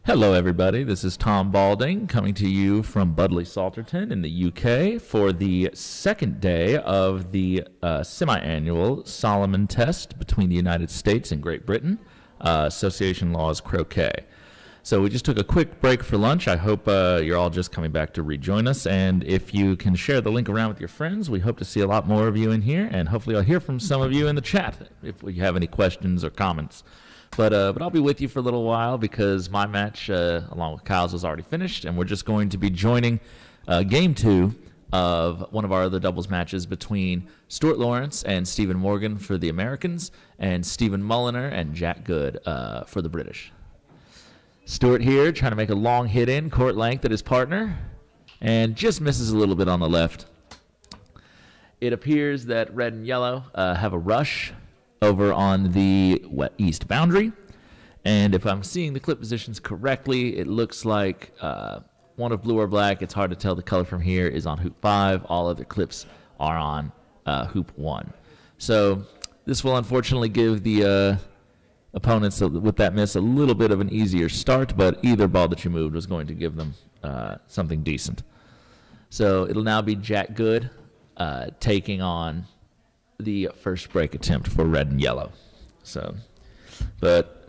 Hello, everybody. This is Tom Balding coming to you from Budleigh Salterton in the UK for the second day of the semi-annual Solomon Test between the United States and Great Britain, Association Laws Croquet. So we just took a quick break for lunch. I hope you're all just coming back to rejoin us. And if you can share the link around with your friends, we hope to see a lot more of you in here. And hopefully I'll hear from some of you in the chat if you have any questions or comments. But I'll be with you for a little while because my match, along with Kyle's, was already finished, and we're just going to be joining Game 2 of one of our other doubles matches between Stuart Lawrence and Stephen Morgan for the Americans, and Stephen Mulliner and Jack Good for the British. Stuart here trying to make a long hit in, court length at his partner, and just misses a little bit on the left. It appears that red and yellow have a rush over on the east boundary, and if I'm seeing the clip positions correctly, it looks like one of blue or black, it's hard to tell the color from here, is on hoop 5. All other clips are on hoop 1. So this will unfortunately give the opponents with that miss a little bit of an easier start, but either ball that you moved was going to give them something decent. So it'll now be Jack Good taking on the first break attempt for red and yellow. So, but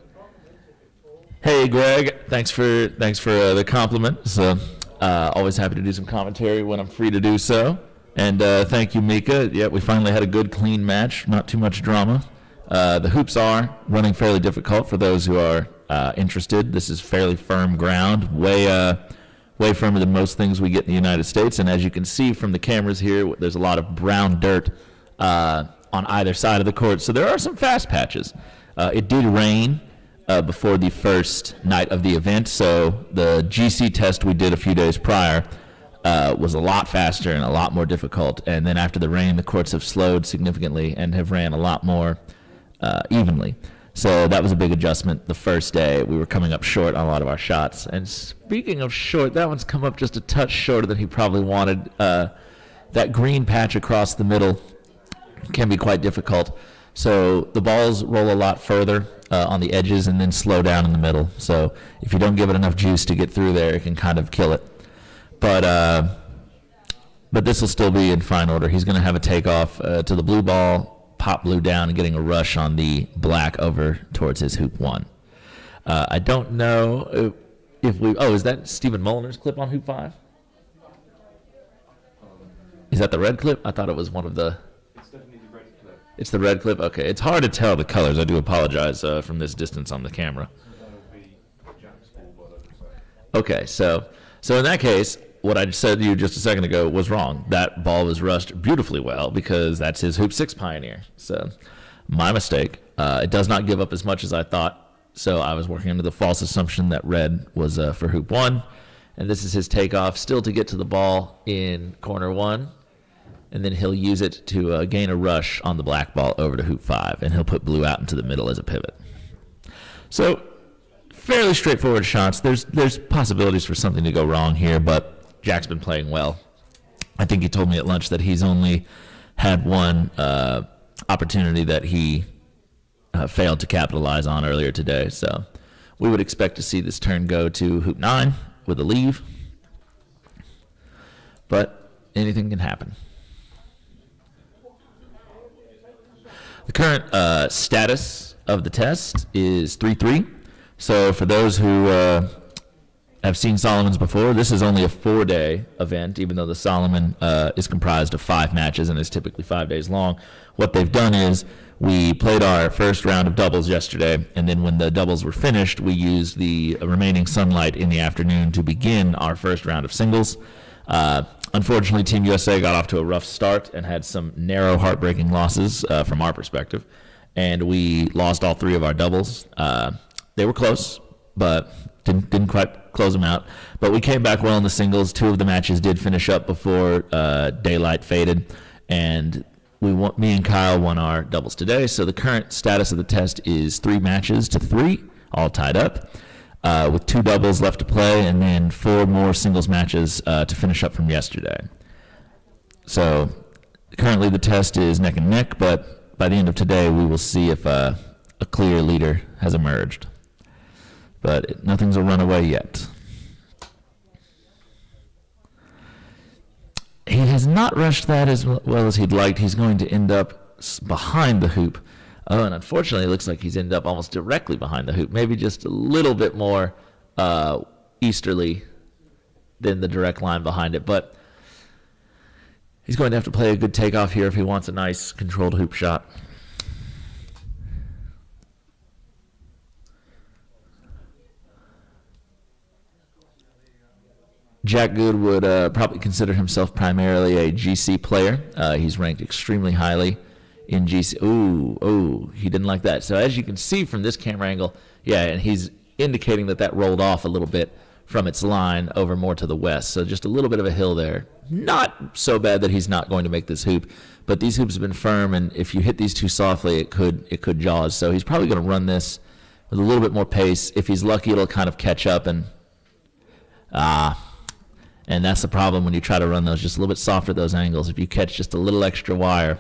hey, Greg, thanks for the compliment. So, always happy to do some commentary when I'm free to do so. And thank you, Mika. Yeah, we finally had a good, clean match. Not too much drama. The hoops are running fairly difficult for those who are interested. This is fairly firm ground, way firmer than most things we get in the United States. And as you can see from the cameras here, there's a lot of brown dirt on either side of the court. So there are some fast patches. It did rain before the first night of the event, so the GC test we did a few days prior was a lot faster and a lot more difficult. And then after the rain, the courts have slowed significantly and have ran a lot more evenly. So that was a big adjustment the first day. We were coming up short on a lot of our shots. And speaking of short, that one's come up just a touch shorter than he probably wanted. That green patch across the middle can be quite difficult. So the balls roll a lot further on the edges and then slow down in the middle. So if you don't give it enough juice to get through there, it can kind of kill it. But this will still be in fine order. He's going to have a takeoff to the blue ball, pop blue down, and getting a rush on the black over towards his hoop 1. I don't know if we... Oh, is that Stephen Mulliner's clip on hoop 5? Is that the red clip? I thought it was one of the... It's the red clip? Okay. It's hard to tell the colors. I do apologize from this distance on the camera. Okay, so in that case, what I said to you just a second ago was wrong. That ball was rushed beautifully well because that's his hoop 6 Pioneer. So my mistake. It does not give up as much as I thought, so I was working under the false assumption that red was for hoop 1. And this is his takeoff, still to get to the ball in corner 1. And then he'll use it to gain a rush on the black ball over to hoop 5, and he'll put blue out into the middle as a pivot. So fairly straightforward shots. There's possibilities for something to go wrong here, but Jack's been playing well. I think he told me at lunch that he's only had one opportunity that he failed to capitalize on earlier today. So we would expect to see this turn go to hoop 9 with a leave, but anything can happen. The current status of the test is 3-3. So for those who have seen Solomon's before, this is only a 4-day event, even though the Solomon is comprised of 5 matches and is typically 5 days long. What they've done is we played our first round of doubles yesterday, and then when the doubles were finished, we used the remaining sunlight in the afternoon to begin our first round of singles. Unfortunately, Team USA got off to a rough start and had some narrow, heartbreaking losses from our perspective, and we lost all 3 of our doubles. They were close, but didn't quite close them out. But we came back well in the singles. 2 of the matches did finish up before daylight faded, and me and Kyle won our doubles today. So the current status of the test is 3 matches to 3, all tied up. With 2 doubles left to play, and then 4 more singles matches to finish up from yesterday. So currently the test is neck and neck, but by the end of today we will see if a clear leader has emerged. but nothing's a runaway yet. He has not rushed that as well as he'd liked. He's going to end up behind the hoop. Oh, and unfortunately, it looks like he's ended up almost directly behind the hoop, maybe just a little bit more easterly than the direct line behind it. But he's going to have to play a good takeoff here if he wants a nice controlled hoop shot. Jack Good would probably consider himself primarily a GC player. He's ranked extremely highly in GC. Ooh, he didn't like that. So as you can see from this camera angle, yeah, and he's indicating that rolled off a little bit from its line over more to the west. So just a little bit of a hill there. Not so bad that he's not going to make this hoop, but these hoops have been firm, and if you hit these too softly, it could jaws. So he's probably going to run this with a little bit more pace. If he's lucky, it'll kind of catch up, and that's the problem when you try to run those, just a little bit softer at those angles, if you catch just a little extra wire.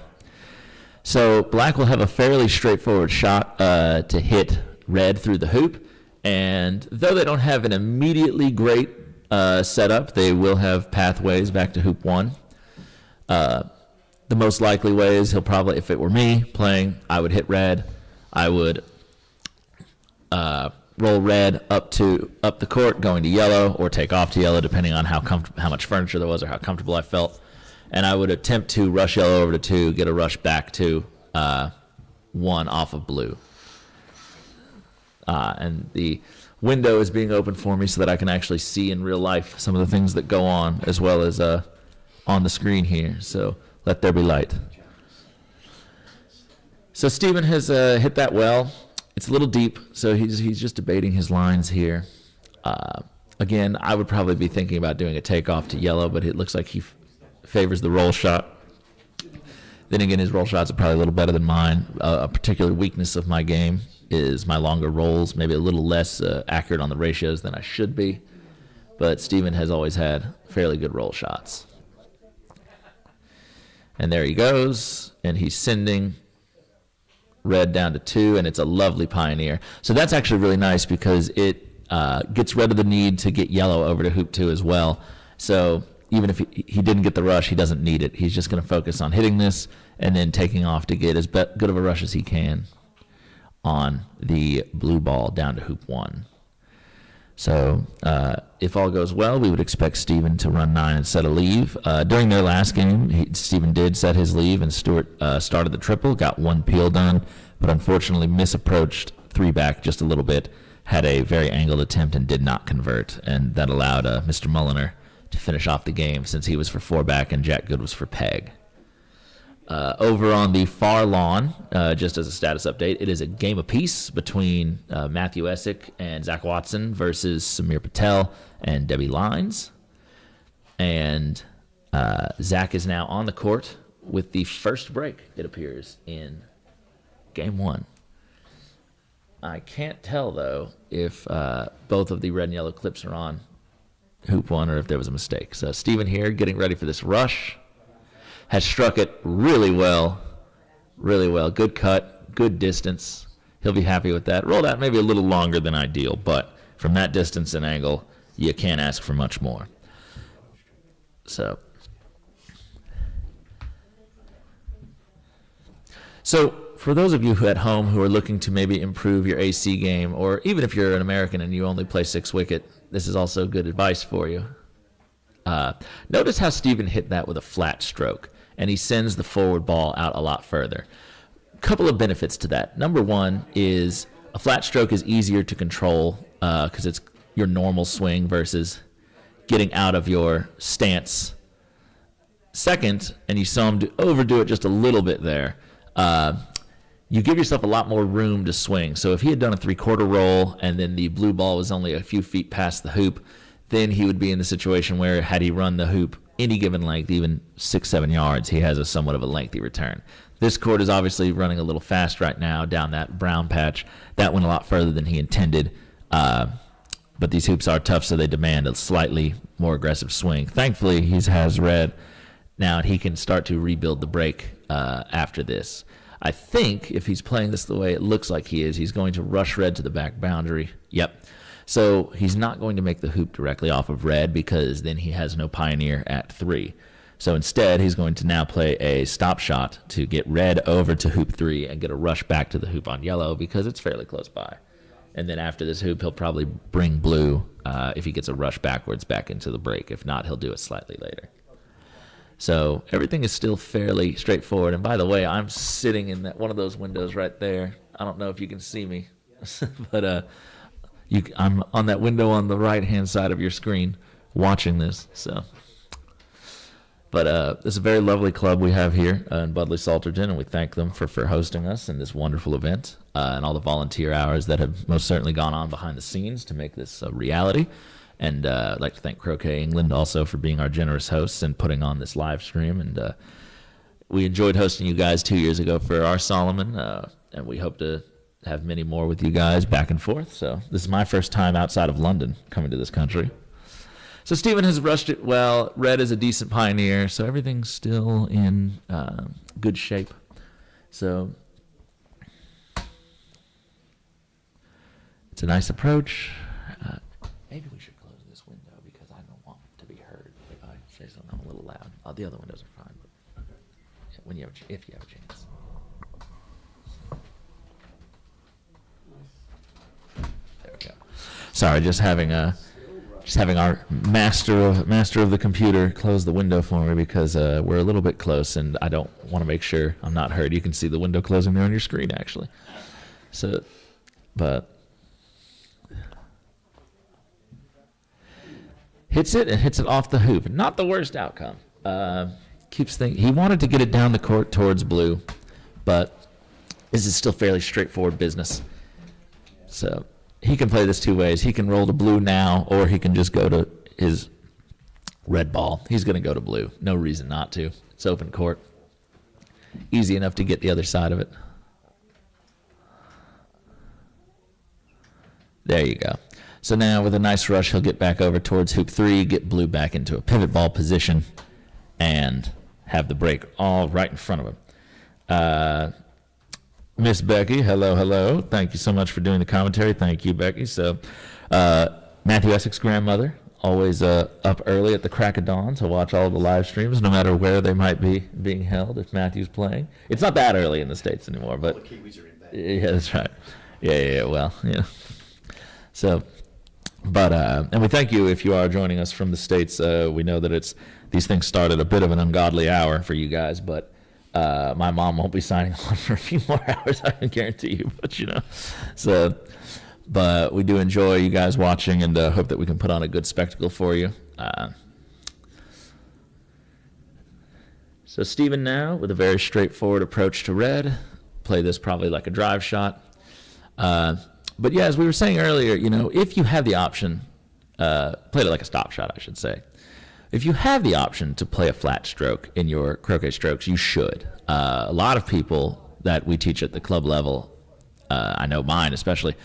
So black will have a fairly straightforward shot to hit red through the hoop, and though they don't have an immediately great setup, they will have pathways back to hoop one. The most likely way is he'll probably, if it were me playing, I would hit red. I would roll red up the court, going to yellow, or take off to yellow, depending on how much furniture there was or how comfortable I felt. And I would attempt to rush yellow over to 2, get a rush back to 1 off of blue. And the window is being opened for me so that I can actually see in real life some of the things that go on, as well as on the screen here. So let there be light. So Stephen has hit that well. It's a little deep, so he's just debating his lines here. Again, I would probably be thinking about doing a takeoff to yellow, but it looks like he favors the roll shot. Then again, his roll shots are probably a little better than mine. A particular weakness of my game is my longer rolls, maybe a little less accurate on the ratios than I should be. But Stephen has always had fairly good roll shots. And there he goes, and he's sending red down to 2, and it's a lovely pioneer. So that's actually really nice because it gets rid of the need to get yellow over to hoop 2 as well. So even if he didn't get the rush, he doesn't need it. He's just going to focus on hitting this and then taking off to get as good of a rush as he can on the blue ball down to hoop 1. So if all goes well, we would expect Stephen to run 9 and set a leave. During their last game, Stephen did set his leave, and Stewart started the triple, got 1 peel done, but unfortunately misapproached 3 back just a little bit, had a very angled attempt and did not convert, and that allowed Mr. Mulliner to finish off the game since he was for 4 back and Jack Good was for peg. Over on the far lawn, just as a status update, it is a game apiece between Matthew Essick and Zach Watson versus Samir Patel and Debbie Lines. And Zach is now on the court with the first break, it appears, in game 1. I can't tell, though, if both of the red and yellow clips are on hoop 1 or if there was a mistake. So Stephen here getting ready for this rush. Has struck it really well. Good cut, good distance. He'll be happy with that. Rolled out maybe a little longer than ideal, but from that distance and angle, you can't ask for much more. So for those of you who at home who are looking to maybe improve your AC game, or even if you're an American and you only play 6-wicket, this is also good advice for you. Notice how Stephen hit that with a flat stroke, and he sends the forward ball out a lot further. A couple of benefits to that. Number one is a flat stroke is easier to control because it's your normal swing versus getting out of your stance. Second, and you saw him overdo it just a little bit there, you give yourself a lot more room to swing. So if he had done a 3/4 roll and then the blue ball was only a few feet past the hoop, then he would be in the situation where had he run the hoop any given length, even 6-7 yards, he has a somewhat of a lengthy return. This court is obviously running a little fast right now down that brown patch. That went a lot further than he intended, but these hoops are tough, so they demand a slightly more aggressive swing. Thankfully, he has red now, and he can start to rebuild the break after this. I think if he's playing this the way it looks like he is, he's going to rush red to the back boundary. Yep. So he's not going to make the hoop directly off of red because then he has no pioneer at 3. So instead, he's going to now play a stop shot to get red over to hoop 3 and get a rush back to the hoop on yellow because it's fairly close by. And then after this hoop, he'll probably bring blue if he gets a rush backwards back into the break. If not, he'll do it slightly later. So everything is still fairly straightforward. And by the way, I'm sitting in one of those windows right there. I don't know if you can see me, but I'm on that window on the right-hand side of your screen watching this. But it's a very lovely club we have here in Budleigh Salterton, and we thank them for hosting us in this wonderful event and all the volunteer hours that have most certainly gone on behind the scenes to make this a reality. And I'd like to thank Croquet England also for being our generous hosts and putting on this live stream. And we enjoyed hosting you guys 2 years ago for our Solomon, and we hope to have many more with you guys back and forth. So this is my first time outside of London coming to this country. So Stephen has rushed it well. Red is a decent pioneer, so everything's still in good shape. So it's a nice approach. Maybe we should close this window because I don't want to be heard if I say something a little loud. The other windows are fine, but if you have a chance. There we go. Sorry, just having our master of the computer close the window for me because we're a little bit close and I don't want to make sure I'm not heard. You can see the window closing there on your screen actually. So, but hits it and hits it off the hoop. Not the worst outcome. He wanted to get it down the court towards blue, but this is still fairly straightforward business. So he can play this 2 ways. He can roll to blue now, or he can just go to his red ball. He's going to go to blue. No reason not to. It's open court. Easy enough to get the other side of it. There you go. So now with a nice rush, he'll get back over towards hoop 3, get blue back into a pivot ball position, and have the break all right in front of him. Miss Becky, hello. Thank you so much for doing the commentary. Thank you, Becky. So Matthew Essex grandmother, always up early at the crack of dawn to watch all the live streams, no matter where they might be being held if Matthew's playing. It's not that early in the States anymore, but all the Kiwis are in bed. Yeah, that's right. Yeah, well, yeah. So, but, and we thank you if you are joining us from the States. We know that these things start at a bit of an ungodly hour for you guys, but my mom won't be signing on for a few more hours, I can guarantee you, but so, but we do enjoy you guys watching and hope that we can put on a good spectacle for you. So Stephen now with a very straightforward approach to red, play this probably like a drive shot. But yeah, as we were saying earlier, if you have the option, play it like a stop shot, I should say. If you have the option to play a flat stroke in your croquet strokes, you should. A lot of people that we teach at the club level, I know mine especially,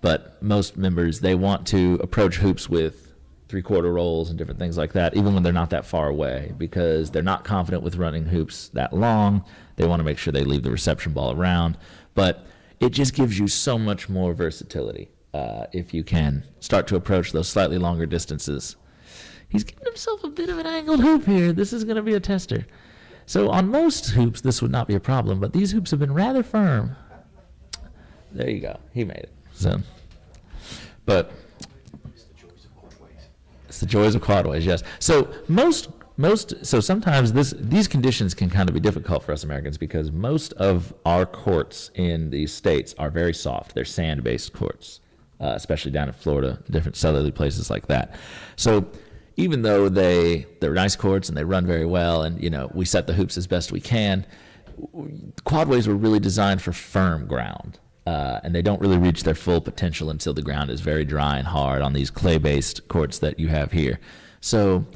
but most members, they want to approach hoops with 3/4 rolls and different things like that, even when they're not that far away, because they're not confident with running hoops that long. They want to make sure they leave the reception ball around. But it just gives you so much more versatility if you can start to approach those slightly longer distances. He's giving himself a bit of an angled hoop here. This is going to be a tester. So on most hoops, this would not be a problem, but these hoops have been rather firm. There you go. He made it. So, but it's the joys of quadways, yes. So so sometimes these conditions can kind of be difficult for us Americans because most of our courts in these states are very soft. They're sand-based courts, especially down in Florida, different southerly places like that. So even though they're nice courts and they run very well and, we set the hoops as best we can, quadways were really designed for firm ground. And they don't really reach their full potential until the ground is very dry and hard on these clay-based courts that you have here. So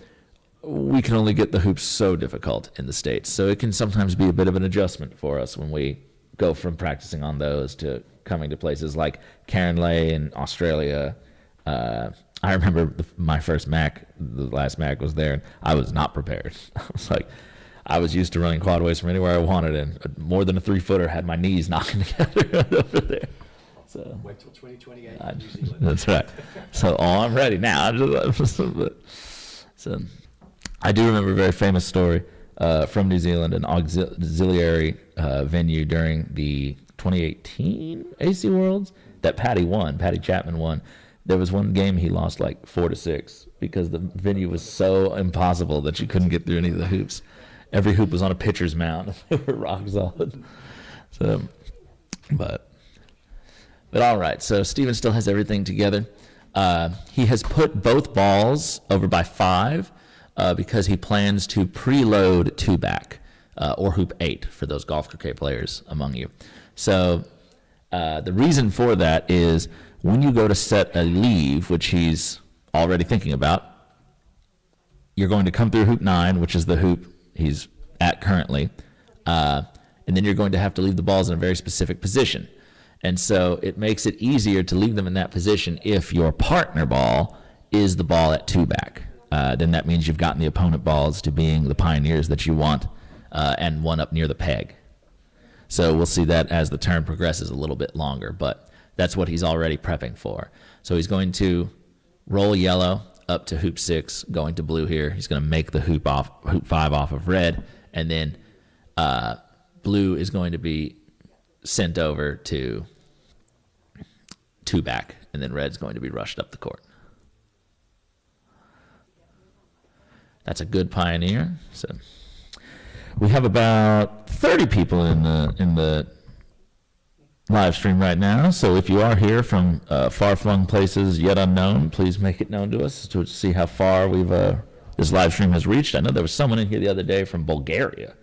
we can only get the hoops so difficult in the States. So it can sometimes be a bit of an adjustment for us when we go from practicing on those to coming to places like Cairnley in Australia. I remember my first Mac, the last Mac was there, and I was not prepared. I was used to running quadways from anywhere I wanted, and more than a 3-footer had my knees knocking together over there. So wait till 2028 in New Zealand. That's right. So, I'm ready now. So, I do remember a very famous story from New Zealand, an auxiliary venue during the 2018 AC Worlds that Patty Chapman won. There was one game he lost like 4-6 because the venue was so impossible that you couldn't get through any of the hoops. Every hoop was on a pitcher's mound. They were rock solid. So, but all right. So Steven still has everything together. He has put both balls over by 5 because he plans to preload 2-back or hoop 8 for those golf croquet players among you. So the reason for that is when you go to set a leave, which he's already thinking about, you're going to come through hoop 9, which is the hoop he's at currently, and then you're going to have to leave the balls in a very specific position. And so it makes it easier to leave them in that position if your partner ball is the ball at 2-back. Then that means you've gotten the opponent balls to being the pioneers that you want and one up near the peg. So we'll see that as the turn progresses a little bit longer, but that's what he's already prepping for. So he's going to roll yellow up to hoop 6, going to blue here. He's going to make the hoop 5 off of red, and then blue is going to be sent over to 2-back, and then red's going to be rushed up the court. That's a good pioneer. So we have about 30 people in the live stream right now. So if you are here from far-flung places yet unknown, please make it known to us to see how far this live stream has reached. I know there was someone in here the other day from Bulgaria,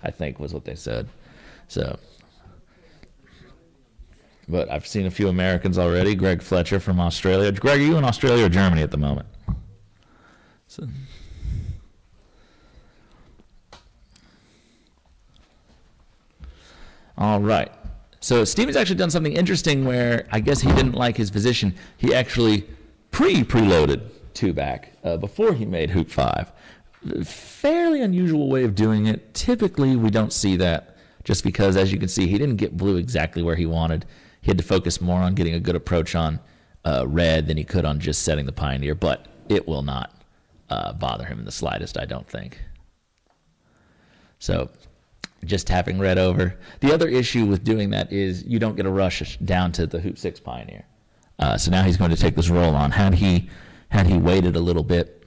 I think was what they said. So, but I've seen a few Americans already. Greg Fletcher from Australia. Greg, are you in Australia or Germany at the moment? So. All right. So Steven's actually done something interesting where I guess he didn't like his position. He actually preloaded 2-back before he made hoop 5. Fairly unusual way of doing it. Typically, we don't see that just because, as you can see, he didn't get blue exactly where he wanted. He had to focus more on getting a good approach on red than he could on just setting the pioneer, but it will not bother him in the slightest, I don't think. So just tapping red over. The other issue with doing that is you don't get a rush down to the hoop 6 pioneer. So now he's going to take this roll on. Had he waited a little bit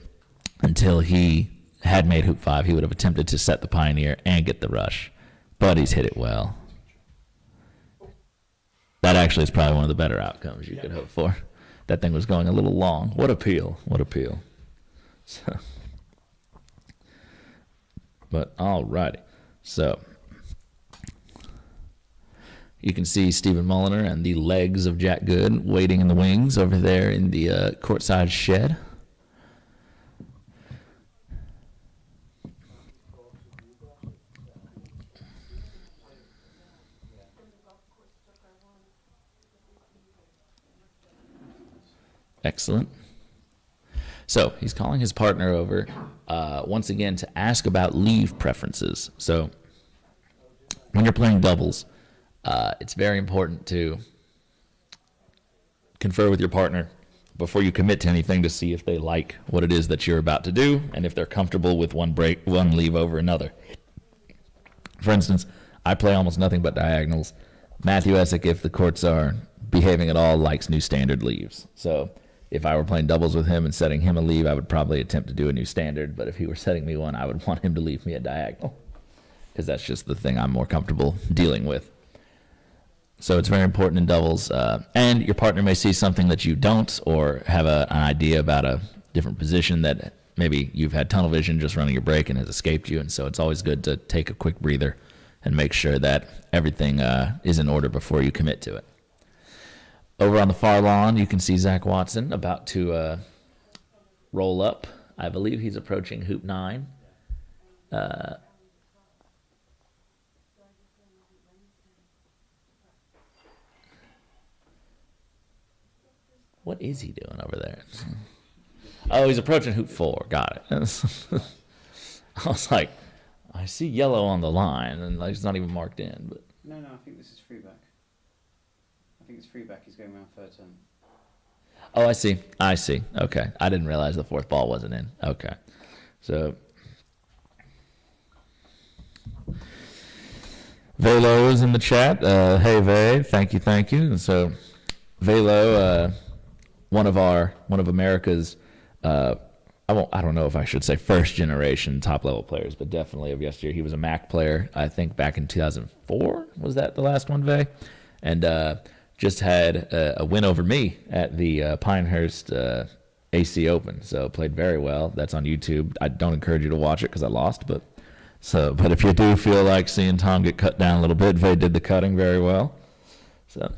until he had made hoop 5, he would have attempted to set the pioneer and get the rush. But he's hit it well. That actually is probably one of the better outcomes you could hope for. That thing was going a little long. What a peel. What a peel. So, but all righty. So you can see Stephen Mulliner and the legs of Jack Good waiting in the wings over there in the courtside shed. Excellent. So he's calling his partner over once again to ask about leave preferences. So when you're playing doubles, it's very important to confer with your partner before you commit to anything to see if they like what it is that you're about to do and if they're comfortable with one leave over another. For instance, I play almost nothing but diagonals. Matthew Essick, if the courts are behaving at all, likes new standard leaves. So if I were playing doubles with him and setting him a leave, I would probably attempt to do a new standard. But if he were setting me one, I would want him to leave me a diagonal because that's just the thing I'm more comfortable dealing with. So it's very important in doubles. And your partner may see something that you don't or have an idea about a different position that maybe you've had tunnel vision just running your break and has escaped you. And so it's always good to take a quick breather and make sure that everything is in order before you commit to it. Over on the far lawn, you can see Zach Watson about to roll up. I believe he's approaching hoop 9. What is he doing over there? Oh, he's approaching hoop 4. Got it. I was like, I see yellow on the line, and like it's not even marked in. But no, I think this is free back. I think it's free back. He's going around third turn. Oh, I see. Okay. I didn't realize the fourth ball wasn't in. Okay. So, Velo is in the chat. Hey, Vey. Thank you. And so, Velo, one of America's, I don't know if I should say first generation top level players, but definitely of yesteryear. He was a MAC player, I think back in 2004. Was that the last one, Vey? And just had a win over me at the Pinehurst AC Open. So played very well. That's on YouTube. I don't encourage you to watch it because I lost, but if you do feel like seeing Tom get cut down a little bit, Vey did the cutting very well. So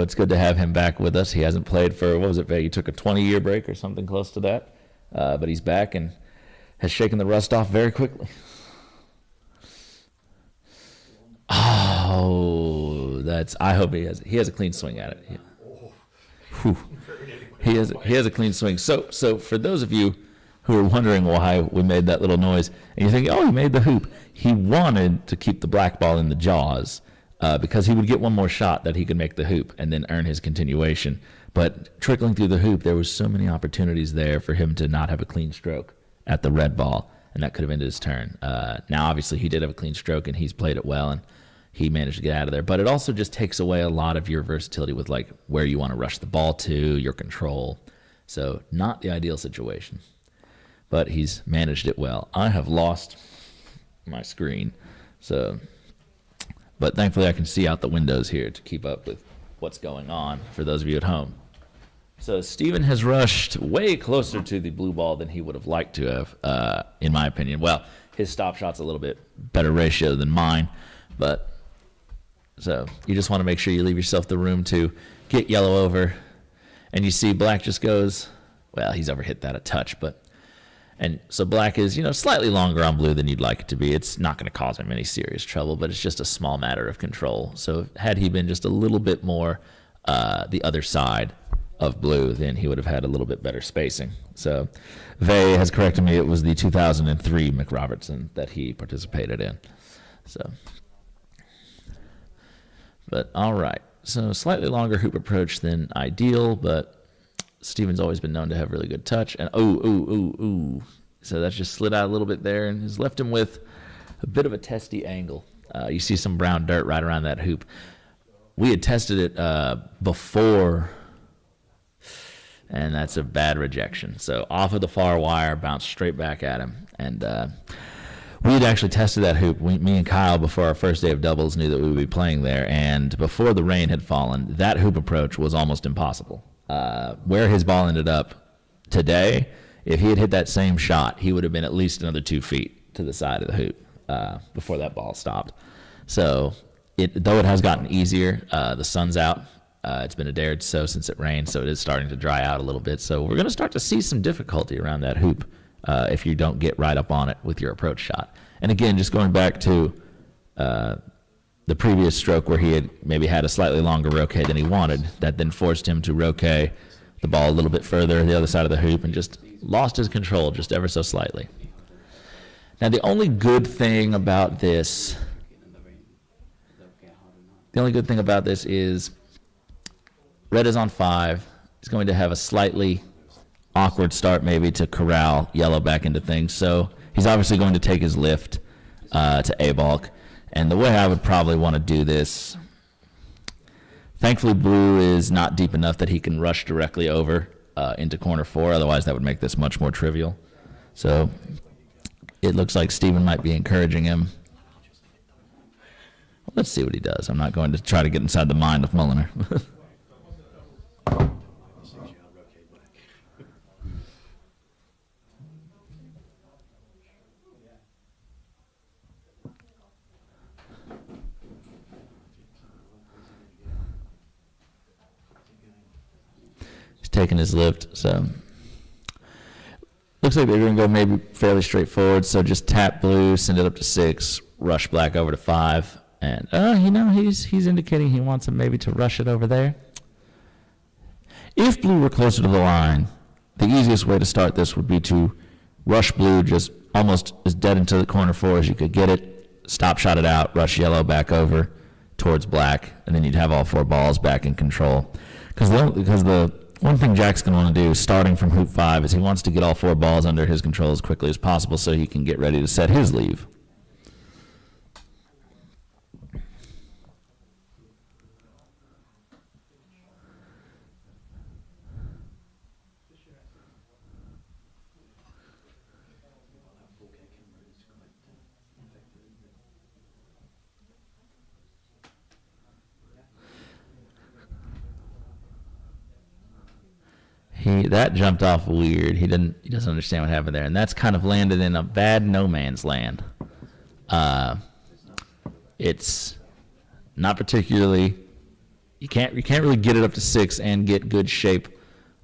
it's good to have him back with us. He hasn't played for, what was it, Vey? You took a 20-year break or something close to that. But he's back and has shaken the rust off very quickly. Oh, I hope he has a clean swing at it. Whew. He has a clean swing. So for those of you who are wondering why we made that little noise, and you think, oh, he made the hoop. He wanted to keep the black ball in the jaws because he would get one more shot that he could make the hoop and then earn his continuation. But trickling through the hoop, there was so many opportunities there for him to not have a clean stroke at the red ball, and that could have ended his turn. Now, obviously, he did have a clean stroke, and he's played it well, and he managed to get out of there. But it also just takes away a lot of your versatility with like where you want to rush the ball to, your control. So not the ideal situation. But he's managed it well. I have lost my screen. But thankfully I can see out the windows here to keep up with what's going on for those of you at home. So Steven has rushed way closer to the blue ball than he would have liked to have, in my opinion. Well, his stop shot's a little bit better ratio than mine, but so you just want to make sure you leave yourself the room to get yellow over. And you see black just goes, well, he's overhit that a touch, and so black is, slightly longer on blue than you'd like it to be. It's not going to cause him any serious trouble, but it's just a small matter of control. So had he been just a little bit more the other side of blue, then he would have had a little bit better spacing. So Vey has corrected me. It was the 2003 McRobertson that he participated in. So, but all right. So slightly longer hoop approach than ideal, but Steven's always been known to have really good touch. And ooh. So that's just slid out a little bit there and has left him with a bit of a testy angle. You see some brown dirt right around that hoop. We had tested it before, and that's a bad rejection. So off of the far wire, bounced straight back at him. And we had actually tested that hoop. Me and Kyle, before our first day of doubles, knew that we would be playing there. And before the rain had fallen, that hoop approach was almost impossible. Where his ball ended up today, if he had hit that same shot, he would have been at least another 2 feet to the side of the hoop before that ball stopped. So though it has gotten easier, the sun's out. It's been a day or so since it rained, so it is starting to dry out a little bit. So we're going to start to see some difficulty around that hoop if you don't get right up on it with your approach shot. And again, just going back to the previous stroke where he had maybe had a slightly longer roquet than he wanted, that then forced him to roquet the ball a little bit further the other side of the hoop and just lost his control just ever so slightly. Now, the only good thing about this is red is on 5. He's going to have a slightly awkward start maybe to corral yellow back into things. So he's obviously going to take his lift to A-balk. And the way I would probably want to do this, thankfully blue is not deep enough that he can rush directly over into corner 4. Otherwise, that would make this much more trivial. So it looks like Steven might be encouraging him. Let's see what he does. I'm not going to try to get inside the mind of Mulliner. Taking his lift, so looks like they're going to go maybe fairly straightforward. So just tap blue, send it up to 6, rush black over to 5, and he's indicating he wants him maybe to rush it over there. If blue were closer to the line, the easiest way to start this would be to rush blue just almost as dead into the corner 4 as you could get it, stop shot it out, rush yellow back over, towards black, and then you'd have all 4 balls back in control. Because the one thing Jack's going to want to do, starting from hoop 5, is he wants to get all 4 balls under his control as quickly as possible so he can get ready to set his leave. That jumped off weird. He doesn't understand what happened there, and that's kind of landed in a bad no man's land. It's not particularly. You can't really get it up to 6 and get good shape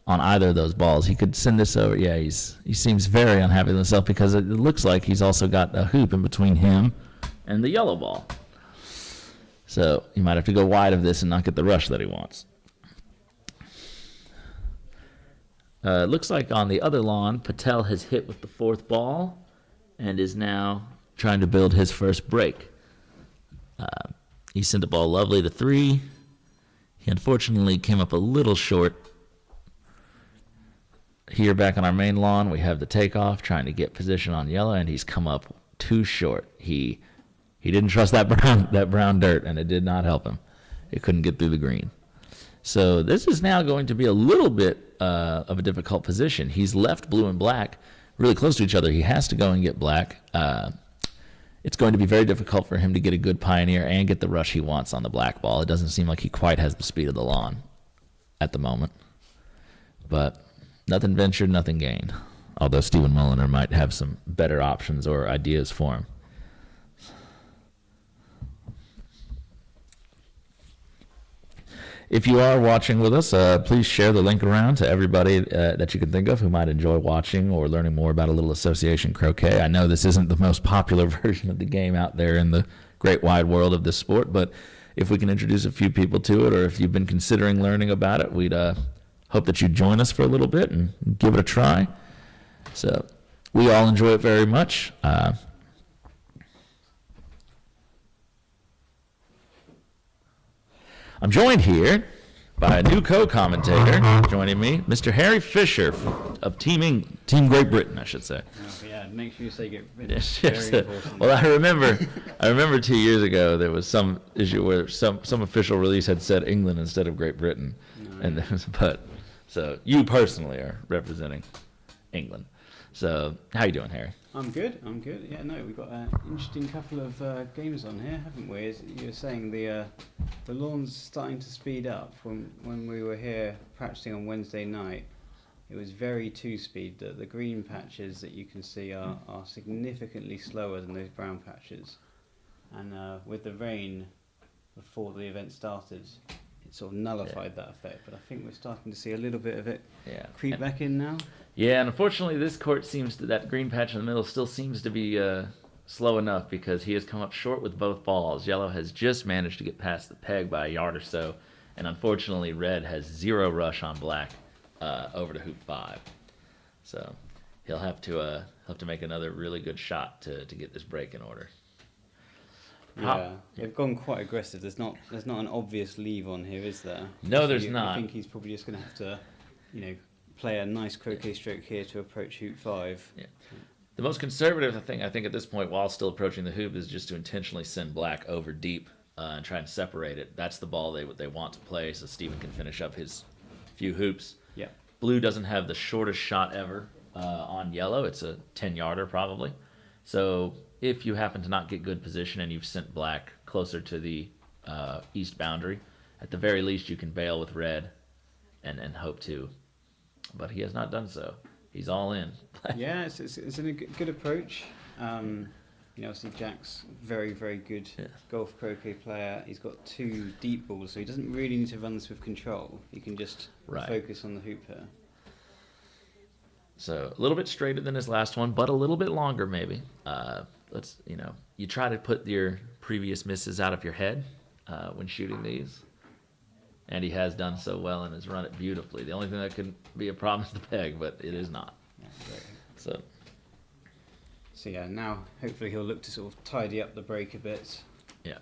on either of those balls. He could send this over. Yeah, he seems very unhappy with himself because it looks like he's also got a hoop in between him and the yellow ball. So he might have to go wide of this and not get the rush that he wants. It looks like on the other lawn, Patel has hit with the 4th ball and is now trying to build his first break. He sent the ball lovely to 3. He unfortunately came up a little short. Here back on our main lawn, we have the takeoff trying to get position on yellow, and he's come up too short. He didn't trust that brown dirt, and it did not help him. It couldn't get through the green. So this is now going to be a little bit of a difficult position. He's left blue and black really close to each other. He has to go and get black. It's going to be very difficult for him to get a good pioneer and get the rush he wants on the black ball. It doesn't seem like he quite has the speed of the lawn at the moment. But nothing ventured, nothing gained. Although Stephen Mulliner might have some better options or ideas for him. If you are watching with us, please share the link around to everybody that you can think of who might enjoy watching or learning more about a little association croquet. I know this isn't the most popular version of the game out there in the great wide world of this sport, but if we can introduce a few people to it, or if you've been considering learning about it, we'd hope that you join us for a little bit and give it a try. So we all enjoy it very much. I'm joined here by a new co-commentator joining me, Mr. Harry Fisher of Team Great Britain, I should say. Oh, yeah, make sure you say Great Britain. Yes, Very yes. important. Well, I remember 2 years ago there was some issue where some official release had said England instead of Great Britain, so you personally are representing England. So how you doing, Harry? I'm good. Yeah, no, we've got an interesting couple of games on here, haven't we? As you were saying, the lawn's starting to speed up. When we were here practicing on Wednesday night, it was very 2-speed. The green patches that you can see are significantly slower than those brown patches. And with the rain before the event started, it sort of nullified that effect. But I think we're starting to see a little bit of it creep back in now. Yeah, and unfortunately this court that green patch in the middle still seems to be slow enough because he has come up short with both balls. Yellow has just managed to get past the peg by a yard or so, and unfortunately red has 0 rush on black over to hoop 5. So he'll have to make another really good shot to get this break in order. Yeah, they've gone quite aggressive. There's not an obvious leave on here, is there? No, there's not. I think he's probably just going to have to, play a nice croquet stroke here to approach hoop 5. Yeah. The most conservative thing I think at this point, while still approaching the hoop, is just to intentionally send black over deep and try and separate it. That's the ball they want to play, so Stephen can finish up his few hoops. Yeah. Blue doesn't have the shortest shot ever on yellow. It's a 10-yarder probably. So if you happen to not get good position and you've sent black closer to the east boundary, at the very least you can bail with red and hope to. But he has not done so. He's all in. Yeah, it's a good approach. Obviously Jack's very, very good golf croquet player. He's got 2 deep balls, so he doesn't really need to run this with control. He can just focus on the hoop here. So a little bit straighter than his last one, but a little bit longer maybe. You try to put your previous misses out of your head when shooting these. And he has done so well and has run it beautifully. The only thing that could be a problem is the peg, but it is not. Yeah, So yeah, now hopefully he'll look to sort of tidy up the break a bit. Yeah.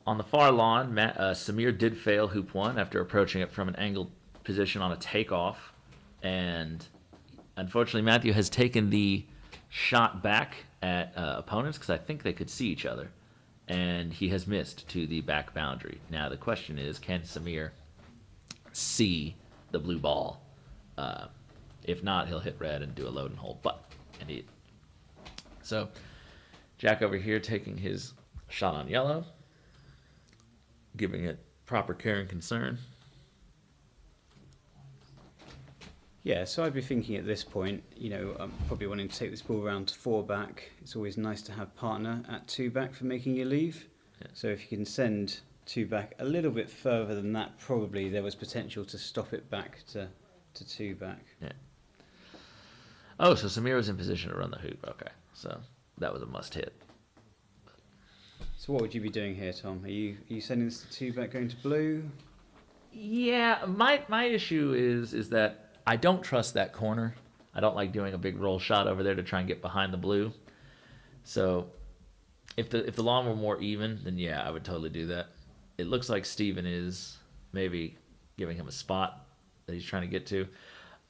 on the far lawn, Samir did fail hoop 1 after approaching it from an angled position on a takeoff. And unfortunately, Matthew has taken the shot back at opponents because I think they could see each other. And he has missed to the back boundary. Now, the question is, can Samir see the blue ball? If not, he'll hit red and do a load and hold. So, Jack over here taking his shot on yellow, giving it proper care and concern. Yeah, so I'd be thinking at this point, I'm probably wanting to take this ball around to 4 back. It's always nice to have partner at 2 back for making your leave. Yeah. So if you can send 2 back a little bit further than that, probably there was potential to stop it back to 2 back. Yeah. Oh, so Samir was in position to run the hoop. Okay, so that was a must hit. So what would you be doing here, Tom? Are you sending this to 2 back going to blue? Yeah, my issue is that I don't trust that corner. I don't like doing a big roll shot over there to try and get behind the blue. So if the lawn were more even, then yeah, I would totally do that. It looks like Steven is maybe giving him a spot that he's trying to get to.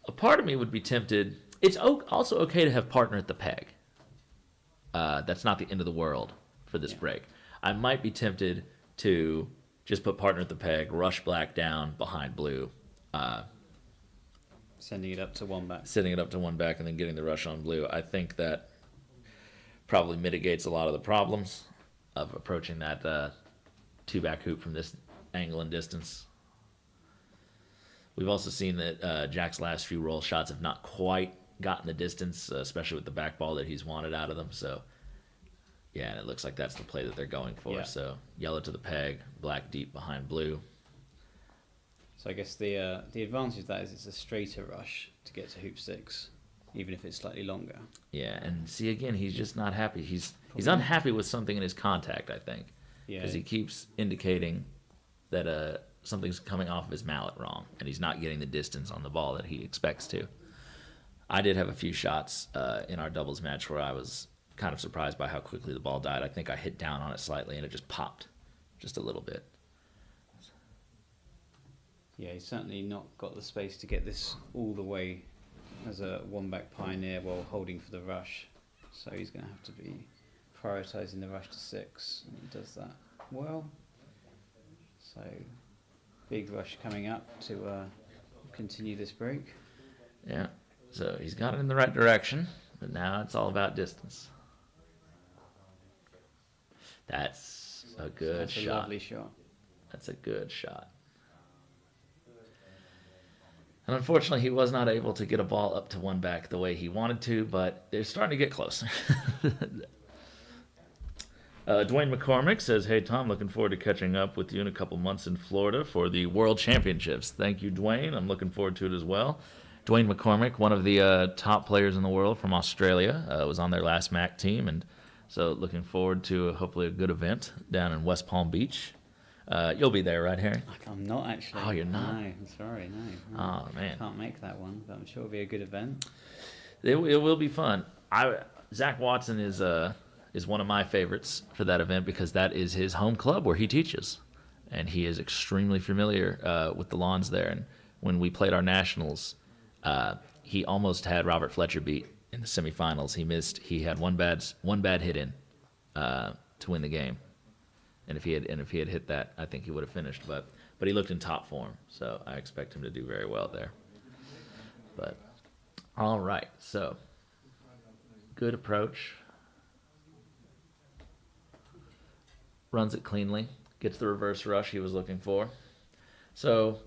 A part of me would be tempted. It's also okay to have partner at the peg. That's not the end of the world for this break. I might be tempted to just put partner at the peg, rush black down behind blue. Sending it up to 1 back. Sending it up to 1 back and then getting the rush on blue. I think that probably mitigates a lot of the problems of approaching that 2 back hoop from this angle and distance. We've also seen that Jack's last few roll shots have not quite gotten the distance, especially with the back ball that he's wanted out of them. So, yeah, and it looks like that's the play that they're going for. Yeah. So, yellow to the peg, black deep behind blue. So I guess the advantage of that is it's a straighter rush to get to hoop 6, even if it's slightly longer. Yeah, and see, again, he's just not happy. He's unhappy with something in his contact, I think. Yeah. Because he keeps indicating that something's coming off of his mallet wrong, and he's not getting the distance on the ball that he expects to. I did have a few shots in our doubles match where I was kind of surprised by how quickly the ball died. I think I hit down on it slightly, and it just popped just a little bit. Yeah, he's certainly not got the space to get this all the way as a 1 back pioneer while holding for the rush. So he's going to have to be prioritising the rush to 6, and he does that well. So big rush coming up to continue this break. Yeah, so he's got it in the right direction, but now it's all about distance. That's a good shot. That's a lovely shot. That's a good shot. And unfortunately, he was not able to get a ball up to 1 back the way he wanted to, but they're starting to get closer. Dwayne McCormick says, "Hey, Tom, looking forward to catching up with you in a couple months in Florida for the World Championships." Thank you, Dwayne. I'm looking forward to it as well. Dwayne McCormick, one of the top players in the world from Australia, was on their last MAC team, and so looking forward to hopefully a good event down in West Palm Beach. You'll be there, right, Harry? I'm not actually. Oh, you're not? No, I'm sorry, no. Oh, man. Can't make that one, but I'm sure it'll be a good event. It will be fun. Zach Watson is one of my favorites for that event because that is his home club where he teaches, and he is extremely familiar with the lawns there. And when we played our nationals, he almost had Robert Fletcher beat in the semifinals. He missed. He had one bad hit in to win the game. And if he had hit that, I think he would have finished. But he looked in top form, so I expect him to do very well there. But all right, so good approach. Runs it cleanly, gets the reverse rush he was looking for. So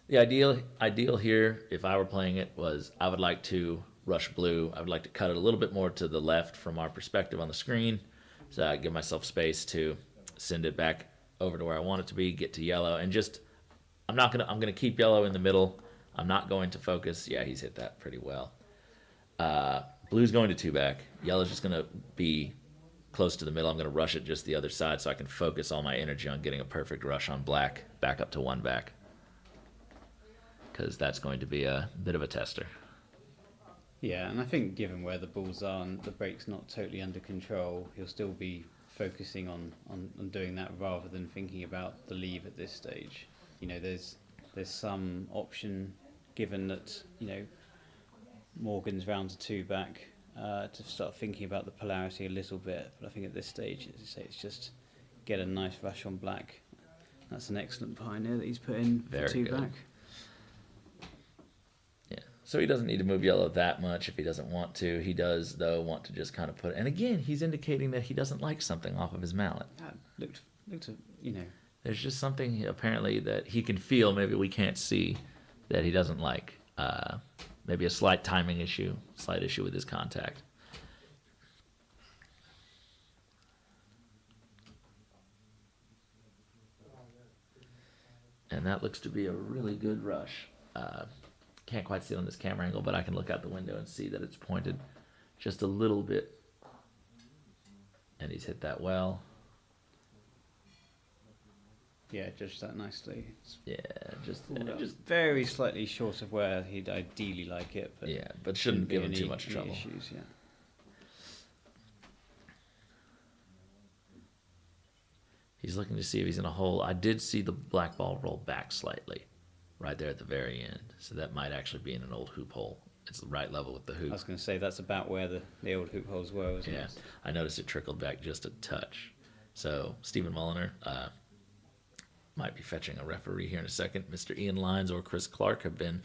the ideal here, if I were playing it, was I would like to rush blue. I would like to cut it a little bit more to the left from our perspective on the screen, so I give myself space to send it back over to where I want it to be, get to yellow, and just I'm gonna keep yellow in the middle. I'm not going to focus. Yeah, he's hit that pretty well. Blue's going to 2 back. Yellow's just gonna be close to the middle. I'm gonna rush it just the other side so I can focus all my energy on getting a perfect rush on black back up to 1 back, because that's going to be a bit of a tester. Yeah, and I think given where the balls are and the break's not totally under control, he'll still be focusing on doing that rather than thinking about the leave at this stage. You know, there's some option given that, you know, Morgan's round to 2 back, to start thinking about the polarity a little bit. But I think at this stage, as you say, it's just get a nice rush on black. That's an excellent pioneer that he's put in Very for 2 good. back. Yeah. So he doesn't need to move yellow that much if he doesn't want to. He does, though, want to just kind of put... And again, he's indicating that he doesn't like something off of his mallet. That looked, you know... There's just something, apparently, that he can feel, maybe we can't see, that he doesn't like. Maybe a slight timing issue, slight issue with his contact. And that looks to be a really good rush. Can't quite see it on this camera angle, but I can look out the window and see that it's pointed just a little bit. And he's hit that well. Yeah, judged that nicely. Yeah, just Very slightly short of where he'd ideally like it, but yeah, but shouldn't give him too much trouble. Issues, yeah. He's looking to see if he's in a hole. I did see the black ball roll back slightly, right there at the very end. So that might actually be in an old hoop hole. It's the right level with the hoop. I was going to say that's about where the old hoop holes were, wasn't Yeah, it? I noticed it trickled back just a touch. So Stephen Mulliner might be fetching a referee here in a second. Mr. Ian Lyons or Chris Clark have been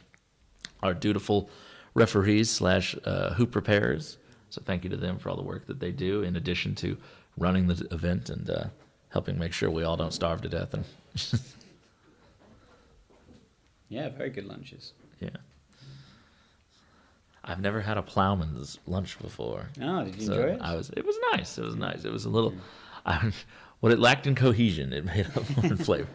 our dutiful referees / hoop repairers. So thank you to them for all the work that they do, in addition to running the event and helping make sure we all don't starve to death. And Yeah, very good lunches. yeah, I've never had a plowman's lunch before. Oh, did you So enjoy it? It was nice. It was nice. It was a little. What it lacked in cohesion, it made up more in flavor.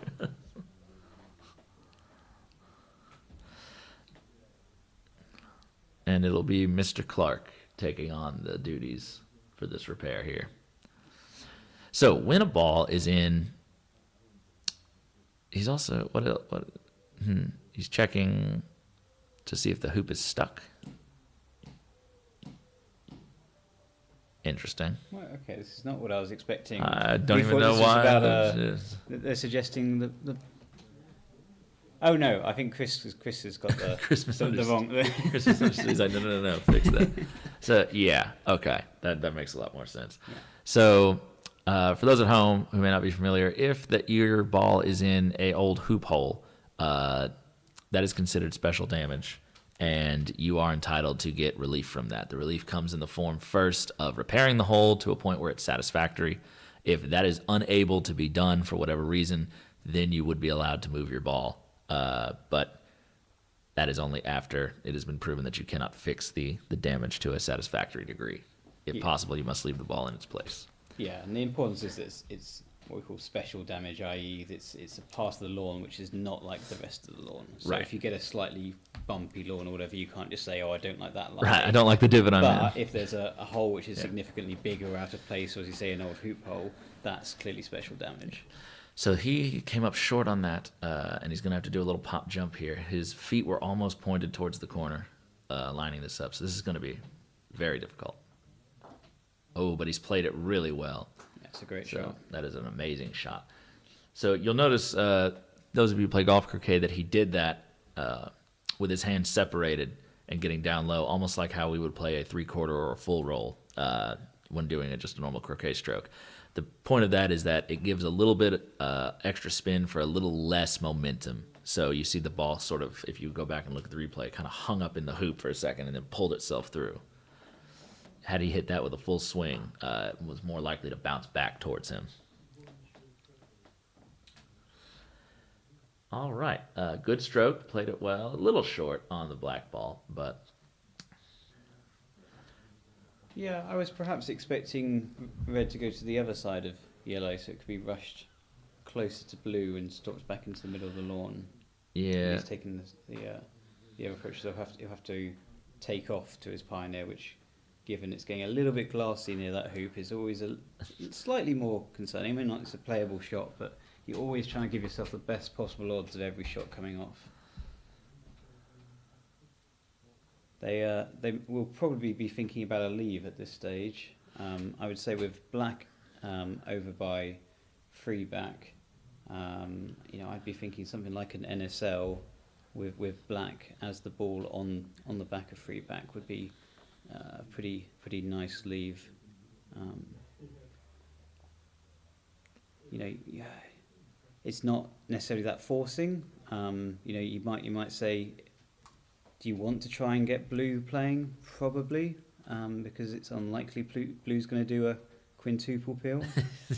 And it'll be Mr. Clark taking on the duties for this repair here. So when a ball is in, he's also he's checking to see if the hoop is stuck. Interesting. Well, okay, this is not what I was expecting. I don't We even thought know this was why. about, It's- they're suggesting the. Oh no, I think Chris has got the Christmas the wrong. Christmas understood. He's like, no, fix that. So yeah, okay, that makes a lot more sense. Yeah. So for those at home who may not be familiar, if your ball is in a old hoop hole, that is considered special damage, and you are entitled to get relief from that. The relief comes in the form first of repairing the hole to a point where it's satisfactory. If that is unable to be done for whatever reason, then you would be allowed to move your ball. But that is only after it has been proven that you cannot fix the damage to a satisfactory degree. If possible, you must leave the ball in its place. Yeah, and the importance is that it's what we call special damage, i.e. it's a part of the lawn which is not like the rest of the lawn. So Right. if you get a slightly bumpy lawn or whatever, you can't just say, oh, I don't like that line. Right, I don't like the divot I'm in. But if there's a hole which is significantly bigger or out of place, or as you say, an old hoop hole, that's clearly special damage. So he came up short on that, and he's going to have to do a little pop jump here. His feet were almost pointed towards the corner, lining this up. So this is going to be very difficult. Oh, but he's played it really well. That's a great So shot. that is an amazing shot. So you'll notice, those of you who play golf croquet, that he did that with his hands separated and getting down low, almost like how we would play a 3/4 or a full roll when doing just a normal croquet stroke. The point of that is that it gives a little bit extra spin for a little less momentum. So you see the ball sort of, if you go back and look at the replay, kind of hung up in the hoop for a second and then pulled itself through. Had he hit that with a full swing, it was more likely to bounce back towards him. All right, good stroke, played it well. A little short on the black ball, but Yeah, I was perhaps expecting red to go to the other side of yellow, so it could be rushed closer to blue and stopped back into the middle of the lawn. yeah, He's taken the other approach, so he'll have to take off to his pioneer, which, given it's getting a little bit glassy near that hoop, is always slightly more concerning. I mean, not it's a playable shot, but you're always trying to give yourself the best possible odds of every shot coming off. They will probably be thinking about a leave at this stage. I would say with black over by free back. I'd be thinking something like an NSL with black as the ball on the back of free back would be pretty nice leave. It's not necessarily that forcing. You might say, do you want to try and get blue playing? Probably, because it's unlikely blue's going to do a quintuple peel.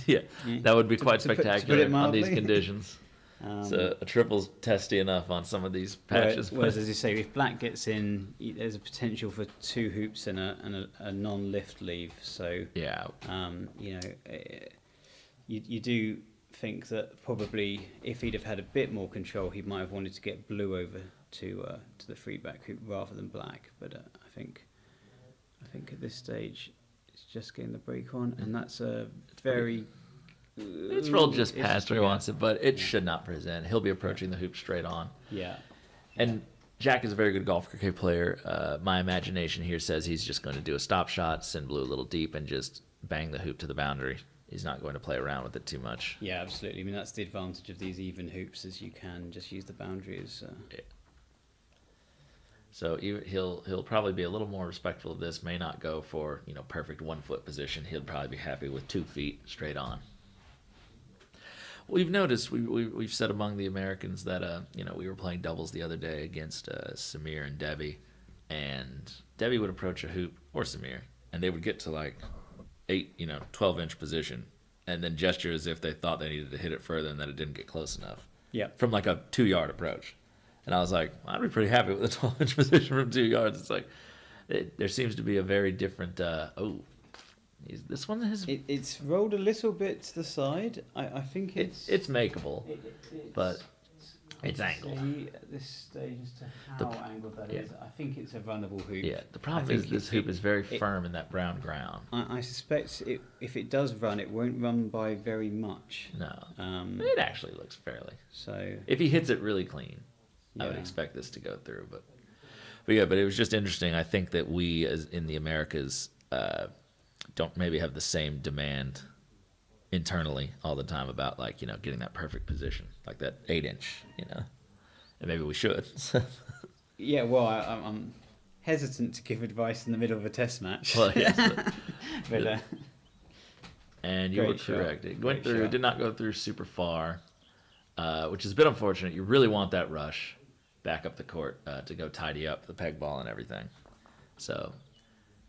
Yeah, that would be quite spectacular on these mildly. conditions. So a triple's testy enough on some of these patches. Whereas, as you say, if black gets in, there's a potential for 2 hoops and a non-lift leave. So yeah, you do think that probably if he'd have had a bit more control, he might have wanted to get blue over to the free back hoop rather than black. But I think at this stage, it's just getting the break on, and that's a very. It's rolled just past where he wants it, but it should not present. He'll be approaching the hoop straight on. Yeah. And Jack is a very good golf croquet player. My imagination here says he's just going to do a stop shot, send blue a little deep, and just bang the hoop to the boundary. He's not going to play around with it too much. Yeah, absolutely. I mean, that's the advantage of these even hoops, is you can just use the boundary as. Yeah. So he'll probably be a little more respectful of this. May not go for perfect 1 foot position. He'll probably be happy with 2 feet straight on. We've noticed we've said among the Americans that we were playing doubles the other day against Samir and Debbie, and Debbie would approach a hoop, or Samir, and they would get to like 12-inch position, and then gesture as if they thought they needed to hit it further and that it didn't get close enough. Yeah. From like a 2-yard approach, and I was like, I'd be pretty happy with a 12-inch position from 2 yards. It's like there seems to be a very different. This one has. It's rolled a little bit to the side. I think it's makeable, but it's angled. At this stage as to how angled that is, I think it's a runnable hoop. Yeah, the problem is this hoop is very firm in that brown ground. I suspect if it does run, it won't run by very much. No, it actually looks fairly. So if he hits it really clean, I would expect this to go through. But it was just interesting. I think that we, as in the Americas, don't maybe have the same demand internally all the time about getting that perfect position, like that 8-inch, and maybe we should. Yeah, well, I'm hesitant to give advice in the middle of a test match. Well, yes, but, and you were correct. It went through. It did not go through super far, which is a bit unfortunate. You really want that rush back up the court to go tidy up the peg ball and everything. So.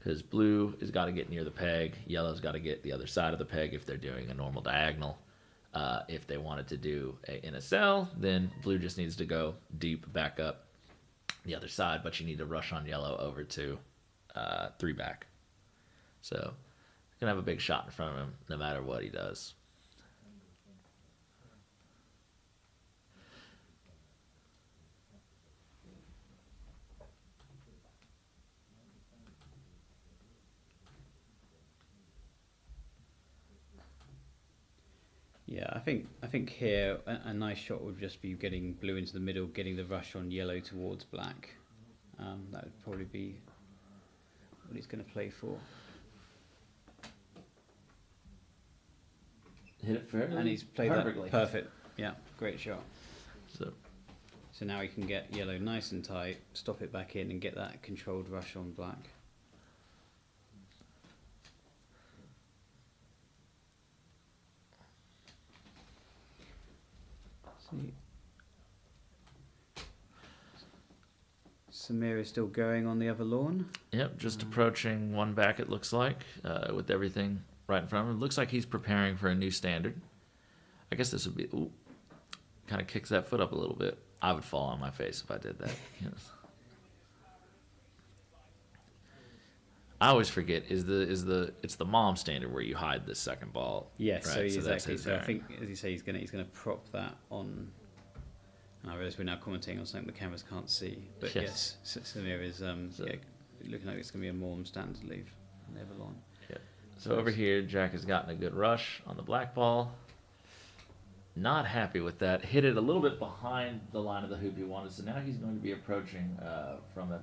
Because blue has got to get near the peg, yellow's got to get the other side of the peg if they're doing a normal diagonal. If they wanted to do in a cell, then blue just needs to go deep back up the other side, but you need to rush on yellow over to 3 back. So you can have a big shot in front of him no matter what he does. Yeah, I think here a nice shot would just be getting blue into the middle, getting the rush on yellow towards black. That would probably be what he's going to play for. Hit it fairly. And he's played perfectly. That perfect. Yeah, great shot. So now he can get yellow nice and tight, stop it back in, and get that controlled rush on black. Samir is still going on the other lawn. Yep, just approaching 1 back, it looks like, with everything right in front of him. It looks like he's preparing for a new standard. I guess this would be, kind of kicks that foot up a little bit. I would fall on my face if I did that. Yes. I always forget, it's the mom standard where you hide the second ball. Yes, right? so exactly. So I think, as you say, he's gonna prop that on. I realise we're now commenting on something the cameras can't see, but yes, Samir is looking like it's going to be a Morm standard leave on the other lawn. Yeah. So over here, Jack has gotten a good rush on the black ball. Not happy with that. Hit it a little bit behind the line of the hoop he wanted, so now he's going to be approaching from a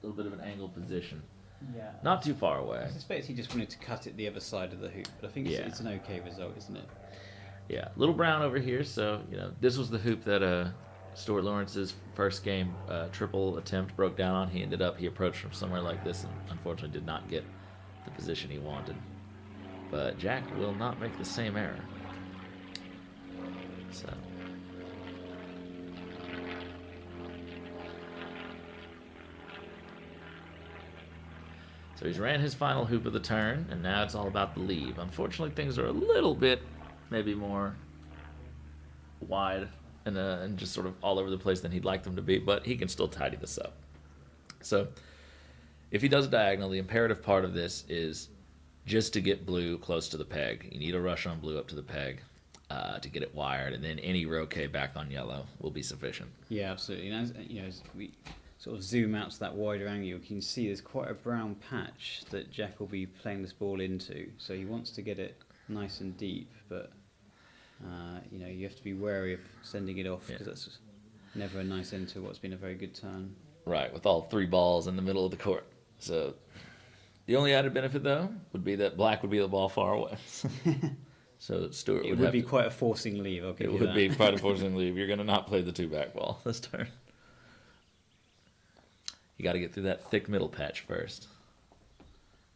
little bit of an angled position. Yeah. Not too far away. I suspect he just wanted to cut it the other side of the hoop, but I think it's an okay result, isn't it? Yeah, little brown over here. So this was the hoop that Stuart Lawrence's first game triple attempt broke down on. He approached from somewhere like this and unfortunately did not get the position he wanted. But Jack will not make the same error. So he's ran his final hoop of the turn, and now it's all about the leave. Unfortunately, things are a little bit maybe more wide and just sort of all over the place than he'd like them to be, but he can still tidy this up. So if he does a diagonal, the imperative part of this is just to get blue close to the peg. You need a rush on blue up to the peg to get it wired, and then any roquet back on yellow will be sufficient. Yeah, absolutely. And as we sort of zoom out to that wider angle, you can see there's quite a brown patch that Jack will be playing this ball into. So he wants to get it nice and deep, but you have to be wary of sending it off because that's never a nice end to what's been a very good turn. Right, with all three balls in the middle of the court. So the only added benefit, though, would be that black would be the ball far away. So Stuart would be quite a forcing leave. It would be quite a forcing leave. You're going to not play the two back ball this turn. You got to get through that thick middle patch first.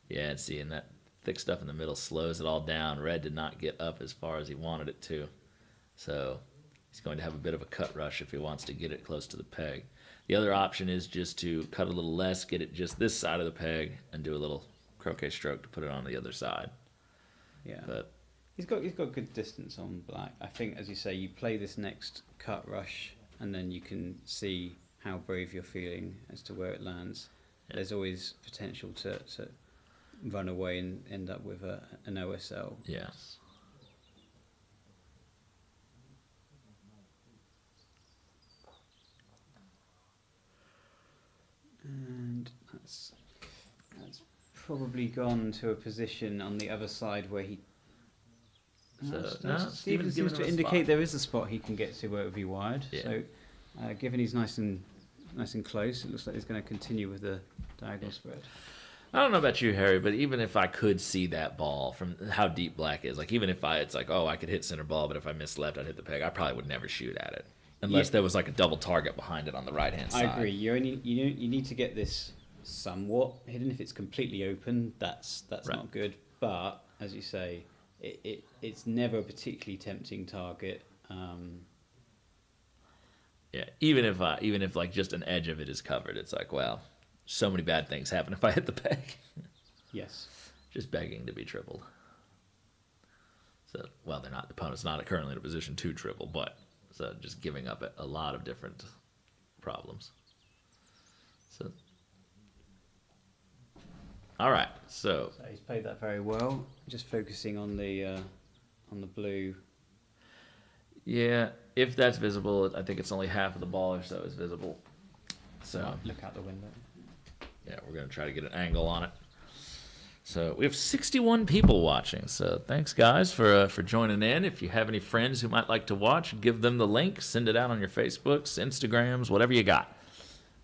Yeah, and see, and that thick stuff in the middle slows it all down. Red did not get up as far as he wanted it to. So he's going to have a bit of a cut rush if he wants to get it close to the peg. The other option is just to cut a little less, get it just this side of the peg, and do a little croquet stroke to put it on the other side. Yeah. But he's got good distance on black. I think, as you say, you play this next cut rush, and then you can see how brave you're feeling as to where it lands. Yeah. There's always potential to run away and end up with an OSL. Yes. And that's probably gone to a position on the other side where he. Stephen seems to indicate there is a spot he can get to where it would be wired. Yeah. So, given he's nice and close, it looks like he's going to continue with the diagonal spread. I don't know about you, Harry, but even if I could see that ball from how deep black is, like even if it's like, I could hit center ball, but if I missed left, I'd hit the peg. I probably would never shoot at it unless there was like a double target behind it on the right hand side. I agree. You need to get this somewhat hidden. If it's completely open, that's right. Not good. But as you say, it's never a particularly tempting target. Yeah, even if like just an edge of it is covered, it's like, well, so many bad things happen if I hit the peg. Yes. Just begging to be tripled. So, well, the opponent's not currently in a position to triple, but so just giving up a lot of different problems. So, all right. So he's played that very well. Just focusing on the blue. Yeah, if that's visible, I think it's only half of the ball or so is visible. So look out the window. Yeah, we're going to try to get an angle on it. So we have 61 people watching. So thanks, guys, for joining in. If you have any friends who might like to watch, give them the link. Send it out on your Facebooks, Instagrams, whatever you got.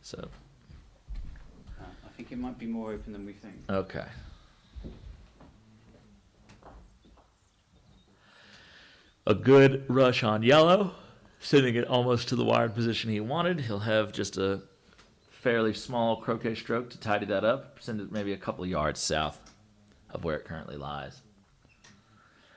So I think it might be more open than we think. Okay. A good rush on yellow, sending it almost to the wired position he wanted. He'll have just a fairly small croquet stroke to tidy that up, send it maybe a couple yards south of where it currently lies.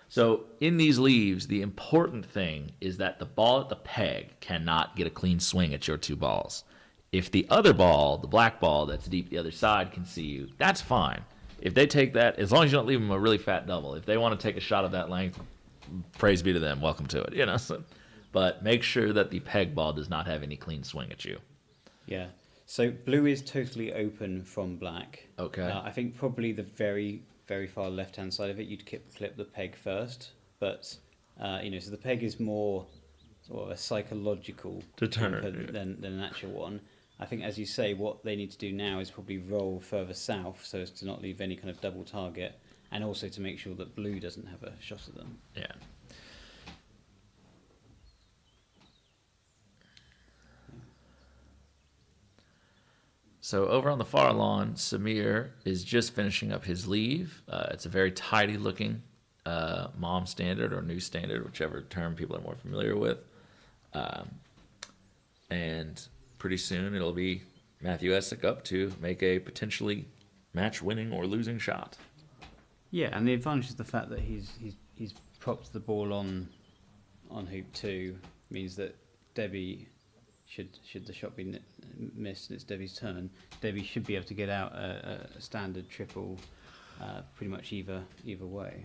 So in these leaves, the important thing is that the ball at the peg cannot get a clean swing at your two balls. If the other ball, the black ball that's deep the other side, can see you, that's fine. If they take that, as long as you don't leave them a really fat double, if they want to take a shot of that length, praise be to them, welcome to it, So, but make sure that the peg ball does not have any clean swing at you. Yeah. So blue is totally open from black. Okay. I think probably the very, very far left-hand side of it, you'd clip the peg first. But, so the peg is more sort of a psychological than an actual one. I think, as you say, what they need to do now is probably roll further south so as to not leave any kind of double target, and also to make sure that blue doesn't have a shot at them. Yeah. So over on the far lawn, Samir is just finishing up his leave. It's a very tidy-looking mom standard or new standard, whichever term people are more familiar with. And pretty soon it'll be Matthew Essick up to make a potentially match-winning or losing shot. Yeah, and the advantage is the fact that he's propped the ball on hoop 2 means that Debbie, should the shot be missed and it's Debbie's turn, Debbie should be able to get out a standard triple pretty much either way.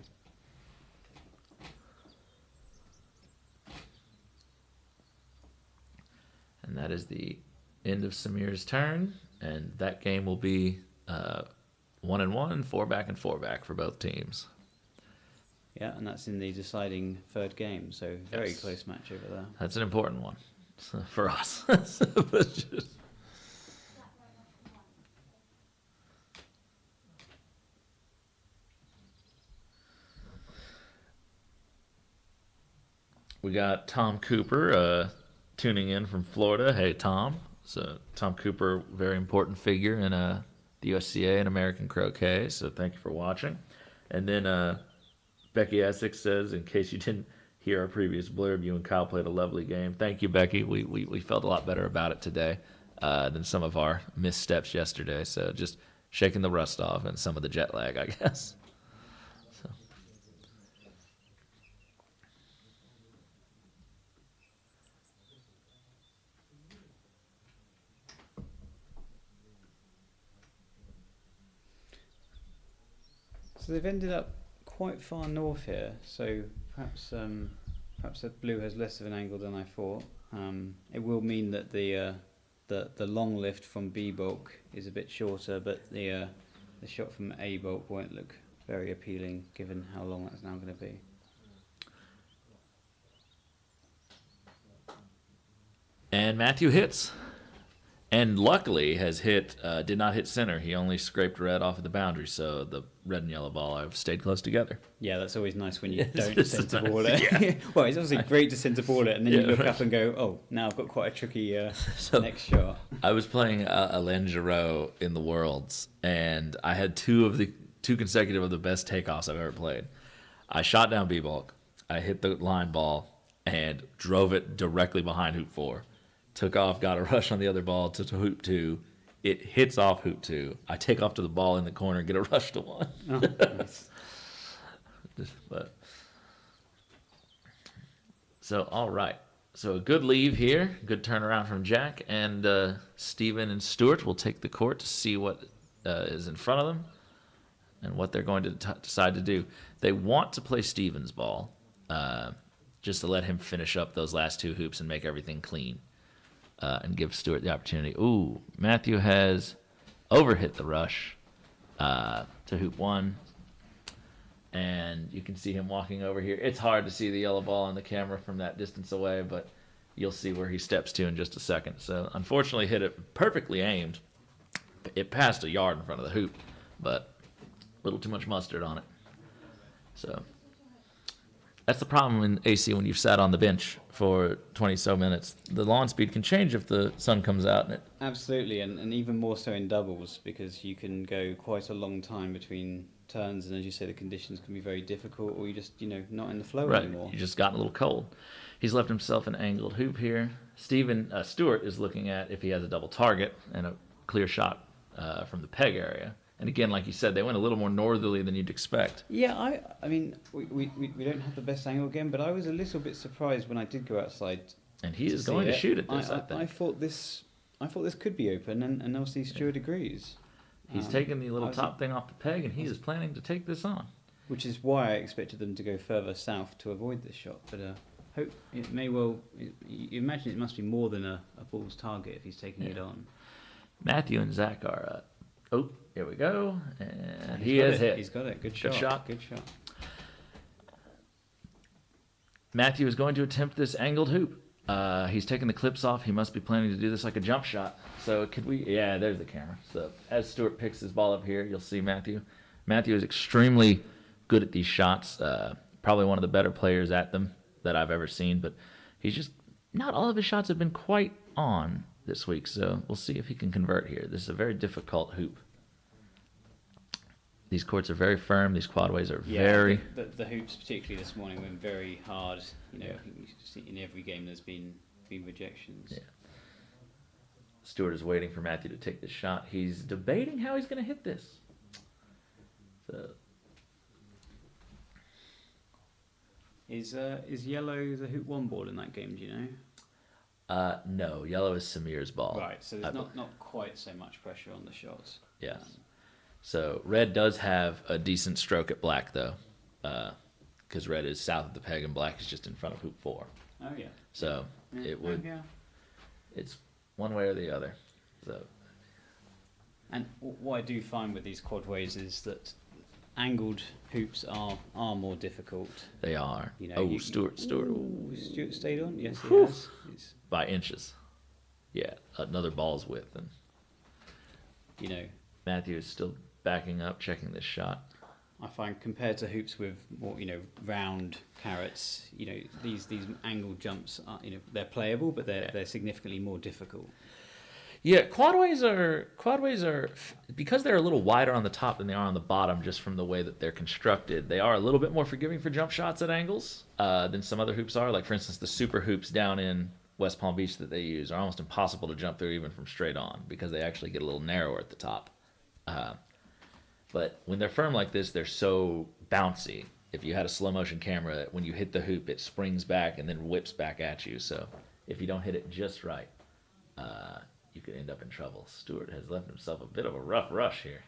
And that is the end of Samir's turn, and that game will be 1-1, 4-back and 4-back for both teams. Yeah, and that's in the deciding third game, so very close match over there. That's an important one for us. We got Tom Cooper tuning in from Florida. Hey, Tom. So Tom Cooper, very important figure in the USCA and American Croquet, so thank you for watching. And then Becky Essex says, in case you didn't hear our previous blurb, you and Kyle played a lovely game. Thank you, Becky. We felt a lot better about it today than some of our missteps yesterday. So just shaking the rust off and some of the jet lag, I guess. So. So they've ended up quite far north here, so perhaps that blue has less of an angle than I thought. It will mean that the long lift from B bulk is a bit shorter, but the shot from A bulk won't look very appealing given how long that's now going to be. And Matthew hits. And luckily has did not hit center. He only scraped red off of the boundary, so the red and yellow ball have stayed close together. Yeah, that's always nice when you don't centre ball it. Yeah. Well, it's obviously great to centre ball it, and then you look up and go, oh, now I've got quite a tricky next shot. I was playing Alain Giraud in the Worlds, and I had two consecutive of the best takeoffs I've ever played. I shot down B-bulk, I hit the line ball, and drove it directly behind hoop 4. Took off, got a rush on the other ball to hoop 2. It hits off hoop 2. I take off to the ball in the corner and get a rush to 1. Oh, nice. So, all right. So a good leave here. Good turnaround from Jack. And Stephen and Stuart will take the court to see what is in front of them and what they're going to decide to do. They want to play Stephen's ball just to let him finish up those last 2 hoops and make everything clean. And give Stuart the opportunity. Ooh, Matthew has overhit the rush to hoop 1. And you can see him walking over here. It's hard to see the yellow ball on the camera from that distance away, but you'll see where he steps to in just a second. So unfortunately hit it perfectly aimed. It passed a yard in front of the hoop, but a little too much mustard on it. So that's the problem in AC when you've sat on the bench for 20-so minutes. The lawn speed can change if the sun comes out in it. Absolutely, and even more so in doubles, because you can go quite a long time between turns, and as you say, the conditions can be very difficult, or you just, not in the flow anymore. You just got a little cold. He's left himself an angled hoop here. Stuart is looking at if he has a double target and a clear shot from the peg area. And again, like you said, they went a little more northerly than you'd expect. Yeah, I mean, we don't have the best angle again, but I was a little bit surprised when I did go outside. And he is going to shoot at this, I think. I thought this could be open, and obviously Stuart agrees. He's taken the little top thing off the peg, and he is planning to take this on. Which is why I expected them to go further south to avoid this shot, but hope it may well. You imagine it must be more than a ball's target if he's taking it on. Matthew and Zach are. Here we go, and he has hit. He's got it. Good shot. Good shot. Matthew is going to attempt this angled hoop. He's taking the clips off. He must be planning to do this like a jump shot. So could we? Yeah, there's the camera. So as Stuart picks his ball up here, you'll see Matthew. Matthew is extremely good at these shots. Probably one of the better players at them that I've ever seen. But he's just not all of his shots have been quite on. this week, so we'll see if he can convert here. This is a very difficult hoop. These courts are very firm. These quadways are very... The hoops, particularly this morning, went very hard. I think you see in every game there's been rejections. Yeah. Stewart is waiting for Matthew to take this shot. He's debating how he's going to hit this. So... Is yellow the hoop 1 ball in that game, do you know? No, yellow is Samir's ball. Right, so there's not quite so much pressure on the shots. Yes. So red does have a decent stroke at black, though, because red is south of the peg and black is just in front of hoop 4. Oh, yeah. So it would... Yeah. It's one way or the other. So. And what I do find with these quadways is that angled hoops are more difficult. They are. You know, Stewart. Ooh, Stewart stayed on? Yes, he Whew. has. By inches. Yeah, another ball's width. And you know, Matthew is still backing up, checking this shot. I find compared to hoops with more, round carrots, these angled jumps are, they're playable, but they're significantly more difficult. Yeah, quadways are because they're a little wider on the top than they are on the bottom, just from the way that they're constructed. They are a little bit more forgiving for jump shots at angles than some other hoops are. Like, for instance, the super hoops down in West Palm Beach that they use are almost impossible to jump through even from straight on because they actually get a little narrower at the top. But when they're firm like this, they're so bouncy. If you had a slow motion camera, when you hit the hoop, it springs back and then whips back at you. So if you don't hit it just right, you could end up in trouble. Stewart has left himself a bit of a rough rush here.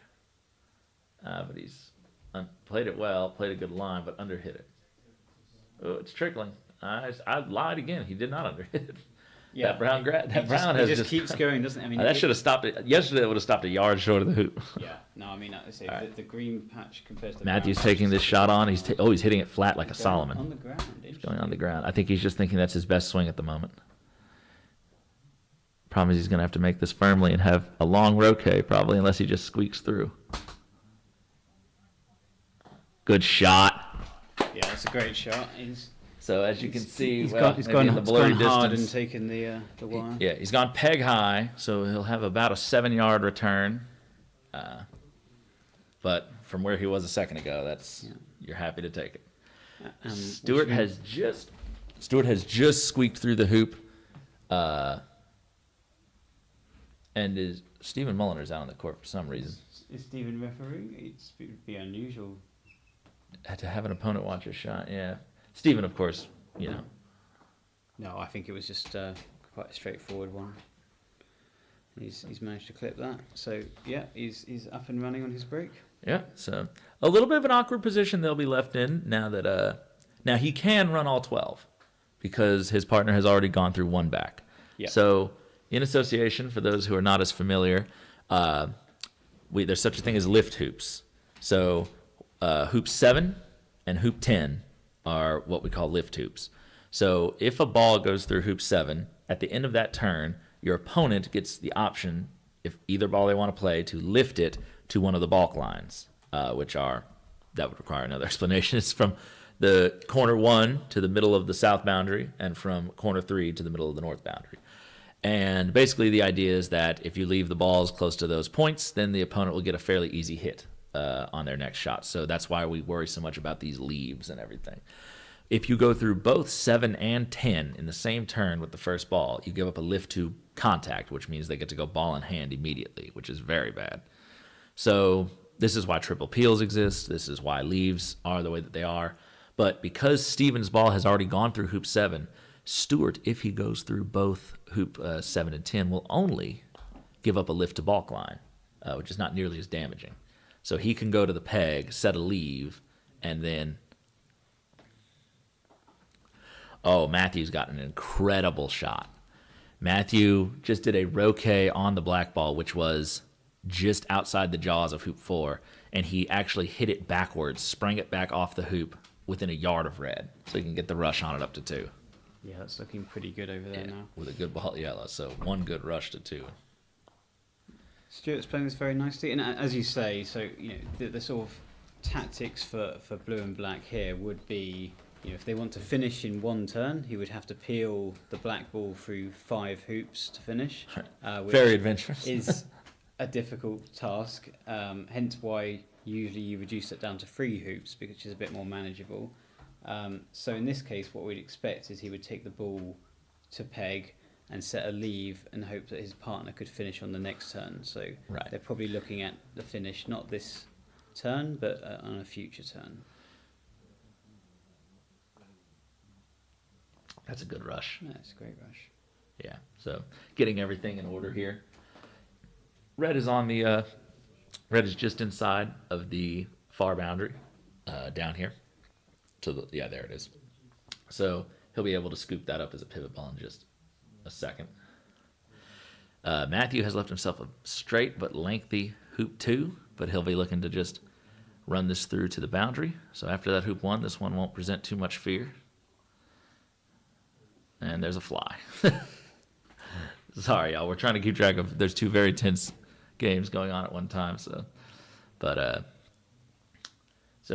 But he's played it well, played a good line, but underhit it. Oh, it's trickling. I lied again. He did not underhit it. Yeah, that brown has just keeps going, doesn't it? I mean, that should have stopped it. Yesterday, it would have stopped a yard short of the hoop. Yeah, no, I mean, I say Right. the green patch compared to the Matthew's brown taking patch this is- shot on. He's hitting it flat like a going Solomon. on the ground. He's going on the ground. I think he's just thinking that's his best swing at the moment. Problem is he's going to have to make this firmly and have a long roquet probably, unless he just squeaks through. Good shot. Yeah, that's a great shot. So as you can see, he's well, gone maybe in the blurry hard and distance, taken the wire. yeah, he's gone peg high, so he'll have about a 7-yard return. But from where he was a second ago, you're happy to take it. Stewart has just squeaked through the hoop, and Stephen Mulliner's out on the court for some reason. Is Stephen refereeing? It would be unusual. To have an opponent watch a shot, yeah. Stephen, of course, No, I think it was just quite a straightforward one. He's managed to clip that. So yeah, he's up and running on his break. Yeah, so a little bit of an awkward position they'll be left in now that now he can run all 12 because his partner has already gone through one back. Yeah. So in association, for those who are not as familiar, there's such a thing as lift hoops. So hoop 7 and hoop 10 are what we call lift hoops. So if a ball goes through hoop 7, at the end of that turn, your opponent gets the option, if either ball they want to play, to lift it to one of the balk lines, that would require another explanation. It's from the corner 1 to the middle of the south boundary and from corner 3 to the middle of the north boundary. And basically the idea is that if you leave the balls close to those points, then the opponent will get a fairly easy hit on their next shot. So that's why we worry so much about these leaves and everything. If you go through both 7 and 10 in the same turn with the first ball, you give up a lift to contact, which means they get to go ball in hand immediately, which is very bad. So this is why triple peels exist. This is why leaves are the way that they are. But because Stephen's ball has already gone through hoop 7, Stewart, if he goes through both hoop 7 and 10, will only give up a lift to balk line, which is not nearly as damaging. So he can go to the peg, set a leave, and then... Oh, Matthew's got an incredible shot. Matthew just did a roquet on the black ball, which was just outside the jaws of hoop 4, and he actually hit it backwards, sprang it back off the hoop within a yard of red, so he can get the rush on it up to 2. Yeah, that's looking pretty good over there now. With a good ball yellow, so 1 good rush to 2. Stuart's playing this very nicely, and as you say, so the sort of tactics for blue and black here would be if they want to finish in one turn, he would have to peel the black ball through 5 hoops to finish, which Very adventurous. is a difficult task. Hence why usually you reduce it down to 3 hoops, which is a bit more manageable. So in this case, what we'd expect is he would take the ball to peg and set a leave and hope that his partner could finish on the next turn. So they're probably looking at the finish, not this turn, but on a future turn. That's a good rush. Yeah, it's a great rush. Yeah, so getting everything in order here. Red is on the red is just inside of the far boundary, down here. There it is. So he'll be able to scoop that up as a pivot ball in just a second. Matthew has left himself a straight but lengthy hoop 2, but he'll be looking to just run this through to the boundary. So after that hoop 1, this one won't present too much fear. And there's a fly. Sorry, y'all. We're trying to keep track of. There's 2 very tense games going on at one time. So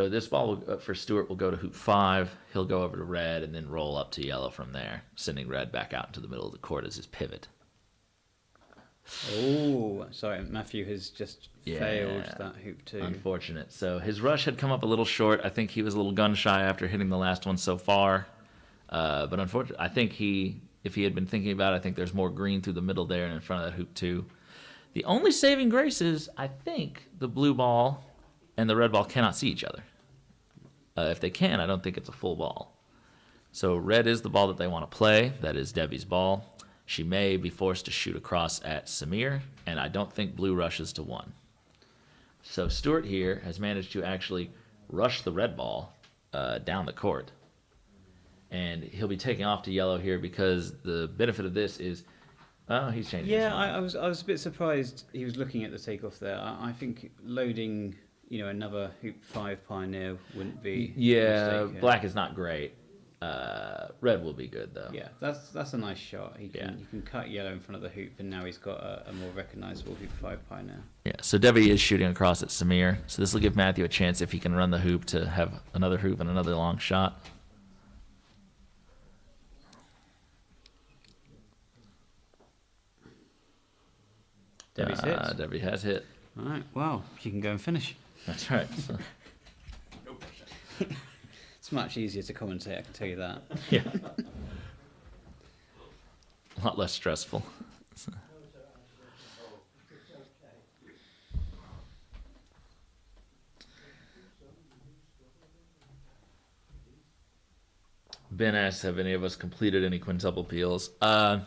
this ball for Stuart will go to hoop 5. He'll go over to red and then roll up to yellow from there, sending red back out into the middle of the court as his pivot. Oh, sorry. Matthew has just failed that hoop 2. Unfortunate. So his rush had come up a little short. I think he was a little gun shy after hitting the last one so far. But unfortunately, I think if he had been thinking about it, I think there's more green through the middle there and in front of that hoop 2. The only saving grace is I think the blue ball and the red ball cannot see each other. If they can, I don't think it's a full ball. So red is the ball that they want to play. That is Debbie's ball. She may be forced to shoot across at Samir, and I don't think blue rushes to 1. So Stuart here has managed to actually rush the red ball down the court. And he'll be taking off to yellow here because the benefit of this is, he's changing. Yeah, I was a bit surprised he was looking at the takeoff there. I think loading, another hoop 5 pioneer wouldn't be. Yeah, black is not great. Red will be good though. Yeah, that's a nice shot. He can cut yellow in front of the hoop, and now he's got a more recognisable hoop 5 pioneer. Yeah, so Debbie is shooting across at Samir. So this will give Matthew a chance if he can run the hoop to have another hoop and another long shot. Debbie's hit. Debbie has hit. All right. Wow. She can go and finish. That's right. So. No pressure. It's much easier to commentate, I can tell you that. Yeah. A lot less stressful. So. Ben asks, have any of us completed any quintuple peels? I've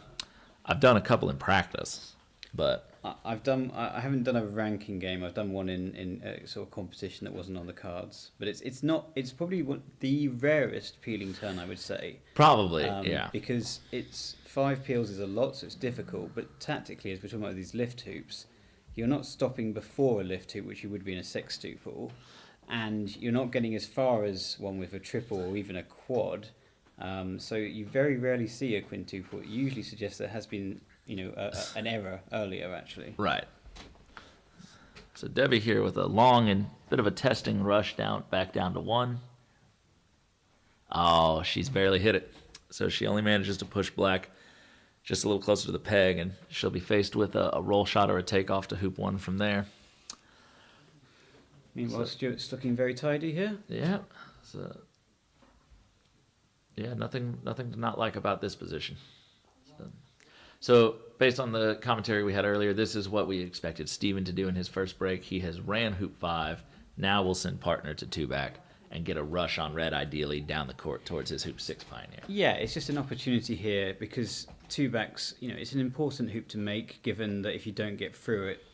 done a couple in practice, but I haven't done a ranking game. I've done one in a sort of competition that wasn't on the cards. But it's probably the rarest peeling turn, I would say. Probably, yeah. Because 5 peels is a lot, so it's difficult. But tactically, as we're talking about these lift hoops, you're not stopping before a lift hoop, which you would be in a sextuple, and you're not getting as far as one with a triple or even a quad. So you very rarely see a quintuple. It usually suggests there has been an error earlier, actually. Right. So Debbie here with a long and bit of a testing rush back down to 1. Oh, she's barely hit it. So she only manages to push black just a little closer to the peg, and she'll be faced with a roll shot or a takeoff to hoop 1 from there. Meanwhile, Stuart's looking very tidy here. Yeah. Nothing to not like about this position. So based on the commentary we had earlier, this is what we expected Steven to do in his first break. He has ran hoop 5. Now we'll send partner to 2-back and get a rush on red, ideally down the court towards his hoop 6 pioneer. Yeah, it's just an opportunity here because 2-backs, it's an important hoop to make, given that if you don't get through it,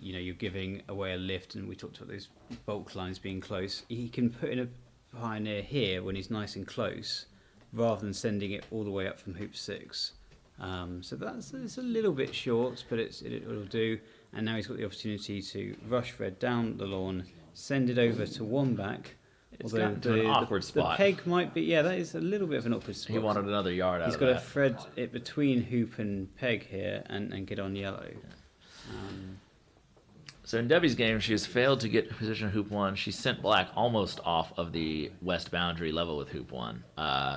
you're giving away a lift, and we talked about those bulk lines being close. He can put in a pioneer here when he's nice and close, rather than sending it all the way up from hoop 6. So it's a little bit short, but it'll do. And now he's got the opportunity to rush red down the lawn, send it over to 1-back. It's gotten to an awkward spot. The peg might be, that is a little bit of an awkward spot. He wanted another yard out of that. He's got to thread it between hoop and peg here and get on yellow. So in Debbie's game, she has failed to get position hoop 1. She sent black almost off of the west boundary level with hoop 1.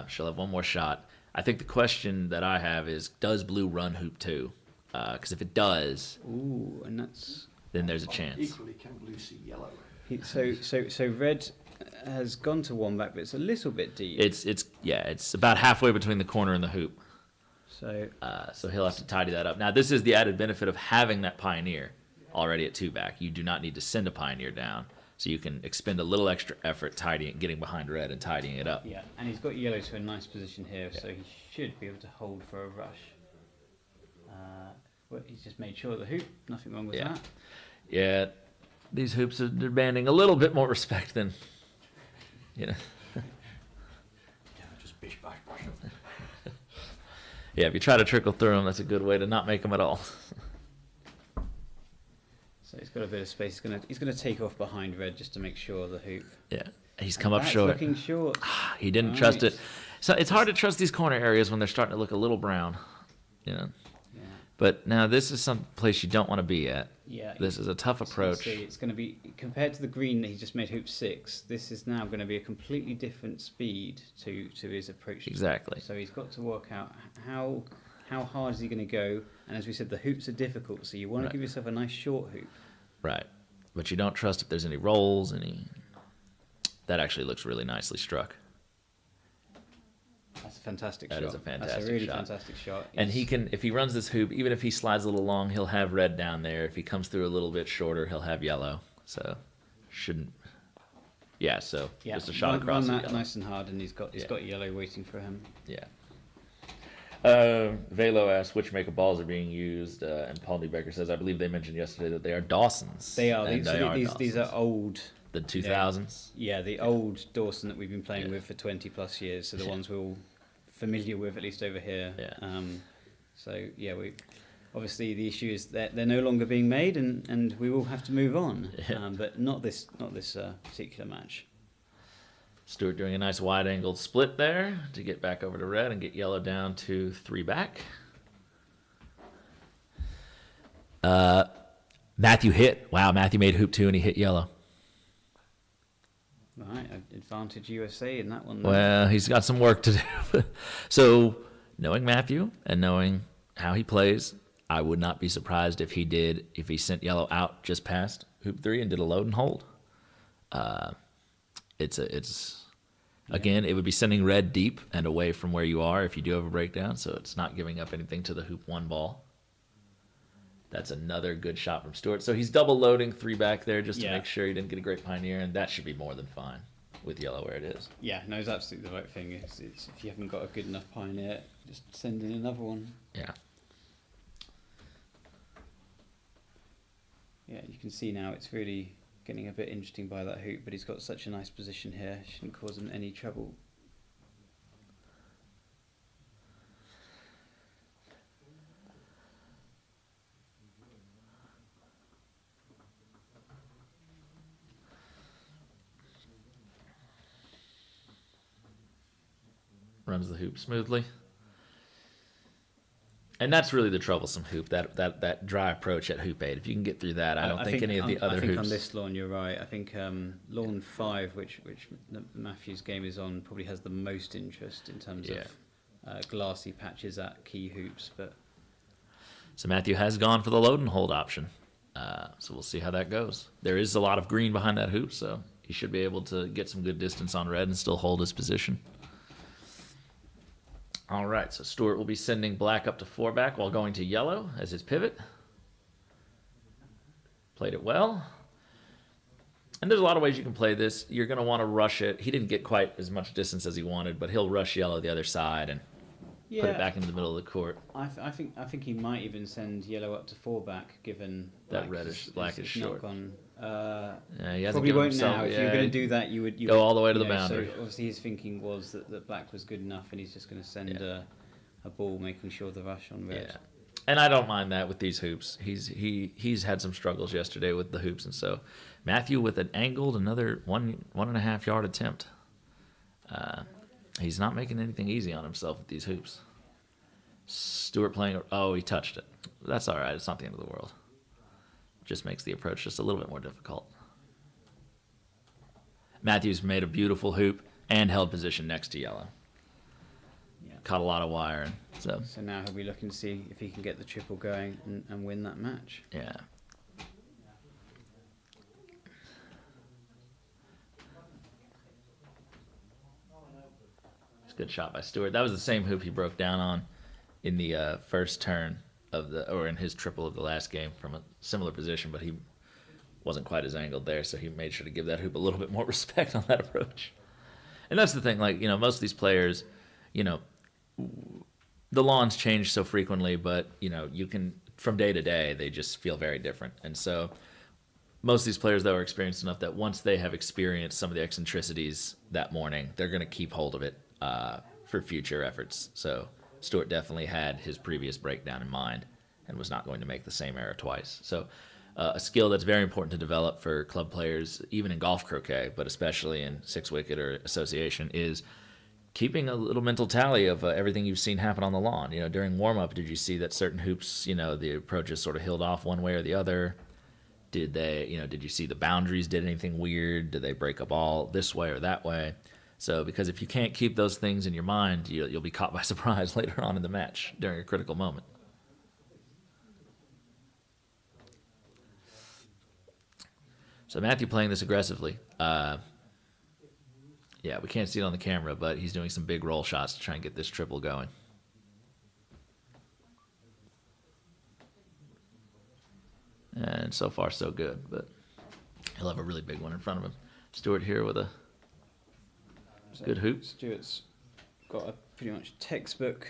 She'll have one more shot. I think the question that I have is, does blue run hoop 2? Because if it does, Ooh, and that's then there's a chance. Equally, can blue see yellow? so red has gone to 1 back, but it's a little bit deep. It's about halfway between the corner and the hoop. So So he'll have to tidy that up. Now, this is the added benefit of having that pioneer already at 2 back. You do not need to send a pioneer down, so you can expend a little extra effort getting behind red and tidying it up. yeah, and he's got yellow to a nice position here, so he should be able to hold for a rush. Well, he's just made sure of the hoop. Nothing wrong with Yeah. that. Yeah, these hoops are demanding a little bit more respect than, Yeah, just bish bash bash. Yeah, if you try to trickle through them, that's a good way to not make them at all. So he's got a bit of space. He's gonna take off behind red just to make sure of the hoop. Yeah, he's come up That's short. looking short. He didn't trust it. So it's hard to trust these corner areas when they're starting to look a little brown, Yeah. But now this is some place you don't want to be at. Yeah. This is a tough approach. See, it's going to be compared to the green that he just made hoop 6. This is now going to be a completely different speed to his approach. Exactly. So he's got to work out how hard is he going to go. And as we said, the hoops are difficult, so you want Right. to give yourself a nice short hoop. Right. But you don't trust if there's any rolls, That actually looks really nicely struck. That's a fantastic That shot. is a fantastic That's a really shot. fantastic shot. And he can, if he runs this hoop, even if he slides a little long, he'll have red down there. If he comes through a little bit shorter, he'll have yellow. So, shouldn't. Yeah, so just a shot run across. that yellow. nice and hard, and he's got yellow waiting for him. Yeah. Velo asks which make of balls are being used, and Paul Newbecker says, I believe they mentioned yesterday that they are Dawson's. They are. And These are Dawson's. old. The 2000s. Yeah, the old Dawson that we've been playing Yeah. with for 20 plus years. So the ones we're all familiar with, at least over here. Yeah. So yeah, we obviously the issue is that they're no longer being made, and we will have to move on. Yeah. But not this particular match. Stewart doing a nice wide-angled split there to get back over to red and get yellow down to 3 back. Matthew hit. Wow, Matthew made hoop 2 and he hit yellow. Right, advantage USA in that one. Well, he's got some work to do. So, knowing Matthew and knowing how he plays, I would not be surprised if he sent yellow out just past hoop 3 and did a load and hold. Again, it would be sending red deep and away from where you are if you do have a breakdown, so it's not giving up anything to the hoop 1 ball. That's another good shot from Stewart. So he's double loading 3 back there just to make sure he didn't get a great pioneer, and that should be more than fine with yellow where it is. Yeah, no, it's absolutely the right thing. It's if you haven't got a good enough pioneer, just send in another one. Yeah. Yeah, you can see now it's really getting a bit interesting by that hoop, but he's got such a nice position here. Shouldn't cause him any trouble. Runs the hoop smoothly. And that's really the troublesome hoop, that dry approach at hoop 8. If you can get through that, I don't think any of the other I think hoops. on this lawn you're right. I think lawn 5, which Matthew's game is on, probably has the most interest in terms of glassy patches at key hoops. But So Matthew has gone for the load and hold option. So we'll see how that goes. There is a lot of green behind that hoop, so he should be able to get some good distance on red and still hold his position. All right, so Stewart will be sending black up to 4 back while going to yellow as his pivot. Played it well. And there's a lot of ways you can play this. You're going to want to rush it. He didn't get quite as much distance as he wanted, but he'll rush yellow the other side and put it back into the middle of the court. I think he might even send yellow up to 4 back, given That black is short. Gone. Yeah, he hasn't Probably given won't himself- now. If yeah, you were going to do that, you would go all the way to the you know, boundary. So obviously his thinking was that black was good enough, and he's just going to send a ball, making sure the rush on red. Yeah, and I don't mind that with these hoops. He's had some struggles yesterday with the hoops, and so Matthew with an angled another 1.5 yard attempt. He's not making anything easy on himself with these hoops. Stewart playing. Oh, he touched it. That's all right. It's not the end of the world. just makes the approach just a little bit more difficult. Matthew's made a beautiful hoop and held position next to yellow. Yeah. Caught a lot of wire. So now he'll be looking to see if he can get the triple going and win that match. yeah. It's a good shot by Stewart. That was the same hoop he broke down on in the first turn or in his triple of the last game from a similar position, but he wasn't quite as angled there, so he made sure to give that hoop a little bit more respect on that approach. And that's the thing, like, most of these players, the lawns change so frequently, but, you can, from day to day, they just feel very different. And so most of these players, though, are experienced enough that once they have experienced some of the eccentricities that morning, they're going to keep hold of it for future efforts. So Stewart definitely had his previous breakdown in mind and was not going to make the same error twice. So a skill that's very important to develop for club players, even in golf croquet, but especially in six-wicket or association, is keeping a little mental tally of everything you've seen happen on the lawn. During warm-up, did you see that certain hoops, the approaches sort of hilled off one way or the other? Did they, did you see the boundaries did anything weird? Did they break a ball this way or that way? So, because if you can't keep those things in your mind, you'll be caught by surprise later on in the match during a critical moment. So Matthew playing this aggressively. Yeah, we can't see it on the camera, but he's doing some big roll shots to try and get this triple going. And so far, so good, but he'll have a really big one in front of him. Stewart here with a good hoop. Stewart's got a pretty much textbook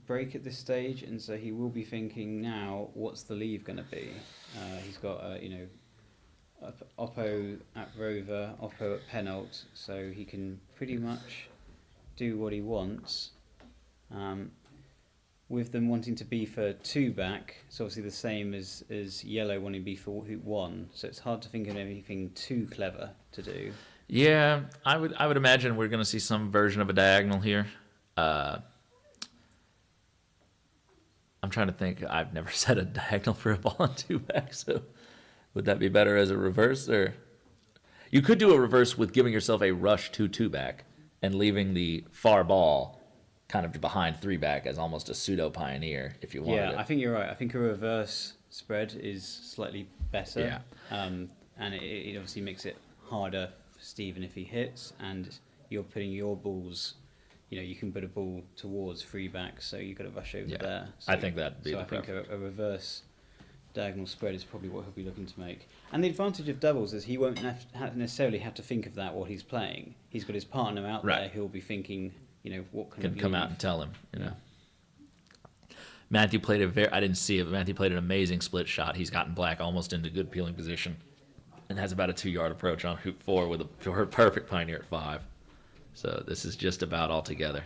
break at this stage, and so he will be thinking now, what's the leave going to be? He's got oppo at rover, oppo at penult, so he can pretty much do what he wants. With them wanting to be for two back, it's obviously the same as yellow wanting to be for hoop one, so it's hard to think of anything too clever to do. Yeah, I would imagine we're going to see some version of a diagonal here. I'm trying to think. I've never set a diagonal for a ball on two back, so would that be better as a reverse? Or you could do a reverse with giving yourself a rush to two back and leaving the far ball kind of behind three back as almost a pseudo pioneer if you wanted it. Yeah, I think you're right. I think a reverse spread is slightly better. Yeah. And it obviously makes it harder for Stephen if he hits, and you're putting your balls. You can put a ball towards free back, so you've got to rush over there. So, I think that'd be the preference. I think a reverse diagonal spread is probably what he'll be looking to make. And the advantage of doubles is he won't necessarily have to think of that while he's playing. He's got his partner out there who'll be thinking, what can come out and tell him, Matthew played I didn't see it, but Matthew played an amazing split shot. He's gotten black almost into good peeling position and has about a 2-yard approach on hoop 4 with a perfect pioneer at 5. So this is just about all together.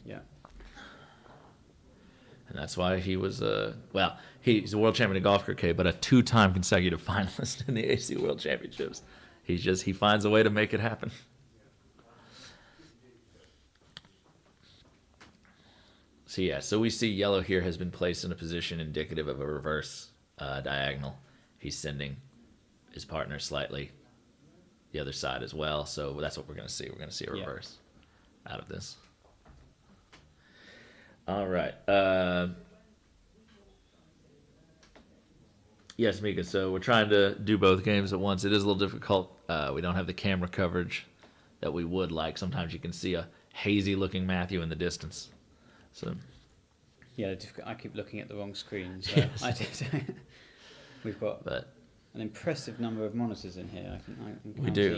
Yeah. And that's why he was, he's a world champion in golf croquet, but a 2-time consecutive finalist in the AC World Championships. He finds a way to make it happen. So we see yellow here has been placed in a position indicative of a reverse diagonal. He's sending his partner slightly the other side as well, so that's what we're going to see. We're going to see a reverse out of this. All right. Yes, Mika, so we're trying to do both games at once. It is a little difficult. We don't have the camera coverage that we would like. Sometimes you can see a hazy-looking Matthew in the distance. So. Yeah, I keep looking at the wrong screen, so Yes. I did. We've got an impressive number of monitors in here. We do.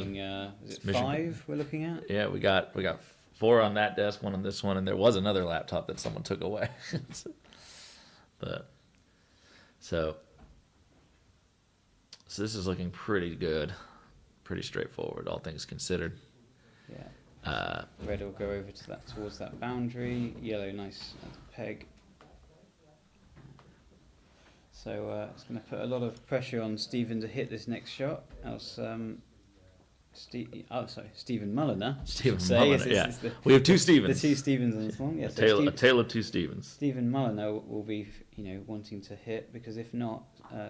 Is it 5 we're looking at? Yeah, we got 4 on that desk, 1 on this one, and there was another laptop that someone took away. So this is looking pretty good, pretty straightforward, all things considered. Yeah. Red will go over towards that boundary. Yellow, nice at the peg. So it's going to put a lot of pressure on Stephen to hit this next shot. Else, Stephen Mulliner. Stephen Mulliner, we have 2 Stephens. The 2 Stephens on this one. Yes, a tale of 2 Stephens. Stephen Mulliner will be wanting to hit, because if not,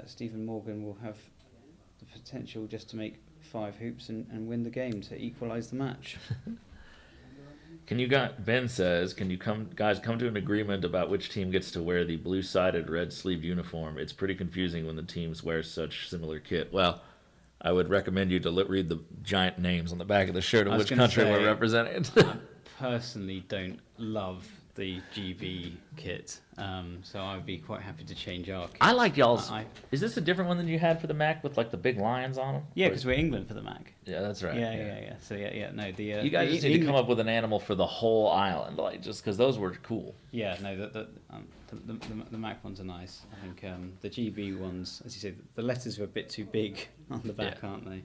Stephen Morgan will have the potential just to make 5 hoops and win the game to equalise the match. Ben says, can you guys come to an agreement about which team gets to wear the blue-sided, red-sleeved uniform? It's pretty confusing when the teams wear such similar kit. Well, I would recommend you to read the giant names on the back of the shirt of which country we're represented. I personally don't love the GB kit, so I would be quite happy to change our kit. I like y'all's. Is this a different one than you had for the Mac with like the big lions on them? Yeah, because we're England for the Mac. Yeah, that's right. Yeah. So no, the you guys just need to come up with an animal for the whole island, like just because those were cool. Yeah, no, the Mac ones are nice. I think the GB ones, as you say, the letters are a bit too big on the back, aren't they?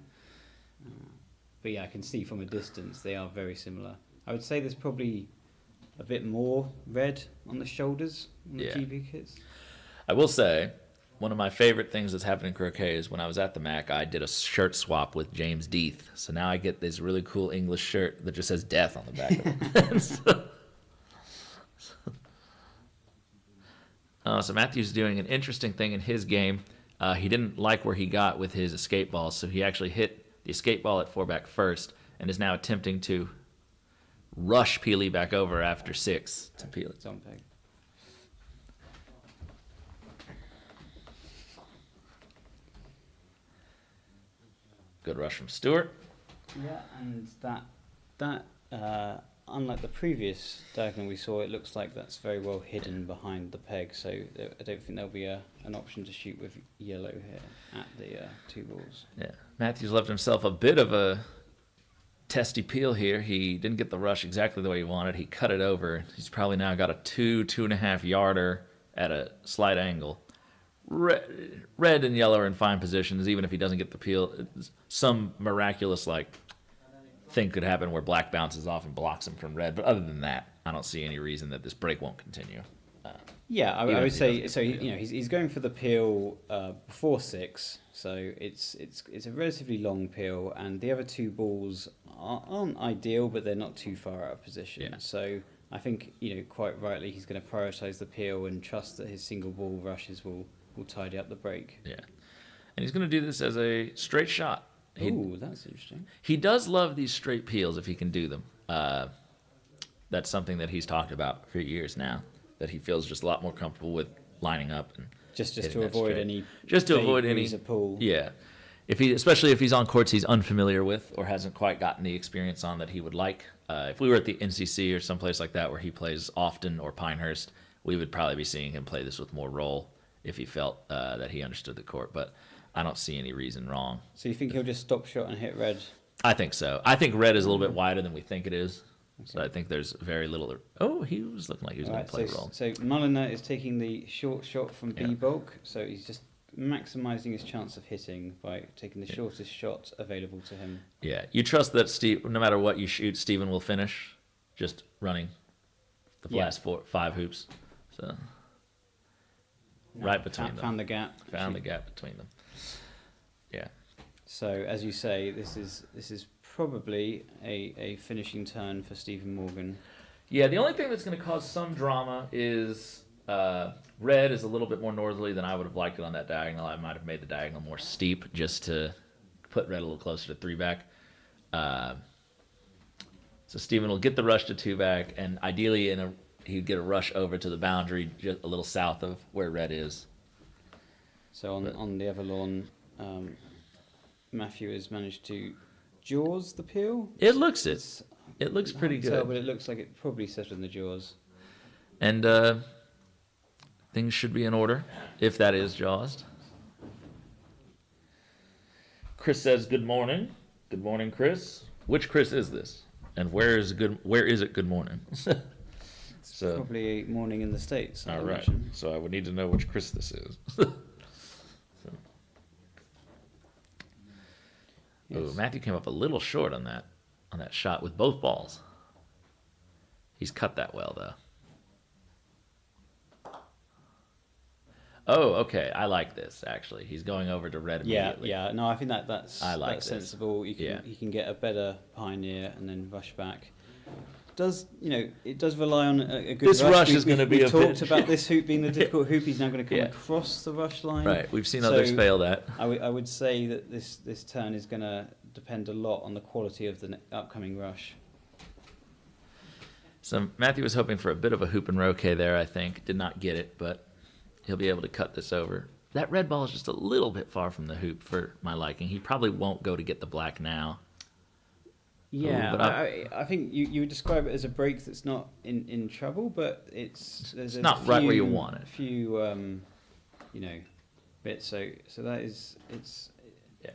But yeah, I can see from a distance they are very similar. I would say there's probably a bit more red on the shoulders on the GB kits. I will say, one of my favorite things that's happened in croquet is when I was at the Mac, I did a shirt swap with James Deeth. So now I get this really cool English shirt that just says death on the back of it. So Matthew's doing an interesting thing in his game. He didn't like where he got with his escape ball, so he actually hit the escape ball at 4-back first and is now attempting to rush Peely back over after 6 to Peely. It's on peg. Good rush from Stewart. Yeah, and that unlike the previous diagonal we saw, it looks like that's very well hidden behind the peg, so I don't think there'll be an option to shoot with yellow here at the 2 balls. Yeah, Matthews left himself a bit of a testy peel here. He didn't get the rush exactly the way he wanted. He cut it over. He's probably now got a 2.5 yarder at a slight angle. Red and yellow are in fine positions, even if he doesn't get the peel. Some miraculous thing could happen where black bounces off and blocks him from red. But other than that, I don't see any reason that this break won't continue. Yeah, I would say so. He's going for the peel before 6, so it's a relatively long peel, and the other 2 balls aren't ideal, but they're not too far out of position. Yeah. So I think quite rightly he's going to prioritise the peel and trust that his single ball rushes will tidy up the break. Yeah, and he's going to do this as a straight shot. Ooh, that's interesting. He does love these straight peels if he can do them. That's something that he's talked about for years now, that he feels just a lot more comfortable with lining up and just to avoid any pull. Yeah, especially if he's on courts he's unfamiliar with or hasn't quite gotten the experience on that he would like. If we were at the NCC or someplace like that where he plays often, or Pinehurst, we would probably be seeing him play this with more roll if he felt that he understood the court. But I don't see any reason wrong. So you think he'll just stop shot and hit red? I think so. I think red is a little bit wider than we think it is. Okay. So I think there's very little. Oh, he was looking like he was going to play roll. So Mulliner is taking the short shot from B bulk. So he's just maximising his chance of hitting by taking the shortest shot available to him. Yeah, you trust that Steve, no matter what you shoot, Stephen will finish just running the last 5 hoops. So right between them. Found the gap. Found the gap between them. Yeah. So as you say, this is probably a finishing turn for Stephen Morgan. Yeah, the only thing that's going to cause some drama is red is a little bit more northerly than I would have liked it on that diagonal. I might have made the diagonal more steep just to put red a little closer to 3-back. So Stephen will get the rush to 2-back, and ideally he'd get a rush over to the boundary just a little south of where red is. So on the other lawn, Matthew has managed to jaws the peel. It looks pretty good. But it looks like it probably settled in the jaws. And things should be in order if that is jawsed. Chris says good morning. Good morning, Chris. Which Chris is this? And where is it good morning? So probably a morning in the States. All right. So I would need to know which Chris this is. Yes. Oh, Matthew came up a little short on that shot with both balls. He's cut that well though. Oh, okay. I like this actually. He's going over to red immediately. Yeah. No, I think that's sensible. You can get a better pioneer and then rush back. does it does rely on a good This rush is We've gonna be a talked bit- about this hoop being the difficult hoop. He's now going to come Yeah. across the rush line. Right. We've seen So, others fail that. I would say that this turn is going to depend a lot on the quality of the upcoming rush. So Matthew was hoping for a bit of a hoop and roquet there, I think. Did not get it, but he'll be able to cut this over. That red ball is just a little bit far from the hoop for my liking. He probably won't go to get the black now. Yeah, but I think you would describe it as a break that's not in trouble, but there's It's a not right where you want it. A few bits. So that is Yeah.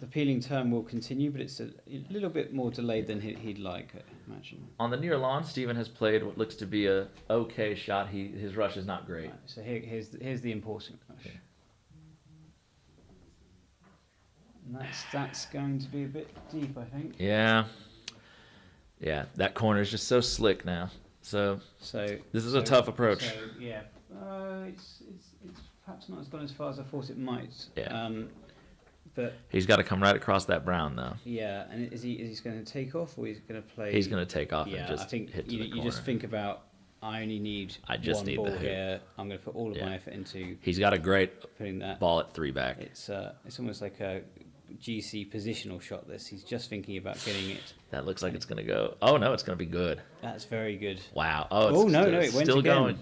the peeling turn will continue, but it's a little bit more delayed than he'd like, I imagine. On the near lawn, Steven has played what looks to be a okay shot. His rush is not great. Right, so here's the important rush. Okay. And that's going to be a bit deep, I think. Yeah. Yeah, that corner is just so slick now. So this is a tough approach. So, yeah, it's perhaps not gone as far as I thought it might. Yeah. But He's got to come right across that brown, though. yeah, and is he going to take off or is he going to play? He's going to take off Yeah, and just I think hit to the you corner. just think about. I only need I just one need the ball hoop. here. I'm going to put all of Yeah. my effort into He's got a great putting that. ball at 3 back. It's almost like a GC positional shot. He's just thinking about getting it. That looks like it's going to go. Oh, no, it's going to be good. That's very good. Wow. Oh, It's no, still, it went still again. going.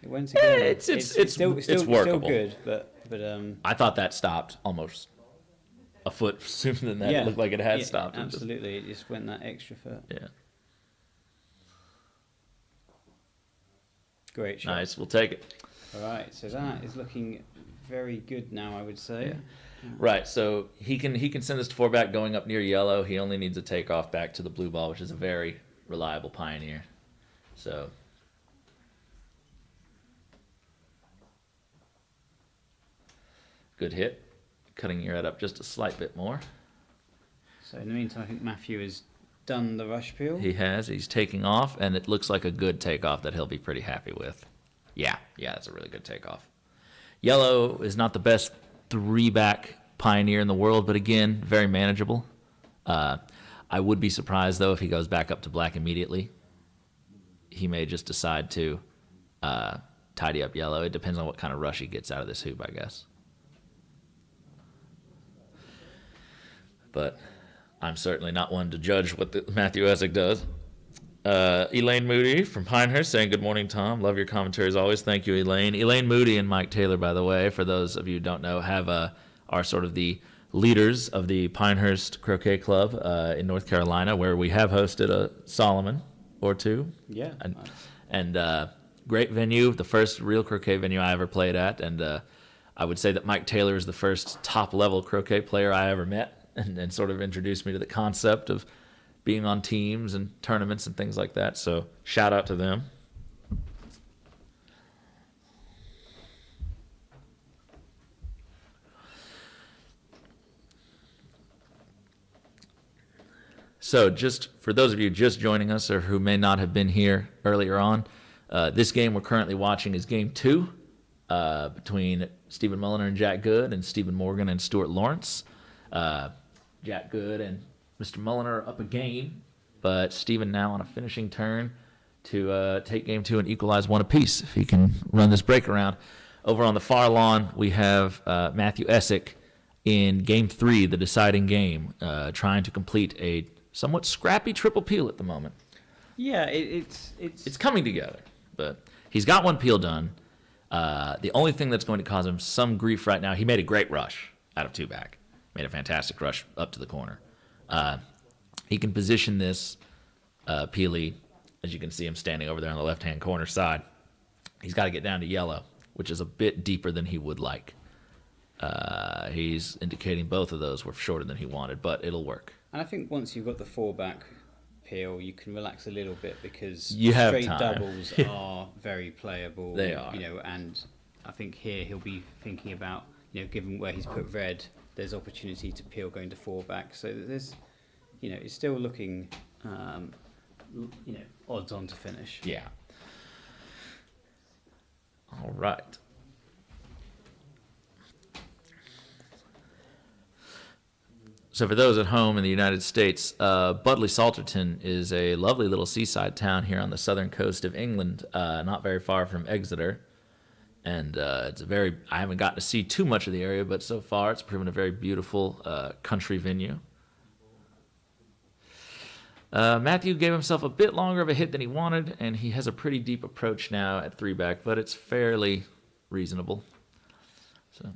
It went again. It's still workable. good, but I thought that stopped almost a foot sooner than that. yeah, It looked like it had yeah, stopped. It just- Absolutely, it just went that extra foot. yeah. Great shot. Nice. We'll take it. All right, so that is looking very good now, I would say. Yeah. Right. So he can send this to 4 back going up near yellow. He only needs a takeoff back to the blue ball, which is a very reliable Pioneer. So good hit. Cutting your head up just a slight bit more. So in the meantime, I think Matthew has done the rush peel. He has. He's taking off, and it looks like a good takeoff that he'll be pretty happy with. Yeah, that's a really good takeoff. Yellow is not the best 3-back Pioneer in the world, but again, very manageable. I would be surprised, though, if he goes back up to black immediately. He may just decide to tidy up yellow. It depends on what kind of rush he gets out of this hoop, I guess. But I'm certainly not one to judge what Matthew Essick does. Elaine Moody from Pinehurst saying, good morning, Tom. Love your commentary as always. Thank you, Elaine. Elaine Moody and Mike Taylor, by the way, for those of you who don't know, are sort of the leaders of the Pinehurst Croquet Club in North Carolina, where we have hosted a Solomon or two. Yeah. And great venue, the first real croquet venue I ever played at. And I would say that Mike Taylor is the first top-level croquet player I ever met, and sort of introduced me to the concept of being on teams and tournaments and things like that. So shout out to them. So just for those of you just joining us or who may not have been here earlier on, this game we're currently watching is game 2 between Stephen Mulliner and Jack Good and Stephen Morgan and Stuart Lawrence. Jack Good and Mr. Mulliner are up a game, but Stephen now on a finishing turn to take game 2 and equalize 1 apiece if he can run this break around. Over on the far lawn, we have Matthew Essick in game 3, the deciding game, trying to complete a somewhat scrappy triple peel at the moment. Yeah, it's coming together, but he's got 1 peel done. The only thing that's going to cause him some grief right now, he made a great rush out of 2 back. Made a fantastic rush up to the corner. He can position this peely, as you can see him standing over there on the left-hand corner side. He's got to get down to yellow, which is a bit deeper than he would like. He's indicating both of those were shorter than he wanted, but it'll work. And I think once you've got the 4 back peel, you can relax a little bit because You have straight time. doubles are very playable. They are. And I think here he'll be thinking about, given where he's put red, there's opportunity to peel going to 4 back. So there's, it's still looking, odds on to finish. Yeah. All right. So for those at home in the United States, Budleigh Salterton is a lovely little seaside town here on the southern coast of England, not very far from Exeter. And it's I haven't gotten to see too much of the area, but so far it's proven a very beautiful country venue. Matthew gave himself a bit longer of a hit than he wanted, and he has a pretty deep approach now at 3-back, but it's fairly reasonable. So.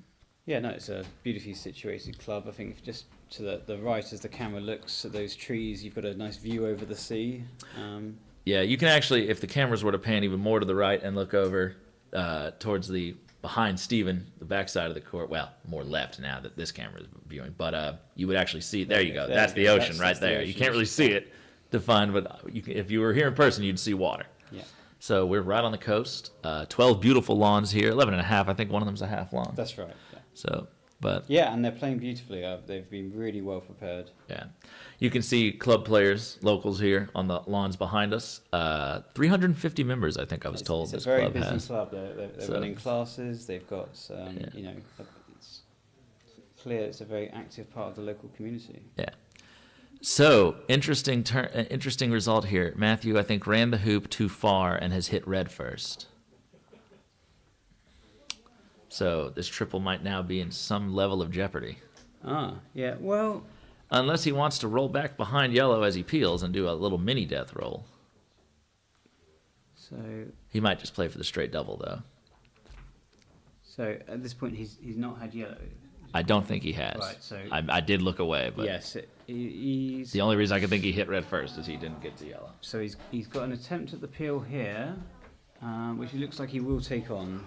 Yeah, no, it's a beautifully situated club. I think just to the right as the camera looks at those trees, you've got a nice view over the sea. Yeah, you can actually, if the cameras were to pan even more to the right and look over towards behind Stephen, the backside of the court, well, more left now that this camera is viewing, but you would actually see, there you go, that's the ocean right there. You can't really see it defined, but if you were here in person, you'd see water. Yeah. So we're right on the coast, 12 beautiful lawns here, 11 and a half, I think one of them's a half lawn. That's right. Yeah. So, but yeah, and they're playing beautifully. They've been really well prepared. yeah, you can see club players, locals here on the lawns behind us. 350 members, I think I was told. It's this a very club busy has. club. They're running classes. They've got, it's clear it's a very active part of the local community. Yeah. So interesting result here. Matthew, I think, ran the hoop too far and has hit red first. So this triple might now be in some level of jeopardy. Yeah, well... Unless he wants to roll back behind yellow as he peels and do a little mini death roll. So... He might just play for the straight double, though. So at this point, he's not had yellow. I don't think he has. Right, so... I did look away, but... Yes, he's... The only reason I could think he hit red first is he didn't get to yellow. So he's got an attempt at the peel here, which it looks like he will take on.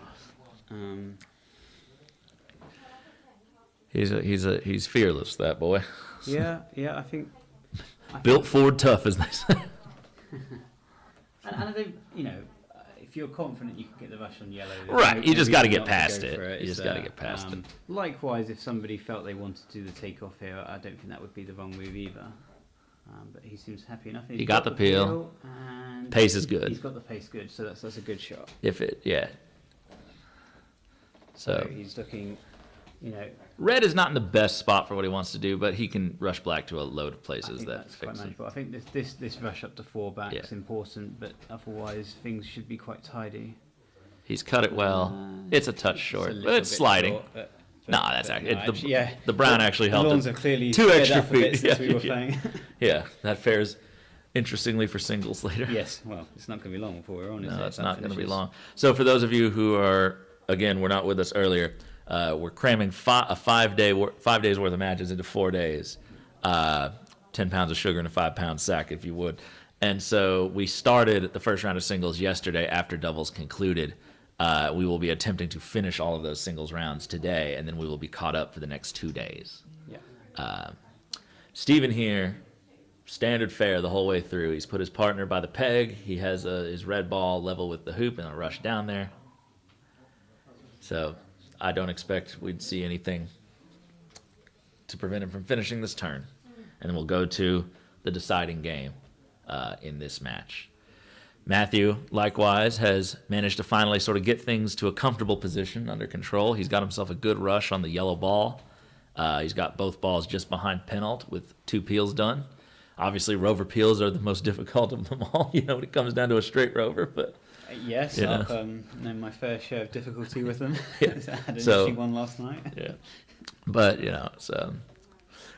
He's fearless, that boy. Yeah, I think Built Ford tough, as they say. and I think, if you're confident you can get the rush on yellow, Right, you just got to get not past go it. for it. You just got to get past it. Likewise, if somebody felt they wanted to do the takeoff here, I don't think that would be the wrong move either. But he seems happy enough. He got the peel, and pace is good. He's got the pace good, so that's a good shot. So he's looking, red is not in the best spot for what he wants to do, but he can rush black to a load of places that that's quite fix it. manageable. I think this rush up to 4-back is Yeah. important, but otherwise things should be quite tidy. He's cut it well. It's a touch short, but it's sliding. The brown actually helped. The lawns are clearly 2 extra up a bit feet. since we were playing. Yeah, that fares interestingly for singles later. Yes, well, it's not going to be long before we're on. No, it's not going to be long. So for those of you who were, again, were not with us earlier, we're cramming 5 days worth of matches into 4 days. 10 pounds of sugar in a 5-pound sack, if you would. And so we started the first round of singles yesterday after doubles concluded. We will be attempting to finish all of those singles rounds today, and then we will be caught up for the next 2 days. Yeah. Stephen here, standard fare the whole way through. He's put his partner by the peg. He has his red ball level with the hoop and a rush down there. So I don't expect we'd see anything to prevent him from finishing this turn. And then we'll go to the deciding game in this match. Matthew, likewise, has managed to finally sort of get things to a comfortable position under control. He's got himself a good rush on the yellow ball. He's got both balls just behind Penalt with 2 peels done. Obviously, rover peels are the most difficult of them all, when it comes down to a straight rover. But yes, I've known my fair share of difficulty with them. Yeah. I had an So- easy one last night. yeah, but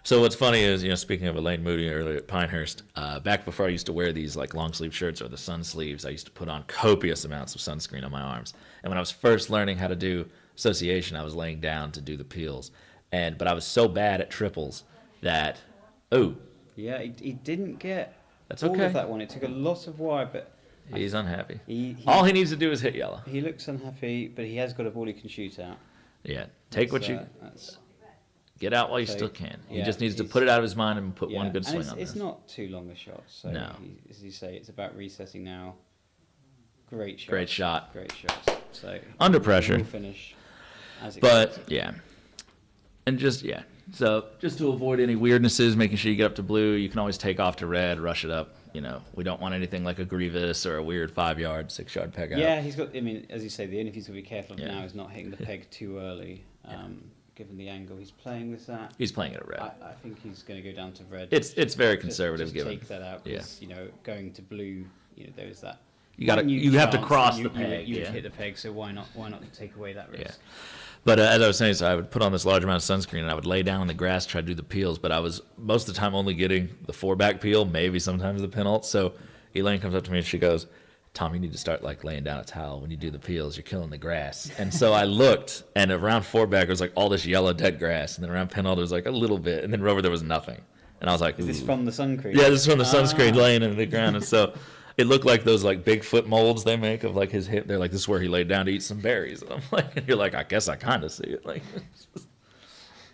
so what's funny is speaking of Elaine Moody earlier at Pinehurst, back before I used to wear these like long sleeve shirts or the sun sleeves, I used to put on copious amounts of sunscreen on my arms. And when I was first learning how to do association, I was laying down to do the peels, but I was so bad at triples that Yeah, he didn't get That's all okay. of that one. It took a lot of wire, but he's unhappy. he All he needs to do is hit yellow. he looks unhappy, but he has got a ball he can shoot out. Yeah, take what you That's, get out while you so, still can. He yeah, just needs to he's- put it out of his mind and put yeah. one good And swing it's, on it's this. not too long a shot. So No. as you say, it's about resetting now. Great shot. Great shot. Great shot. So Under pressure. we'll finish as But expected. yeah, and so just to avoid any weirdnesses, making sure you get up to blue, you can always take off to red, rush it up. We don't want anything like a Grievous or a weird 5-yard, 6-yard peg out. Yeah, he's got. I mean, as you say, the only thing he's got to be careful of Yeah. now is not hitting the peg too early. given the angle he's playing with that. He's playing it at red. I think he's going to go down to red. It's very conservative just given. Take that out because going to blue, there's that. You have to cross the peg. You would hit the peg, so why not take away that risk? Yeah. But as I was saying, so I would put on this large amount of sunscreen and I would lay down on the grass, try to do the peels. But I was most of the time only getting the 4-back peel, maybe sometimes the pin alt. So Elaine comes up to me and she goes, "Tom, you need to start like laying down a towel when you do the peels. You're killing the grass." And so I looked, and around 4-back there was like all this yellow dead grass, and then around pin alt there was like a little bit, and then Rover there was nothing. And I was like, "Is this from the sun cream?" Yeah, this is from the sunscreen laying in the ground. And so it looked like those like Bigfoot molds they make of like his hip. They're like, this is where he laid down to eat some berries. And I'm like, and you're like, I guess I kind of see it. Like,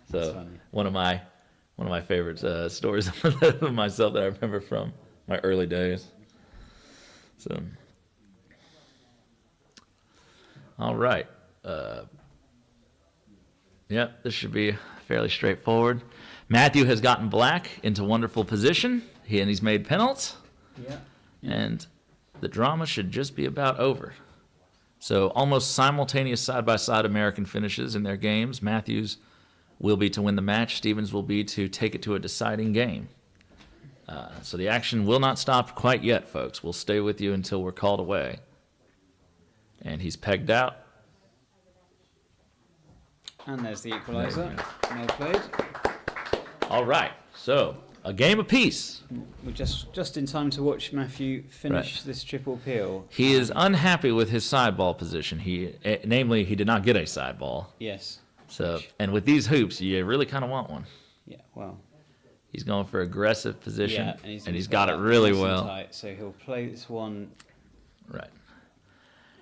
so one of my favorite stories of myself that I remember from my early days. So. All right. This should be fairly straightforward. Matthew has gotten black into wonderful position. He's made penalties. Yeah. And the drama should just be about over. So almost simultaneous side-by-side American finishes in their games. Matthews will be to win the match. Stevens will be to take it to a deciding game. So the action will not stop quite yet, folks. We'll stay with you until we're called away. And he's pegged out. And there's the equaliser. Well played. All right. So a game apiece. We're just in time to watch Matthew finish this triple peel. He is unhappy with his side ball position. Namely, he did not get a side ball. Yes. So, and with these hoops, you really kind of want one. Yeah. Well. He's going for aggressive position, Yeah, and he's got it really nice and well. tight, so he'll play this one. Right.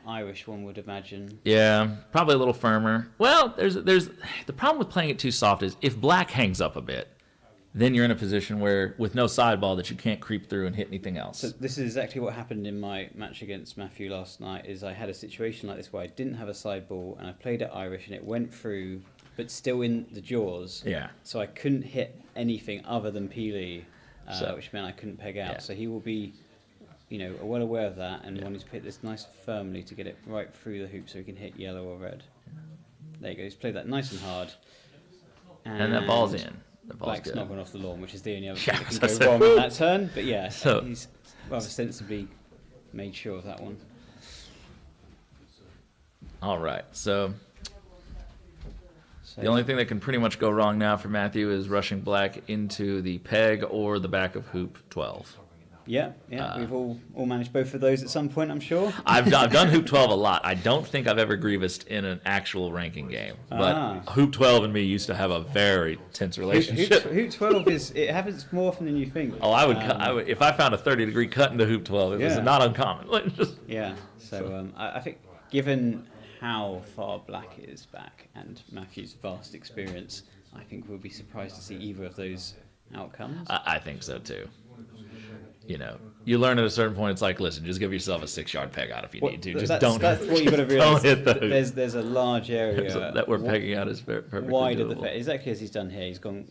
Irish one, would imagine. Yeah, probably a little firmer. Well, there's the problem with playing it too soft is if black hangs up a bit, then you're in a position where with no side ball that you can't creep through and hit anything else. So this is exactly what happened in my match against Matthew last night. Is I had a situation like this where I didn't have a side ball and I played it Irish and it went through, but still in the jaws. Yeah. So I couldn't hit anything other than peely, which meant I couldn't peg out. Yeah. So he will be, well aware of that and wanting to hit this nice firmly to get it right through the hoop so he can hit yellow or red. There you go. He's played that nice and hard. And that ball's in. The ball's Black's good. not gone off the lawn, which is the only other Yeah, thing that can go wrong on that turn. But yeah, So- he's rather sensibly made sure of that one. All right. So the only thing that can pretty much go wrong now for Matthew is rushing black into the peg or the back of hoop 12. Yeah, we've all managed both of those at some point, I'm sure. I've done hoop 12 a lot. I don't think I've ever grievous in an actual ranking game, but hoop 12 and me used to have a very tense relationship. Hoop 12 it happens more often than you think. Oh, I would if I found a 30-degree cut into hoop 12, it was not uncommon. Yeah, so I think given how far black is back and Matthew's vast experience, I think we'll be surprised to see either of those outcomes. I think so too. You learn at a certain point. It's like, listen, just give yourself a 6-yard peg out if you need to. Just that's what you've got to don't realise. hit the hoop. There's a large area that we're pegging out is perfectly wide of the doable. peg. Exactly as he's done here. He's gone,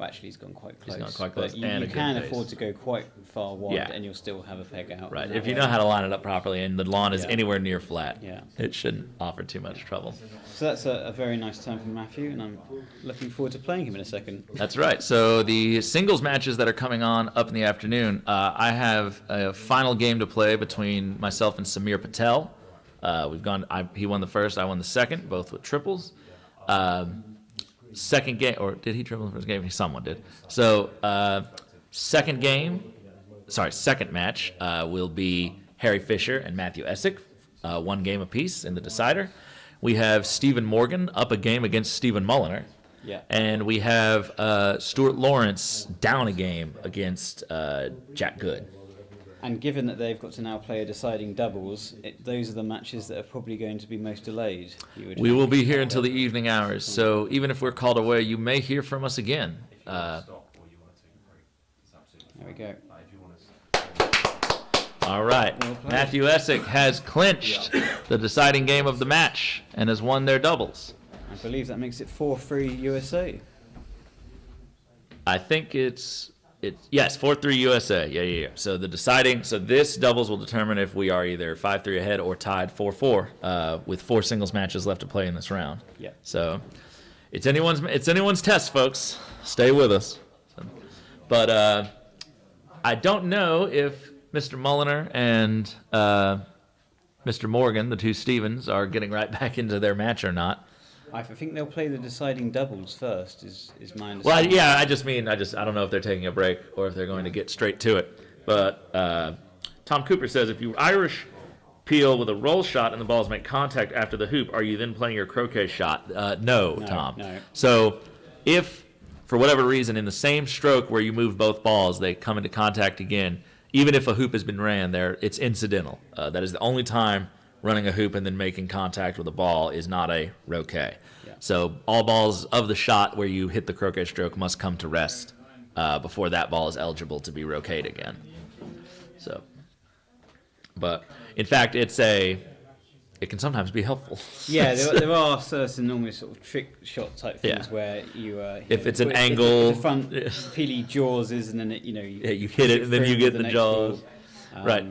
actually he's gone quite close. He's gone quite close, But you and a can good pace. afford to go quite far wide, Yeah. and you'll still have a peg out. Right. in that If you way. know how to line it up properly and the lawn is Yeah. anywhere near flat, Yeah. it shouldn't offer too much trouble. So that's a very nice turn from Matthew, and I'm looking forward to playing him in a second. That's right. So the singles matches that are coming on up in the afternoon, I have a final game to play between myself and Samir Patel. He won the first, I won the second, both with triples. Second game, or did he triple the first game? Someone did. So second match will be Harry Fisher and Matthew Essick, 1 game apiece in the decider. We have Stephen Morgan up a game against Stephen Mulliner. Yeah. And we have Stuart Lawrence down a game against Jack Good. And given that they've got to now play a deciding doubles, those are the matches that are probably going to be most delayed. We will be here until the evening hours, so even if we're called away, you may hear from us again. There we go. All right. Well played. Matthew Essick has clinched the deciding game of the match and has won their doubles. I believe that makes it 4-3 USA. I think it's 4-3 USA. Yeah. So this doubles will determine if we are either 5-3 ahead or tied 4-4 with 4 singles matches left to play in this round. Yeah. So It's anyone's test, folks. Stay with us. But I don't know if Mr. Mulliner and Mr. Morgan, the two Stevens, are getting right back into their match or not. I think they'll play the deciding doubles first. Is my understanding. Well, yeah, I don't know if they're taking a break or if they're going to get straight to it. But Tom Cooper says, if you Irish peel with a roll shot and the balls make contact after the hoop, are you then playing your croquet shot? No, Tom. No. So if, for whatever reason, in the same stroke where you move both balls, they come into contact again, even if a hoop has been ran there, it's incidental. That is the only time running a hoop and then making contact with a ball is not a croquet. Yeah. So all balls of the shot where you hit the croquet stroke must come to rest before that ball is eligible to be croqueted again. So, but in fact, it can sometimes be helpful. Yeah, there are certain almost sort of trick shot type things where you if it's an angle, if the front peely jaws is, and then you hit it and then you get the jaws. Right.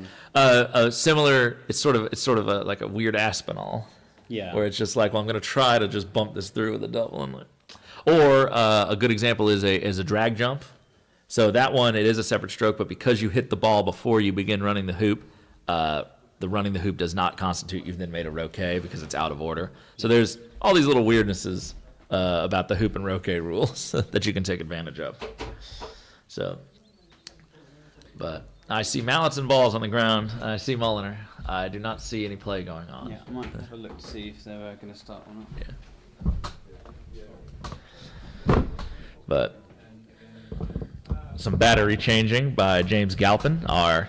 Similar. It's sort of like a weird Aspinall. Yeah. Where it's just like, well, I'm going to try to just bump this through with a double. Or a good example is a drag jump. So that one, it is a separate stroke, but because you hit the ball before you begin running the hoop, the running the hoop does not constitute you've then made a croquet because it's out of order. So there's all these little weirdnesses about the hoop and croquet rules that you can take advantage of. So, but I see mallets and balls on the ground. I see Mulliner. I do not see any play going on. Yeah, I might have a look to see if they're going to start or not. Yeah. But some battery changing by James Galpin, our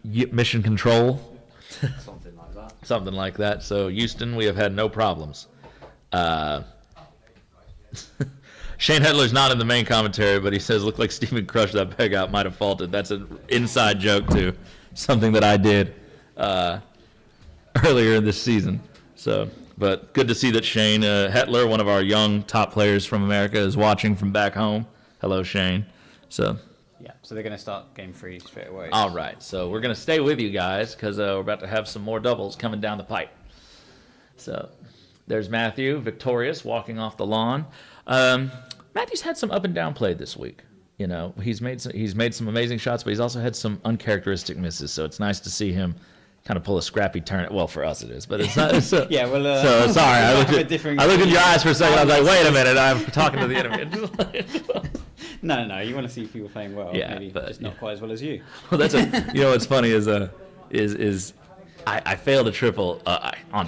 mission control. Something like that. Something like that. So, Houston, we have had no problems. Shane Hedler's not in the main commentary, but he says, looked like Stephen Crush, that peg out might have faulted. That's an inside joke to something that I did earlier in this season. So, but good to see that Shane Hetler, one of our young top players from America, is watching from back home. Hello, Shane. So, Yeah, so they're going to start game 3 straight away. all right. So we're going to stay with you guys because we're about to have some more doubles coming down the pipe. So there's Matthew, victorious, walking off the lawn. Matthew's had some up and down play this week. You know, he's made some amazing shots, but he's also had some uncharacteristic misses. So it's nice to see him kind of pull a scrappy turn. Well, for us it is, but it's not. Yeah, well. So sorry, I looked at your eyes for a second. I was like, wait a minute, I'm talking to the enemy. No, you want to see people playing well. Yeah, maybe but, just not quite as well as you. Well, that's you know what's funny is I failed a triple on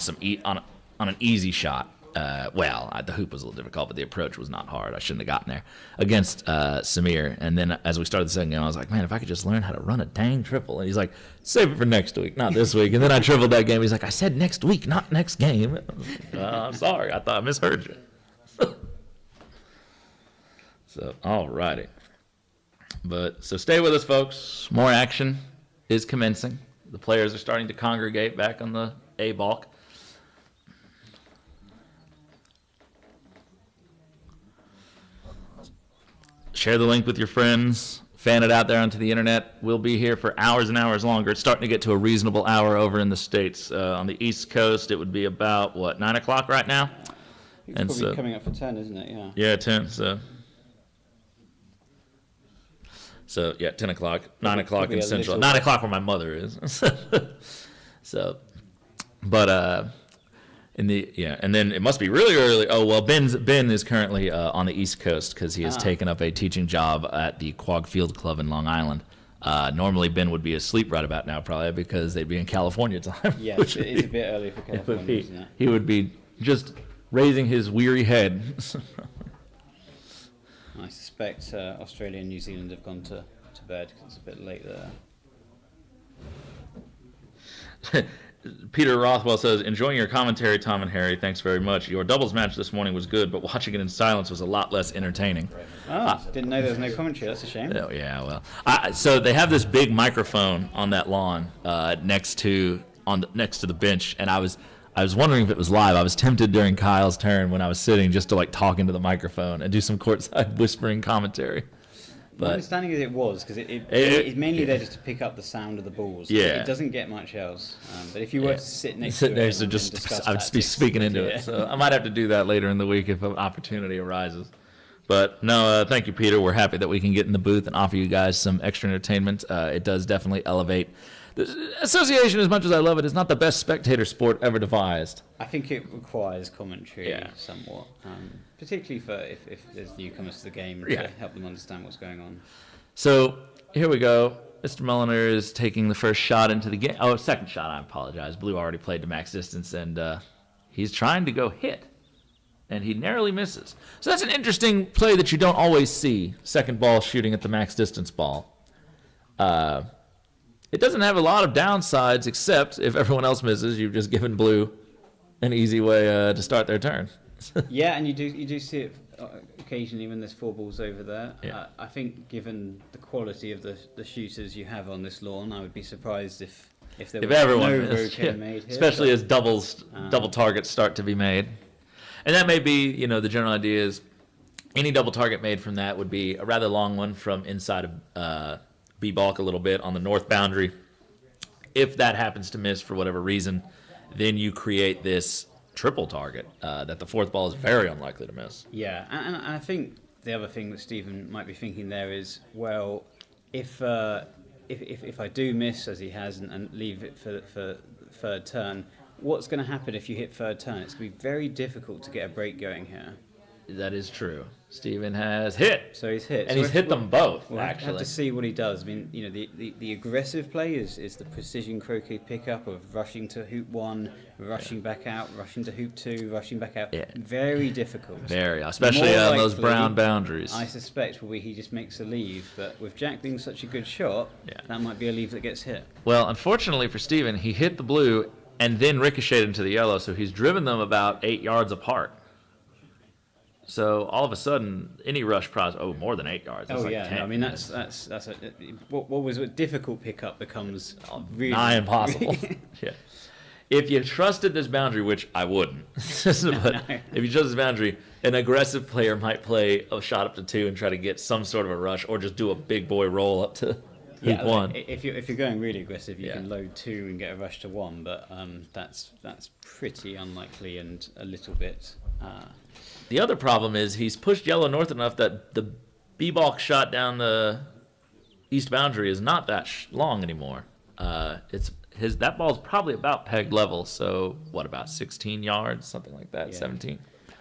an easy shot. The hoop was a little difficult, but the approach was not hard. I shouldn't have gotten there against Samir. And then as we started the second game, I was like, man, if I could just learn how to run a dang triple. And he's like, save it for next week, not this week. And then I tripled that game. He's like, I said next week, not next game. I'm sorry. I thought I misheard you. So, all righty. So stay with us, folks. More action is commencing. The players are starting to congregate back on the A balk. Share the link with your friends. Fan it out there onto the internet. We'll be here for hours and hours longer. It's starting to get to a reasonable hour over in the States. On the East Coast, it would be about, 9 o'clock right now? It's probably coming up for 10, isn't it? Yeah. Yeah, 10. So yeah, 10 o'clock, 9 o'clock in Central. 9 o'clock where my mother is. So, but and then it must be really early. Oh well, Ben is currently on the East Coast because he has taken up a teaching job at the Quag Field Club in Long Island. Normally Ben would be asleep right about now, probably because they'd be in California time. Yeah, it's a bit early for California, isn't it? He would be just raising his weary head. I suspect Australia and New Zealand have gone to bed because it's a bit late there. Peter Rothwell says, enjoying your commentary, Tom and Harry. Thanks very much. Your doubles match this morning was good, but watching it in silence was a lot less entertaining. Didn't know there was no commentary. That's a shame. Oh, yeah, well. So they have this big microphone on that lawn next to the bench, and I was wondering if it was live. I was tempted during Kyle's turn when I was sitting just to talk into the microphone and do some courtside whispering commentary. My But understanding is it was, because it's mainly there just to pick up the sound of the balls. Yeah. It doesn't get much else. But if you were to sit next sit to there, it so and just discuss I'd just be tactics, speaking into yeah. it. So I might have to do that later in the week if an opportunity arises. But no, thank you, Peter. We're happy that we can get in the booth and offer you guys some extra entertainment. It does definitely elevate the association. As much as I love it, is not the best spectator sport ever devised. I think it requires commentary Yeah. somewhat, particularly for if there's newcomers to the game Yeah. to help them understand what's going on. So here we go. Mr. Mulliner is taking the first shot into the game. Oh, second shot. I apologize. Blue already played to max distance, and he's trying to go hit, and he narrowly misses. So that's an interesting play that you don't always see. Second ball shooting at the max distance ball. It doesn't have a lot of downsides, except if everyone else misses, you've just given Blue an easy way to start their turn. Yeah, and you do see it occasionally when there's 4 balls over there. Yeah. I think given the quality of the shooters you have on this lawn, I would be surprised if there If was everyone no is, Croquet yeah, made here. especially but- as double targets start to be made. And that may be, the general idea is any double target made from that would be a rather long one from inside of B-balk a little bit on the north boundary. If that happens to miss for whatever reason, then you create this triple target that the fourth ball is very unlikely to miss. Yeah, and I think the other thing that Stephen might be thinking there is, well, if I do miss, as he has, and leave it for third turn, what's going to happen if you hit third turn? It's going to be very difficult to get a break going here. That is true. Steven has hit. So he's hit. And So he's hit them both, We'll have actually. to see what he does. I mean, the aggressive play is the precision croquet pickup of rushing to hoop 1, rushing back out, rushing to hoop 2, rushing back out. Yeah. Very difficult. Very, especially More on those likely, brown boundaries. I suspect will be he just makes a leave, but with Jack being such a good shot, Yeah. that might be a leave that gets hit. Well, unfortunately for Steven, he hit the blue and then ricocheted into the yellow, so he's driven them about 8 yards apart. So all of a sudden, any rush more than 8 yards. That's like 10. I mean that's what was a difficult pickup becomes really nigh impossible. Yeah. If you trusted this boundary, which I wouldn't, but if you trust this boundary, an aggressive player might play a shot up to 2 and try to get some sort of a rush, or just do a big boy roll up to hoop 1. If you're going really aggressive, you Yeah. can load 2 and get a rush to 1, but that's pretty unlikely and a little bit. The other problem is he's pushed yellow north enough that the B-balk shot down the east boundary is not that long anymore. That ball's probably about peg level, so what, about 16 yards, something like that, Yeah. 17.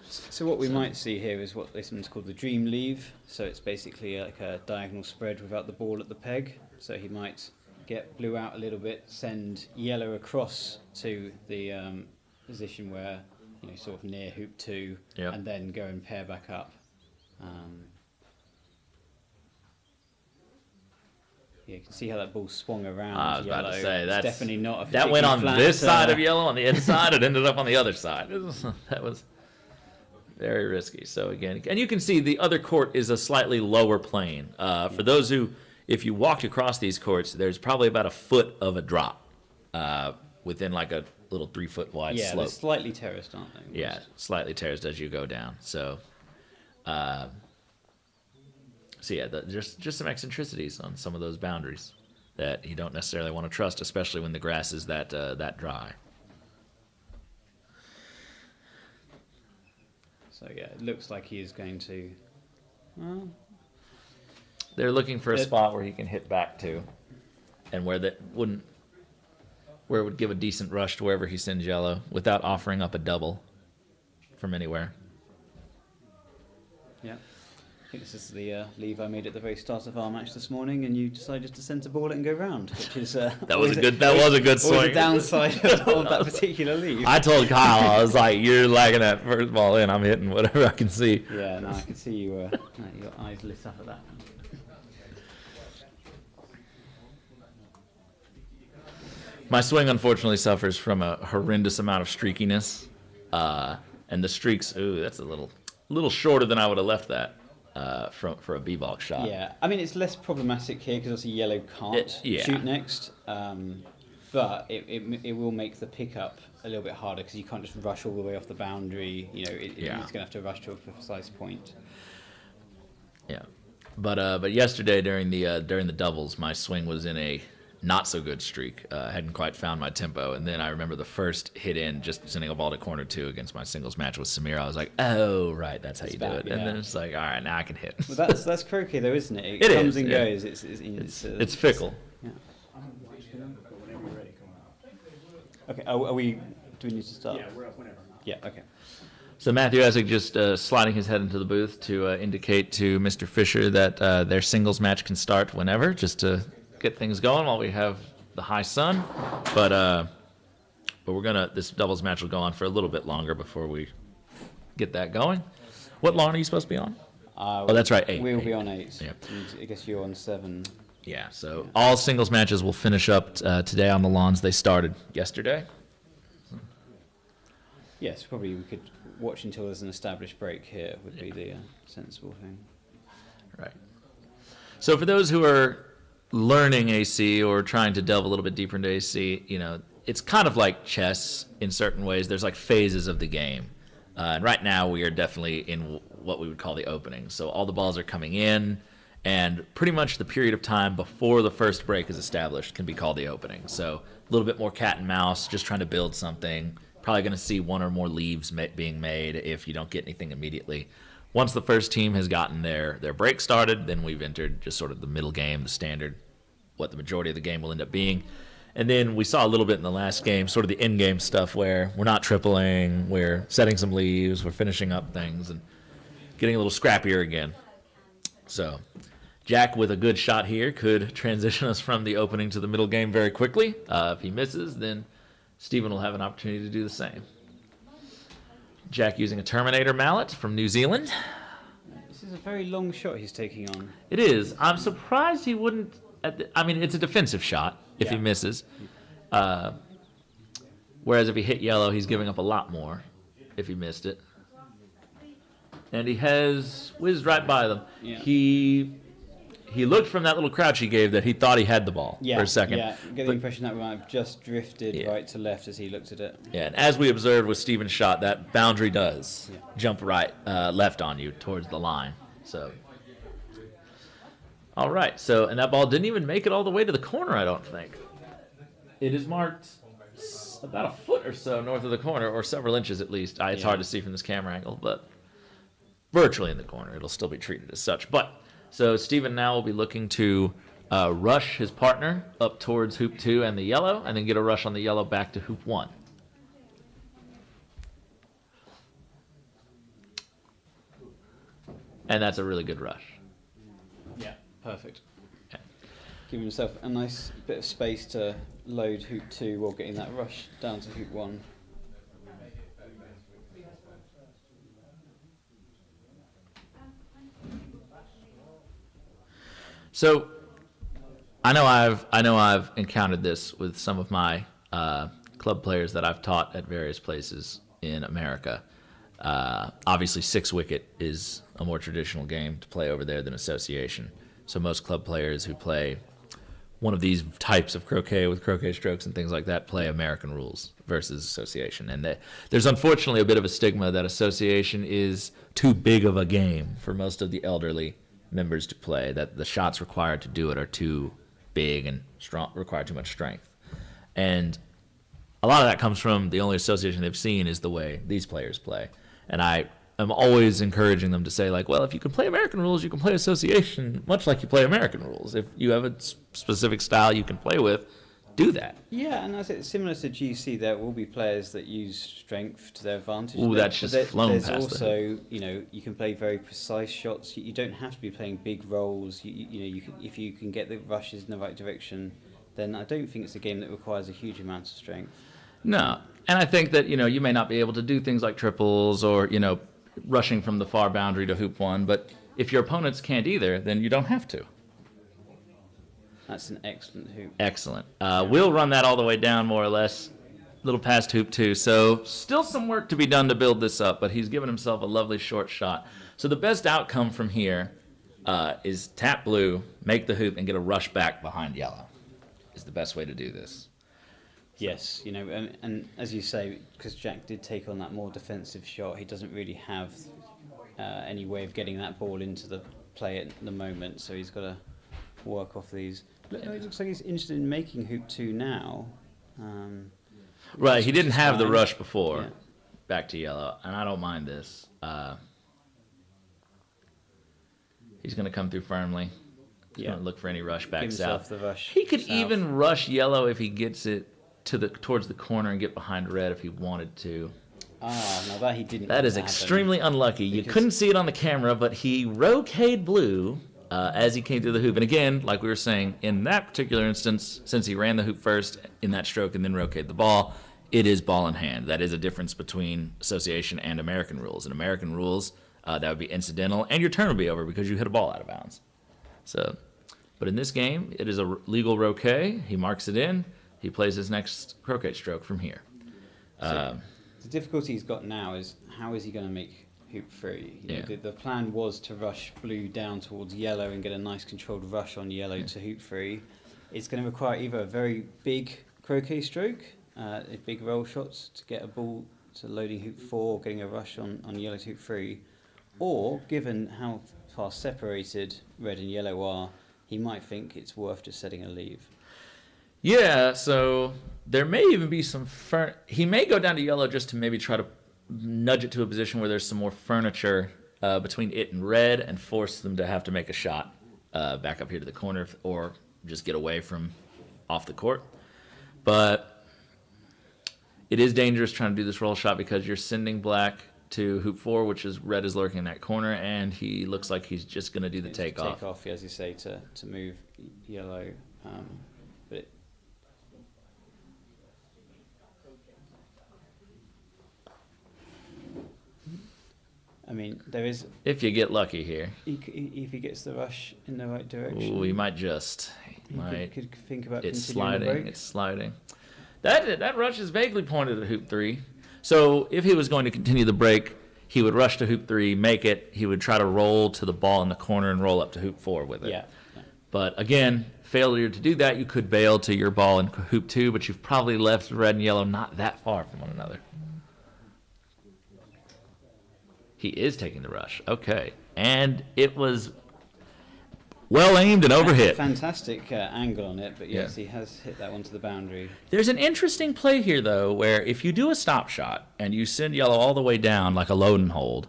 So what we might see here is what this one's called the dream leave. So it's basically like a diagonal spread without the ball at the peg. So he might get blue out a little bit, send yellow across to the position where, sort of near hoop 2, Yep. and then go and pair back up. Yeah, you can see how that ball swung around. I was about to yellow. say, It's that's definitely not a that went on particularly this flat, side of yellow, on the inside, it ended up on the other side. That was very risky. So again, and you can see the other court is a slightly lower plane. For those who, if you walked across these courts, there's probably about a foot of a drop within like a little 3 foot wide Yeah, slope. they're slightly terraced, aren't they? Yeah, slightly terraced as you go down. So, just some eccentricities on some of those boundaries that you don't necessarily want to trust, especially when the grass is that dry. So yeah, it looks like he is going to. Well, They're looking for a spot where he can hit back to, and where it would give a decent rush to wherever he sends yellow without offering up a double from anywhere. yeah. I think this is the leave I made at the very start of our match this morning, and you decided to centre ball it and go round, which is That was a good swing. the downside of that particular leave. I told Kyle, I was like, "You're lagging that first ball in. I'm hitting whatever I can see." Yeah, no, I can see you. Your eyes lit up at that. My swing, unfortunately, suffers from a horrendous amount of streakiness, and the streaks. Ooh, that's a little shorter than I would have left that for a b-balk shot. Yeah, I mean it's less problematic here because obviously yellow can't Yeah. shoot next, but it will make the pickup a little bit harder because you can't just rush all the way off the boundary. Yeah. It's going to have to rush to a precise point. Yeah. But yesterday during the doubles, my swing was in a not so good streak. Hadn't quite found my tempo, and then I remember the first hit in, just sending a ball to corner 2 against my singles match with Samir. I was like, oh right, that's how you do it. Yeah. And then it's like, all right, now I can hit. Well, that's croquet though, isn't it? It comes is, and yeah. goes. It's fickle. Yeah. Okay. Do we need to start? Yeah, we're up whenever. Yeah. Okay. So Matthew Essig just sliding his head into the booth to indicate to Mr. Fisher that their singles match can start whenever, just to get things going while we have the high sun. But this doubles match will go on for a little bit longer before we get that going. What lawn are you supposed to be on? Oh, that's right, 8. We'll 8. be on 8. Yeah. And I guess you're on 7. Yeah, so all singles matches will finish up today on the lawns they started yesterday. Yes, probably we could watch until there's an established break here would be the sensible thing. Right. So for those who are learning AC or trying to delve a little bit deeper into AC, it's kind of like chess in certain ways. There's like phases of the game. And right now we are definitely in what we would call the opening. So all the balls are coming in, and pretty much the period of time before the first break is established can be called the opening. So a little bit more cat and mouse, just trying to build something. Probably going to see one or more leaves being made if you don't get anything immediately. Once the first team has gotten their break started, then we've entered just sort of the middle game, the standard, what the majority of the game will end up being. And then we saw a little bit in the last game, sort of the in-game stuff where we're not tripling, we're setting some leaves, we're finishing up things, and getting a little scrappier again. So Jack, with a good shot here, could transition us from the opening to the middle game very quickly. If he misses, then Stephen will have an opportunity to do the same. Jack using a Terminator mallet from New Zealand. This is a very long shot he's taking on. It is. I'm surprised he wouldn't... it's a defensive shot if he misses. Whereas if he hit yellow, he's giving up a lot more if he missed it. And he has whizzed right by them. Yeah. He looked from that little crouch he gave that he thought he had the ball for a second. Yeah, get the impression that we might have just drifted Yeah. right to left as he looked at it. Yeah, and as we observed with Stephen's shot, that boundary does jump left on you towards the line. So, all right. So, and that ball didn't even make it all the way to the corner, I don't think. It is marked about a foot or so north of the corner, or several inches at least. It's hard to see from this camera angle, but virtually in the corner. It'll still be treated as such. But so Stephen now will be looking to rush his partner up towards hoop 2 and the yellow, and then get a rush on the yellow back to hoop 1. And that's a really good rush. Yeah, perfect. Okay. Giving himself a nice bit of space to load hoop 2 while getting that rush down to hoop 1. So, I know I've encountered this with some of my club players that I've taught at various places in America. Obviously, 6-wicket is a more traditional game to play over there than association. So most club players who play one of these types of croquet with croquet strokes and things like that play American rules versus association. And there's unfortunately a bit of a stigma that association is too big of a game for most of the elderly members to play, that the shots required to do it are too big and strong, require too much strength. And a lot of that comes from the only association they've seen is the way these players play. And I am always encouraging them to say, like, well, if you can play American rules, you can play association much like you play American rules. If you have a specific style you can play with, do that. Yeah, and as it's similar to GC, there will be players that use strength to their advantage. Ooh, that's just flown there's past also, you can play very precise shots. You don't have to be playing big rolls. If you can get the rushes in the right direction, then I don't think it's a game that requires a huge amount of strength. No, and I think that, you may not be able to do things like triples or, rushing from the far boundary to hoop 1, but if your opponents can't either, then you don't have to. That's an excellent hoop. Excellent. We'll run that all the way down, more or less, a little past hoop 2. So still some work to be done to build this up, but he's given himself a lovely short shot. So the best outcome from here is tap blue, make the hoop, and get a rush back behind yellow is the best way to do this. Yes, and as you say, because Jack did take on that more defensive shot, he doesn't really have any way of getting that ball into the play at the moment, so he's got to work off these. It looks like he's interested in making hoop 2 now. Right, he didn't have the fine. rush before. Yeah. Back to yellow, and I don't mind this. He's going to come through firmly. He's going to look for any rush back Give himself south. the rush He could south. even rush yellow if he gets it towards the corner and get behind red if he wanted to. Now that he didn't. That is happen. extremely unlucky. You Because- couldn't see it on the camera, but he roqueted blue as he came through the hoop. And again, like we were saying, in that particular instance, since he ran the hoop first in that stroke and then roqueted the ball, it is ball in hand. That is a difference between association and American rules. In American rules, that would be incidental, and your turn would be over because you hit a ball out of bounds. So, but in this game, it is a legal roquet. He marks it in. He plays his next croquet stroke from here. The difficulty he's got now is how is he going to make hoop 3? You know, the plan was to rush blue down towards yellow and get a nice controlled rush on yellow to hoop 3. It's going to require either a very big croquet stroke, big roll shots to get a ball to loading hoop 4 or getting a rush on yellow to hoop 3, or given how far separated red and yellow are, he might think it's worth just setting a leave. Yeah, so there may even be some he may go down to yellow just to maybe try to nudge it to a position where there's some more furniture between it and red and force them to have to make a shot back up here to the corner or just get away from off the court. But it is dangerous trying to do this roll shot because you're sending black to hoop 4, which is red is lurking in that corner, and he looks like he's just going to do the takeoff. Take off, as you say, to move yellow. But I mean, there is. If you get lucky here. If he gets the rush in the right direction. Ooh, he might just. Could think about It's continuing the sliding. break. It's sliding. That rush is vaguely pointed at hoop 3. So if he was going to continue the break, he would rush to hoop 3, make it. He would try to roll to the ball in the corner and roll up to hoop 4 with it. Yeah. But again, failure to do that, you could bail to your ball in hoop 2, but you've probably left red and yellow not that far from one another. He is taking the rush. Okay. And it was well aimed and overhit. Fantastic angle on it, but yes, he has hit that one to the boundary. There's an interesting play here, though, where if you do a stop shot and you send yellow all the way down like a load and hold,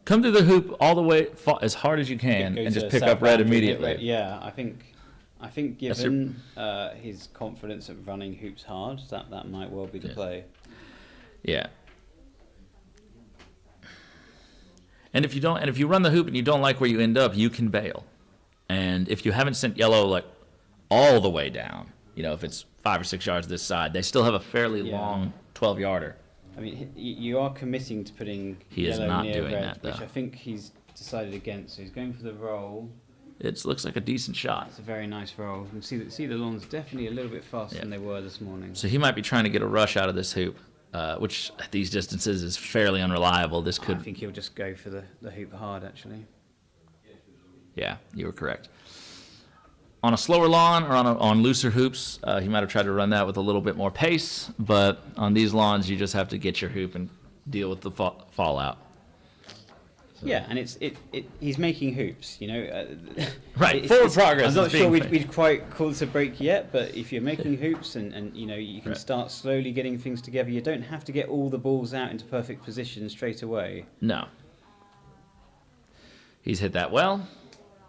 come to the hoop all the way as hard as you can Go and to just pick south up red boundary, hit immediately. red. Yeah, I think given his confidence at running hoops hard, that might well be the play. Yeah. And if you run the hoop and you don't like where you end up, you can bail. And if you haven't sent yellow like all the way down, if it's 5 or 6 yards this side, they still have a fairly long 12-yarder. I mean, you are committing to putting is yellow not near doing red, that, though. which I think he's decided against. So he's going for the roll. It looks like a decent shot. It's a very nice roll. You can see the lawns definitely a little bit faster than they were this morning. So he might be trying to get a rush out of this hoop, which at these distances is fairly unreliable. This I could. think he'll just go for the hoop hard, actually. Yeah, you were correct. On a slower lawn or on looser hoops, he might have tried to run that with a little bit more pace, but on these lawns, you just have to get your hoop and deal with the fallout. So. Yeah, and he's making hoops, Right, forward progress. I'm not is sure being we'd quite call it a break yet, but if you're making hoops and you can start slowly getting things together, you don't have to get all the balls out into perfect position straight away. No. He's hit that well.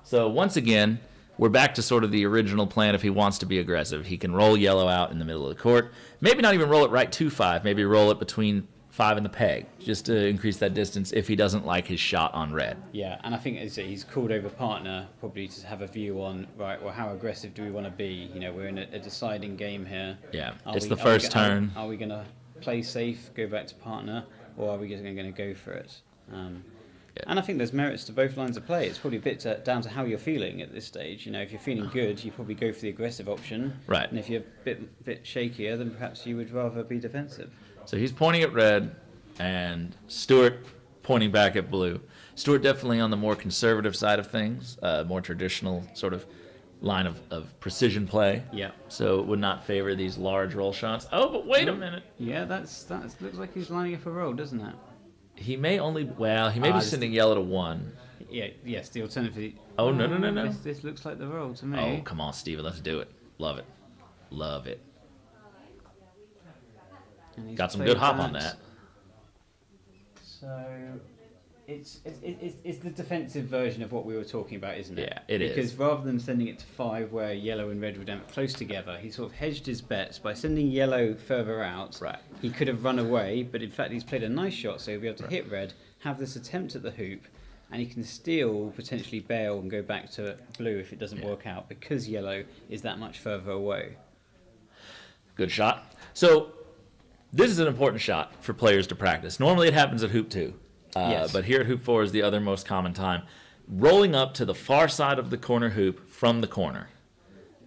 So once again, we're back to sort of the original plan if he wants to be aggressive. He can roll yellow out in the middle of the court. Maybe not even roll it right to 5. Maybe roll it between 5 and the peg, just to increase that distance if he doesn't like his shot on red. Yeah, and I think he's called over partner probably to have a view on, right, well, how aggressive do we want to be? We're in a deciding game here. Yeah, it's the first turn. Are we going to play safe, go back to partner, or are we just going to go for it? And I think there's merits to both lines of play. It's probably a bit down to how you're feeling at this stage. If you're feeling good, you probably go for the aggressive option. Right. And if you're a bit shakier, then perhaps you would rather be defensive. So he's pointing at red, and Stewart pointing back at blue. Stewart definitely on the more conservative side of things, more traditional sort of line of precision play. Yeah. So would not favor these large roll shots. Oh, but wait a minute. Yeah, that looks like he's lining up a roll, doesn't it? He may be sending yellow to 1. yes, the alternative. Oh, no. This looks like the roll to me. Oh, come on, Steven. Let's do it. Love it. Love it. And he's Got some played good hop on that. So it's the defensive version of what we were talking about, isn't it? Yeah, it is. Because rather than sending it to 5 where yellow and red were down close together, he sort of hedged his bets by sending yellow further out. Right. He could have run away, but in fact he's played a nice shot, so he'll be able to hit red, have this attempt at the hoop, and he can still potentially bail and go back to blue if it doesn't work out, because yellow is that much further away. Good shot. So this is an important shot for players to practice. Normally it happens at hoop 2. Yes. But here at hoop 4 is the other most common time. Rolling up to the far side of the corner hoop from the corner.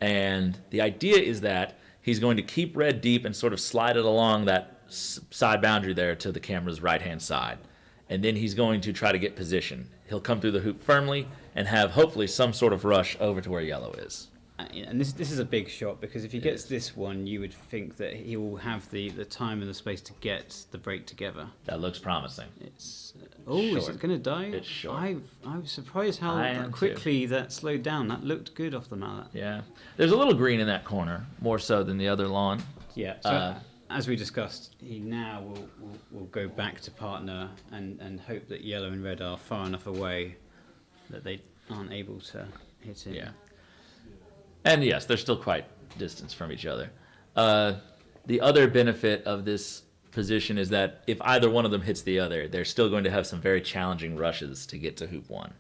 And the idea is that he's going to keep red deep and sort of slide it along that side boundary there to the camera's right-hand side. And then he's going to try to get position. He'll come through the hoop firmly and have hopefully some sort of rush over to where yellow is. And this is a big shot, because if he gets this one, you would think that he will have the time and the space to get the break together. That looks promising. It's is short. it going to die? It's short. I was surprised how I am quickly that slowed down. That looked good off the mallet. Yeah. There's a little green in that corner, more so than the other lawn. Yeah. So as we discussed, he now will go back to partner and hope that yellow and red are far enough away that they aren't able to hit him. Yeah. And yes, they're still quite distance from each other. The other benefit of this position is that if either one of them hits the other, they're still going to have some very challenging rushes to get to hoop 1.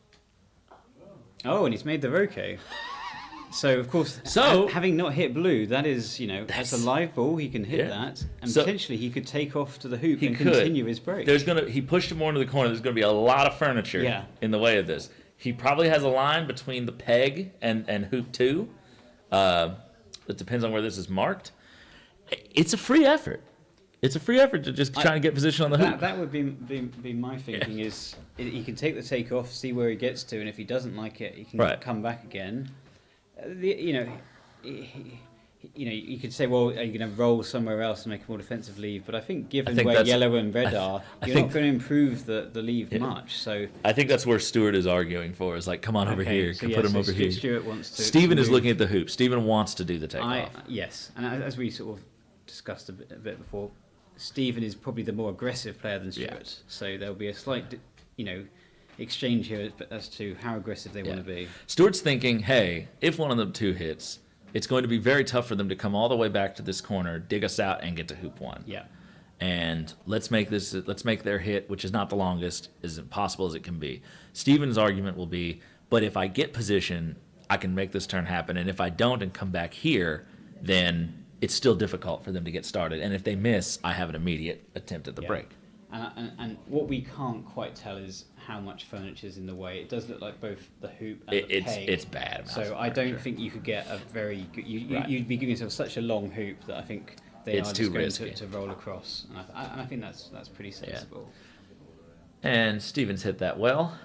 Oh, and he's made the roquet. So, of course, having not hit blue, that is, that's a live ball. He can hit that. And potentially he could take off to the hoop and continue his break. He pushed him more into the corner. There's going to be a lot of furniture in the way of this. He probably has a line between the peg and hoop 2. It depends on where this is marked. It's a free effort. It's a free effort to just try and get position on the hoop. That would be my thinking. Is he can take the take off, see where he gets to, and if he doesn't like it, he can come back again. You could say, well, are you going to roll somewhere else and make a more defensive leave? But I think given where yellow and red are, you're not going to improve the leave much. So I think that's where Stuart is arguing for. Is like, come on over here, put him over here. Stuart wants to. Stephen is looking at the hoop. Stephen wants to do the takeoff. Yes, and as we sort of discussed a bit before, Stephen is probably the more aggressive player than Stuart. Yeah. So there'll be a slight, exchange here as to how aggressive they want to be. Stuart's thinking, hey, if one of them 2 hits, it's going to be very tough for them to come all the way back to this corner, dig us out, and get to hoop 1. Yeah. And let's make their hit, which is not the longest, as impossible as it can be. Stephen's argument will be, but if I get position, I can make this turn happen. And if I don't and come back here, then it's still difficult for them to get started. And if they miss, I have an immediate attempt at the break. And what we can't quite tell is how much furniture is in the way. It does look like both the hoop and the peg. It's bad. So I don't think you could get a very good... You'd be giving yourself such a long hoop that I think they are just going to roll across. And I think that's pretty sensible. Yeah. And Stevens hit that well.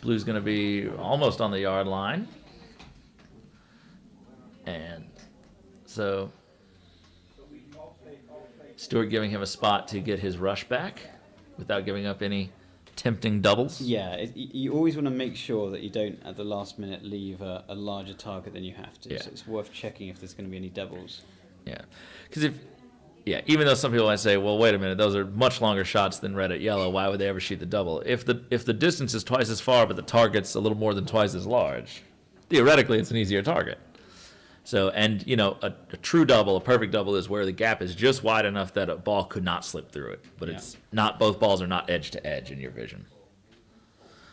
Blue's going to be almost on the yard line. And so Stuart giving him a spot to get his rush back without giving up any tempting doubles. Yeah, you always want to make sure that you don't, at the last minute, leave a larger target than you have to. Yeah. So it's worth checking if there's going to be any doubles. Yeah, because even though some people might say, well, wait a minute, those are much longer shots than red at yellow. Why would they ever shoot the double? If the distance is twice as far, but the target's a little more than twice as large, theoretically, it's an easier target. So, and a true double, a perfect double, is where the gap is just wide enough that a ball could not slip through it. But it's not, both balls are not edge to edge in your vision.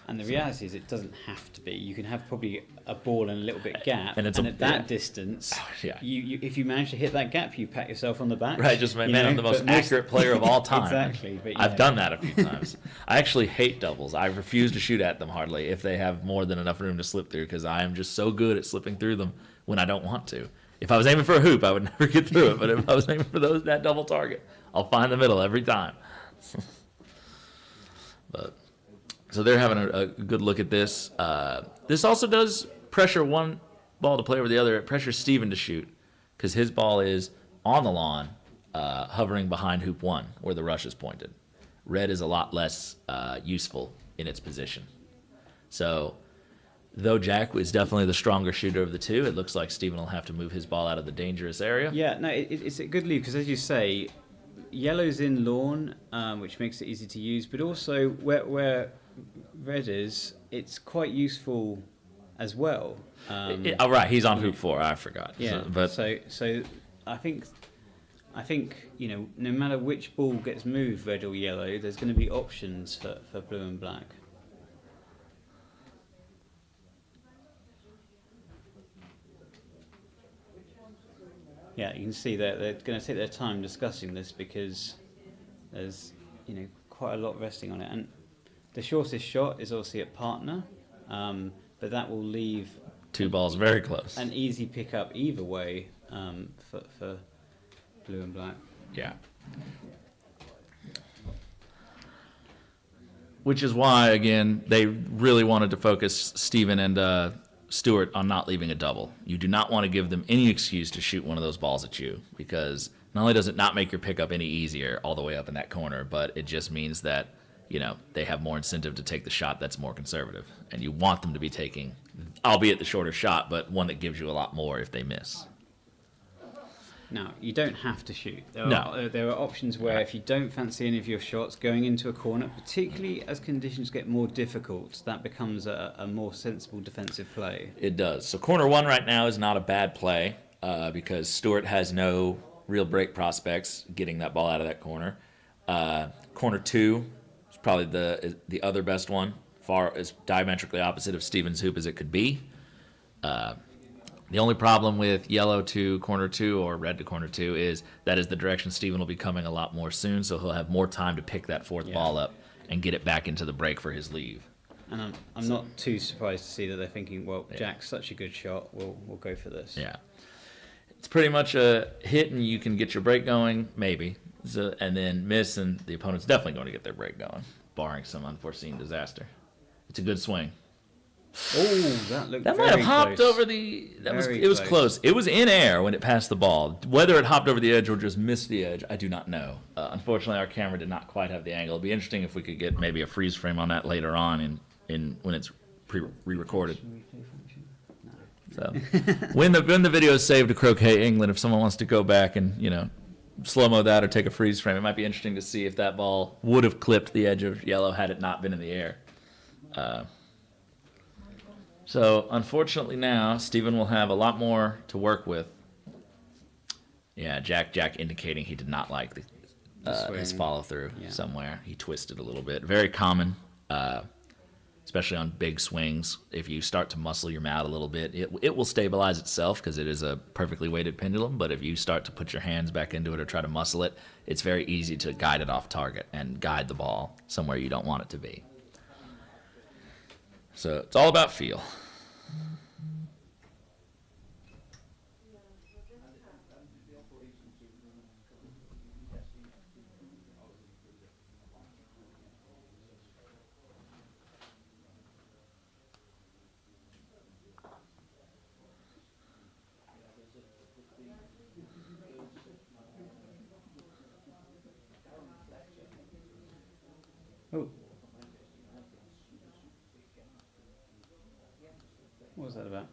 And the reality is it doesn't have to be. You can have probably a ball and a little bit gap, and at that distance, you if you manage to hit that gap, you pat yourself on the back. Right, just man, I'm the most accurate player of all time. Exactly. But, I've done that a few times. I actually hate doubles. I refuse to shoot at them hardly if they have more than enough room to slip through, because I am just so good at slipping through them when I don't want to. If I was aiming for a hoop, I would never get through it. But if I was aiming for that double target, I'll find the middle every time. So they're having a good look at this. This also does pressure one ball to play over the other. It pressures Steven to shoot because his ball is on the lawn, hovering behind hoop 1 where the rush is pointed. Red is a lot less useful in its position. So, though Jack is definitely the stronger shooter of the two, it looks like Stephen will have to move his ball out of the dangerous area. Yeah, no, it's a good lead because, as you say, yellow's in lawn, which makes it easy to use, but also where red is, it's quite useful as well. Oh, right, he's on hoop 4. I forgot. Yeah, so I think no matter which ball gets moved, red or yellow, there's going to be options for blue and black. Yeah, you can see that they're going to take their time discussing this because there's quite a lot resting on it, and the shortest shot is obviously at partner, but that will leave 2 balls very close. an easy pickup either way for blue and black. Yeah. Which is why, again, they really wanted to focus Stephen and Stuart on not leaving a double. You do not want to give them any excuse to shoot one of those balls at you, because not only does it not make your pickup any easier all the way up in that corner, but it just means that, they have more incentive to take the shot that's more conservative. And you want them to be taking, albeit the shorter shot, but one that gives you a lot more if they miss. Now, you don't have to shoot. There are options where if you don't fancy any of your shots going into a corner, particularly as conditions get more difficult, that becomes a more sensible defensive play. It does. So corner 1 right now is not a bad play because Stuart has no real break prospects getting that ball out of that corner. Corner 2 is probably the other best one, far as diametrically opposite of Stephen's hoop as it could be. The only problem with yellow to corner 2 or red to corner 2 is that is the direction Stephen will be coming a lot more soon, so he'll have more time to pick that 4th ball up and get it back into the break for his leave. And I'm not too surprised to see that they're thinking, well, Jack's such a good shot, we'll go for this. Yeah. It's pretty much a hit and you can get your break going, maybe, and then miss, and the opponent's definitely going to get their break going, barring some unforeseen disaster. It's a good swing. Oh, that looked That very might have hopped close. over the. It was close. It was in air when it passed the ball. Whether it hopped over the edge or just missed the edge, I do not know. Unfortunately, our camera did not quite have the angle. It'd be interesting if we could get maybe a freeze frame on that later on in when it's re-recorded. So when the video is saved to Croquet England, if someone wants to go back and slow-mo that or take a freeze frame, it might be interesting to see if that ball would have clipped the edge of yellow had it not been in the air. So, unfortunately now, Stephen will have a lot more to work with. Yeah, Jack indicating he did not like his follow-through somewhere. He twisted a little bit. Very common, especially on big swings. If you start to muscle your mat a little bit, it will stabilize itself because it is a perfectly weighted pendulum, but if you start to put your hands back into it or try to muscle it, it's very easy to guide it off target and guide the ball somewhere you don't want it to be. So it's all about feel. Oh. What was that about?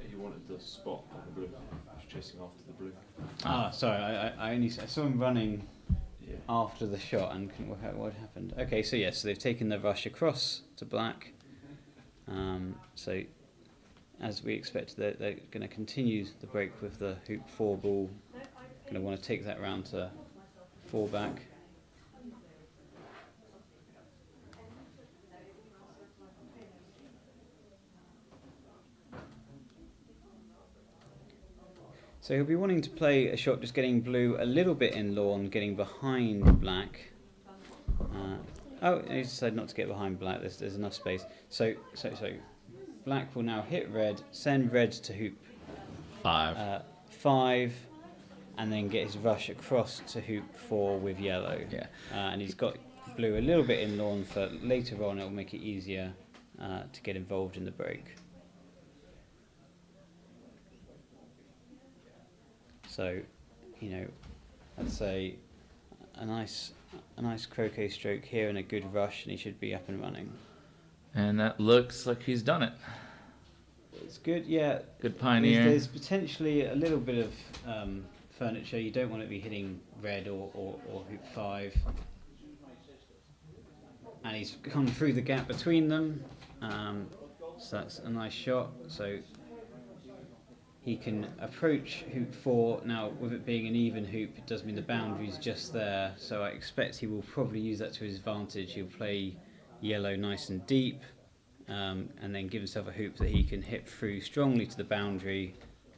He wanted the spot on the blue. He was chasing after the blue. Sorry, I saw him running after the shot and couldn't work out what happened. Okay, so yes, so they've taken the rush across to black. So as we expected, they're going to continue the break with the hoop 4 ball. Going to want to take that round to 4 back. So he'll be wanting to play a shot just getting blue a little bit in lawn, getting behind black. He decided not to get behind black, there's enough space. So black will now hit red, send red to hoop 5, and then get his rush across to hoop 4 with yellow. Yeah. And he's got blue a little bit in lawn for later on, it'll make it easier to get involved in the break. So, I'd say a nice croquet stroke here and a good rush, and he should be up and running. And that looks like he's done it. It's good, yeah. Good pioneer. There's potentially a little bit of furniture. You don't want to be hitting red or hoop 5. And he's gone through the gap between them. So that's a nice shot. So he can approach hoop 4. Now, with it being an even hoop, it does mean the boundary's just there. So I expect he will probably use that to his advantage. He'll play yellow nice and deep, and then give himself a hoop that he can hit through strongly to the boundary,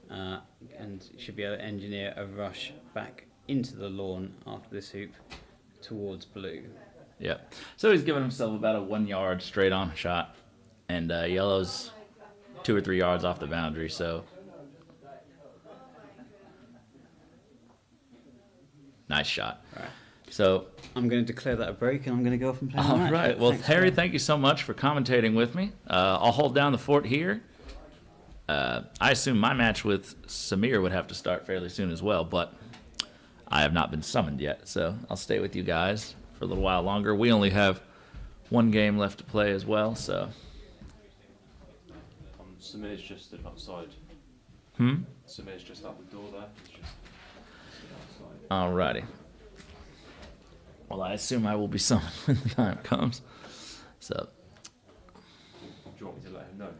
and should be able to engineer a rush back into the lawn after this hoop towards blue. Yeah. So he's given himself about a 1 yard straight on shot, and yellow's 2 or 3 yards off the boundary. So nice shot. Right. So I'm going to declare that a break, and I'm going to go off and play. all my match. right. Well, Thanks, Harry, Graham. thank you so much for commentating with me. I'll hold down the fort here. I assume my match with Samir would have to start fairly soon as well, but I have not been summoned yet, so I'll stay with you guys for a little while longer. We only have one game left to play as well, so. Samir's just stood outside. Samir's just out the door there. He's just stood outside. Alrighty. Well, I assume I will be summoned when the time comes. So, Do you want me to let him know?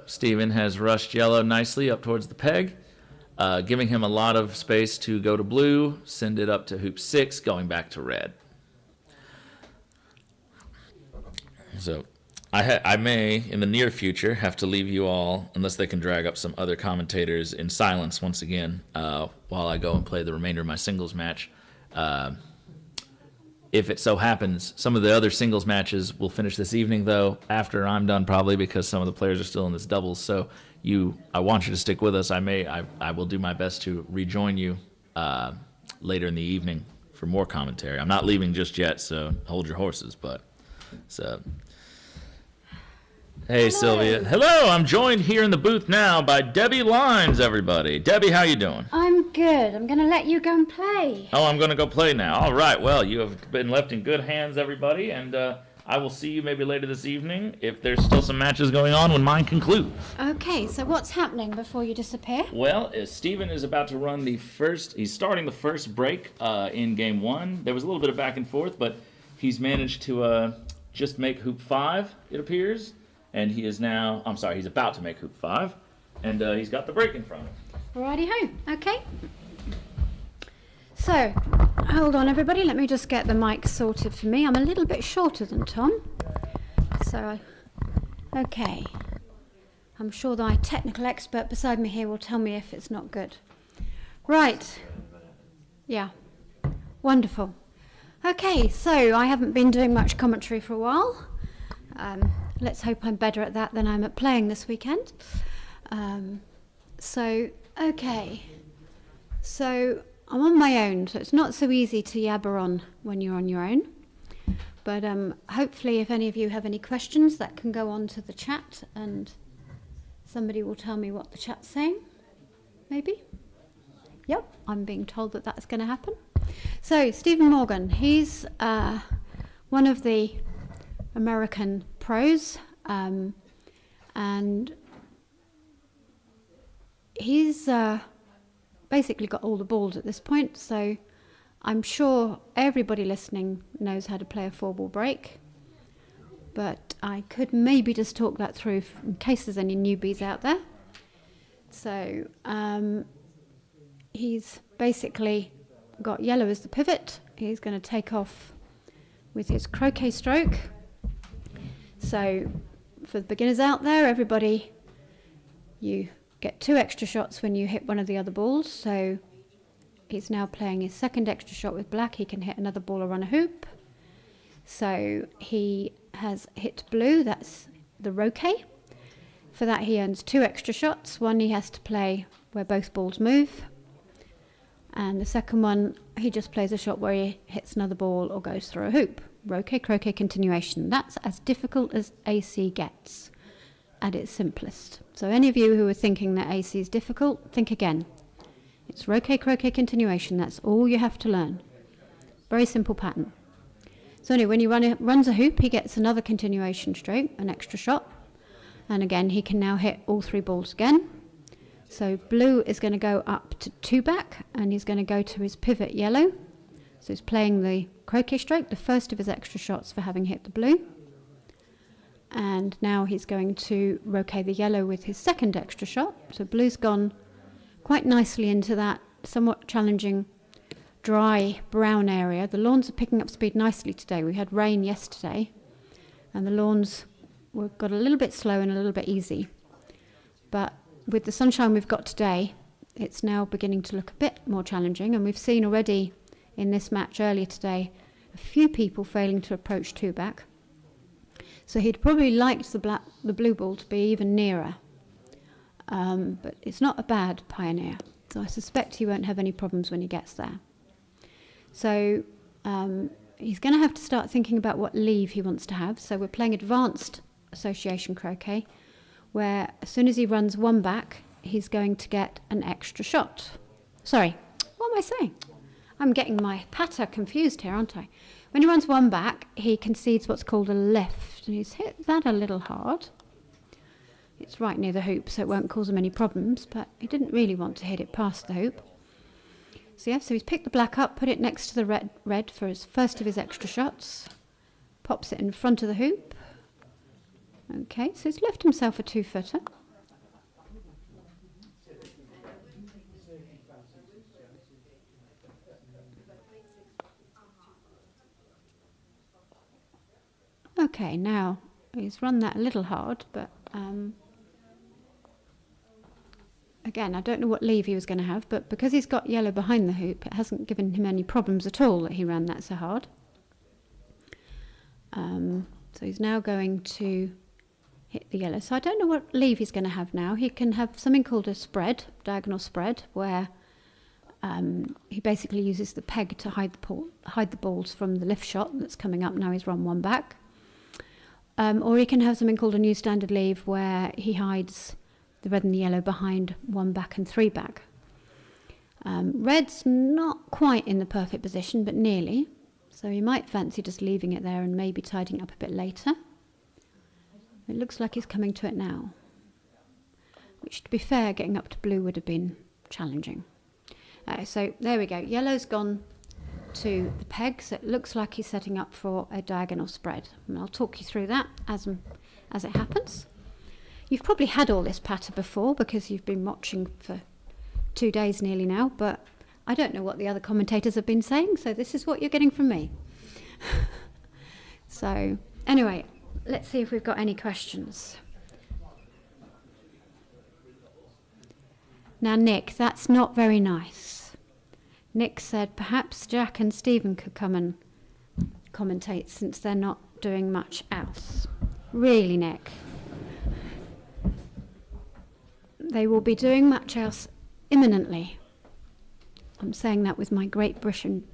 Stephen has rushed yellow nicely up towards the peg, giving him a lot of space to go to blue, send it up to hoop 6, going back to red. So, I may, in the near future, have to leave you all, unless they can drag up some other commentators, in silence once again, while I go and play the remainder of my singles match. If it so happens, some of the other singles matches will finish this evening, though, after I'm done, probably, because some of the players are still in this doubles. So I want you to stick with us. I will do my best to rejoin you later in the evening for more commentary. I'm not leaving just yet, so hold your horses. Hey, Sylvia. Hello, I'm joined here in the booth now by Debbie Lines, everybody. Debbie, how you doing? I'm good. I'm going to let you go and play. Oh, I'm going to go play now. All right, well, you have been left in good hands, everybody, and I will see you maybe later this evening if there's still some matches going on when mine concludes. Okay, so what's happening before you disappear? Well, Stephen is about to run he's starting the first break in game 1. There was a little bit of back and forth, but he's managed to just make hoop 5, it appears. And he's about to make hoop 5, and he's got the break in front of him. Righty ho. Okay. So, hold on, everybody. Let me just get the mic sorted for me. I'm a little bit shorter than Tom. So, okay. I'm sure my technical expert beside me here will tell me if it's not good. Right. Yeah. Wonderful. Okay, so I haven't been doing much commentary for a while. Let's hope I'm better at that than I'm at playing this weekend. Okay. So I'm on my own, so it's not so easy to yabber on when you're on your own. But hopefully if any of you have any questions, that can go on to the chat and somebody will tell me what the chat's saying. Maybe? Yep, I'm being told that that's going to happen. So Stephen Morgan, he's one of the American pros, and he's basically got all the balls at this point, so I'm sure everybody listening knows how to play a 4-ball break, but I could maybe just talk that through in case there's any newbies out there. So he's basically got yellow as the pivot. He's going to take off with his croquet stroke. So for the beginners out there, everybody, you get 2 extra shots when you hit one of the other balls. So he's now playing his second extra shot with black. He can hit another ball or run a hoop. So he has hit blue, that's the roquet. For that he earns 2 extra shots. One he has to play where both balls move. And the second one, he just plays a shot where he hits another ball or goes through a hoop. Roquet, croquet, continuation. That's as difficult as AC gets. at its simplest. So any of you who are thinking that AC is difficult, think again. It's Roquet Croquet continuation. That's all you have to learn. Very simple pattern. So anyway, when he runs a hoop, he gets another continuation stroke, an extra shot. And again, he can now hit all 3 balls again. So blue is going to go up to 2 back, and he's going to go to his pivot yellow. So he's playing the croquet stroke, the first of his extra shots for having hit the blue. And now he's going to roquet the yellow with his second extra shot. So blue's gone quite nicely into that somewhat challenging dry brown area. The lawns are picking up speed nicely today. We had rain yesterday, and the lawns got a little bit slow and a little bit easy. But with the sunshine we've got today, it's now beginning to look a bit more challenging, and we've seen already in this match earlier today a few people failing to approach 2 back. So he'd probably liked the blue ball to be even nearer, but it's not a bad pioneer, so I suspect he won't have any problems when he gets there. So he's going to have to start thinking about what leave he wants to have. So we're playing advanced association croquet, where as soon as he runs 1 back, he's going to get an extra shot. Sorry, what am I saying? I'm getting my patter confused here, aren't I? When he runs 1 back, he concedes what's called a lift, and he's hit that a little hard. It's right near the hoop, so it won't cause him any problems, but he didn't really want to hit it past the hoop. So yeah, so he's picked the black up, put it next to the red for his first of his extra shots, pops it in front of the hoop. Okay, so he's left himself a 2-footer. Okay, now he's run that a little hard, but again, I don't know what leave he was going to have, but because he's got yellow behind the hoop, it hasn't given him any problems at all that he ran that so hard. So he's now going to hit the yellow. So I don't know what leave he's going to have now. He can have something called a spread, diagonal spread, where he basically uses the peg to hide the balls from the lift shot that's coming up. Now he's run 1 back. Or he can have something called a new standard leave, where he hides the red and the yellow behind 1 back and 3 back. Red's not quite in the perfect position, but nearly. So he might fancy just leaving it there and maybe tidying up a bit later. It looks like he's coming to it now. Which, to be fair, getting up to blue would have been challenging. So there we go. Yellow's gone to the peg, so it looks like he's setting up for a diagonal spread. And I'll talk you through that as it happens. You've probably had all this patter before because you've been watching for 2 days nearly now, but I don't know what the other commentators have been saying, so this is what you're getting from me. So anyway, let's see if we've got any questions. Now, Nick, that's not very nice. Nick said perhaps Jack and Stephen could come and commentate since they're not doing much else. Really, Nick? They will be doing much else imminently. I'm saying that with my Great Britain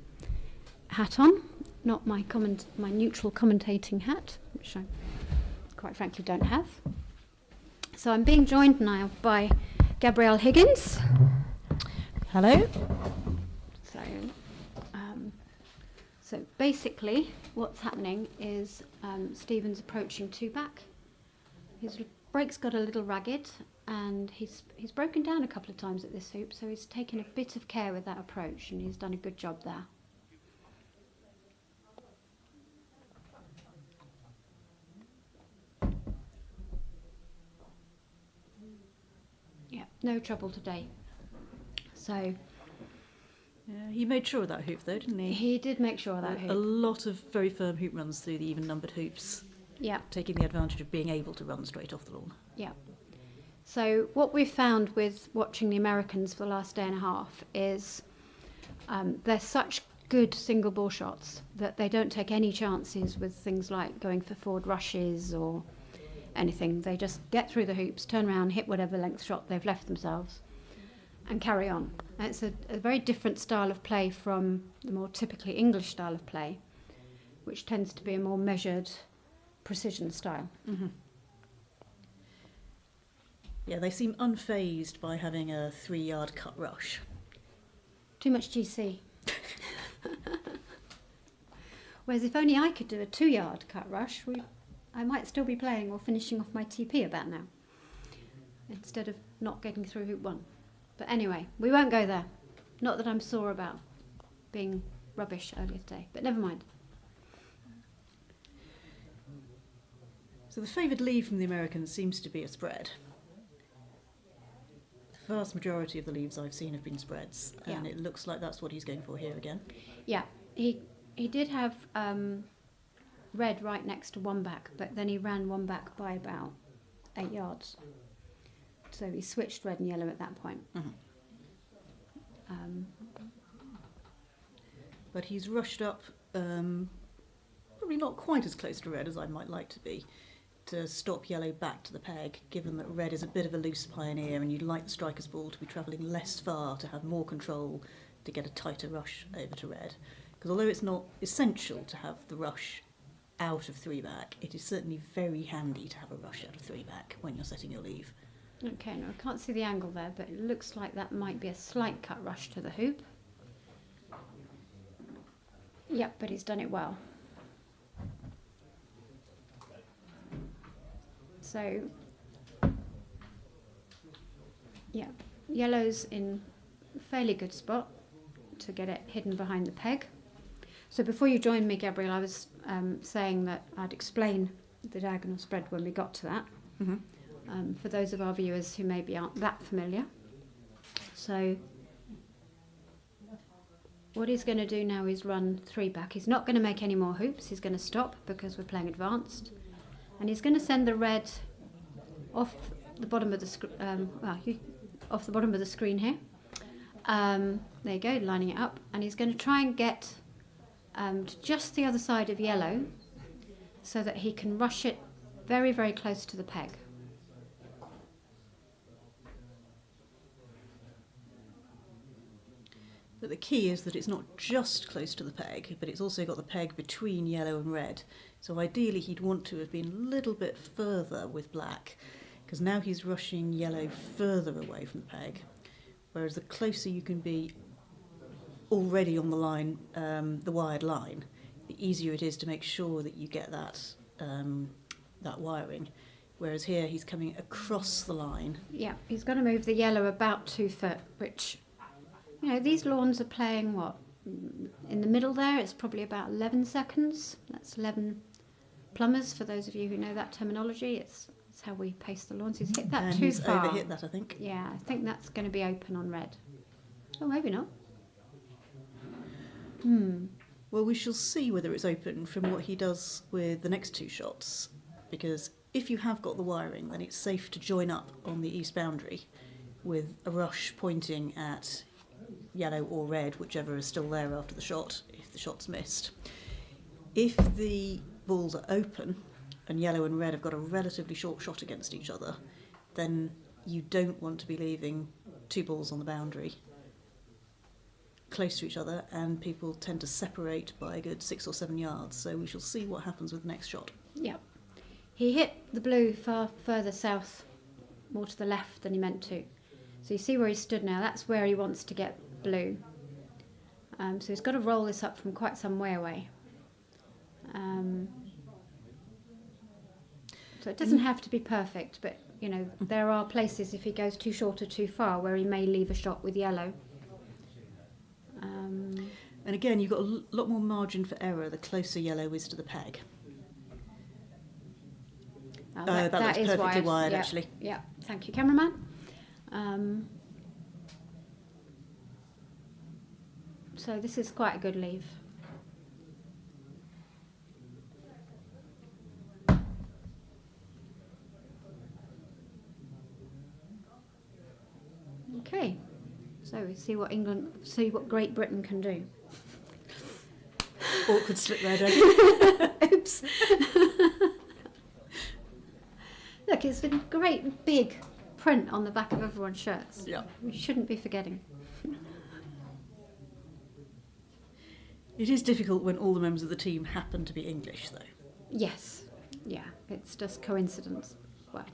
hat on, not my neutral commentating hat, which I quite frankly don't have. So I'm being joined now by Gabrielle Higgins. Hello. So basically what's happening is Stephen's approaching 2 back. His break's got a little ragged, and he's broken down a couple of times at this hoop, so he's taken a bit of care with that approach, and he's done a good job there. Yeah, no trouble today. So He made sure of that hoop, though, didn't he? he did make sure of that hoop. A lot of very firm hoop runs through the even-numbered hoops, Yeah, taking the advantage of being able to run straight off the lawn. yeah. So what we've found with watching the Americans for the last day and a half is they're such good single ball shots that they don't take any chances with things like going for forward rushes or anything. They just get through the hoops, turn around, hit whatever length shot they've left themselves, and carry on. And it's a very different style of play from the more typically English style of play, which tends to be a more measured precision style. Mm-hmm. Yeah, they seem unfazed by having a 3-yard cut rush. Too much GC. Whereas if only I could do a 2-yard cut rush, I might still be playing or finishing off my TP about now, instead of not getting through hoop 1. But anyway, we won't go there. Not that I'm sore about being rubbish earlier today, but never mind. So the favoured leave from the Americans seems to be a spread. The vast majority of the leaves I've seen have been spreads, and Yeah. it looks like that's what he's going for here again. Yeah, he did have red right next to one back, but then he ran one back by about 8 yards. So he switched red and yellow at that point. But he's rushed up, probably not quite as close to red as I might like to be, to stop yellow back to the peg, given that red is a bit of a loose pioneer and you'd like the striker's ball to be travelling less far to have more control to get a tighter rush over to red. Because although it's not essential to have the rush out of 3-back, it is certainly very handy to have a rush out of 3-back when you're setting your leave. Okay, now I can't see the angle there, but it looks like that might be a slight cut rush to the hoop. Yep, but he's done it well. So, yeah, yellow's in a fairly good spot to get it hidden behind the peg. So before you joined me, Gabrielle, I was saying that I'd explain the diagonal spread when we got to that. For those of our viewers who maybe aren't that familiar. So what he's going to do now is run 3-back. He's not going to make any more hoops. He's going to stop because we're playing advanced. And he's going to send the red off the bottom of the off the bottom of the screen here. There you go, lining it up. And he's going to try and get to just the other side of yellow so that he can rush it very, very close to the peg. But the key is that it's not just close to the peg, but it's also got the peg between yellow and red. So ideally he'd want to have been a little bit further with black, because now he's rushing yellow further away from the peg, whereas the closer you can be already on the line, the wired line, the easier it is to make sure that you get that that wiring. Whereas here he's coming across the line. Yeah, he's got to move the yellow about 2 foot, which, you know, these lawns are playing what? In the middle there, it's probably about 11 seconds. That's 11 plumbers, for those of you who know that terminology. It's how we pace the lawns. He's hit that And too he's far. overhit that, I think. Yeah, I think that's going to be open on red. Oh, maybe not. Well, we shall see whether it's open from what he does with the next 2 shots, because if you have got the wiring, then it's safe to join up on the east boundary with a rush pointing at yellow or red, whichever is still there after the shot, if the shot's missed. If the balls are open and yellow and red have got a relatively short shot against each other, then you don't want to be leaving 2 balls on the boundary close to each other, and people tend to separate by a good 6 or 7 yards. So we shall see what happens with the next shot. Yeah. He hit the blue far further south, more to the left than he meant to. So you see where he stood now, that's where he wants to get blue. So he's got to roll this up from quite some way away. So it doesn't have to be perfect, but you know, there are places if he goes too short or too far where he may leave a shot with yellow. And again, you've got a lot more margin for error the closer yellow is to the peg. That looks is perfectly wired, yeah, actually. Yeah, thank you, cameraman. So this is quite a good leave. Okay, so we see what Great Britain can do. Awkward slip there, Debbie. Oops. Look, it's been great big print on the back of everyone's shirts. Yeah. We shouldn't be forgetting. It is difficult when all the members of the team happen to be English, though. Yes, yeah, it's just coincidence. Well,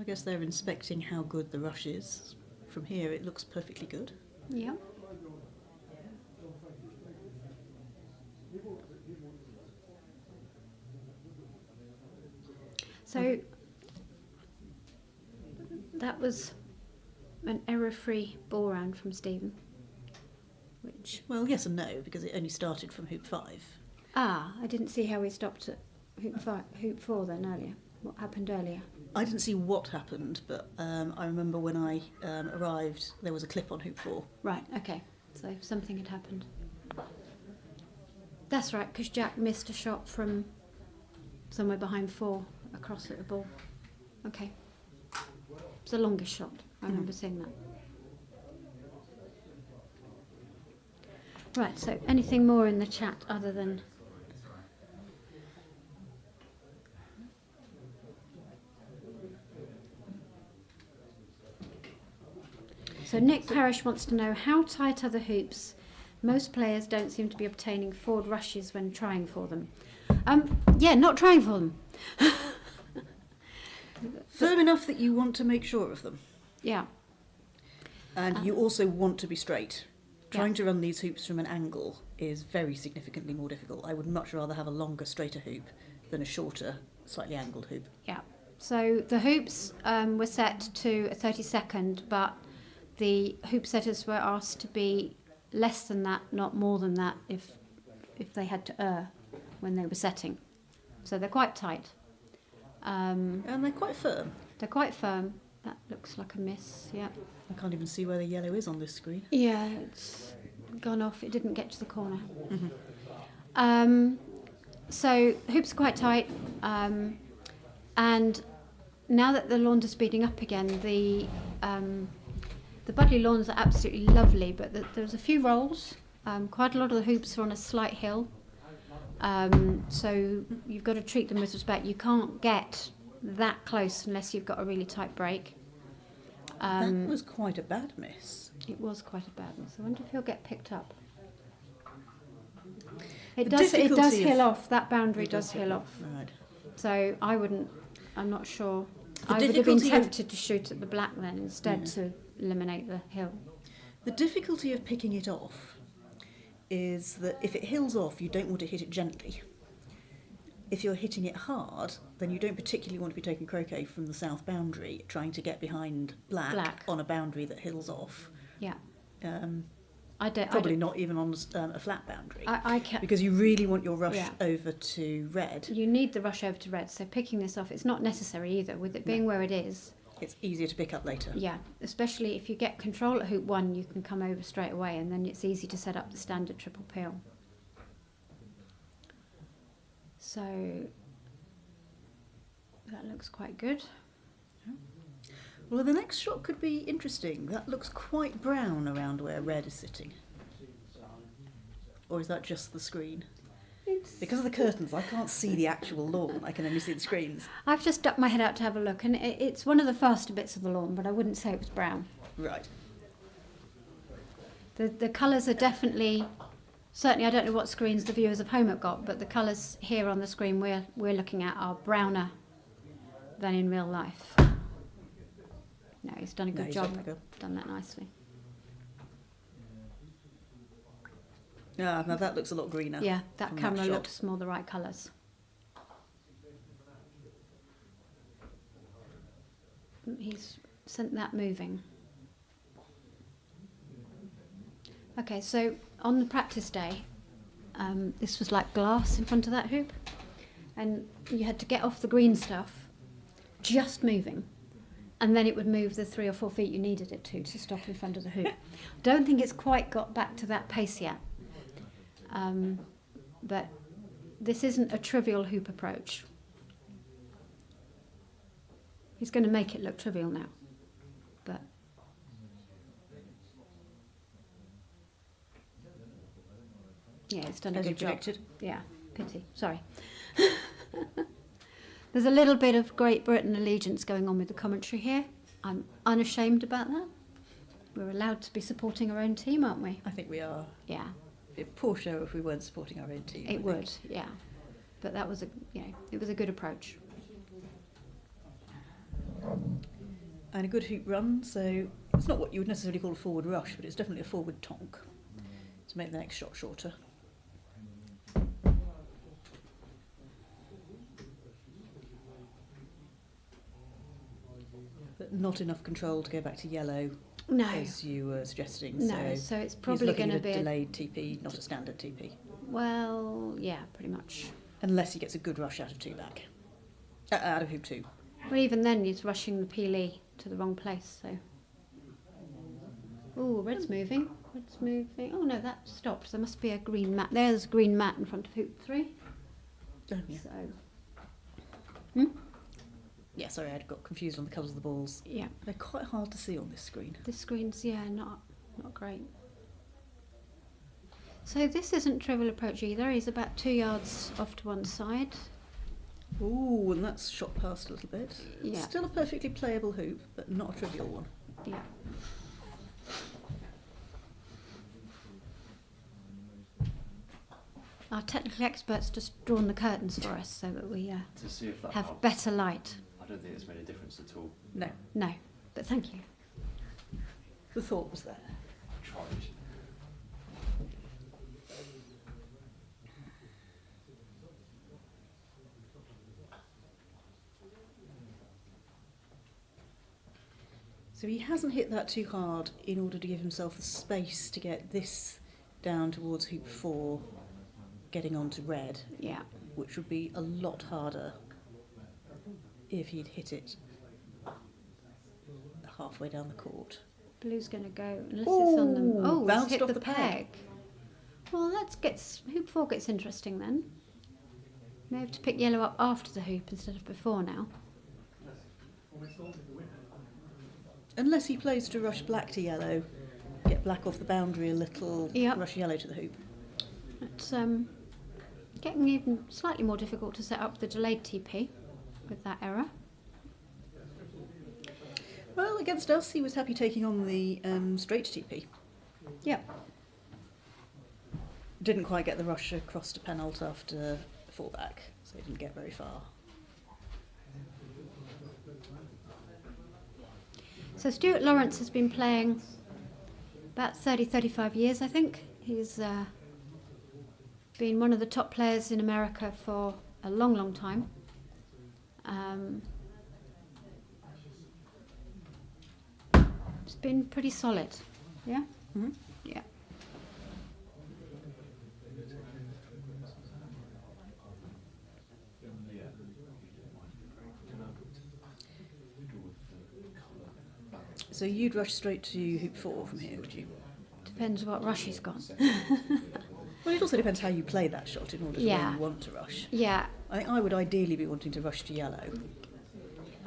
guess they're inspecting how good the rush is. From here, it looks perfectly good. Yeah. So that was an error-free ball round from Stephen, which... Well, yes and no, because it only started from hoop 5. Ah, I didn't see how we stopped at hoop 4 then earlier. What happened earlier? I didn't see what happened, but I remember when I arrived, there was a clip on hoop 4. Right, okay. So something had happened. That's right, because Jack missed a shot from somewhere behind 4 across at the ball. Okay. It's the longest shot. I remember seeing that. Right, so anything more in the chat other than... So Nick Parrish wants to know, how tight are the hoops? Most players don't seem to be obtaining forward rushes when trying for them. Yeah, not trying for them. Firm enough that you want to make sure of them. Yeah. And you also want to be straight. Yeah. Trying to run these hoops from an angle is very significantly more difficult. I would much rather have a longer, straighter hoop than a shorter, slightly angled hoop. Yeah. So the hoops were set to a 32nd, but the hoop setters were asked to be less than that, not more than that, if they had to err when they were setting. So they're quite tight. And they're quite firm. They're quite firm. That looks like a miss, yeah. I can't even see where the yellow is on this screen. Yeah, it's gone off. It didn't get to the corner. Mm-hmm. So hoops are quite tight. And now that the lawns are speeding up again, the Budleigh lawns are absolutely lovely, but there's a few rolls. Quite a lot of the hoops are on a slight hill. So you've got to treat them with respect. You can't get that close unless you've got a really tight break. That was quite a bad miss. It was quite a bad miss. I wonder if he'll get picked up. The It does difficulty hill of- off. That boundary does hill off. Right. So I'm not sure. The I would have been difficulty of- tempted to shoot at the black then instead to eliminate the hill. The difficulty of picking it off is that if it hills off, you don't want to hit it gently. If you're hitting it hard, then you don't particularly want to be taking croquet from the south boundary, trying to get behind black. On a boundary that hills off. Yeah. Probably not even on a flat boundary. I can. Because you really want your rush Yeah. over to red. You need the rush over to red. So picking this off, it's not necessary either. With it being where it is. It's easier to pick up later. Yeah. Especially if you get control at hoop 1, you can come over straight away, and then it's easy to set up the standard triple peel. So that looks quite good. Well, the next shot could be interesting. That looks quite brown around where red is sitting. Or is that just the screen? Because of the curtains, I can't see the actual lawn. I can only see the screens. I've just stuck my head out to have a look, and it's one of the faster bits of the lawn, but I wouldn't say it was brown. Right. The colours are definitely, certainly I don't know what screens the viewers of home have got, but the colours here on the screen we're looking at are browner than in real life. No, he's done a good job. Done that nicely. Ah, now that looks a lot greener. Yeah, that from camera shot. looks more the right colours. He's sent that moving. Okay, so on the practice day, this was like glass in front of that hoop, and you had to get off the green stuff, just moving, and then it would move the 3 or 4 feet you needed it to stop in front of the hoop. Don't think it's quite got back to that pace yet. But this isn't a trivial hoop approach. He's going to make it look trivial now, but yeah, it's done a As you good job. predicted. Yeah, pity. Sorry. There's a little bit of Great Britain allegiance going on with the commentary here. I'm unashamed about that. We're allowed to be supporting our own team, aren't we? I think we are. Yeah. A poor show if we weren't supporting our own team. It would, yeah. But that was it was a good approach. and a good hoop run, so it's not what you would necessarily call a forward rush, but it's definitely a forward tonk to make the next shot shorter. But not enough control to go back to yellow, No, as you were suggesting. no. So it's he's probably looking going to at be a delayed TP, not a standard TP. well, yeah, pretty much. Unless he gets a good rush out of two back. Out of hoop two. Well, even then, he's rushing the peelee to the wrong place. So, oh, red's moving. Red's moving. Oh no, that stopped. There must be a green mat. There's a green mat in front of hoop 3. Oh, yeah. So, Yeah, sorry, I got confused on the colours of the balls. yeah, They're quite hard to see on this screen. this screen's not great. So this isn't trivial approach either. He's about 2 yards off to one side. Ooh, and that's shot past a little bit. Yeah. Still a perfectly playable hoop, but not a trivial one. Yeah. Our technical experts just drawn the curtains for us so that we To see if that have helps. better light. I don't think it's made a difference at all. No, No, but thank you. the thought was there. I tried. So he hasn't hit that too hard in order to give himself the space to get this down towards hoop 4, getting onto red, Yeah. which would be a lot harder if he'd hit it halfway down the court. Blue's going to go, unless it's on them. Ooh, Oh, it's bounced hit off the the peg. peg. Well, hoop 4 gets interesting then. May have to pick yellow up after the hoop instead of before now. Unless he plays to rush black to yellow, get black off the boundary a little, Yep. rush yellow to the hoop. It's getting even slightly more difficult to set up the delayed TP with that error. Well, against us, he was happy taking on the straight TP. Yep. Didn't quite get the rush across to penalt after fallback, so he didn't get very far. So Stuart Lawrence has been playing about 35 years, I think. He's been one of the top players in America for a long, long time. It's been pretty solid, yeah? Mm-hmm. Yeah. So you'd rush straight to hoop 4 from here, would you? Depends what rush he's got. Well, it also depends how you play that shot in order to Yeah. where you want to rush. Yeah, I think I would ideally be wanting to rush to yellow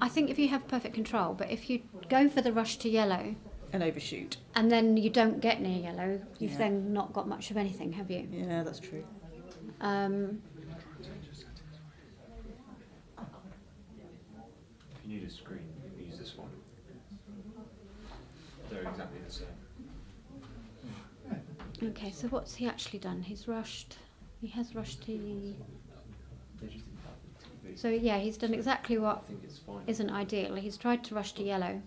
I think if you have perfect control, but if you go for the rush to yellow and overshoot. and then you don't get near yellow, you've Yeah. then not got much of anything, have you? Yeah, that's true. Um, If you need a screen, use this one. They're exactly the same. okay, so what's he actually done? He has rushed to... They just didn't have the TV. So yeah, he's done exactly I what think it's fine. isn't ideal. He's tried to rush to yellow.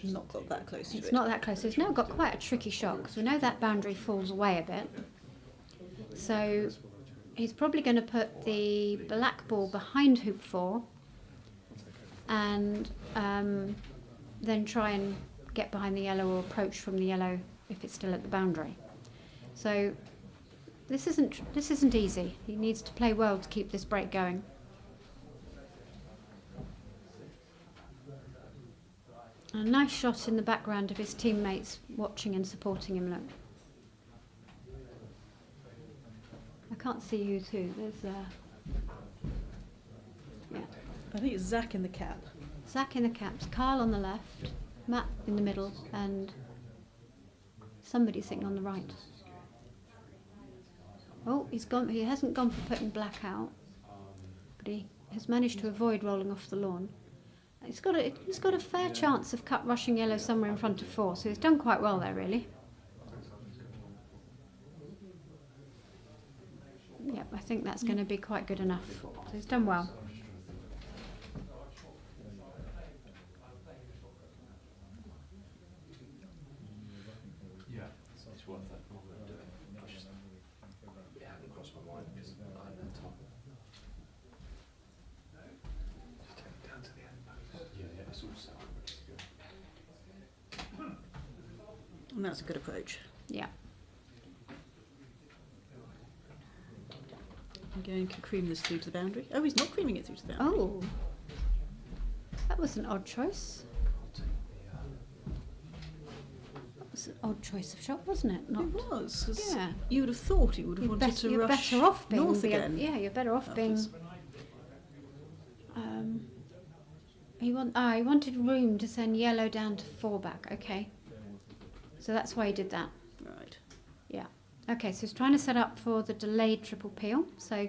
Not got that close to It's it. not that close. So he's now got quite a tricky shot because we know that boundary falls away a bit. So he's probably going to put the black ball behind hoop 4 and then try and get behind the yellow or approach from the yellow if it's still at the boundary. So this isn't easy. He needs to play well to keep this break going. A nice shot in the background of his teammates watching and supporting him, look. I can't see you two. There's yeah. I think it's Zach in the cap. Zach in the caps, Carl on the left, Matt in the middle, and somebody sitting on the right. Oh, he hasn't gone for putting black out, but he has managed to avoid rolling off the lawn. He's got a fair chance of cut rushing yellow somewhere in front of 4, so he's done quite well there, really. Yep, I think that's going to be quite good enough. So he's done well. And that's a good approach. Yeah. Again, can cream this through to the boundary. Oh, he's not creaming it through to the boundary. Oh, that was an odd choice. That was an odd choice of shot, wasn't it? Not. It was. 'Cause Yeah. you would have thought he would have wanted to You're rush better off being north again. Yeah, you're better off being. afterwards. He wanted room to send yellow down to 4 back. Okay, so that's why he did that. Right. Yeah. Okay, so he's trying to set up for the delayed triple peel. So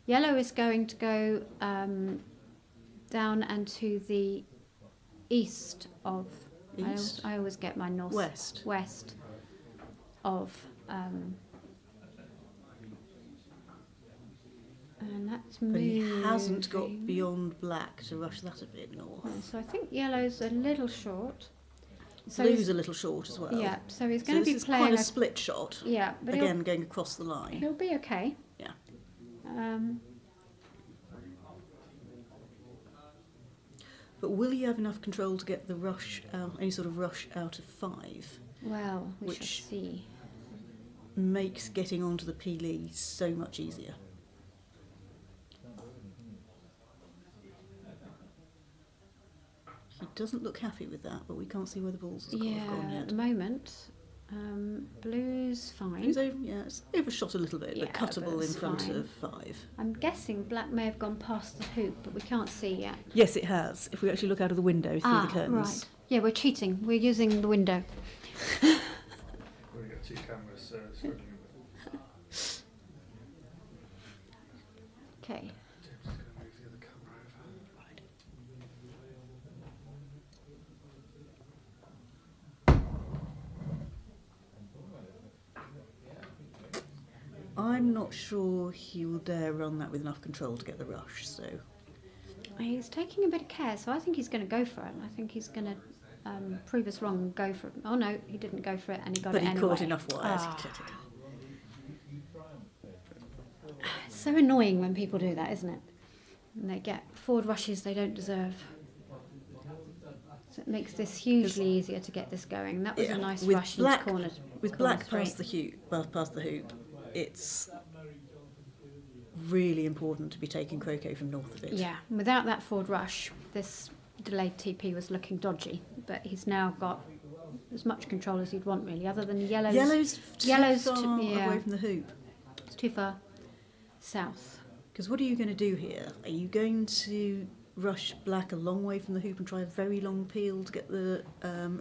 yellow is going to go down and to the east of. East? I always get my north. West. West of. And that's But he hasn't got moving. beyond black to rush that a bit north. So I think yellow's a little short. So Blue's he's- a little short as well. Yeah, so he's So going to this be is playing quite a split shot. yeah, but Again, going across the line. he'll be okay. Yeah. But will he have enough control to get the rush out, any sort of rush out of 5? Well, we Which- shall see. Makes getting onto the peelee so much easier. He doesn't look happy with that, but we can't see where the ball's gone Yeah, at yet. the moment, blue's fine. He's over, yeah, it's overshot a little bit, Yeah, but cuttable but in it's front fine. of 5. I'm guessing black may have gone past the hoop, but we can't see yet. Yes, it has. If we actually look out of the window through the curtains. right. Yeah, we're cheating. We're using the window. We've got 2 cameras struggling with. Okay. James is going to move the other camera over. Right. I'm not sure he will dare run that with enough control to get the rush, so He's taking a bit of care, so I think he's going to go for it. I think he's going to prove us wrong and go for it. Oh no, he didn't go for it, and he got but it he anyway. caught enough wires. Ah. He caught it. It's so annoying when people do that, isn't it? And they get forward rushes they don't deserve. So it makes this hugely easier to get this going. That was Yeah, a nice with rush black- into corner. With corner black 3. past the hoop, it's really important to be taking croquet from north of it. Yeah, and without that forward rush, this delayed TP was looking dodgy. But he's now got as much control as he'd want, really, other than yellow's. Yellow's too Yellow's far too- yeah. away from the hoop. It's too far south. Because what are you going to do here? Are you going to rush black a long way from the hoop and try a very long peel to get the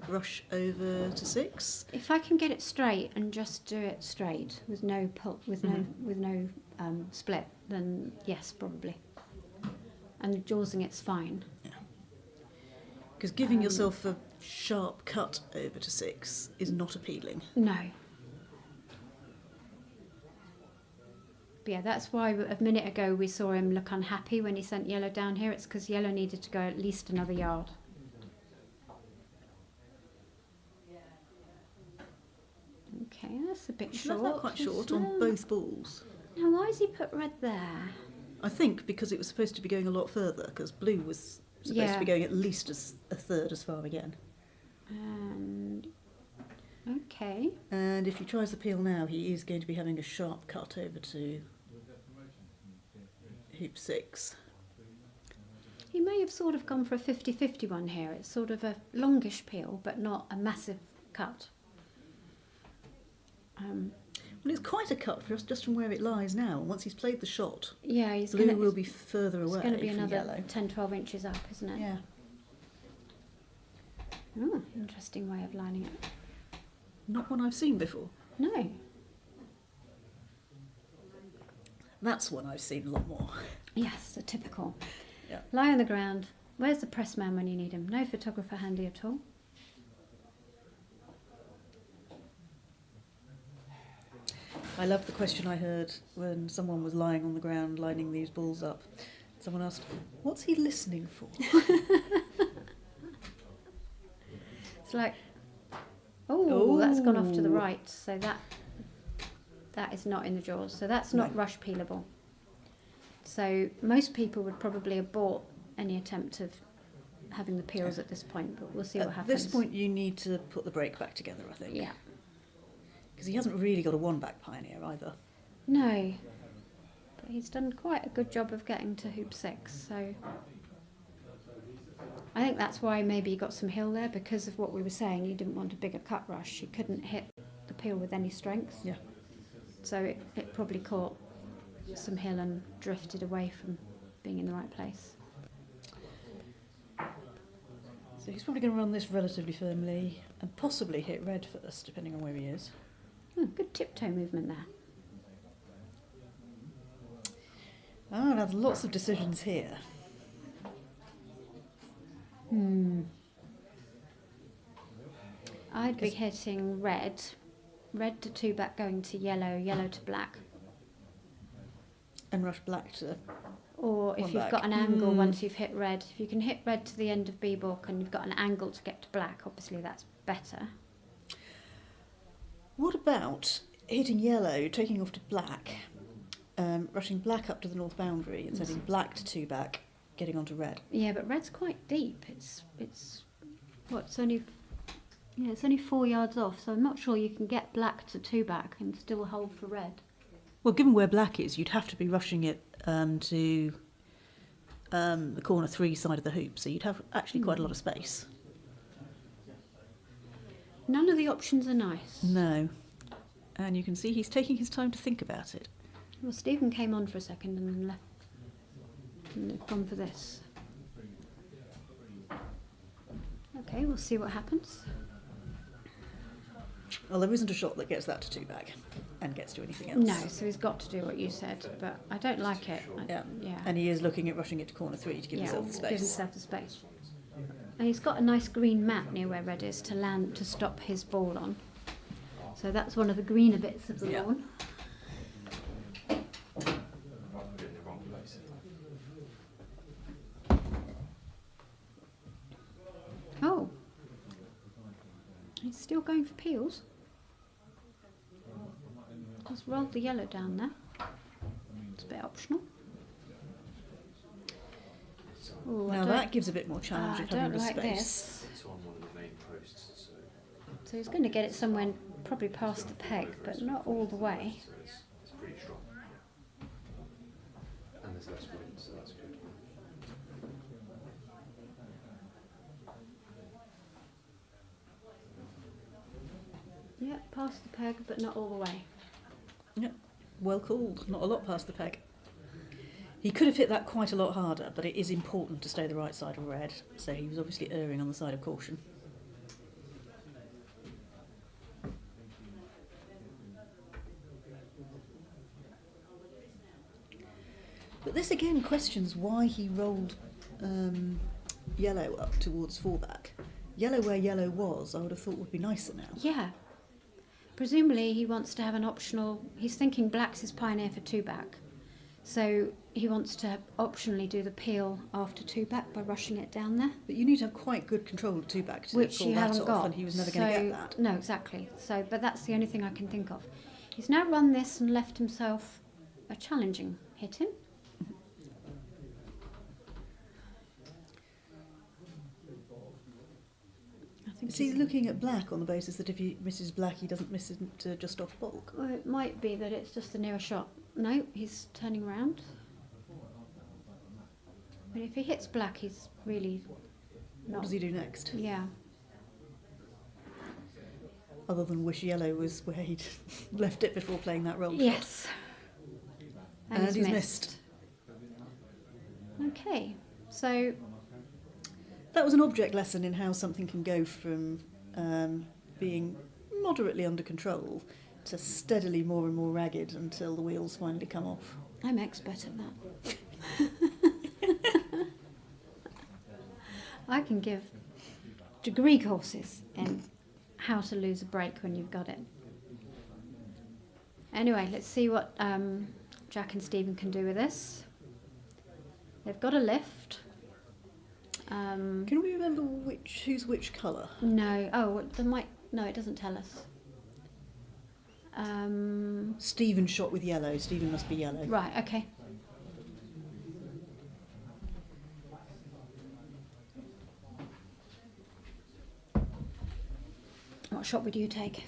rush over to 6? If I can get it straight and just do it straight with no pull, with no split, then yes, probably. And jawsing it's fine. Because giving yourself a sharp cut over to 6 is not appealing. No. But yeah, that's why a minute ago we saw him look unhappy when he sent yellow down here. It's because yellow needed to go at least another yard. Okay, that's a bit short. That's not quite short on both balls. Now, why has he put red there? I think because it was supposed to be going a lot further, because blue was supposed Yeah. to be going at least a third as far again. And okay, And if he tries the peel now, he is going to be having a sharp cut over to hoop 6. he may have sort of gone for a 50-50 one here. It's sort of a longish peel, but not a massive cut. Well, it's quite a cut for us just from where it lies now. Once he's played the shot, Yeah, he's blue going will be further It's away going to be from another yellow. 10-12 inches up, isn't it? Yeah. Oh, interesting way of lining it. Not one I've seen before. No. That's one I've seen a lot more. Yes, a typical. Yeah. Lie on the ground. Where's the press man when you need him? No photographer handy at all. I loved the question I heard when someone was lying on the ground lining these balls up. Someone asked, "What's he listening for?" It's like, oh, that's gone off to the Ooh. right. So that is not in the jaws. So that's not No. rush peelable. So most people would probably abort any attempt of having the peels at this point, but we'll see what At happens. this point, you need to put the break back together, I think. Yeah. Because he hasn't really got a one-back pioneer either. No. But he's done quite a good job of getting to hoop 6, so I think that's why maybe he got some hill there, because of what we were saying. He didn't want a bigger cut rush. He couldn't hit the peel with any strength. Yeah. So it probably caught some hill and drifted away from being in the right place. So he's probably going to run this relatively firmly and possibly hit red first, depending on where he is. Good tiptoe movement there. Oh, there's lots of decisions here. I'd be hitting red to 2-back going to yellow, yellow to black. And rush black to... Or if One you've back. got an angle once you've hit red, if you can hit red to the end of B-book and you've got an angle to get to black, obviously that's better. What about hitting yellow, taking off to black, rushing black up to the north boundary and sending black to 2-back, getting onto red? Yeah, but red's quite deep. It's only 4 yards off, so I'm not sure you can get black to 2-back and still hold for red. Well, given where black is, you'd have to be rushing it to the corner 3 side of the hoop, so you'd have actually quite a lot of space. None of the options are nice. No. And you can see he's taking his time to think about it. Well, Stephen came on for a second and then left. And they've gone for this. Okay, we'll see what happens. Well, there isn't a shot that gets that to 2-back and gets to anything else. No, so he's got to do what you said, but I don't like it. Yeah. Yeah. And he is looking at rushing it to corner 3 to give himself the space. Give himself the space. And he's got a nice green mat near where red is to stop his ball on. So that's one of the greener bits of the Yeah. lawn. Oh. He's still going for peels. Just rolled the yellow down there. It's a bit optional. Ooh, Now that gives a bit more challenge I of having don't the like space. this. It's on one of the main posts, So he's going to get it somewhere probably past the peg, but not all the way. so it's pretty strong. And there's less wind, so that's good. Yeah, past the peg, but not all the way. Yep, well called. Not a lot past the peg. He could have hit that quite a lot harder, but it is important to stay the right side of red, so he was obviously erring on the side of caution. But this again questions why he rolled yellow up towards 4-back. Yellow where yellow was, I would have thought would be nicer now. Yeah. Presumably he wants to have an optional... He's thinking black's his pioneer for 2-back. So he wants to optionally do the peel after 2-back by rushing it down there. But you need to have quite good control of 2-back to Which pull you that haven't off, got. and he was never going to get that. No, exactly. So, but that's the only thing I can think of. He's now run this and left himself a challenging hit in. Is he looking at black on the basis that if he misses black, he doesn't miss it just off bulk? Well, it might be that it's just the nearer shot. No, he's turning around. But if he hits black, he's really not... What does he do next? Yeah. Other than wish yellow was where he'd left it before playing that roll shot. Yes. And he's missed. Okay, so That was an object lesson in how something can go from being moderately under control to steadily more and more ragged until the wheels finally come off. I'm expert at that. I can give degree courses in how to lose a break when you've got it. Anyway, let's see what Jack and Stephen can do with this. They've got a lift. Can we remember who's which colour? No. Oh, there might. No, it doesn't tell us. Stephen shot with yellow. Stephen must be yellow. Right. Okay. What shot would you take?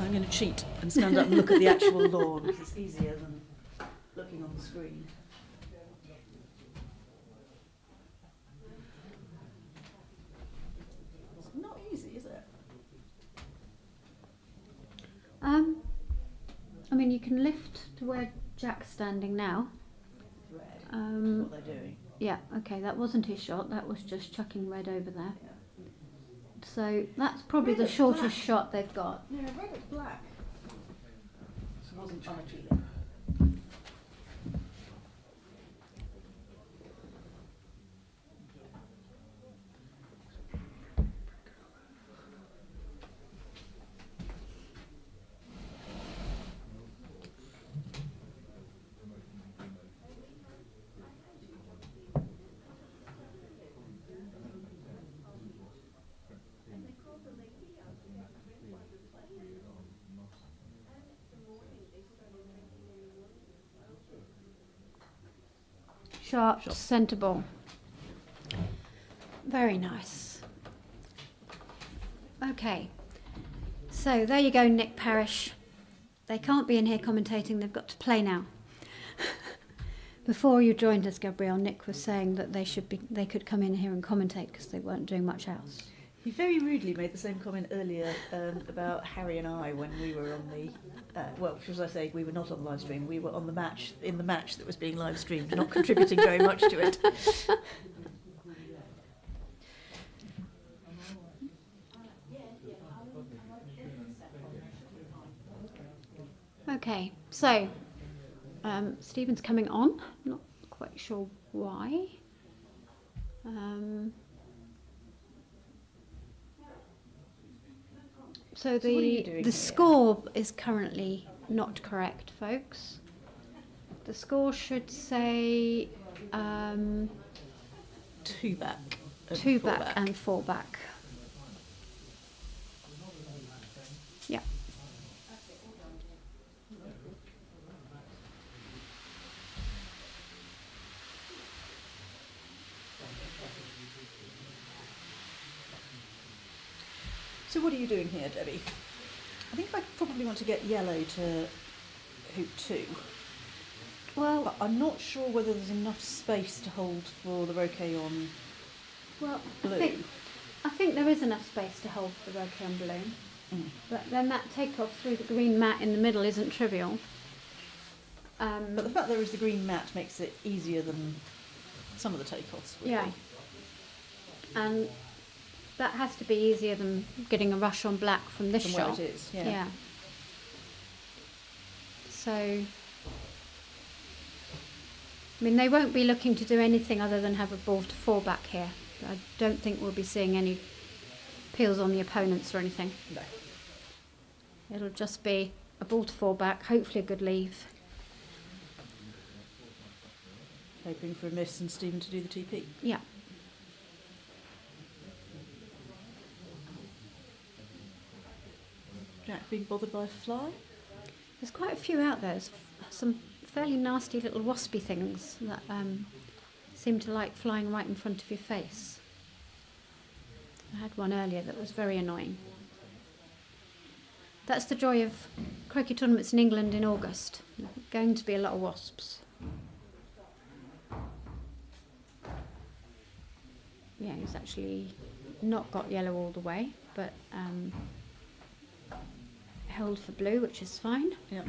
I'm going to cheat and stand up and look at the actual lawn, because it's easier than looking on the screen. It's not easy, is it? I mean, you can lift to where Jack's standing now. Red. Um, What they're doing. Yeah, okay, that wasn't his shot, that was just chucking red over there. Yeah. So that's probably Red the is shortest black. shot they've got. Yeah, red is black. It wasn't unappealing. Sharp, Sharp. centre ball. Very nice. Okay, so there you go, Nick Parrish. They can't be in here commentating, they've got to play now. Before you joined us, Gabrielle, Nick was saying that they could come in here and commentate because they weren't doing much else. He very rudely made the same comment earlier about Harry and I when we were on the, well, should I say, we were not on the live stream, we were on the match, in the match that was being live streamed, not contributing very much to it. Okay, so Stephen's coming on, not quite sure why. So what are you doing the here? score is currently not correct, folks. The score should say 2 back. And 2 4 back and 4 back. Yeah. So what are you doing here, Debbie? I think I probably want to get yellow to hoop 2. Well, But I'm not sure whether there's enough space to hold for the Roquet on well, blue. I think there is enough space to hold the Roquet on blue. Mm. But then that takeoff through the green mat in the middle isn't trivial. But the fact there is the green mat makes it easier than some of the takeoffs would Yeah. be. And that has to be easier than getting a rush on black from this From shot. where it is, yeah. So, I mean, they won't be looking to do anything other than have a ball to 4 back here. I don't think we'll be seeing any peels on the opponents or anything. No. It'll just be a ball to 4 back, hopefully a good leave. Hoping for a miss and Stephen to do the TP. Yeah. Jack being bothered by a fly? There's quite a few out there. There's some fairly nasty little waspy things that seem to like flying right in front of your face. I had one earlier that was very annoying. That's the joy of croquet tournaments in England in August. There's going to be a lot of wasps. Yeah, he's actually not got yellow all the way, but held for blue, which is fine. Yep.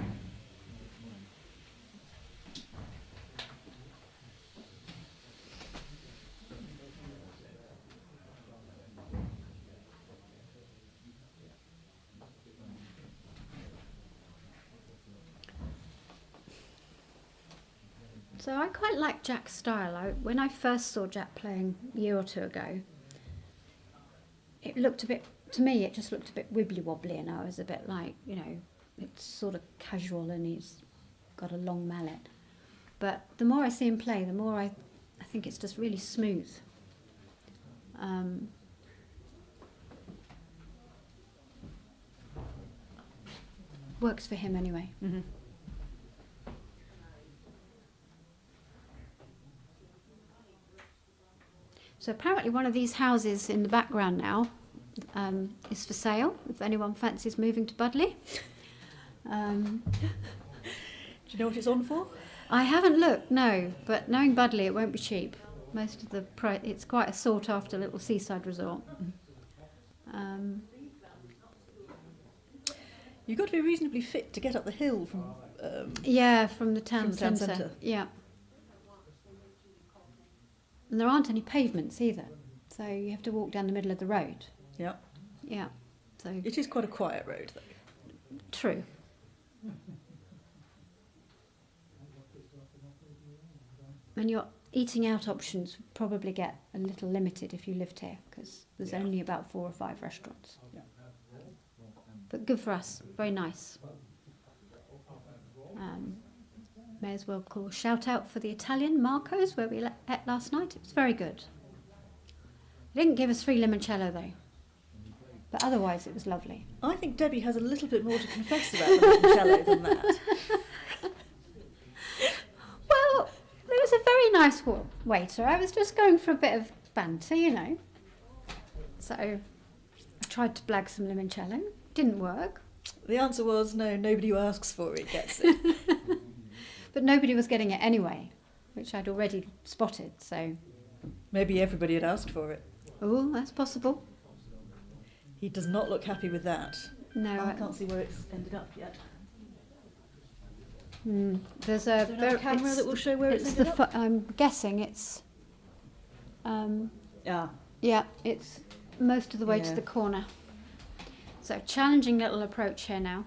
So I quite like Jack's style. When I first saw Jack playing a year or 2 ago, it looked a bit, to me, it just looked a bit wibbly wobbly, and I was a bit like, you know, it's sort of casual and he's got a long mallet. But the more I see him play, the more I think it's just really smooth. Works for him anyway. Mm-hmm. So apparently one of these houses in the background now is for sale if anyone fancies moving to Budleigh. Do you know what it's on for? I haven't looked, no, but knowing Budleigh, it won't be cheap. Most of the it's quite a sought-after little seaside resort. You've got to be reasonably fit to get up the hill from. Yeah, from the town From the town centre. centre. Yeah. And there aren't any pavements either, so you have to walk down the middle of the road. Yeah. Yeah, so It is quite a quiet road, though. true. And your eating out options would probably get a little limited if you lived here, because there's Yeah. only about 4 or 5 restaurants. Yeah. But good for us, very nice. May as well call shout out for the Italian Marco's where we ate last night. It was very good. They didn't give us free limoncello though, but otherwise it was lovely. I think Debbie has a little bit more to confess about the limoncello than that. Well, there was a very nice waiter. I was just going for a bit of banter, you know. So I tried to blag some limoncello. Didn't work. The answer was no, nobody who asks for it gets it. But nobody was getting it anyway, which I'd already spotted, so... Maybe everybody had asked for it. Oh, that's possible. He does not look happy with that. No, I can't see where it's ended up yet. there's a... Is there another camera it's- that will show where it's it's ended up? I'm guessing it's... Yeah. yeah, it's most of the way to Yeah. the corner. So, challenging little approach here now.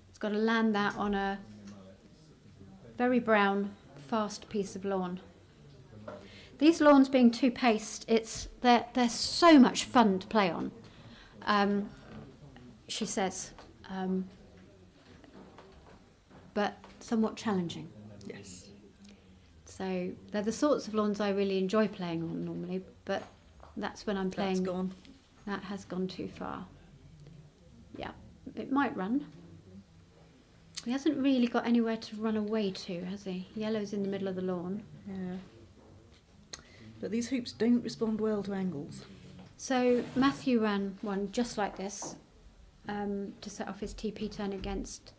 It's got to land that on a very brown, fast piece of lawn. These lawns being too paced, they're so much fun to play on. She says, but somewhat challenging. Yes. So they're the sorts of lawns I really enjoy playing on normally, but that's when I'm playing. That's gone. That has gone too far. Yeah, it might run. He hasn't really got anywhere to run away to, has he? Yellow's in the middle of the lawn. Yeah. But these hoops don't respond well to angles. So Matthew ran one just like this to set off his TP turn against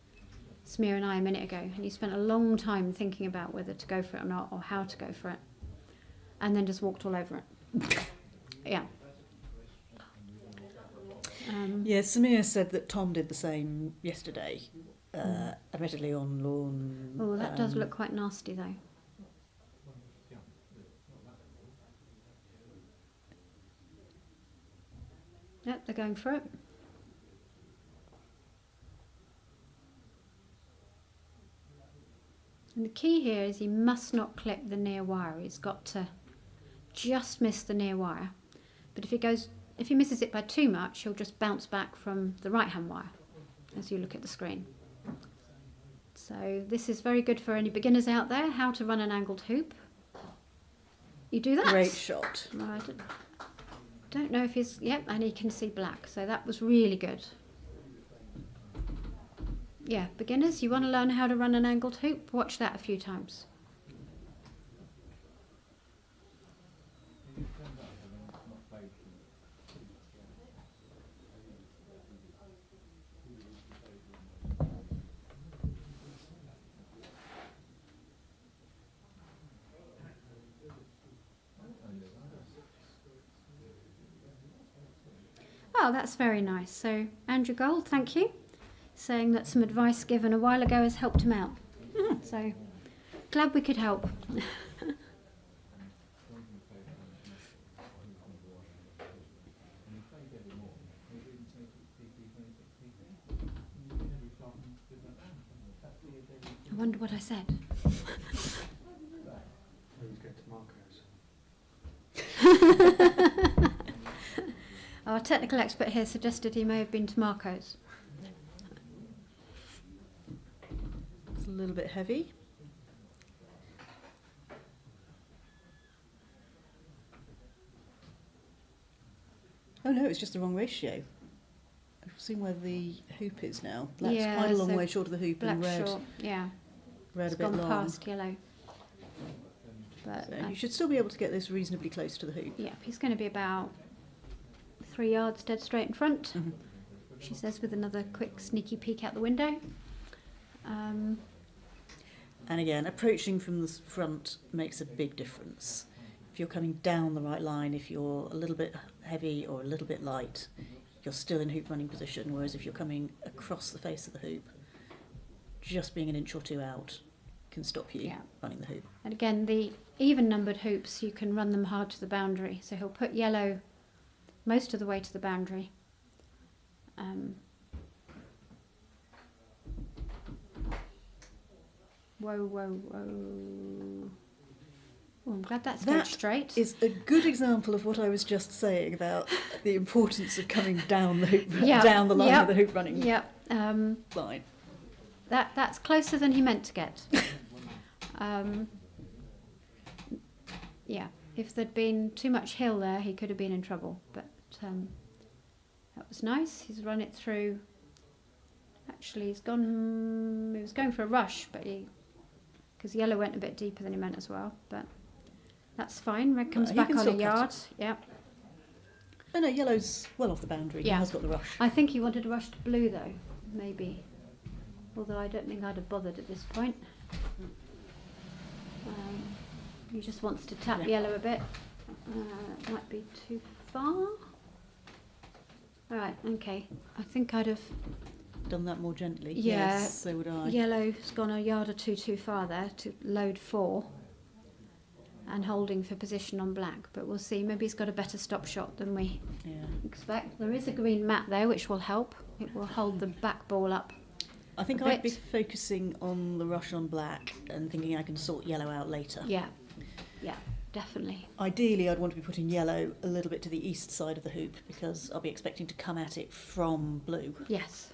Smear and I a minute ago, and he spent a long time thinking about whether to go for it or not, or how to go for it, and then just walked all over it. Yeah. Yeah, Samir said that Tom did the same yesterday, admittedly on lawn. Oh, that does look quite nasty though. Yep, they're going for it. And the key here is he must not clip the near wire. He's got to just miss the near wire. But if he misses it by too much, he'll just bounce back from the right-hand wire as you look at the screen. So this is very good for any beginners out there, how to run an angled hoop. You do that. Great shot. Right. Don't know if he's... Yep, and he can see black, so that was really good. Yeah, beginners, you want to learn how to run an angled hoop? Watch that a few times. Oh, that's very nice. So, Andrew Gold, thank you. Saying that some advice given a while ago has helped him out. So, glad we could help. I wonder what I said. Who's going to Marco's? Our technical expert here suggested he may have been to Marco's. It's a little bit heavy. Oh no, it's just the wrong ratio. I've seen where the hoop is now. That's Yeah, quite a long so way short of the hoop Black and red. short, yeah. Red It's a bit gone long. past yellow. But So you should still be able to get this reasonably close to the hoop. yeah, he's going to be about 3 yards dead straight in front. Mhm. She says with another quick sneaky peek out the window. And again, approaching from the front makes a big difference. If you're coming down the right line, if you're a little bit heavy or a little bit light, you're still in hoop running position, whereas if you're coming across the face of the hoop, just being an inch or two out can stop you Yeah. running the hoop. And again, the even numbered hoops, you can run them hard to the boundary. So he'll put yellow most of the way to the boundary. Whoa, whoa, whoa. Oh, I'm glad that's going That straight. Is a good example of what I was just saying about the importance of coming down the hoop, Yeah, down the line yeah, of the hoop running Yep. line. That's closer than he meant to get. Yeah, if there'd been too much hill there, he could have been in trouble. But that was nice. He's run it through. Actually, he was going for a rush, but because yellow went a bit deeper than he meant as well. But that's fine. Red comes He back can on still a cut yard. Yeah, Oh no, yellow's well off the boundary. Yeah. He has got the rush. I think he wanted to rush to blue though, maybe. Although I don't think I'd have bothered at this point. He just wants to tap Yeah. yellow a bit. Might be too far. Right, okay. I think I'd have. Done that more gently. Yeah. Yes, so would I. Yellow's gone a yard or two too far there to load 4 and holding for position on black. But we'll see. Maybe he's got a better stop shot than we Yeah. expect. There is a green mat there which will help. It will hold the back ball up. I think A I'd be bit. focusing on the rush on black and thinking I can sort yellow out later. Yeah, yeah, definitely. Ideally, I'd want to be putting yellow a little bit to the east side of the hoop because I'll be expecting to come at it from blue. Yes.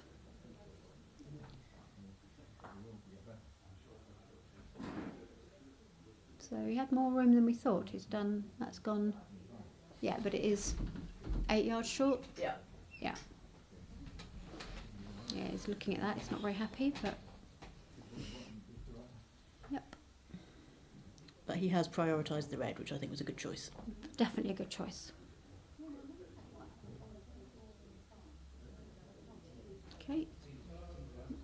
So he had more room than we thought. That's gone, yeah, but it is 8 yards short. Yeah. Yeah. Yeah, he's looking at that. He's not very happy, but yep, But he has prioritised the red, which I think was a good choice. definitely a good choice. Okay,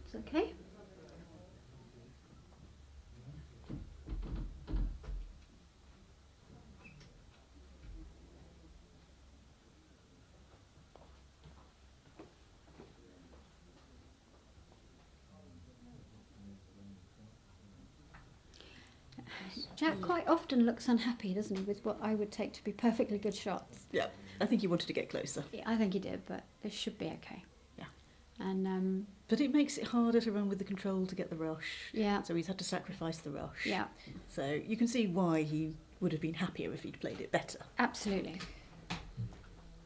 it's okay. Jack quite often looks unhappy, doesn't he, with what I would take to be perfectly good shots. Yeah. I think he wanted to get closer. Yeah, I think he did, but this should be okay. Yeah. And But it makes it harder to run with the control to get the rush. yeah, So he's had to sacrifice the rush. yeah, So you can see why he would have been happier if he'd played it better. absolutely.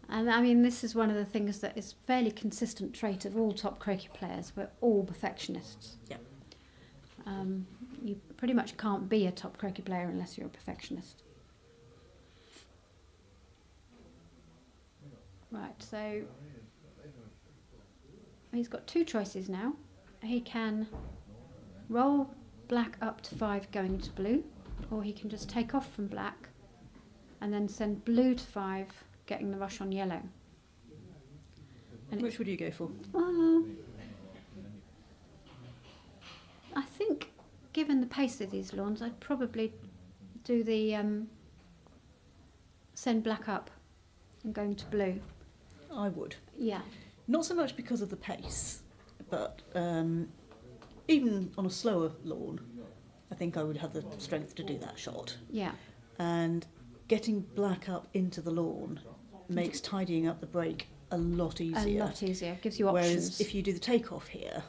And I mean, this is one of the things that is fairly consistent trait of all top croquet players. We're all perfectionists. Yeah. You pretty much can't be a top croquet player unless you're a perfectionist. Right, so he's got 2 choices now. He can roll black up to 5 going to blue, or he can just take off from black and then send blue to 5 getting the rush on yellow. And Which would you go for? I think, given the pace of these lawns, I'd probably do the send black up and going to blue. I would. Yeah, Not so much because of the pace, but even on a slower lawn, I think I would have the strength to do that shot. yeah, And getting black up into the lawn makes tidying up the break a lot easier. a lot easier. Gives you options. Whereas if you do the takeoff here,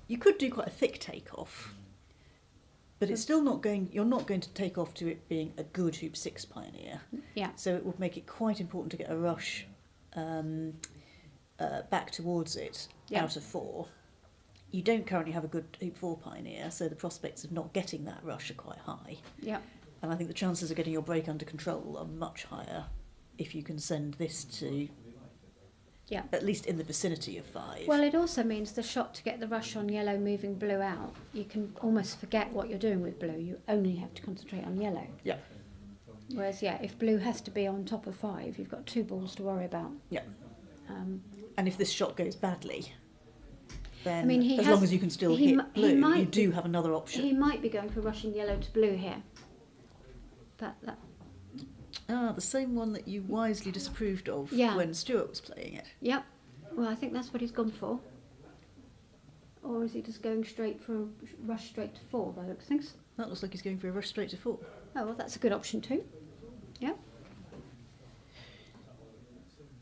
you could do quite a thick takeoff, but it's still not going. You're not going to take off to it being a good hoop 6 pioneer. Yeah, So it would make it quite important to get a rush back towards it Yeah. out of 4. You don't currently have a good hoop 4 pioneer, so the prospects of not getting that rush are quite high. yeah, And I think the chances of getting your break under control are much higher if you can send this to Yeah. At least in the vicinity of 5. Well, it also means the shot to get the rush on yellow moving blue out. You can almost forget what you're doing with blue. You only have to concentrate on yellow. Yeah. Whereas, if blue has to be on top of 5, you've got 2 balls to worry about. Yeah. Um, And if this shot goes badly, then I mean, as long as you can still hit blue, you do have another option. He might be going for rushing yellow to blue here. But that, The same one that you wisely disapproved of Yeah. when Stuart was playing it. yep. Well, I think that's what he's gone for. Or is he just going straight for a rush straight to 4 by the looks of things? That looks like he's going for a rush straight to 4. Oh, well, that's a good option too. Yep.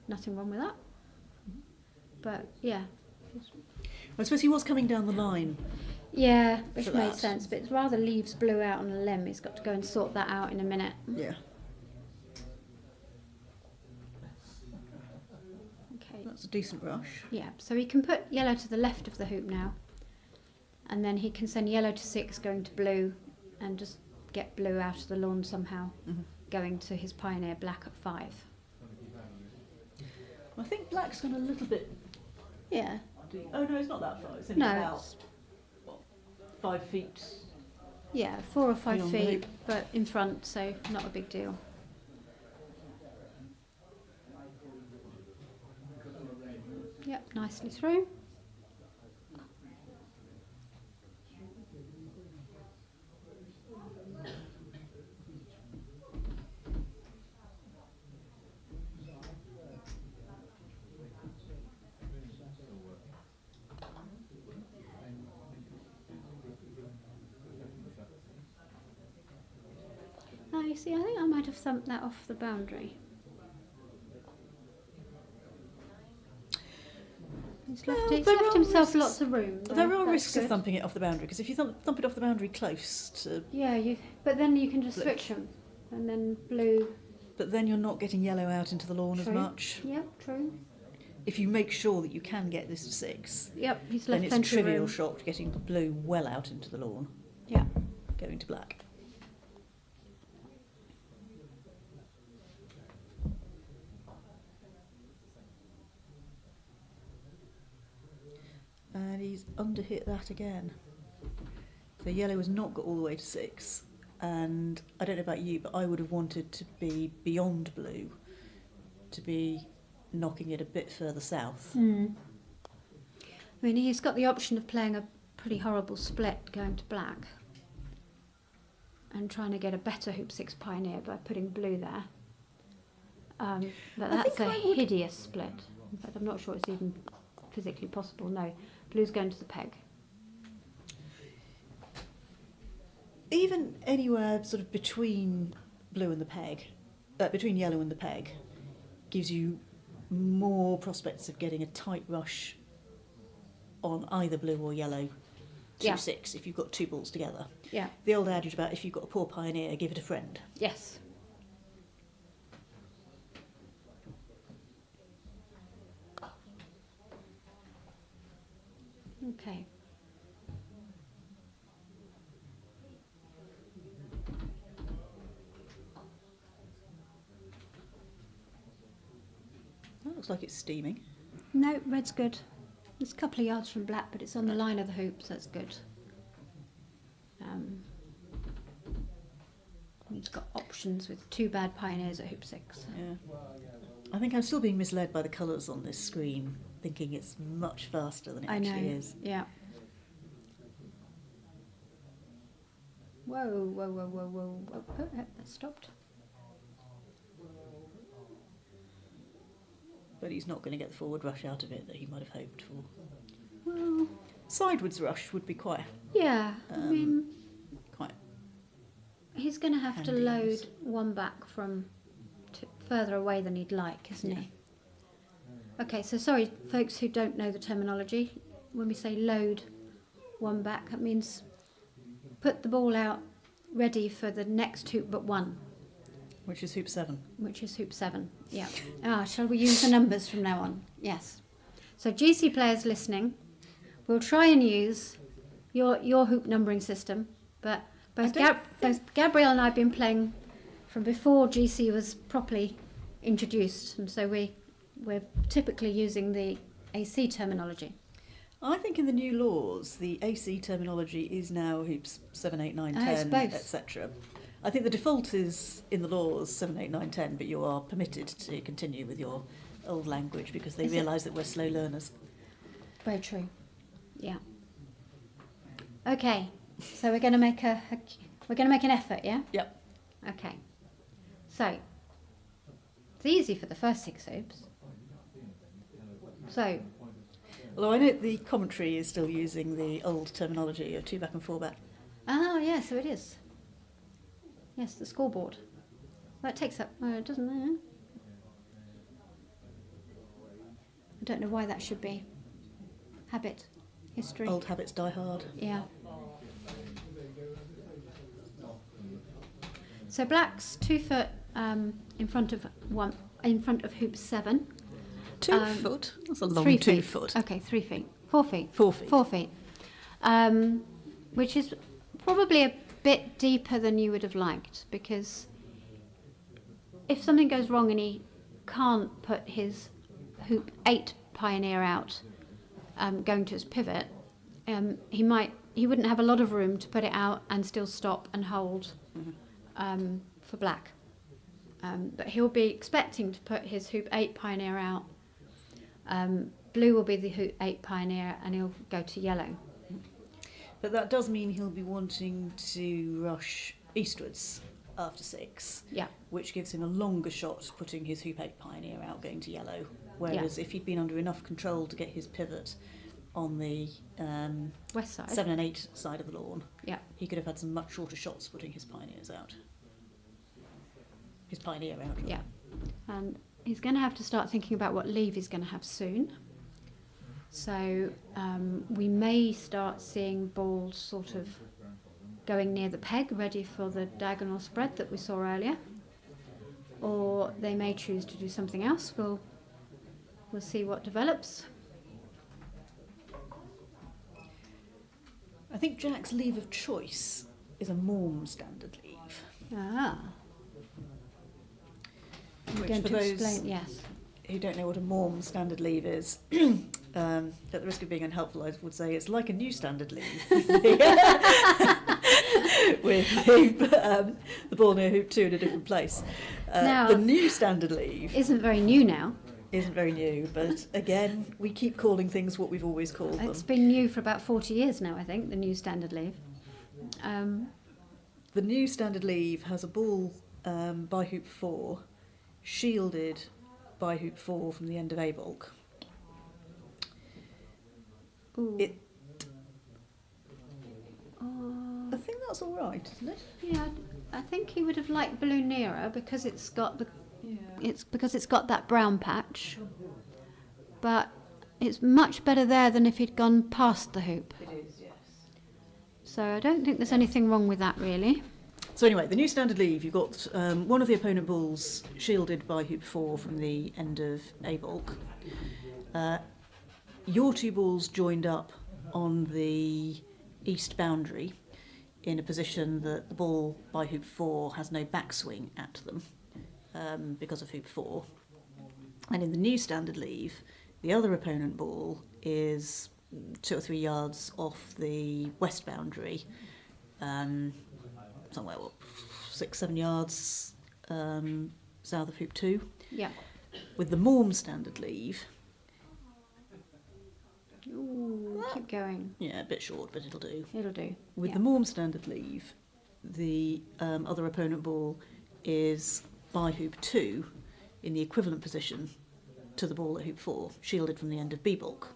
Nothing wrong with that. But, yeah. I suppose he was coming down the line. Yeah, which For made that. sense, but it rather leaves blue out on a limb. He's got to go and sort that out in a minute. Yeah. Okay. That's a decent rush. Yeah, so he can put yellow to the left of the hoop now, and then he can send yellow to 6 going to blue, and just get blue out of the lawn somehow, going to his pioneer black at 5. I think black's gone a little bit Yeah. deep. Oh no, it's not that far. It's only No, about it's- 5 feet. Yeah, 4 or 5 Beyond the feet, hoop. but in front, so not a big deal. Yep, nicely through. Oh, you see, I think I might have thumped that off the boundary. He's left, Well, he's there left are himself risks- lots of room. There though, are that's risks of good. thumping it off the boundary, because if you thump it off the boundary close to... Yeah, but then you can just Blue. switch them, and then blue. But then you're not getting yellow out into the lawn as True. much. Yep, true. If you make sure that you can get this to 6, Yep, he's then left it's a plenty of trivial room. shot getting blue well out into the lawn, Yeah. going to black. And he's underhit that again. So yellow has not got all the way to 6. And I don't know about you, but I would have wanted to be beyond blue, to be knocking it a bit further south. I mean, he's got the option of playing a pretty horrible split going to black and trying to get a better hoop 6 pioneer by putting blue there. But I that's think a I would- hideous split. In fact, I'm not sure it's even physically possible. No, blue's going to the peg. Even anywhere sort of between blue and the peg, between yellow and the peg, gives you more prospects of getting a tight rush on either blue or yellow to Yeah. 6 if you've got 2 balls together. Yeah. The old adage about if you've got a poor pioneer, give it a friend. Yes. Okay. That looks like it's steaming. No, red's good. It's a couple of yards from black, but it's on the line of the hoop, so that's good. He's got options with 2 bad pioneers at hoop 6. Yeah. I think I'm still being misled by the colours on this screen, thinking it's much faster than it I know. actually is. Yeah. Whoa, whoa, whoa, whoa, whoa, whoa. Oh, that stopped. But he's not going to get the forward rush out of it that he might have hoped for. Well, Sidewards rush would be quite yeah. I Um, mean, quite he's going to have to handy load use. one back from further away than he'd like, isn't he? Okay, so sorry, folks who don't know the terminology. When we say load one back, that means put the ball out ready for the next hoop but one, which is hoop 7. which is hoop 7. Yeah. Shall we use the numbers from now on? Yes. So GC players listening, we'll try and use your hoop numbering system, but both Gabrielle and I have been playing from before GC was properly introduced, and so we we're typically using the AC terminology. I think in the new laws, the AC terminology is now hoops 7, 8, 9, 10, it's both. etc. I think the default is in the laws 7, 8, 9, 10, but you are permitted to continue with your old language because they Is it? realise that we're slow learners. Very true. Yeah. Okay. So we're going to make an effort, yeah? Yep. Okay. So it's easy for the first 6 hoops. So Although I know the commentary is still using the old terminology of 2 back and 4 back. yeah, so it is. Yes, the scoreboard. Well, it takes up. It doesn't. I don't know why that should be. Habit, history. Old habits die hard. Yeah. So black's 2 foot in front of hoop 7. 2 foot? That's a long 3 2 feet. foot. Okay, 3 feet. 4 feet. 4 feet. 4 feet. Which is probably a bit deeper than you would have liked, because if something goes wrong and he can't put his hoop 8 pioneer out going to his pivot, he wouldn't have a lot of room to put it out and still stop and hold for black. But he'll be expecting to put his hoop 8 pioneer out. Blue will be the hoop 8 pioneer, and he'll go to yellow. But that does mean he'll be wanting to rush eastwards after 6, Yeah. which gives him a longer shot putting his hoop 8 pioneer out going to yellow. Whereas if he'd been under enough control to get his pivot on the West side. 7 and 8 side of the lawn, Yeah. he could have had some much shorter shots putting his pioneers out. His pioneer out. rather. Yeah. And he's going to have to start thinking about what leave he's going to have soon. So we may start seeing balls sort of going near the peg, ready for the diagonal spread that we saw earlier. Or they may choose to do something else. We'll see what develops. I think Jack's leave of choice is a Morm standard leave. Ah. I'm Which going for to those explain, yes. who don't know what a Morm standard leave is, at the risk of being unhelpful, I would say it's like a new standard leave with the ball near hoop 2 in a different place. Now- The new standard leave Isn't very new now. isn't very new, but again, we keep calling things what we've always called them. It's been new for about 40 years now, I think, the new standard leave. The new standard leave has a ball by hoop 4, shielded by hoop 4 from the end of A bulk. Ooh. It- Oh. I think that's all right, isn't it? Yeah, I think he would have liked blue nearer because it's got that brown patch. But it's much better there than if he'd gone past the hoop. It is, yes. So I don't think there's anything wrong with that really. So anyway, the new standard leave, you've got one of the opponent balls shielded by hoop 4 from the end of A bulk. Your 2 balls joined up on the east boundary in a position that the ball by hoop 4 has no backswing at them because of hoop 4. And in the new standard leave, the other opponent ball is 2 or 3 yards off the west boundary, somewhere 6, 7 yards south of hoop 2. Yeah. With the Morm standard leave, Ooh, keep going. yeah, a bit short, but it'll do. It'll do. With Yeah. the Morm standard leave, the other opponent ball is by hoop 2 in the equivalent position to the ball at hoop 4, shielded from the end of B bulk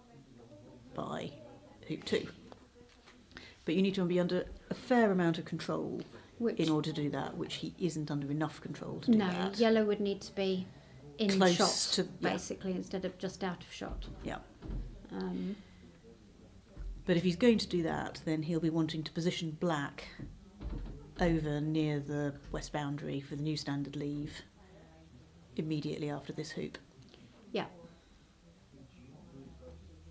by hoop 2. But you need to be under a fair amount of control Which, in order to do that, which he isn't under enough control to do no, that. yellow would need to be in Close shot, to- yeah. basically, instead of just out of shot. Yeah. Um, But if he's going to do that, then he'll be wanting to position black over near the west boundary for the new standard leave immediately after this hoop. yeah.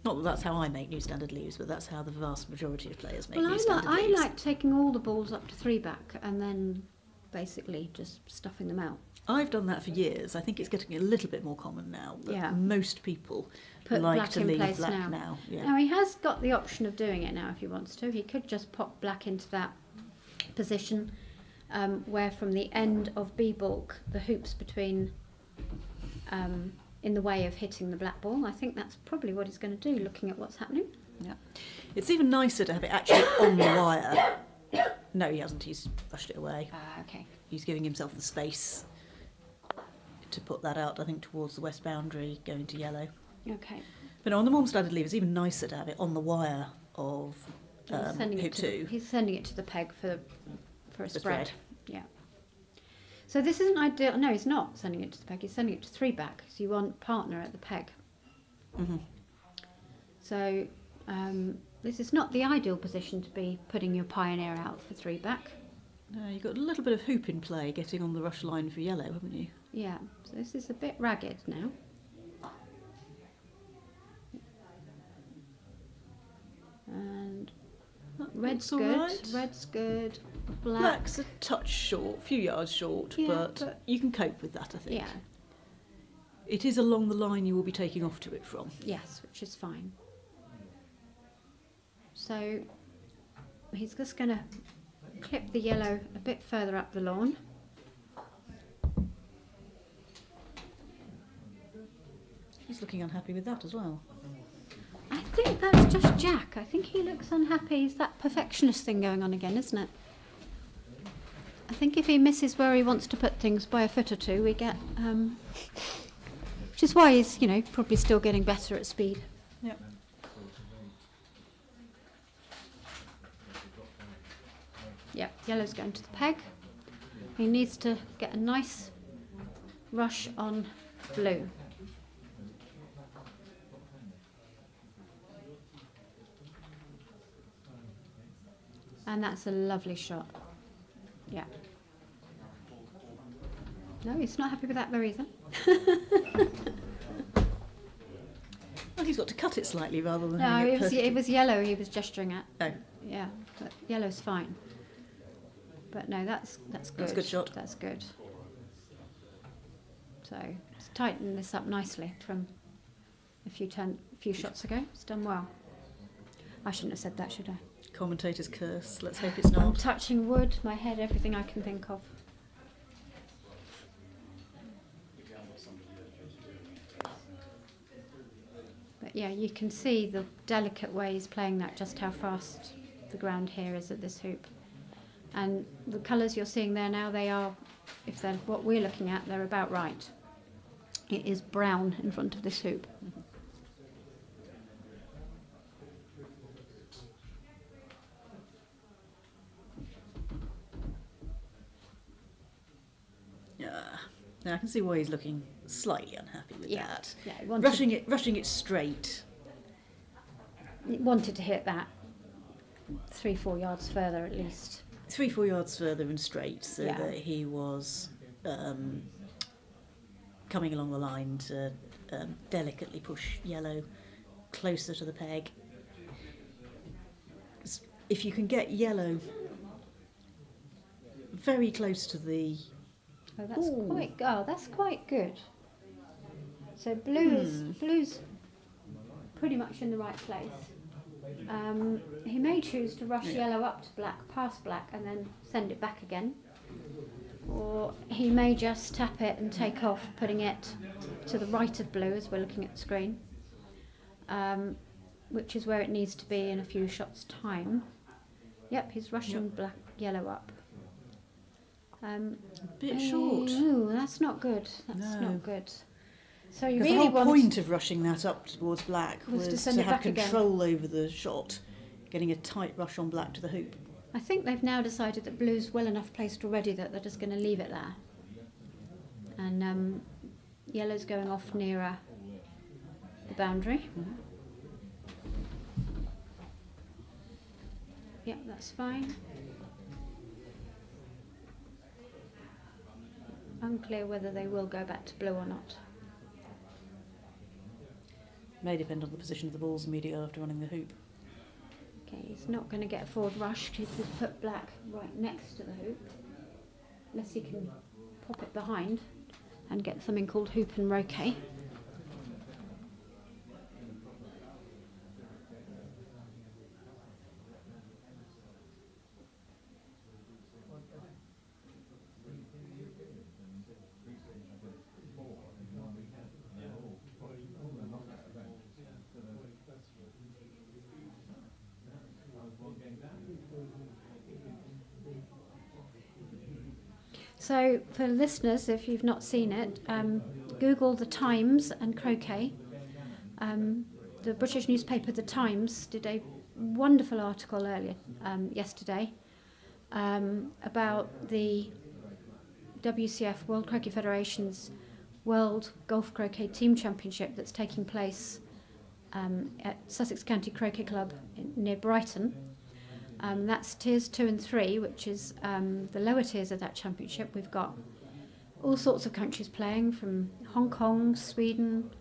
Not that that's how I make new standard leaves, but that's how the vast majority of players make Well, new standard I leaves. like taking all the balls up to 3 back and then basically just stuffing them out. I've done that for years. I think it's getting a little bit more common now, but Yeah. most people Put like black to in leave place black now. now. Yeah. Now he has got the option of doing it now if he wants to. He could just pop black into that position where from the end of B balk the hoops between in the way of hitting the black ball. I think that's probably what he's going to do, looking at what's happening. Yeah. It's even nicer to have it actually on the wire. No, he hasn't. He's brushed it away. Okay. He's giving himself the space to put that out, I think, towards the west boundary, going to yellow. Okay. But on the warm-standard leave, it's even nicer to have it on the wire of hoop 2. He's sending it to the peg for a For spread. spread. Yeah. So this isn't ideal. No, he's not sending it to the peg. He's sending it to 3 back. So you want partner at the peg. Mm-hmm. So this is not the ideal position to be putting your pioneer out for 3 back. No, you've got a little bit of hoop in play getting on the rush line for yellow, haven't you? Yeah. So this is a bit ragged now. And That red's looks all good. right. Red's good. Black. Black's a touch short, a few yards short, Yeah, but you can cope with that, I think. Yeah. It is along the line you will be taking off to it from. Yes, which is fine. So he's just going to clip the yellow a bit further up the lawn. He's looking unhappy with that as well. I think that's just Jack. I think he looks unhappy. It's that perfectionist thing going on again, isn't it? I think if he misses where he wants to put things by a foot or two, we get... which is why he's, probably still getting better at speed. Yeah. Yep, yellow's going to the peg. He needs to get a nice rush on blue. And that's a lovely shot. Yeah. No, he's not happy with that though either. Well, he's got to cut it slightly rather than No, having it perfectly- was yellow he was gesturing at. Oh, Yeah, but yellow's fine. But no, that's good. That's a good shot. That's good. So it's tightened this up nicely from a few shots ago. It's done well. I shouldn't have said that, should I? commentator's curse. Let's hope it's I'm not. touching wood, my head, everything I can think of. But yeah, you can see the delicate way he's playing that, just how fast the ground here is at this hoop. And the colours you're seeing there now, they are, if they're what we're looking at, they're about right. It is brown in front of this hoop. Yeah. Now I can see why he's looking slightly unhappy with Yeah, that. yeah, he wanted, Rushing it straight. he wanted to hit that 3-4 yards further at least. 3-4 yards further and straight, so Yeah. that he was coming along the line to delicately push yellow closer to the peg. If you can get yellow very close to the... Oh, that's Ooh. that's quite good. So blue's pretty much in the right place. He may choose to rush yellow up to black, past black, and then send it back again. Or he may just tap it and take off, putting it to the right of blue as we're looking at the screen, which is where it needs to be in a few shots' time. Yep, he's rushing yellow up. A bit short. Ooh, that's not good. That's No. not good. So you Because really the whole want point of rushing that up towards black Was was to send to it have back again. control over the shot, getting a tight rush on black to the hoop. I think they've now decided that blue's well enough placed already that they're just going to leave it there. And yellow's going off nearer the boundary. Mhm. Yep, that's fine. Unclear whether they will go back to blue or not. May depend on the position of the balls immediately after running the hoop. Okay, he's not going to get a forward rush because he's put black right next to the hoop. unless you can pop it behind and get something called hoop and roquet. So for listeners, if you've not seen it, Google The Times and croquet. The British newspaper The Times did a wonderful article earlier yesterday about the WCF, World Croquet Federation's World Golf Croquet Team Championship that's taking place at Sussex County Croquet Club near Brighton. That's tiers 2 and 3, which is the lower tiers of that championship. We've got all sorts of countries playing, from Hong Kong, Sweden,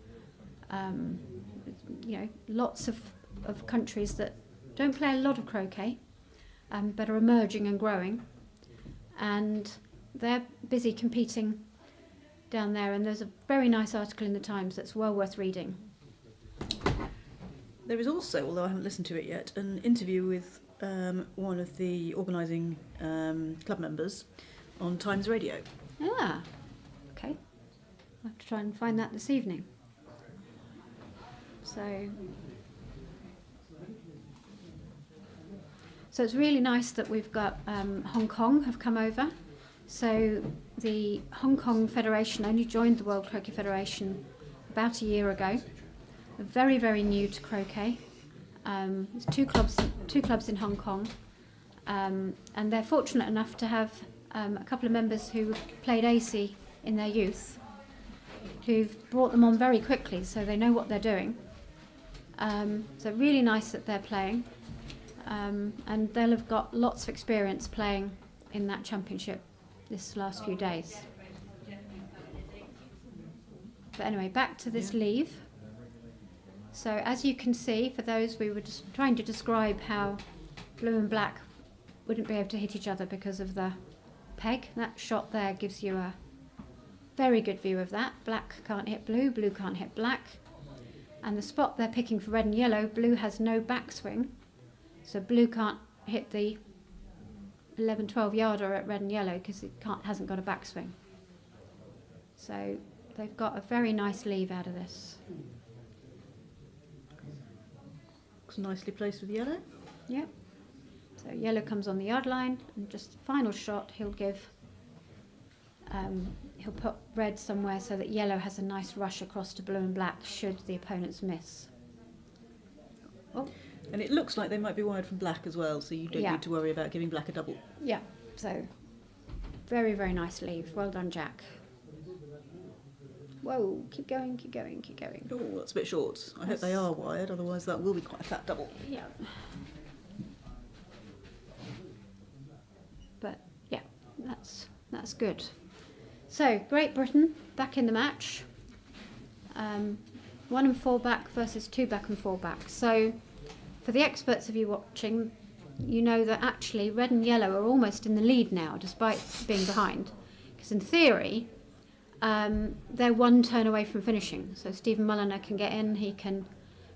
lots of countries that don't play a lot of croquet, but are emerging and growing. And they're busy competing down there, and there's a very nice article in the Times that's well worth reading. There is also, although I haven't listened to it yet, an interview with one of the organising club members on Times Radio. Ah, okay. I'll have to try and find that this evening. So it's really nice that we've got Hong Kong have come over. So the Hong Kong Federation only joined the World Croquet Federation about a year ago. They're very, very new to croquet. There's two clubs in Hong Kong, and they're fortunate enough to have a couple of members who played AC in their youth, who've brought them on very quickly, so they know what they're doing. So really nice that they're playing, and they'll have got lots of experience playing in that championship this last few days. But anyway, back to this leave. So as you can see, for those, we were just trying to describe how blue and black wouldn't be able to hit each other because of the peg. That shot there gives you a very good view of that. Black can't hit blue, blue can't hit black. And the spot they're picking for red and yellow, blue has no backswing. So blue can't hit the 11, 12 yarder at red and yellow because it hasn't got a backswing. So they've got a very nice leave out of this. Looks nicely placed with yellow. Yep. So yellow comes on the yard line, and just final shot he'll give. He'll put red somewhere so that yellow has a nice rush across to blue and black should the opponents miss. Oh. And it looks like they might be wired from black as well, so you don't need to worry about giving black a double. Yeah. So very, very nice leave. Well done, Jack. Whoa, keep going, keep going, keep going. Oh, that's a bit short. I hope they are wired, otherwise that will be quite a fat double. Yeah. But yeah, that's good. So Great Britain back in the match. 1 and 4 back versus 2 back and 4 back. So for the experts of you watching, you know that actually red and yellow are almost in the lead now, despite being behind. Because in theory, they're 1 turn away from finishing. So Stephen Mulliner can get in, he can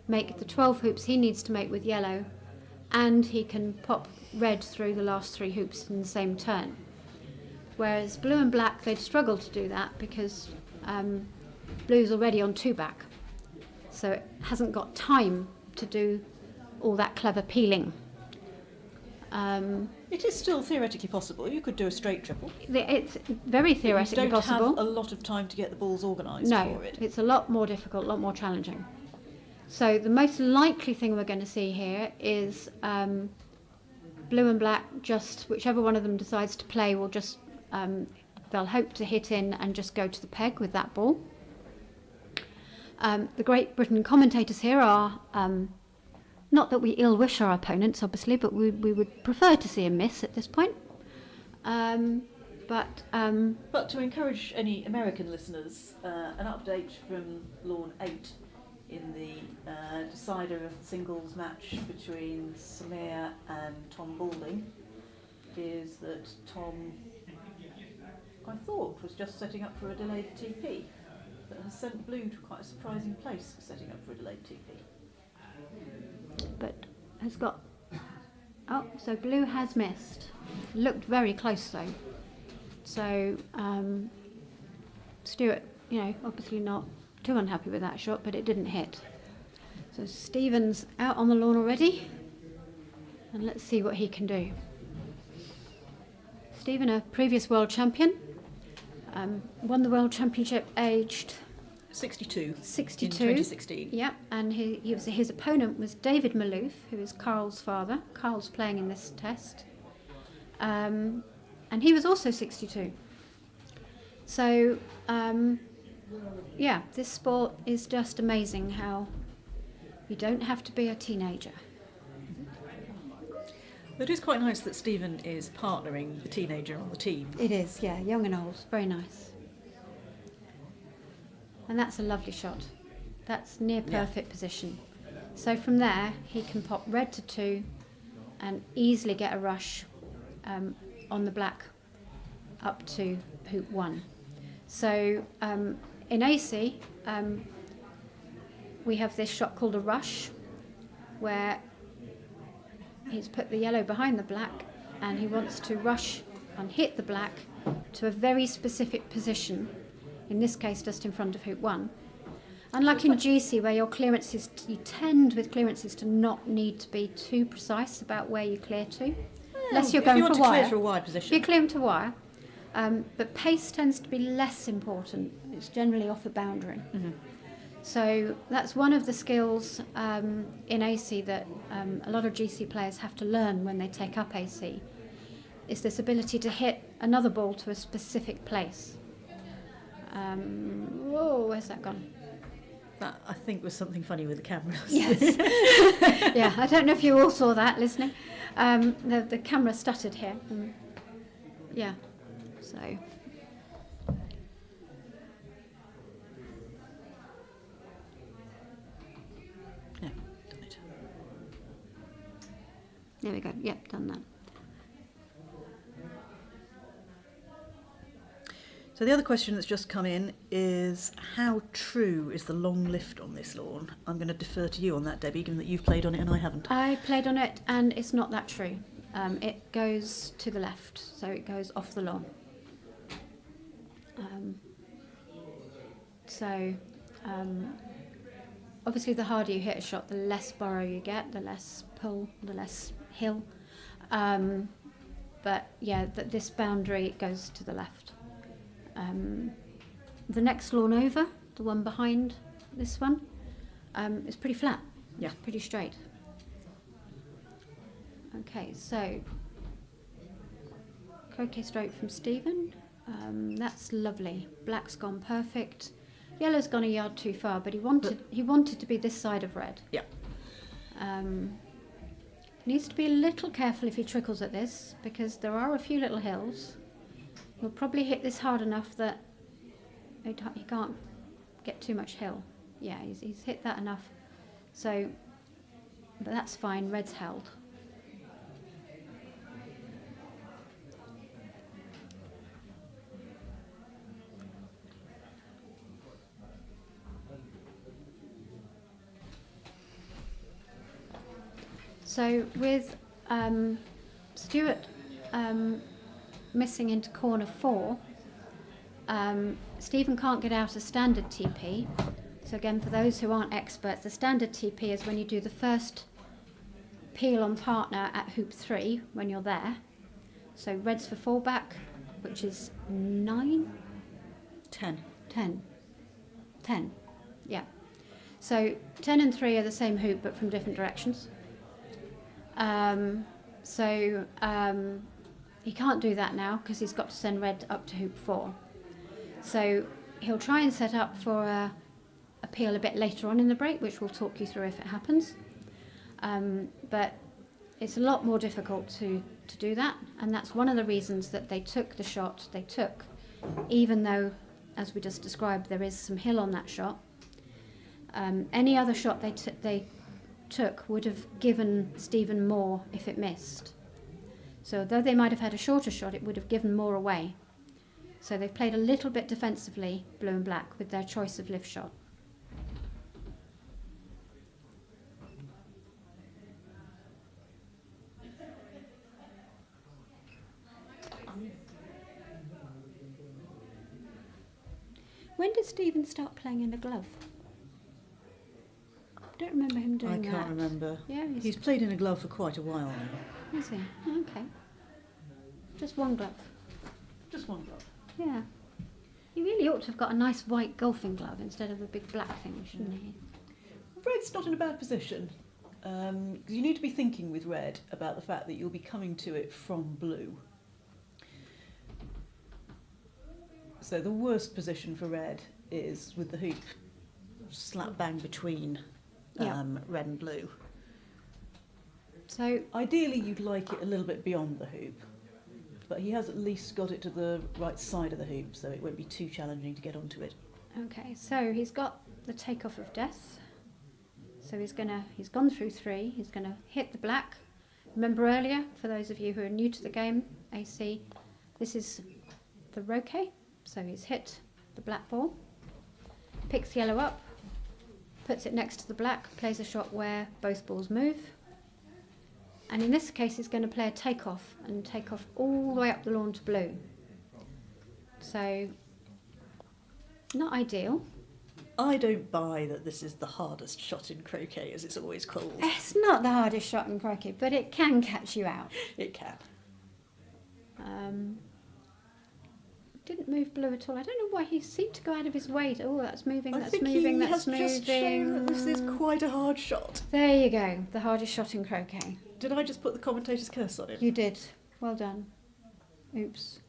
make the 12 hoops he needs to make with yellow, and he can pop red through the last 3 hoops in the same turn. Whereas blue and black, they'd struggle to do that because blue's already on 2 back. So it hasn't got time to do all that clever peeling. It is still theoretically possible. You could do a straight triple. It's very theoretically possible. You don't have a lot of time to get the balls organised for it. No, it's a lot more difficult, a lot more challenging. So the most likely thing we're going to see here is blue and black, just whichever one of them decides to play will just, they'll hope to hit in and just go to the peg with that ball. The Great Britain commentators here are, not that we ill wish our opponents obviously, but we would prefer to see a miss at this point. But to encourage any American listeners, an update from Lawn 8 in the decider of the singles match between Samir and Tom Balding is that Tom I thought was just setting up for a delayed TP, but has sent blue to quite a surprising place for setting up for a delayed TP. But has got... Oh, so blue has missed. Looked very close though. So Stuart, obviously not too unhappy with that shot, but it didn't hit. So Stephen's out on the lawn already, and let's see what he can do. Stephen, a previous world champion, won the world championship aged 62. 62. In 2016. Yeah, and his opponent was David Malouf, who is Carl's father. Carl's playing in this test. And he was also 62. So, this sport is just amazing how you don't have to be a teenager. It is quite nice that Stephen is partnering the teenager on the team. It is, yeah, young and old, very nice. And that's a lovely shot. That's near perfect position. So from there, he can pop red to 2 and easily get a rush on the black up to hoop 1. So in AC, we have this shot called a rush, where he's put the yellow behind the black and he wants to rush and hit the black to a very specific position, in this case just in front of hoop 1. Unlike in GC, where your clearances, you tend with clearances to not need to be too precise about where you clear to, unless you're going for wire. Clear to a wide position. You're clearing to wire, but pace tends to be less important. It's generally off a boundary. Mm-hmm. So that's one of the skills in AC that a lot of GC players have to learn when they take up AC, is this ability to hit another ball to a specific place. Whoa, where's that gone? That, I think, was something funny with the cameras. Yes. Yeah, I don't know if you all saw that listening. The camera stuttered here. Yeah, so... Yeah, done it. There we go. Yep, done that. So the other question that's just come in is, how true is the long lift on this lawn? I'm going to defer to you on that, Debbie, given that you've played on it and I haven't. I played on it and it's not that true. It goes to the left, so it goes off the lawn. Obviously the harder you hit a shot, the less burrow you get, the less pull, the less hill. But yeah, this boundary goes to the left. The next lawn over, the one behind this one, is pretty flat. Yeah, pretty straight. Okay, so croquet stroke from Stephen. That's lovely. Black's gone perfect. Yellow's gone a yard too far, but he wanted to be this side of red. Yeah. He needs to be a little careful if he trickles at this, because there are a few little hills. He'll probably hit this hard enough that he can't get too much hill. Yeah, he's hit that enough. So, but that's fine, red's held. So with Stuart missing into corner 4, Stephen can't get out a standard TP. So again, for those who aren't experts, the standard TP is when you do the first peel on partner at hoop 3 when you're there. So red's for fallback, which is 9? 10. 10, yeah. So 10 and 3 are the same hoop but from different directions. He can't do that now because he's got to send red up to hoop 4. So he'll try and set up for a peel a bit later on in the break, which we'll talk you through if it happens. But it's a lot more difficult to do that, and that's one of the reasons that they took the shot they took, even though, as we just described, there is some hill on that shot. Any other shot they took would have given Stephen more if it missed. So though they might have had a shorter shot, it would have given more away. So they've played a little bit defensively, blue and black, with their choice of lift shot. When did Stephen start playing in a glove? I don't remember him doing that. I can't remember. Yeah, He's played in a glove for quite a while now. Is he? Okay. Just one glove. Just one glove. Yeah. He really ought to have got a nice white golfing glove instead of the big black thing, shouldn't he? Red's not in a bad position. 'Cause you need to be thinking with red about the fact that you'll be coming to it from blue. So the worst position for red is with the hoop slap bang between Yeah. red and blue. So, Ideally, you'd like it a little bit beyond the hoop, but he has at least got it to the right side of the hoop, so it won't be too challenging to get onto it. okay, so he's got the takeoff of death. So he's gone through 3. He's gonna hit the black. Remember earlier, for those of you who are new to the game, AC, this is the Croquet. So he's hit the black ball, picks yellow up, puts it next to the black, plays a shot where both balls move. And in this case, he's going to play a takeoff and take off all the way up the lawn to blue. So, not ideal. I don't buy that this is the hardest shot in croquet, as it's always called. It's not the hardest shot in croquet, but it can catch you out. It can. Didn't move blue at all. I don't know why he seemed to go out of his way. Oh, that's moving, I that's think moving, he that's has just shown that this is moving. quite a hard shot. There you go, the hardest shot in croquet. Did I just put the commentator's curse on it? You did. Well done. Oops.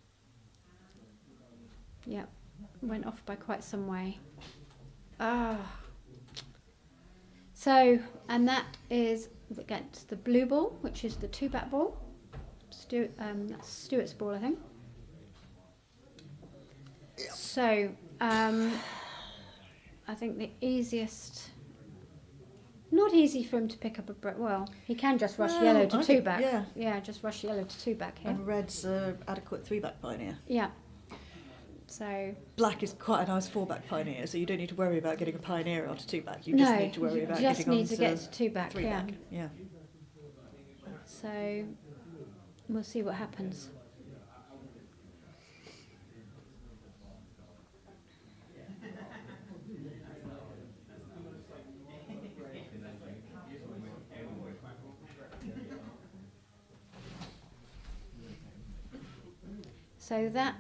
Yep. Went off by quite some way. Ah. So, and that is against the blue ball, which is the 2-back ball. That's Stuart's ball, I think. So, I think the easiest... Not easy for him to pick up a break. Well, he can just rush yellow to 2-back. Yeah. Just rush yellow to 2-back here. And red's adequate 3-back pioneer. Yeah. So... Black is quite a nice 4-back pioneer, so you don't need to worry about getting a pioneer onto 2-back. You just need to worry about getting need onto to get to 2-back, 3-back. Yeah. So, we'll see what happens. So that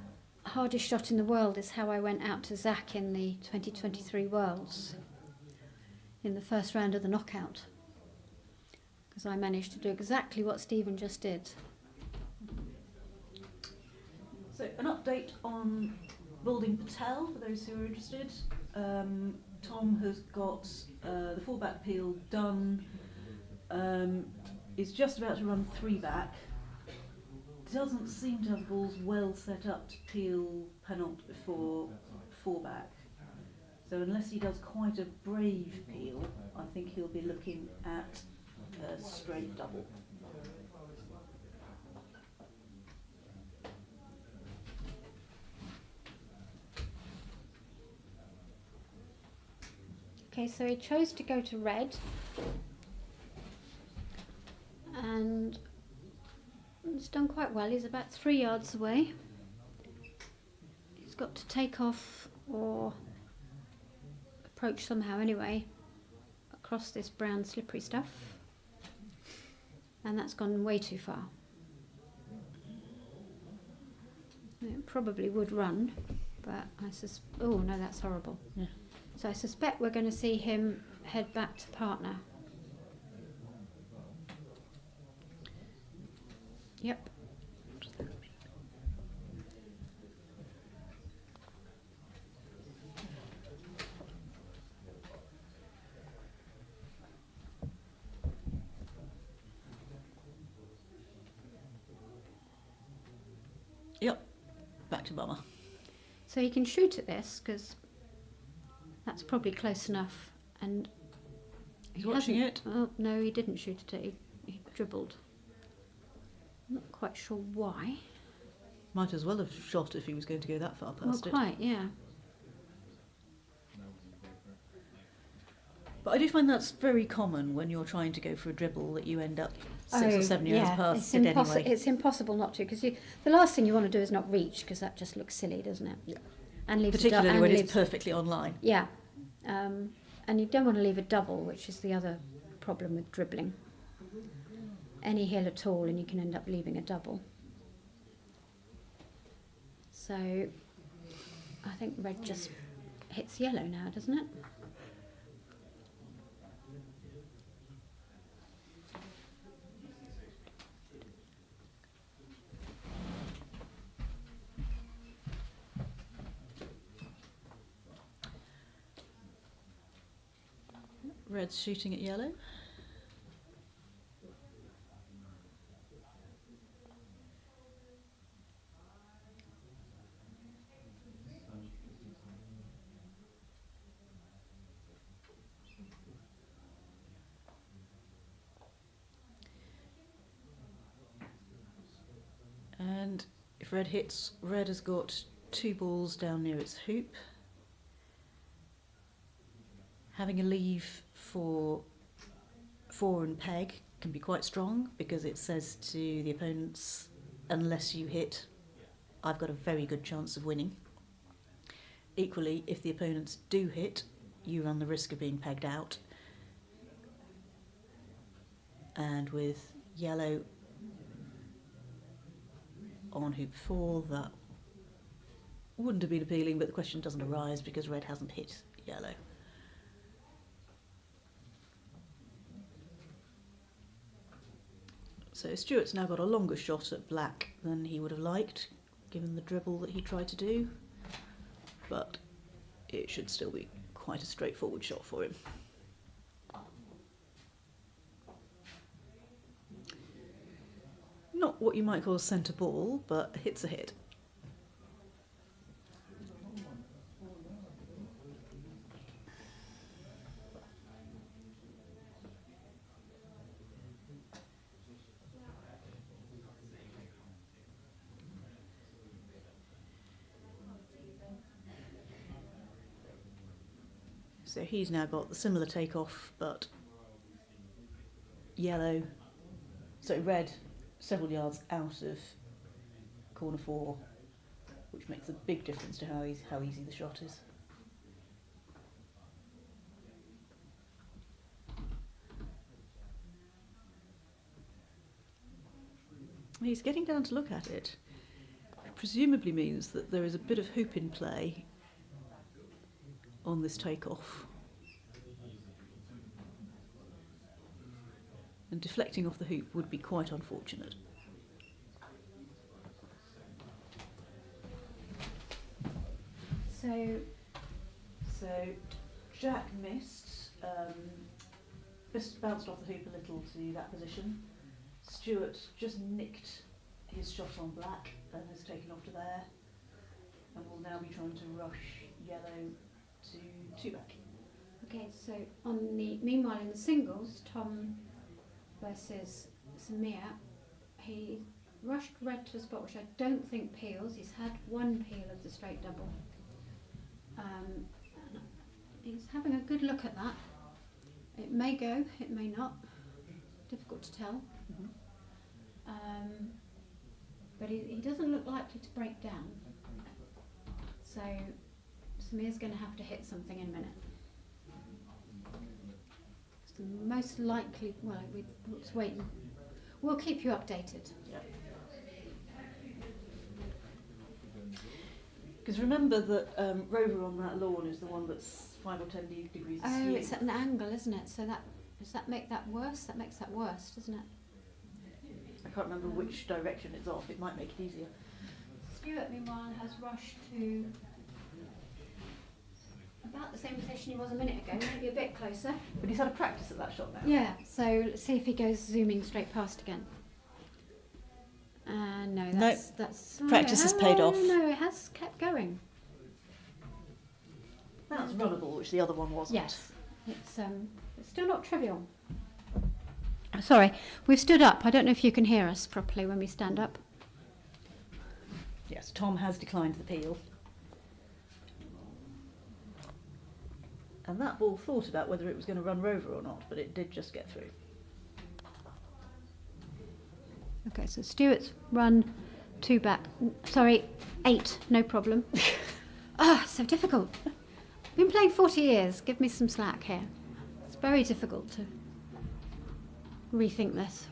hardest shot in the world is how I went out to Zach in the 2023 Worlds in the first round of the knockout, because I managed to do exactly what Stephen just did. So an update on Budleigh Patel, for those who are interested. Tom has got the 4-back peel done, is just about to run 3-back. Doesn't seem to have balls well set up to peel penalt before 4-back. So unless he does quite a brave peel, I think he'll be looking at a straight double. Okay, so he chose to go to red, and he's done quite well. He's about 3 yards away. He's got to take off or approach somehow anyway across this brown slippery stuff, and that's gone way too far. It probably would run, but oh no, that's horrible. Yeah. So I suspect we're going to see him head back to partner. Yep. Yep, back to bomber. So he can shoot at this because that's probably close enough. And He's he watching hasn't- it. Oh no, he didn't shoot at it. He dribbled. I'm not quite sure why. Might as well have shot if he was going to go that far Well, past it. quite, yeah. But I do find that's very common when you're trying to go for a dribble, that you end up 6 or 7 yards past it anyway. It's impossible not to, because the last thing you want to do is not reach, because that just looks silly, doesn't it? Yeah. And leaves Particularly when leaves, it's perfectly online. Yeah. And you don't want to leave a double, which is the other problem with dribbling. Any hill at all, and you can end up leaving a double. So I think red just hits yellow now, doesn't it? Red's shooting at yellow. And if red hits, red has got 2 balls down near its hoop. Having a leave for 4 and peg can be quite strong, because it says to the opponents, unless you hit, I've got a very good chance of winning. Equally, if the opponents do hit, you run the risk of being pegged out. And with yellow on hoop 4, that wouldn't have been appealing, but the question doesn't arise because red hasn't hit yellow. So Stuart's now got a longer shot at black than he would have liked, given the dribble that he tried to do, but it should still be quite a straightforward shot for him. Not what you might call a centre ball, but a hit's a hit. So he's now got the similar takeoff, but yellow, so red, several yards out of corner 4, which makes a big difference to how easy the shot is. He's getting down to look at it. It presumably means that there is a bit of hoop in play on this takeoff. And deflecting off the hoop would be quite unfortunate. So Jack missed, just bounced off the hoop a little to that position. Stuart just nicked his shot on black and has taken off to there, and will now be trying to rush yellow to 2 back. okay, so meanwhile in the singles, Tom versus Samir, he rushed red to a spot which I don't think peels. He's had 1 peel of the straight double. And he's having a good look at that. It may go, it may not. Difficult to tell. But he doesn't look likely to break down. So Samir's going to have to hit something in a minute. It's the most likely, well, let's wait. We'll keep you updated. Yeah. Because remember that Rover on that lawn is the one that's 5 or 10 degrees askew. Oh, it's at an angle, isn't it? So does that make that worse? That makes that worse, doesn't it? I can't remember which direction it's off. It might make it easier. Stuart, meanwhile, has rushed to about the same position he was a minute ago, maybe a bit closer. But he's had a practice at that shot now. Yeah, so let's see if he goes zooming straight past again. No, that's Practice has paid off. No, it has kept going. That's runnable, which the other one wasn't. Yes, it's still not trivial. Sorry, we've stood up. I don't know if you can hear us properly when we stand up. Yes, Tom has declined the peel. And that ball thought about whether it was going to run Rover or not, but it did just get through. Okay, so Stuart's run 2 back. Sorry, 8, no problem. So difficult. I've been playing 40 years. Give me some slack here. It's very difficult to rethink this.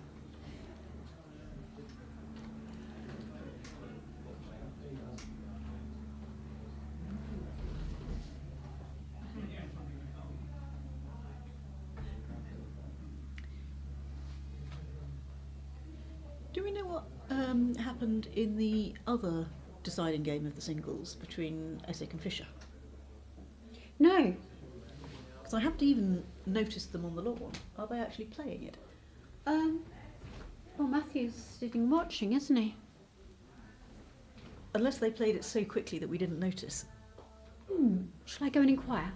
Do we know what happened in the other deciding game of the singles between Essex and Fisher? No. Because I haven't even noticed them on the lawn. Are they actually playing it? Well, Matthew's sitting watching, isn't he? Unless they played it so quickly that we didn't notice. Shall I go and inquire?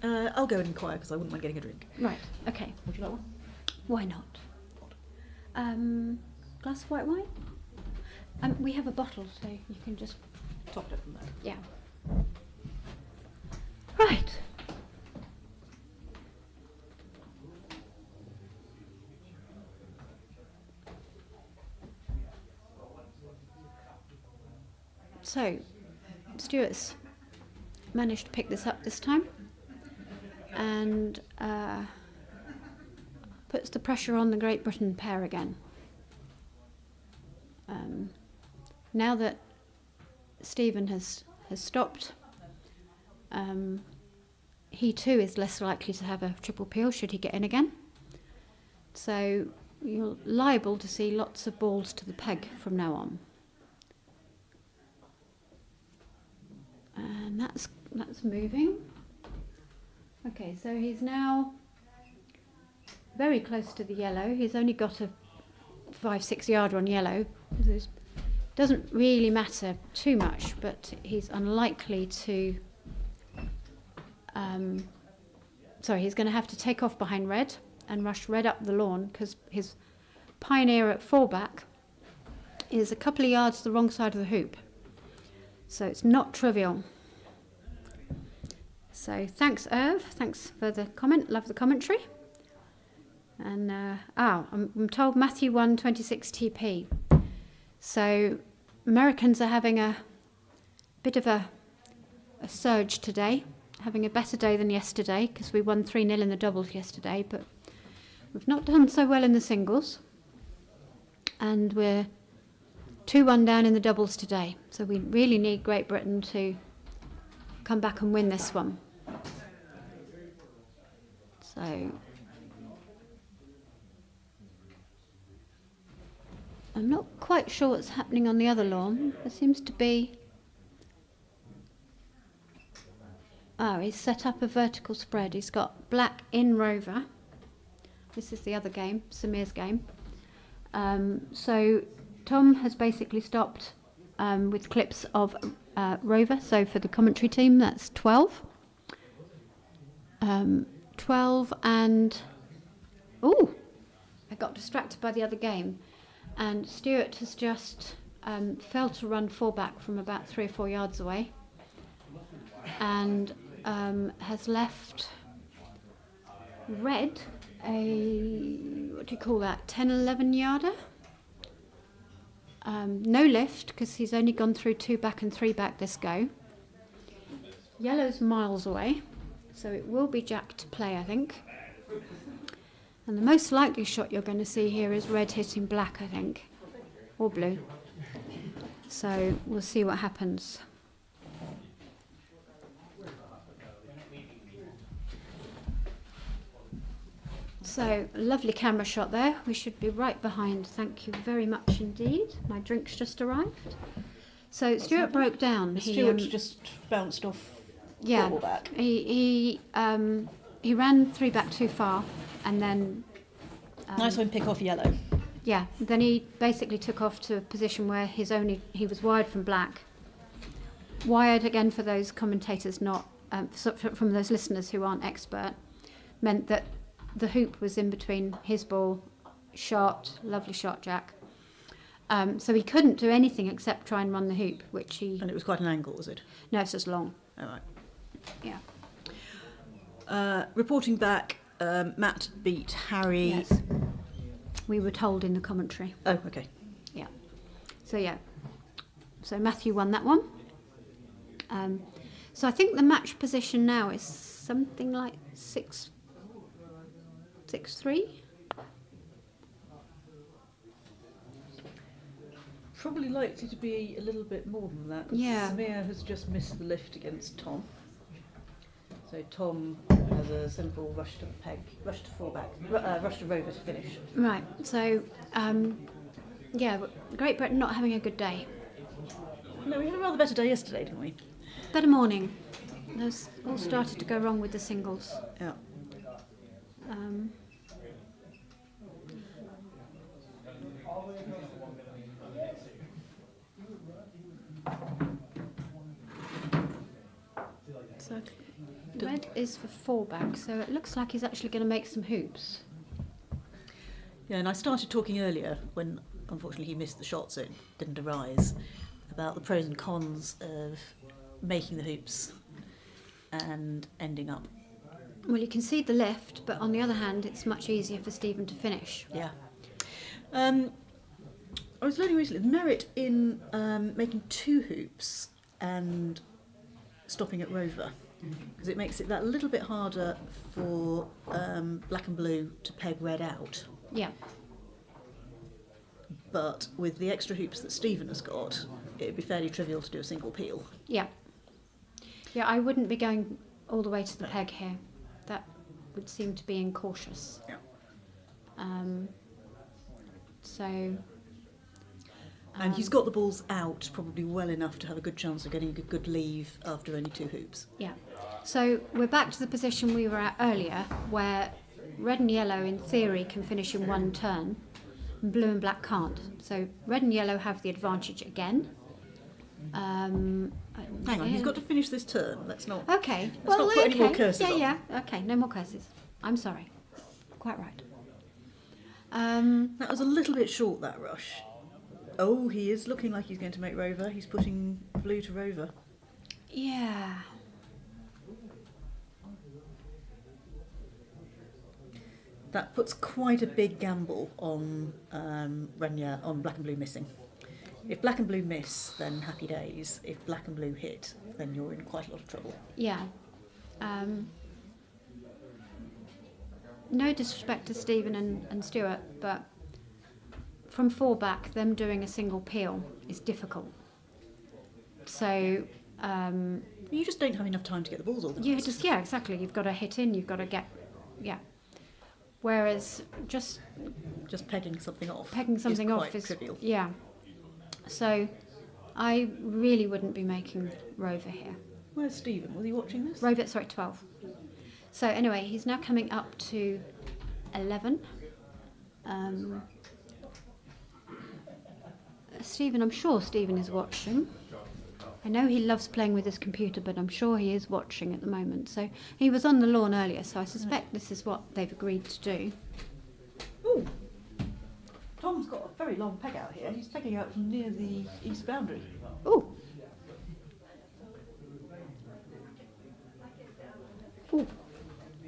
I'll go and inquire because I wouldn't mind getting a drink. Right, okay. Would you like one? Why not? Glass of white wine? We have a bottle, so you can just... Top it up from there. Yeah. Right. So, Stuart's managed to pick this up this time and puts the pressure on the Great Britain pair again. Now that Stephen has stopped, he too is less likely to have a triple peel should he get in again. So you're liable to see lots of balls to the peg from now on. And that's moving. Okay, so he's now very close to the yellow. He's only got a 5-6 yarder on yellow. It doesn't really matter too much, but he's unlikely to... he's going to have to take off behind red and rush red up the lawn because his pioneer at 4 back is a couple of yards the wrong side of the hoop. So it's not trivial. So thanks, Irv. Thanks for the comment. Love the commentary. And I'm told Matthew won 26 TP. So Americans are having a bit of a surge today, having a better day than yesterday because we won 3-0 in the doubles yesterday, but we've not done so well in the singles. And we're 2-1 down in the doubles today. So we really need Great Britain to come back and win this one. So I'm not quite sure what's happening on the other lawn. There seems to be... he's set up a vertical spread. He's got black in rover. This is the other game, Samir's game. So Tom has basically stopped with clips of rover. So for the commentary team, that's 12. 12 and... Ooh! I got distracted by the other game. And Stuart has just failed to run 4 back from about 3 or 4 yards away. And has left red a, what do you call that, 10, 11 yarder? No lift, because he's only gone through 2 back and 3 back this go. Yellow's miles away, so it will be jack to play, I think. And the most likely shot you're going to see here is red hitting black, I think, or blue. So we'll see what happens. So, a lovely camera shot there. We should be right behind. Thank you very much indeed. My drink's just arrived. So, Stuart broke down. Stuart just bounced off 4 back. He ran 3 back too far and then... nice one, pick off yellow. Yeah, then he basically took off to a position where he was wired from black. Wired, again, for those commentators not... from those listeners who aren't expert, meant that the hoop was in between his ball, shot, lovely shot, Jack, So he couldn't do anything except try and run the hoop, which he... And it was quite an angle, was it? No, it's just long. All right. Yeah. Reporting back, Matt beat Harry. Yes. We were told in the commentary. Oh, okay. Yeah. So Matthew won that one. So I think the match position now is something like 6-3. Probably likely to be a little bit more than that. Yeah. Samir has just missed the lift against Tom. So Tom has a simple rush to peg, rush to fallback, rush to rover to finish. Right. So, Great Britain not having a good day. No, we had a rather better day yesterday, didn't we? Better morning. Those all started to go wrong with the singles. Yeah. So red is for fallback, so it looks like he's actually going to make some hoops. Yeah, and I started talking earlier when, unfortunately, he missed the shot, so it didn't arise, about the pros and cons of making the hoops and ending up. Well, you can see the lift, but on the other hand, it's much easier for Stephen to finish. Yeah. I was learning recently the merit in making two hoops and stopping at rover, because it makes it that little bit harder for black and blue to peg red out. Yeah. But with the extra hoops that Stephen has got, it'd be fairly trivial to do a single peel. Yeah. Yeah, I wouldn't be going all the way to the peg here. That would seem to be incautious. Yeah. And he's got the balls out probably well enough to have a good chance of getting a good leave after only two hoops. Yeah. So we're back to the position we were at earlier, where red and yellow, in theory, can finish in one turn, and blue and black can't. So red and yellow have the advantage again. Hang on, he's got to finish this turn. Let's not. Okay. Let's not put any more curses on. Yeah. Okay. No more curses. I'm sorry. Quite right. That was a little bit short, that rush. Oh, he is looking like he's going to make rover. He's putting blue to rover. Yeah. That puts quite a big gamble on Renya, on black and blue missing. If black and blue miss, then happy days. If black and blue hit, then you're in quite a lot of trouble. Yeah. No disrespect to Stephen and Stuart, but from four back, them doing a single peel is difficult. So You just don't have enough time to get the balls organised. yeah, exactly. You've got to hit in. You've got to get, yeah. Whereas just pegging something off. pegging something off quite is trivial. yeah. So I really wouldn't be making rover here. Where's Stephen? Was he watching this? Rover, sorry, 12. So anyway, he's now coming up to 11. Stephen, I'm sure Stephen is watching. I know he loves playing with his computer, but I'm sure he is watching at the moment. So he was on the lawn earlier, so I suspect this is what they've agreed to do. Ooh. Tom's got a very long peg out here. He's pegging out from near the east boundary. Ooh. Ooh.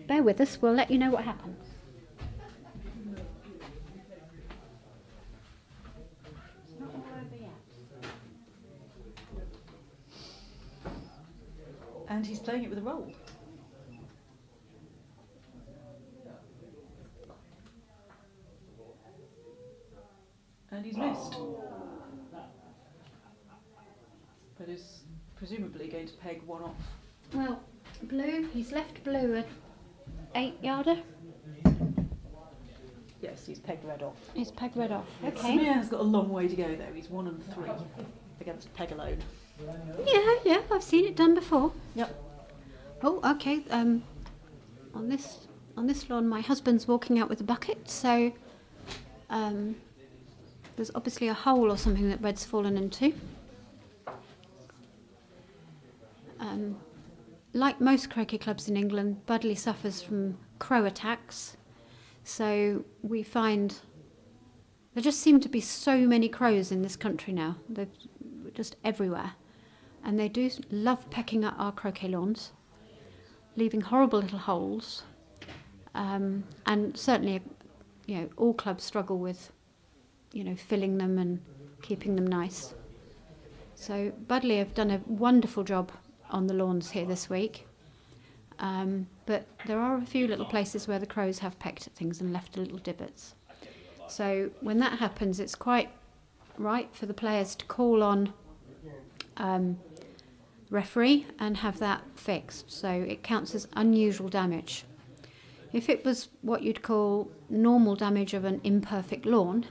Bear with us, we'll let you know what happens. And he's playing it with a roll. And he's missed. But is presumably going to peg one off. Well, blue, he's left blue at 8-yarder. Yes, he's pegged red off. He's pegged red off. Okay. Samir has got a long way to go though. He's 1 and 3 against peg alone. Yeah, I've seen it done before. Yep. Oh, okay. On this lawn, my husband's walking out with a bucket, so there's obviously a hole or something that red's fallen into. Like most croquet clubs in England, Budleigh suffers from crow attacks, so we find there just seem to be so many crows in this country now. They're just everywhere. And they do love pecking at our croquet lawns, leaving horrible little holes. And certainly, all clubs struggle with, filling them and keeping them nice. So Budleigh have done a wonderful job on the lawns here this week. But there are a few little places where the crows have pecked at things and left little divots. So when that happens, it's quite right for the players to call on referee and have that fixed. So it counts as unusual damage. If it was what you'd call normal damage of an imperfect lawn,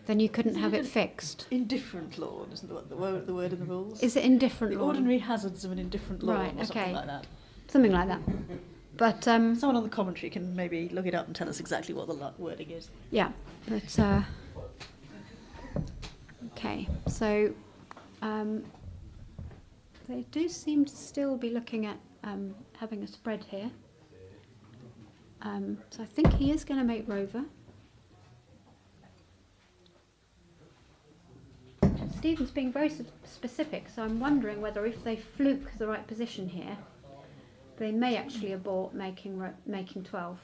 then you couldn't have it fixed. Indifferent lawn, isn't the word in the rules? Is it indifferent The lawn? ordinary hazards of an indifferent lawn, Right, or something okay. like that. Something like that. But Someone on the commentary can maybe look it up and tell us exactly what the wording is. yeah, but okay. So they do seem to still be looking at having a spread here. So I think he is going to make Rover. Stephen's being very specific, so I'm wondering whether if they fluke the right position here, they may actually abort making 12.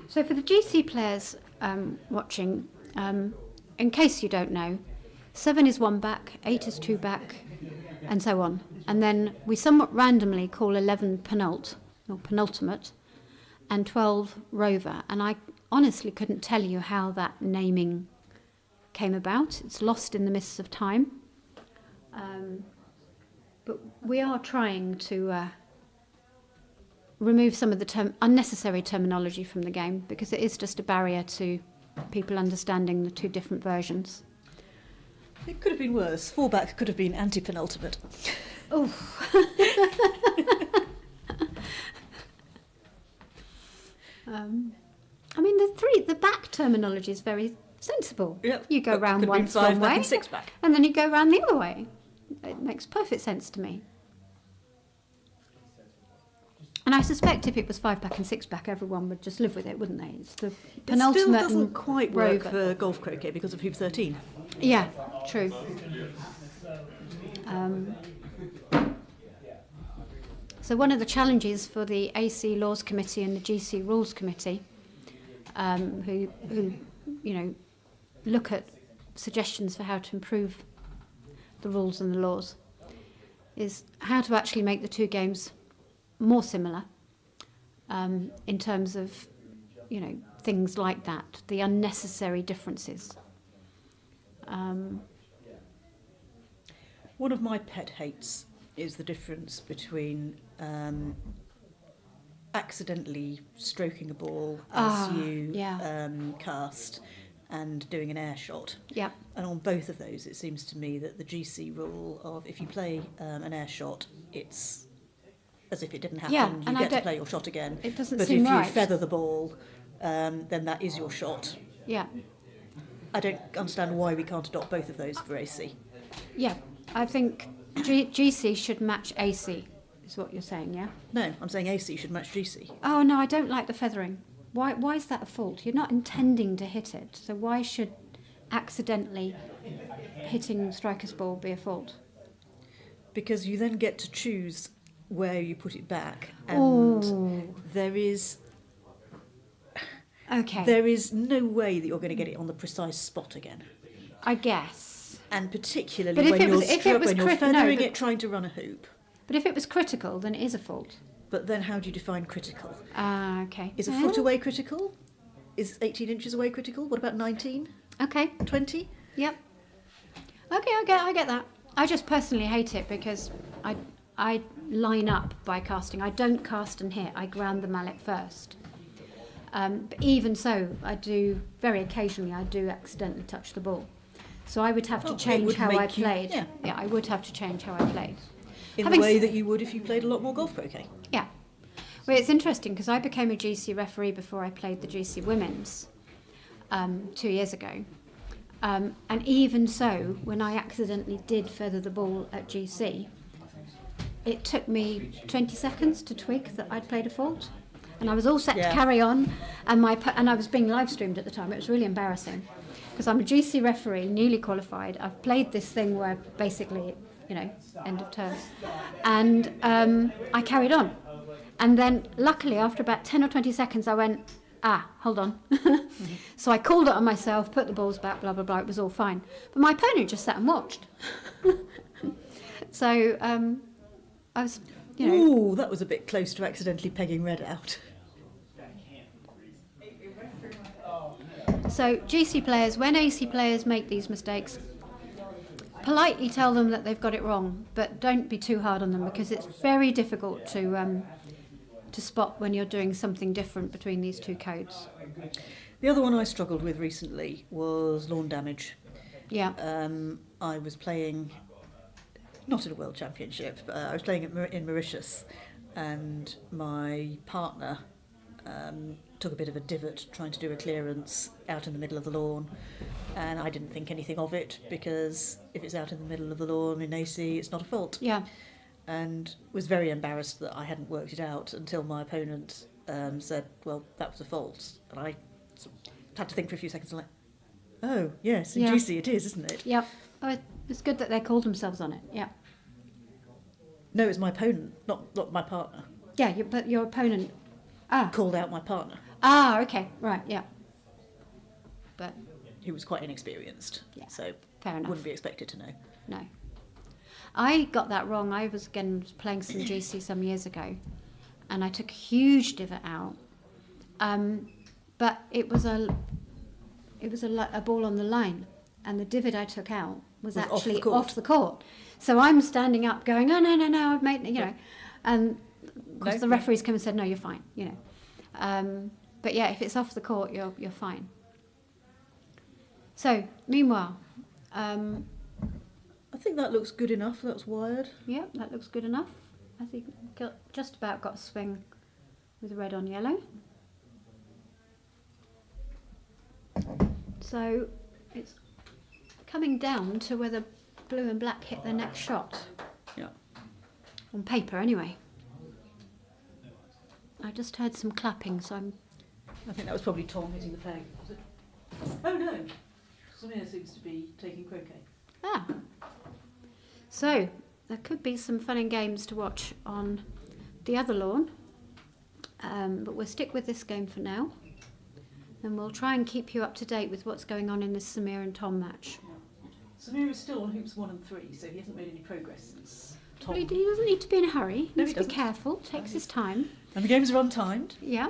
So for the GC players watching, in case you don't know, 7 is 1 back, 8 is 2 back, and so on. And then we somewhat randomly call 11 penultimate, and 12 rover. And I honestly couldn't tell you how that naming came about. It's lost in the mists of time. But we are trying to remove some of the unnecessary terminology from the game, because it is just a barrier to people understanding the two different versions. It could have been worse. 4 back could have been anti-penultimate. Oh. I mean, the back terminology is very sensible. Yep. You go round Could have been once 5 one back way, and 6 back. and then you go round the other way. It makes perfect sense to me. And I suspect if it was 5 back and 6 back, everyone would just live with it, wouldn't they? It's the It penultimate still doesn't and quite work rover. for golf croquet because of hoop 13. Yeah, true. So one of the challenges for the AC Laws Committee and the GC Rules Committee, who look at suggestions for how to improve the rules and the laws, is how to actually make the two games more similar in terms of, things like that, the unnecessary differences. One of my pet hates is the difference between accidentally stroking a ball as you cast and doing an air shot. Yeah. And on both of those, it seems to me that the GC rule of if you play an air shot, it's as if it didn't happen. Yeah, you and get to play your shot again. It doesn't but seem if right. you feather the ball, then that is your shot. Yeah. I don't understand why we can't adopt both of those for AC. Yeah, I think GC should match AC, is what you're saying, yeah? No, I'm saying AC should match GC. Oh, no, I don't like the feathering. Why is that a fault? You're not intending to hit it, so why should accidentally hitting striker's ball be a fault? Because you then get to choose where you put it back, and Ooh. there is no way that you're going to get it on the precise spot again. I guess. And particularly But if when it you're, was- if it was when you're crit- no, feathering but- it trying to run a hoop. But if it was critical, then it is a fault. But then how do you define critical? Ah, okay. Is a foot away critical? Is 18 inches away critical? What about 19? Okay, 20? yep. Okay, I get that. I just personally hate it because I line up by casting. I don't cast and hit. I ground the mallet first. But even so, I do, very occasionally, I do accidentally touch the ball. So I would have to it change would how I make you- played. yeah. I would have to change how I played. In Having the way s- that you would if you played a lot more golf croquet. Yeah. Well, it's interesting because I became a GC referee before I played the GC Women's 2 years ago. And even so, when I accidentally did feather the ball at GC, it took me 20 seconds to twig that I'd played a fault. And I was all set to carry on, and I was being live streamed at the time. It was really embarrassing because I'm a GC referee, newly qualified. I've played this thing where basically, end of term, and I carried on. And then, luckily, after about 10 or 20 seconds, I went, hold on. So I called it on myself, put the balls back, blah, blah, blah. It was all fine. But my opponent just sat and watched. So I was, Ooh, that was a bit close to accidentally pegging red out. So GC players, when AC players make these mistakes, politely tell them that they've got it wrong, but don't be too hard on them because it's very difficult to spot when you're doing something different between these two codes. The other one I struggled with recently was lawn damage. Yeah. I was playing, not at a World Championship, but I was playing in Mauritius, and my partner took a bit of a divot trying to do a clearance out in the middle of the lawn, and I didn't think anything of it because if it's out in the middle of the lawn in AC, it's not a fault. Yeah. And was very embarrassed that I hadn't worked it out until my opponent said, well, that was a fault. And I sort of had to think for a few seconds and like, oh, yes, in GC it is, isn't it? Yep. Oh, it's good that they called themselves on it, yeah. No, it's my opponent, not my partner. Yeah, but your opponent... Called out my partner. Okay, right, yeah. But... Who was quite inexperienced, so fair enough. Wouldn't be expected to know. No. I got that wrong. I was again playing some GC some years ago, and I took a huge divot out. But it was a ball on the line, and the divot I took out was actually off the court. So I'm standing up, going, no, I've made, and of course the referees came and said, no, you're fine, But yeah, if it's off the court, you're fine. So meanwhile. I think that looks good enough. That's wired. Yeah, that looks good enough. I think just about got a swing with red on yellow. So it's coming down to whether blue and black hit their next shot. Yeah. On paper, anyway. I just heard some clapping, so I think that was probably Tom hitting the peg. Was it? Oh no! Samir seems to be taking croquet. So there could be some fun and games to watch on the other lawn, but we'll stick with this game for now, and we'll try and keep you up to date with what's going on in this Samir and Tom match. Samir is still on hoops 1 and 3, so he hasn't made any progress since Tom. He doesn't need to be in a hurry. He No, needs he to be doesn't. careful. Takes his time. And the games are untimed. Yeah.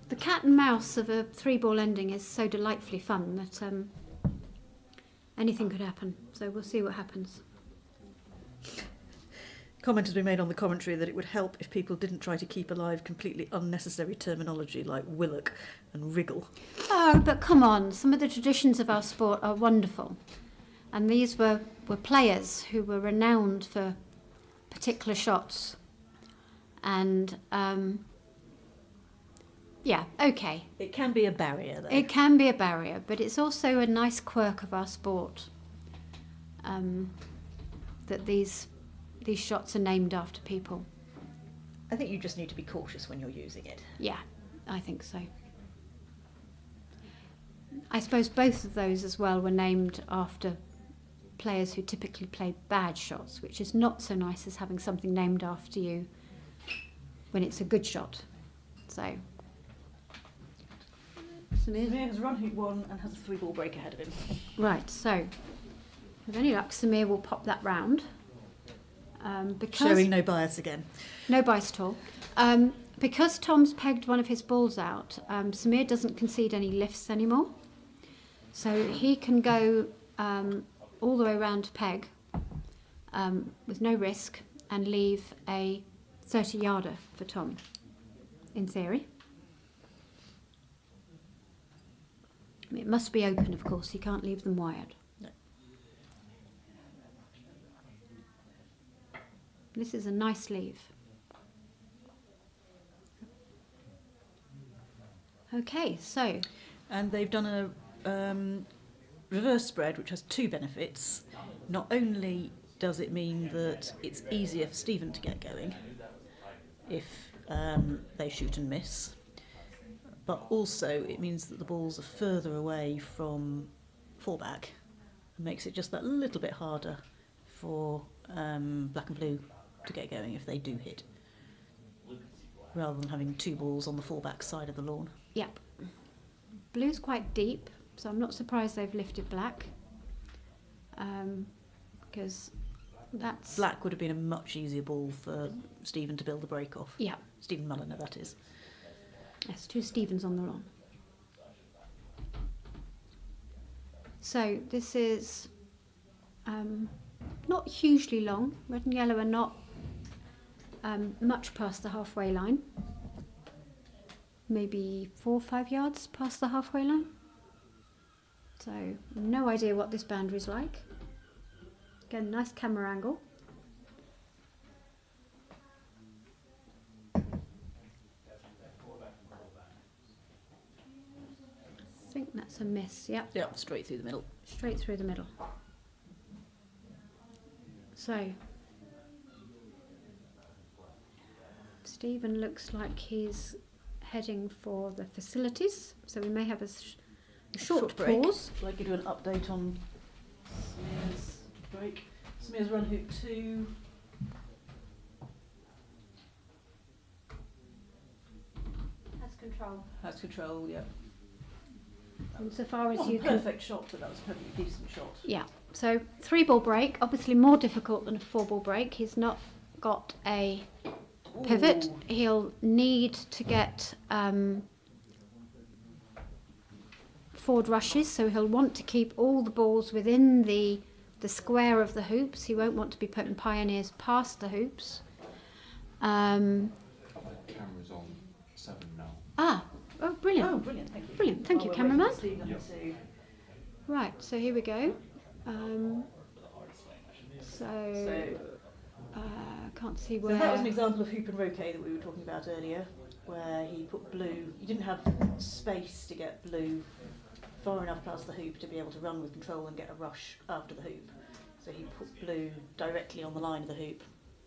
The cat and mouse of a 3-ball ending is so delightfully fun that anything could happen. So we'll see what happens. Comment has been made on the commentary that it would help if people didn't try to keep alive completely unnecessary terminology like willock and wriggle. Oh, but come on. Some of the traditions of our sport are wonderful. And these were players who were renowned for particular shots. And, yeah, okay. It can be a barrier, though. It can be a barrier, but it's also a nice quirk of our sport that these shots are named after people. I think you just need to be cautious when you're using it. Yeah, I think so. I suppose both of those as well were named after players who typically play bad shots, which is not so nice as having something named after you when it's a good shot. So, Samir has run hoop 1 and has a 3-ball break ahead of him. right, so with any luck, Samir will pop that round. Because Showing no bias again. no bias at all. Because Tom's pegged one of his balls out, Samir doesn't concede any lifts anymore. So he can go all the way around to peg with no risk and leave a 30-yarder for Tom, in theory. I mean, it must be open, of course. You can't leave them wired. No. This is a nice leave. Okay, so... And they've done a reverse spread, which has 2 benefits. Not only does it mean that it's easier for Stephen to get going, if they shoot and miss. But also it means that the balls are further away from fallback and makes it just that little bit harder for black and blue to get going if they do hit, rather than having two balls on the fallback side of the lawn. Yep. Blue's quite deep, so I'm not surprised they've lifted black. Because that's... Black would have been a much easier ball for Stephen to build the break off. Yeah. Stephen Mulliner, that is. Yes, 2 Stevens on the lawn. So this is not hugely long. Red and yellow are not much past the halfway line. Maybe 4 or 5 yards past the halfway line. So no idea what this boundary's like. Again, nice camera angle. I think that's a miss, yep. Yep, straight through the middle. Straight through the middle. So, Stephen looks like he's heading for the facilities, so we may have a short break. pause. I'd like you to do an update on Smear's break. Smear's run hoop 2. Has control. Has control, yeah. Insofar as Not you a can... perfect shot, but that was a perfectly decent shot. Yeah, so 3-ball break, obviously more difficult than a 4-ball break. He's not got a pivot. Ooh. He'll need to get forward rushes, so he'll want to keep all the balls within the square of the hoops. He won't want to be putting pioneers past the hoops. Camera's on 7 now. Oh, brilliant. Oh, brilliant, thank you. Brilliant, thank you, While we're cameraman. waiting for Stephen to- Right, so here we go. Can't see So where... that was an example of hoop and roquet that we were talking about earlier, where he put blue, he didn't have space to get blue far enough past the hoop to be able to run with control and get a rush after the hoop. So he put blue directly on the line of the hoop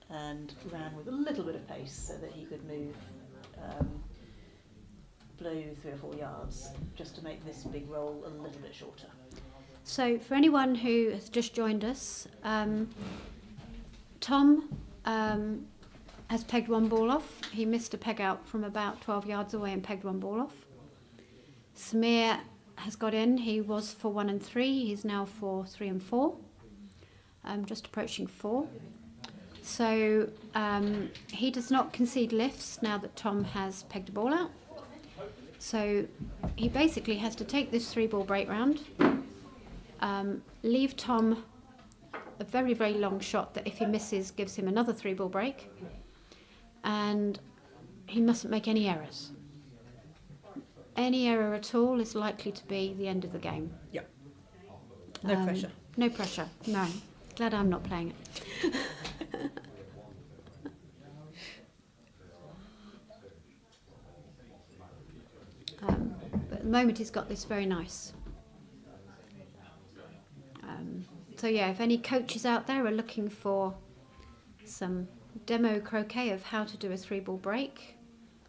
and ran with a little bit of pace so that he could move blue 3 or 4 yards, just to make this big roll a little bit shorter. So for anyone who has just joined us, Tom has pegged 1 ball off. He missed a peg out from about 12 yards away and pegged 1 ball off. Samir has got in. He was for 1 and 3. He's now for 3 and 4. Just approaching 4. So he does not concede lifts now that Tom has pegged a ball out. So he basically has to take this 3-ball break round, leave Tom a very, very long shot that if he misses gives him another 3-ball break, and he mustn't make any errors. Any error at all is likely to be the end of the game. Yep. No pressure. No pressure, no. Glad I'm not playing it. But at the moment he's got this very nice. So yeah, if any coaches out there are looking for some demo croquet of how to do a 3-ball break,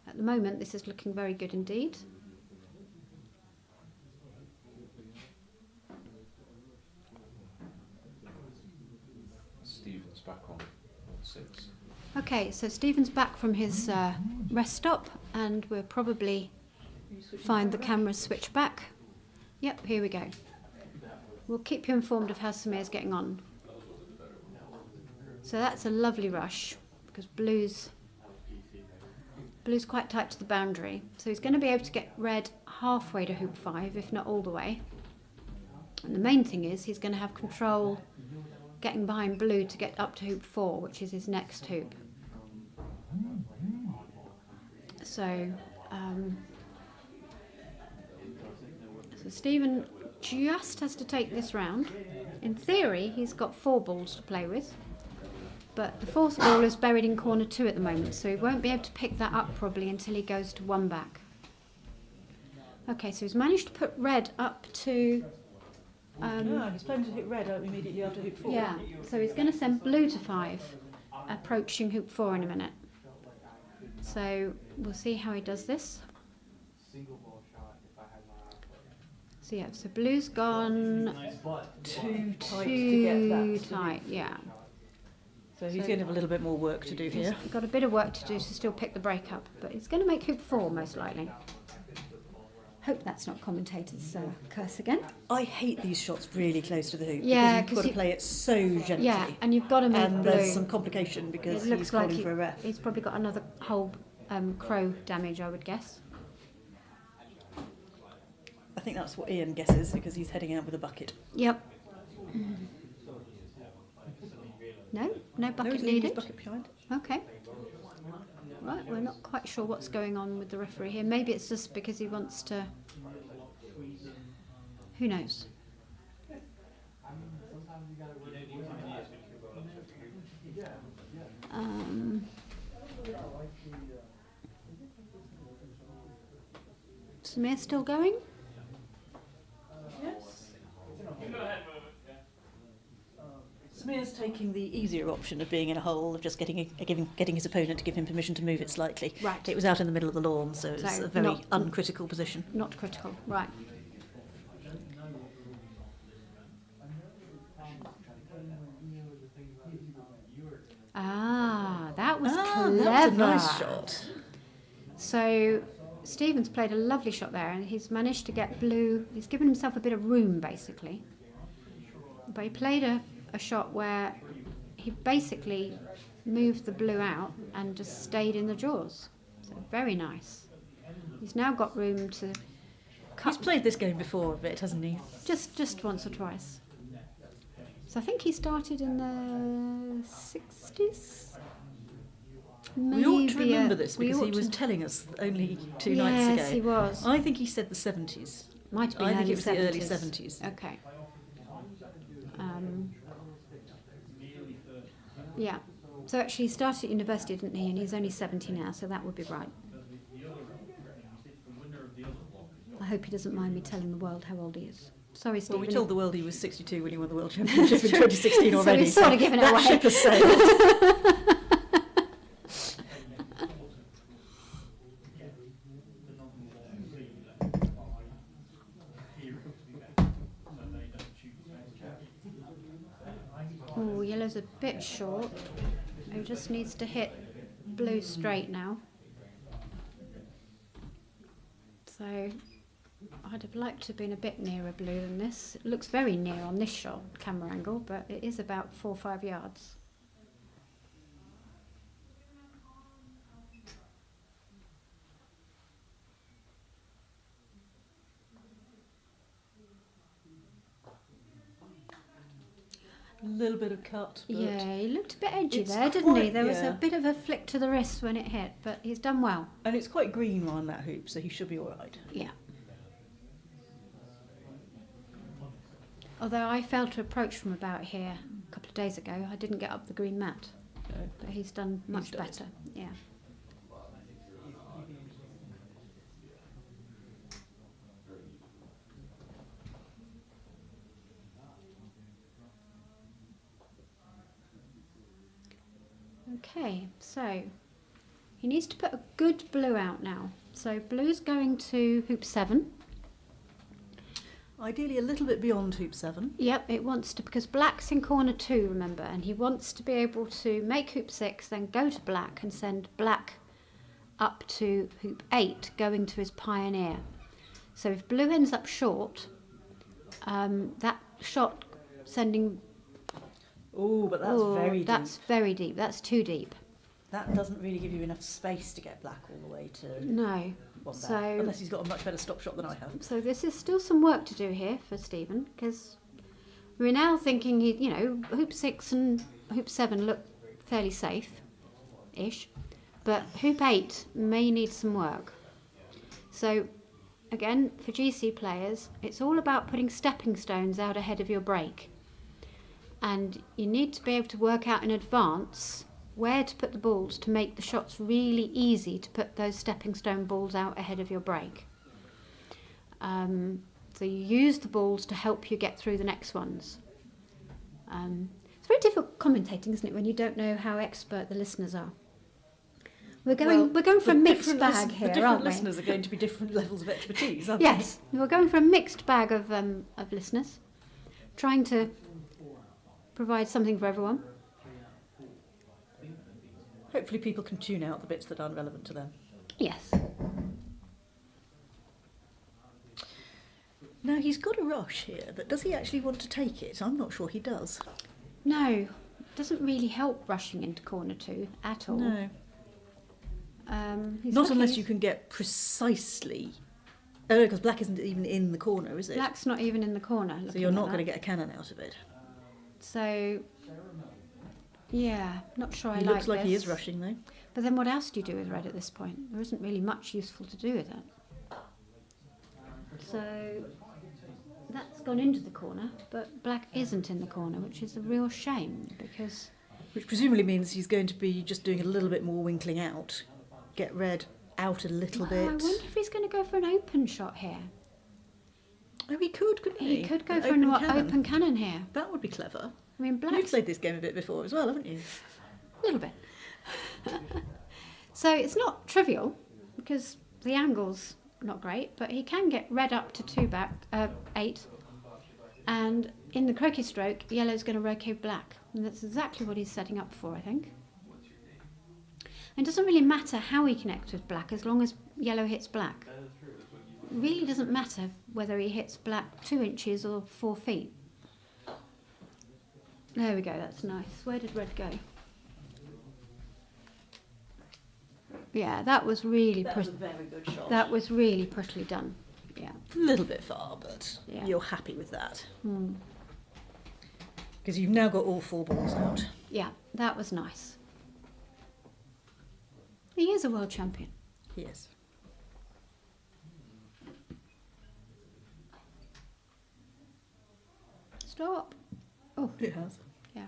at the moment this is looking very good indeed. Stephen's back on 6. Okay, so Stephen's back from his rest stop, and we'll probably find the camera switch back. Yep, here we go. We'll keep you informed of how Samir's getting on. So that's a lovely rush, because blue's quite tight to the boundary. So he's going to be able to get red halfway to hoop 5, if not all the way. And the main thing is he's going to have control getting behind blue to get up to hoop 4, which is his next hoop. So, so Stephen just has to take this round. In theory, he's got 4 balls to play with, but the 4th ball is buried in corner 2 at the moment, so he won't be able to pick that up probably until he goes to 1 back. Okay, so he's managed to put red up to... he's planning to hit red immediately after hoop 4. Yeah, so he's going to send blue to 5, approaching hoop 4 in a minute. So we'll see how he does this. So yeah, so blue's gone Too tight to too get that. tight, yeah. So he's going to have a little bit more work to do here. He's got a bit of work to do to still pick the break up, but he's going to make hoop 4 most likely. Hope that's not commentator's curse again. I hate these shots really close to the hoop Yeah, because you've got to play it so gently. Yeah, and you've got to move And blue. there's some complication because It looks he's like calling for a ref. he's probably got another whole crow damage, I would guess. I think that's what Ian guesses because he's heading out with a bucket. Yep. No No, bucket he's leaving his needed. bucket behind. Okay. Right, we're not quite sure what's going on with the referee here. Maybe it's just because he wants to... Who knows? Samir's still going? Yes. Smear's taking the easier option of being in a hole, of just getting his opponent to give him permission to move it slightly. Right. It was out in the middle of the lawn, so it's So a very not- uncritical position. Not critical, right. Ah, that was clever. That was a nice shot. So Stephen's played a lovely shot there, and he's managed to get blue. He's given himself a bit of room, basically. But he played a shot where he basically moved the blue out and just stayed in the jaws. So very nice. He's now got room to cut He's played this game before a bit, hasn't he? just once or twice. So I think he started in the 60s. We ought to Maybe, remember this we because he ought was to- telling us only two nights ago. Yes, he was. I think he said the 70s. Might have been I think early it was the early 70s. 70s. Okay. Yeah. So actually, he started at university, didn't he? And he's only 70 now, so that would be right. I hope he doesn't mind me telling the world how old he is. Sorry, Well, Stephen. we told the world he was 62 when he won the World Championship in 2016 So already. we've sort of given it that away. ship has sailed. Oh, yellow's a bit short. He just needs to hit blue straight now. So I'd have liked to have been a bit nearer blue than this. It looks very near on this shot, camera angle, but it is about 4 or 5 yards. A little bit of cut. But Yeah, he looked a bit edgy it's there, didn't he? quite- There was yeah. a bit of a flick to the wrist when it hit, but he's done well. And it's quite green around that hoop, so he should be all right. Yeah. Although I failed to approach from about here a couple of days ago, I didn't get up the green mat. No. But he's done much done it. better. Yeah. Okay, so he needs to put a good blue out now. So blue's going to hoop 7. Ideally a little bit beyond hoop 7. Yep, it wants to, because black's in corner 2, remember, and he wants to be able to make hoop 6, then go to black and send black up to hoop 8, going to his pioneer. So if blue ends up short, that shot sending... Oh, but that's oh, very deep. That's very deep. That's too deep. That doesn't really give you enough space to get black all the way to No. one So- back, unless he's got a much better stop shot than I have. So this is still some work to do here for Stephen, because we're now thinking, hoop 6 and hoop 7 look fairly safe-ish, but hoop 8 may need some work. So again, for GC players, it's all about putting stepping stones out ahead of your break. And you need to be able to work out in advance where to put the balls to make the shots really easy to put those stepping stone balls out ahead of your break. So you use the balls to help you get through the next ones. It's very difficult commentating, isn't it, when you don't know how expert the listeners are. We're going for a mixed bag here, the aren't different we? listeners are going to be different levels of expertise, aren't Yes, we're going for a mixed bag of listeners, trying to provide something for everyone. they? Hopefully people can tune out the bits that aren't relevant to them. Yes. Now, he's got a rush here, but does he actually want to take it? I'm not sure he does. No, it doesn't really help rushing into corner 2 at all. No. He's Not looking- unless you can get precisely... Oh, no, because black isn't even in the corner, is it? Black's not even in the corner. So you're not going to get a cannon out of it. So, yeah, not sure I He like looks like he this. is rushing, though. But then what else do you do with red at this point? There isn't really much useful to do with it. So that's gone into the corner, but black isn't in the corner, which is a real shame because... Which presumably means he's going to be just doing a little bit more winkling out. Get red out a little I bit. wonder if he's going to go for an open shot here. Oh, he could, couldn't he? He could go An for an cannon. open cannon here. That would be clever. I mean, You've black's played this game a bit before as well, haven't you? a little bit. So it's not trivial because the angle's not great, but he can get red up to 8, and in the croquet stroke, yellow's going to roquet black, and that's exactly what he's setting up for, I think. And it doesn't really matter how he connects with black as long as yellow hits black. It really doesn't matter whether he hits black 2 inches or 4 feet. There we go, that's nice. Where did red go? Yeah, that was really That was a very good shot. that was really prettily done. Yeah. A little bit far, but Yeah. you're happy with that. Hmm. Because you've now got all 4 balls out. Yeah, that was nice. He is a world champion. Yes. Stop. Oh, It has. yeah.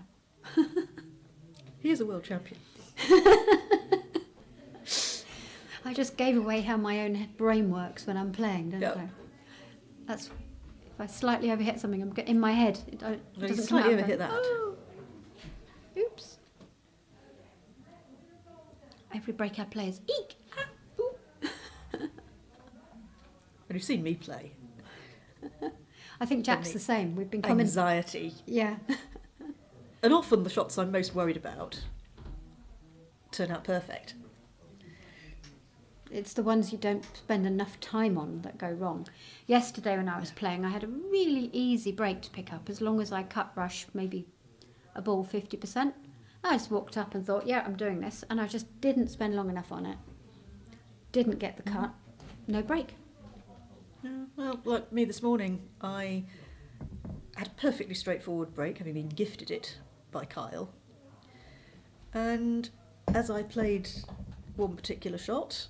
He is a world champion. I just gave away how my own brain works when I'm playing, don't Yep. I? That's if I slightly overhit something, I'm in my head. It Well, you doesn't slightly come out. overhit that. Oh. Oops. Every break I play is eek. Ah, ooh. And you've seen me play. I think Jack's the the same. We've been commenting. Anxiety. Yeah. And often the shots I'm most worried about turn out perfect. It's the ones you don't spend enough time on that go wrong. Yesterday when I was playing, I had a really easy break to pick up as long as I cut rush maybe a ball 50%. I just walked up and thought, yeah, I'm doing this. And I just didn't spend long enough on it. Didn't get the cut. No break. Yeah, well, like me this morning, I had a perfectly straightforward break, having been gifted it by Kyle. And as I played one particular shot,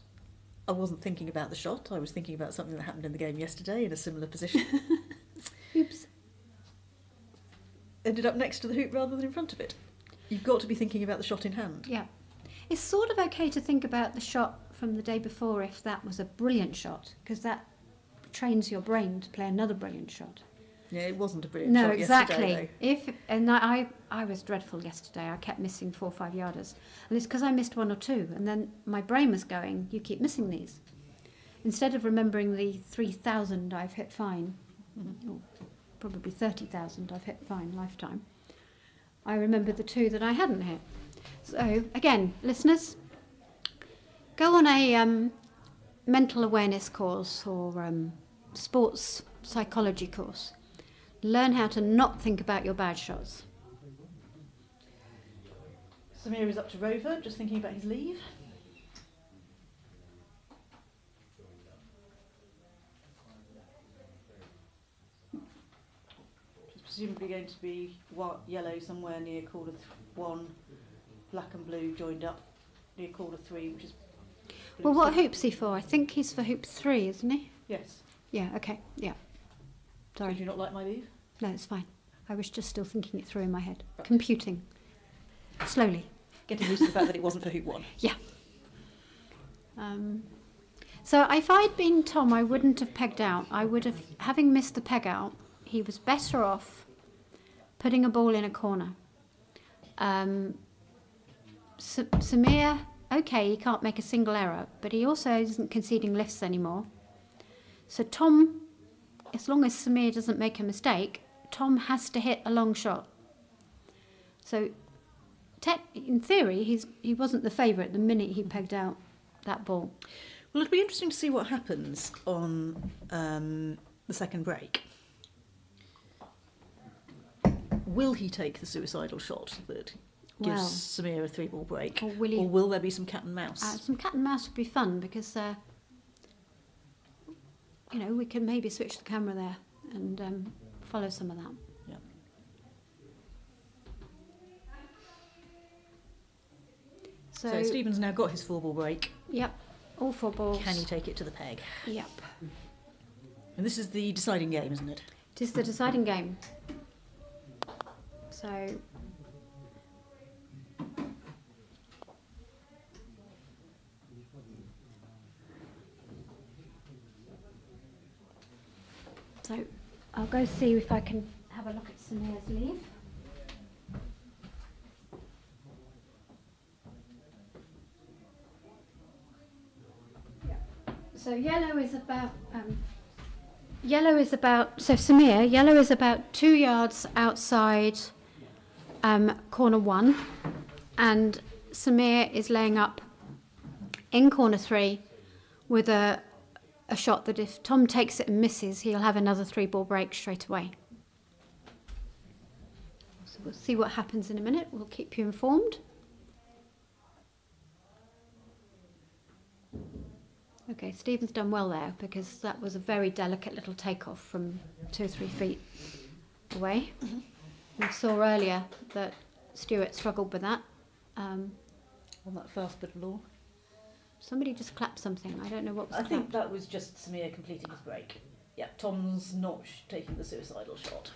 I wasn't thinking about the shot, I was thinking about something that happened in the game yesterday in a similar position. Oops. Ended up next to the hoop rather than in front of it. You've got to be thinking about the shot in hand. Yeah. It's sort of okay to think about the shot from the day before if that was a brilliant shot, because that trains your brain to play another brilliant shot. Yeah, it wasn't a brilliant No, shot exactly. yesterday, I was dreadful yesterday. I kept missing 4 or 5 yarders, and it's because I missed 1 or 2, and then my brain was going, "You keep missing these." Instead of remembering the 3,000 I've hit fine, or probably 30,000 I've hit fine lifetime, I remembered the 2 that I hadn't hit. So again, listeners, go on a mental awareness course or sports psychology course. Learn how to not think about your bad shots. Samir is up to Rover, just thinking about his leave. It's presumably going to be yellow somewhere near quarter 1, black and blue joined up near quarter 3, which is... Well, what hoop's he for? I think he's for hoop 3, isn't he? Yes. Yeah, okay, yeah. Do Sorry. you not like my leave? No, it's fine. I was just still thinking it through in my head. Computing. Slowly. Getting used to the fact that it wasn't for hoop 1. Yeah. So if I'd been Tom, I wouldn't have pegged out. I would have, having missed the peg out, he was better off putting a ball in a corner. Samir okay, he can't make a single error, but he also isn't conceding lifts anymore. So Tom, as long as Samir doesn't make a mistake, Tom has to hit a long shot. So in theory, he wasn't the favourite the minute he pegged out that ball. Well, it'd be interesting to see what happens on the second break. Will he take the suicidal shot that gives Well, Samir a 3-ball break? or will he- Or will there be some cat and mouse? Some cat and mouse would be fun because, we can maybe switch the camera there and follow some of that. Yeah. So Stephen's now got his 4-ball break. Yep, all 4 balls. Can he take it to the peg? Yep. And this is the deciding game, isn't it? It is the deciding game. So I'll go see if I can have a look at Samir's leave. So yellow is about 2 yards outside corner 1, and Samir is laying up in corner 3 with a shot that if Tom takes it and misses, he'll have another 3-ball break straight away. So we'll see what happens in a minute. We'll keep you informed. Okay, Stephen's done well there because that was a very delicate little takeoff from 2 or 3 feet away. Mm-hmm. We saw earlier that Stuart struggled with that. On that fast bit of law. Somebody just clapped something. I don't know what was I think clapped. that was just Samir completing his break. Yeah, Tom's not taking the suicidal shot.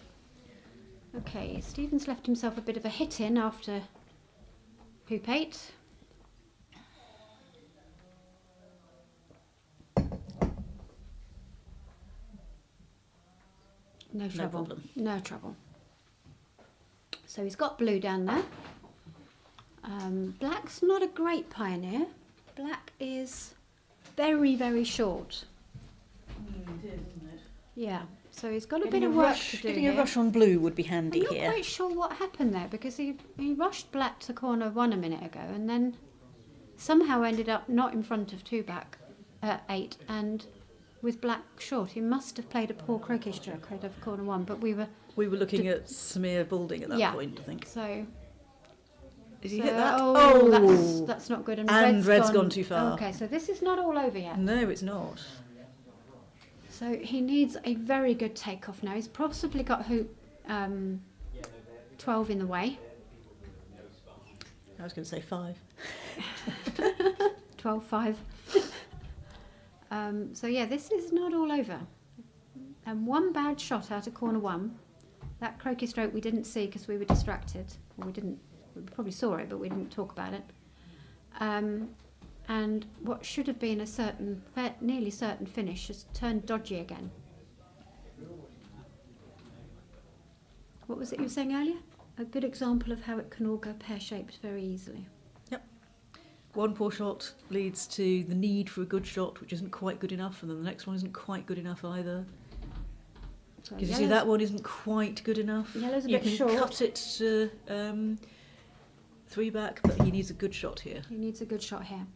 Okay, Stephen's left himself a bit of a hit in after hoop 8. No trouble. problem. No trouble. So he's got blue down there. Black's not a great pioneer. Black is very, very short. It is, isn't it? Yeah. So he's got a bit of work to do Getting here. a rush on blue would be handy I'm not here. quite sure what happened there because he rushed black to corner 1 a minute ago and then somehow ended up not in front of 2 back 8 and with black short. He must have played a poor croquet stroke out of corner 1, but we were looking at Samir Balding at that Yeah. point, I think. so. Did he So- hit that? Oh, that's not good. And red's gone too far. Okay, so this is not all over yet. No, it's not. So he needs a very good takeoff now. He's possibly got hoop 12 in the way. I was going to say 5. 12-5. So yeah, this is not all over. And 1 bad shot out of corner 1. That croquet stroke we didn't see because we were distracted. Or we probably saw it, but we didn't talk about it. And what should have been a nearly certain finish has turned dodgy again. What was it you were saying earlier? A good example of how it can all go pear-shaped very easily. Yep. 1 poor shot leads to the need for a good shot, which isn't quite good enough, and then the next one isn't quite good enough either. So Because you see, that one isn't quite good enough. Yellow's a you bit can short. cut it to 3 back, but he needs a good shot here. He needs a good shot here.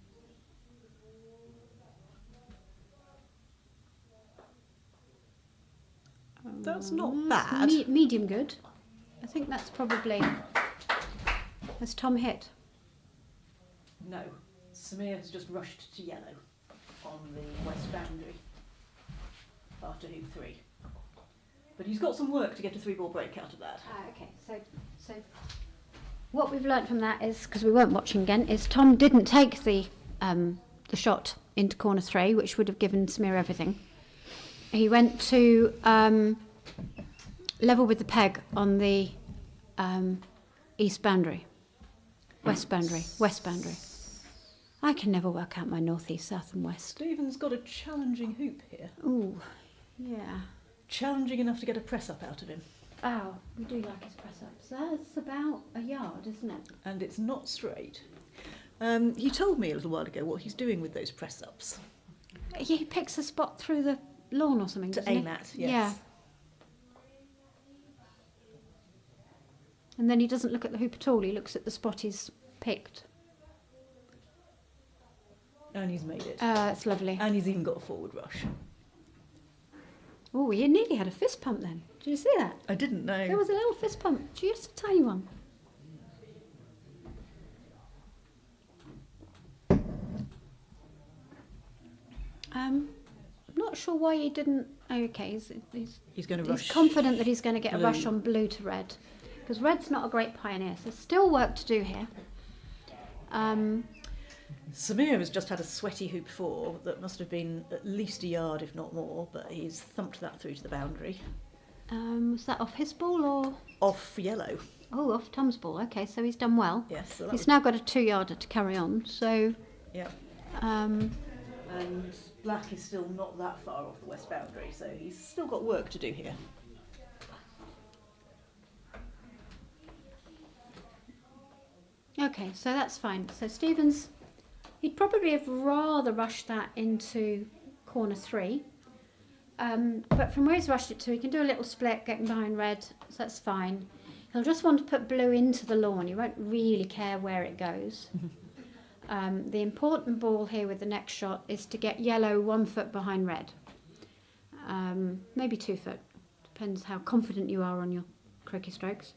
That's not That's bad. medium good. I think that's probably... Has Tom hit? No, Samir has just rushed to yellow on the west boundary after hoop 3. But he's got some work to get a 3-ball break out of that. Okay, so what we've learnt from that is, because we weren't watching again, is Tom didn't take the shot into corner 3, which would have given Samir everything. He went to level with the peg on the east boundary, west boundary. I can never work out my north, east, south and west. Stephen's got a challenging hoop here. Ooh, yeah. Challenging enough to get a press-up out of him. Oh, we do like his press-ups. That's about a yard, isn't it? And it's not straight. He told me a little while ago what he's doing with those press-ups. He picks a spot through the lawn or something, To doesn't aim he? at, yes. Yeah. And then he doesn't look at the hoop at all, he looks at the spot he's picked. And he's made it. It's lovely. And he's even got a forward rush. Oh, he nearly had a fist pump then. Did you see that? I didn't know. There was a little fist pump, just a tiny one. I'm not sure why he didn't. Okay, He's going to rush. he's confident that he's going to get blue. a rush on blue to red, because red's not a great pioneer. So there's still work to do here. Samir has just had a sweaty hoop 4 that must have been at least a yard, if not more, but he's thumped that through to the boundary. Was that off his ball or? Off yellow. Oh, off Tom's ball. Okay, so he's done well. Yes. So that He's was, now got a 2-yarder to carry on. So. yeah. Um, And black is still not that far off the west boundary, so he's still got work to do here. Okay, so that's fine. So Stevens, he'd probably have rather rushed that into corner 3. But from where he's rushed it to, he can do a little split, getting behind red, so that's fine. He'll just want to put blue into the lawn. He won't really care where it goes. The important ball here with the next shot is to get yellow 1 foot behind red. Maybe 2 foot. Depends how confident you are on your croquet strokes.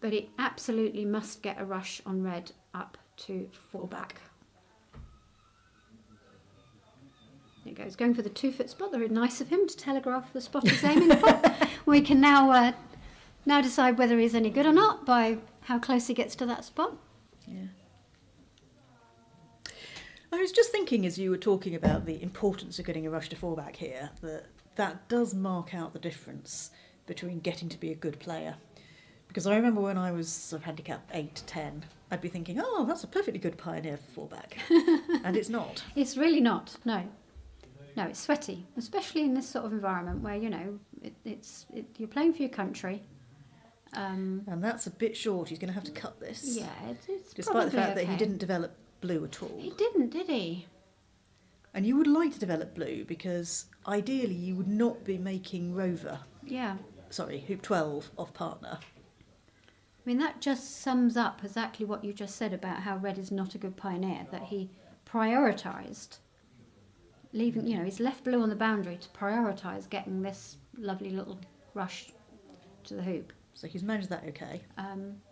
But it absolutely must get a rush on red up to 4 back. There it goes, going for the 2 foot spot. Very nice of him to telegraph the spot he's aiming for. We can now decide whether he's any good or not by how close he gets to that spot. Yeah. I was just thinking as you were talking about the importance of getting a rush to 4 back here, that does mark out the difference between getting to be a good player. Because I remember when I was sort of handicap 8 to 10, I'd be thinking, oh, that's a perfectly good pioneer for 4 back. And it's not. It's really not, no. No, it's sweaty, especially in this sort of environment where, you know, you're playing for your country. And that's a bit short. He's going to have to cut this. Yeah, it's Despite the fact probably that he okay. didn't develop blue at all. He didn't, did he? And you would like to develop blue because ideally you would not be making rover, Yeah. hoop 12 off partner. I mean, that just sums up exactly what you just said about how red is not a good pioneer, that he prioritised leaving, you know, he's left blue on the boundary to prioritise getting this lovely little rush to the hoop. So he's managed that okay.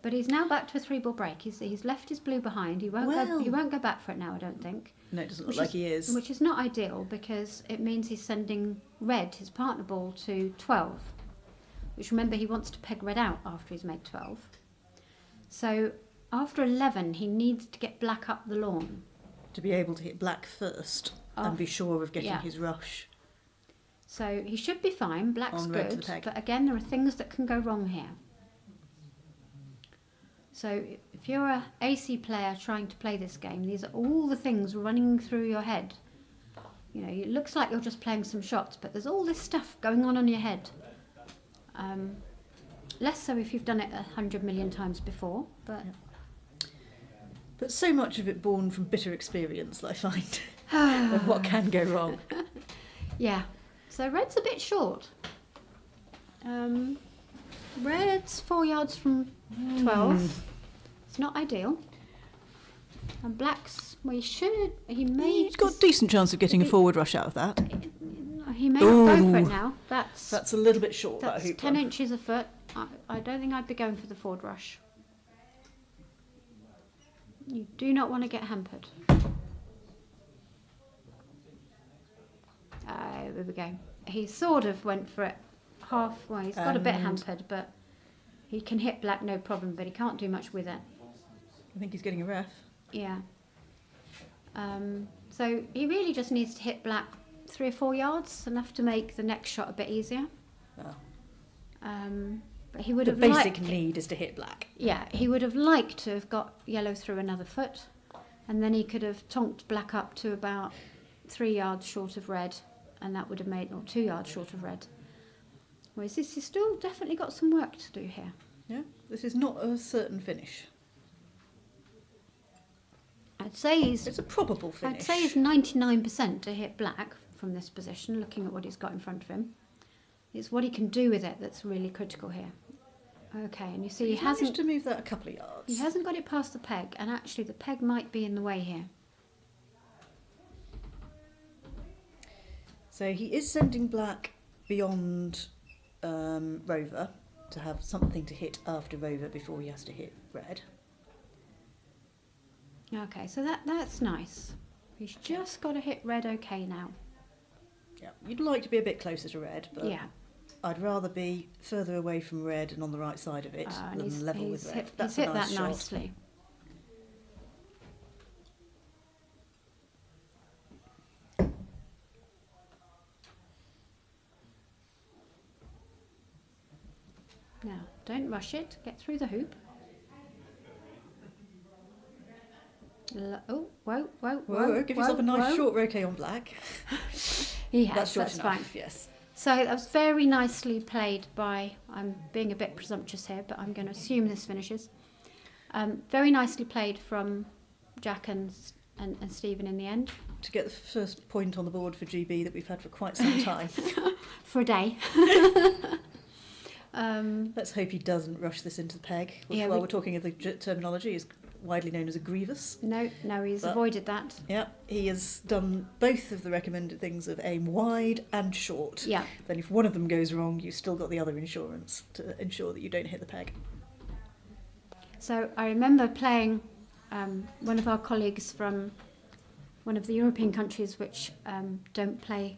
But he's now back to a 3-ball break. He's left his blue behind. He won't go back for it now, I don't think. No, it doesn't look like he is. Which is not ideal because it means he's sending red, his partner ball, to 12. Which, remember, he wants to peg red out after he's made 12. So after 11, he needs to get black up the lawn. To be able to hit black first and be sure of getting his rush. So he should be fine. Black's On red to good. the peg. But again, there are things that can go wrong here. So if you're a AC player trying to play this game, these are all the things running through your head. You know, it looks like you're just playing some shots, but there's all this stuff going on your head. Less so if you've done it 100 million times before, but... But so much of it born from bitter experience, I find, of what can go wrong. Yeah. So red's a bit short. Red's 4 yards from 12. It's not ideal. And black's, well, He's got a decent chance of getting a forward rush out of that. He may not go for it now. That's a little bit short, that That's hoop 10 run. inches a foot. I don't think I'd be going for the forward rush. You do not want to get hampered. There we go. He sort of went for it half. Well, he's got a bit hampered, but he can hit black no problem, but he can't do much with it. I think he's getting a ref. Yeah. So he really just needs to hit black 3 or 4 yards, enough to make the next shot a bit easier. Well, But he would the have basic liked, need is to hit black. yeah, he would have liked to have got yellow through another foot, and then he could have tonked black up to about 3 yards short of red, and that would have made, or 2 yards short of red. Whereas this has still definitely got some work to do here. Yeah, this is not a certain finish. I'd say he's It's a probable finish. I'd say he's 99% to hit black from this position, looking at what he's got in front of him. It's what he can do with it that's really critical here. Okay, and you see he He's managed hasn't to move that a couple of yards. he hasn't got it past the peg, and actually the peg might be in the way here. So he is sending black beyond Rover to have something to hit after Rover before he has to hit red. Okay, so that's nice. He's just got to hit red okay now. Yeah, you'd like to be a bit closer to red, but Yeah. I'd rather be further away from red and on the right side of it And than level with red. That's he's a hit nice that shot. nicely. Now, don't rush it. Get through the hoop. Oh, whoa, whoa, Whoa, give yourself a nice whoa. short roquet on black. He has, That's short that's enough, fine. yes. So that was very nicely played by, I'm being a bit presumptuous here, but I'm going to assume this finishes. Very nicely played from Jack and Stephen in the end. To get the first point on the board for GB that we've had for quite some time. For a day. Let's hope he doesn't rush this into the peg, which, Yeah, while we- we're talking of the terminology, is widely known as a grievous. No, he's But- avoided that. Yeah, he has done both of the recommended things of aim wide and short. Yeah. Then if one of them goes wrong, you've still got the other insurance to ensure that you don't hit the peg. So I remember playing one of our colleagues from one of the European countries which don't play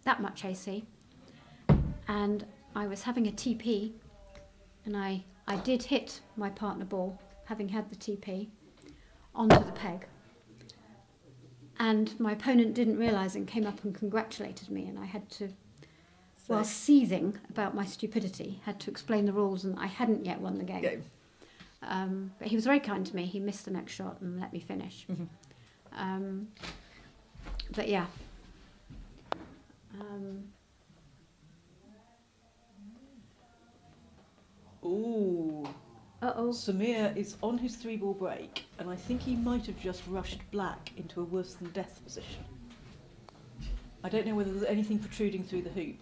that much AC, and I was having a TP, and I did hit my partner ball, having had the TP, onto the peg, and my opponent didn't realise and came up and congratulated me, and I had to, while seething about my stupidity, had to explain the rules, and I hadn't yet won the game. Go. But he was very kind to me. He missed the next shot and let me finish. Mhm. But yeah. Ooh. Uh-oh. Samir is on his 3-ball break, and I think he might have just rushed black into a worse than death position. I don't know whether there's anything protruding through the hoop.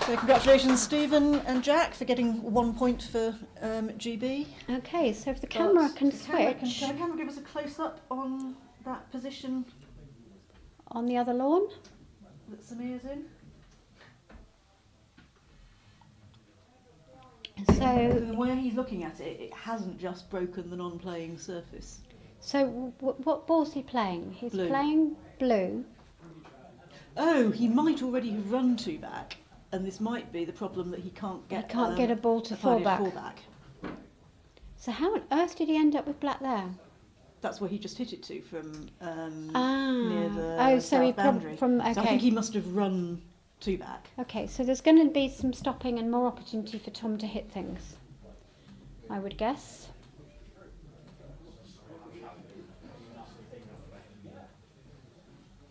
So congratulations, Stephen and Jack, for getting 1 point for GB. Okay, so if the camera can The camera switch Can the camera give us a close-up on that position on the other lawn. that Samir's in? So, Where he's looking at it, it hasn't just broken the non-playing surface. what ball's he playing? He's Blue. playing blue. Oh, he might already have run 2 back, and this might be the problem that he can't get. He can't get a ball to fall final back. fallback. So how on earth did he end up with black there? That's where he just hit it to from Ah. near the Oh, so south he boundary. from So I okay. think he must have run 2 back. Okay, so there's going to be some stopping and more opportunity for Tom to hit things, I would guess.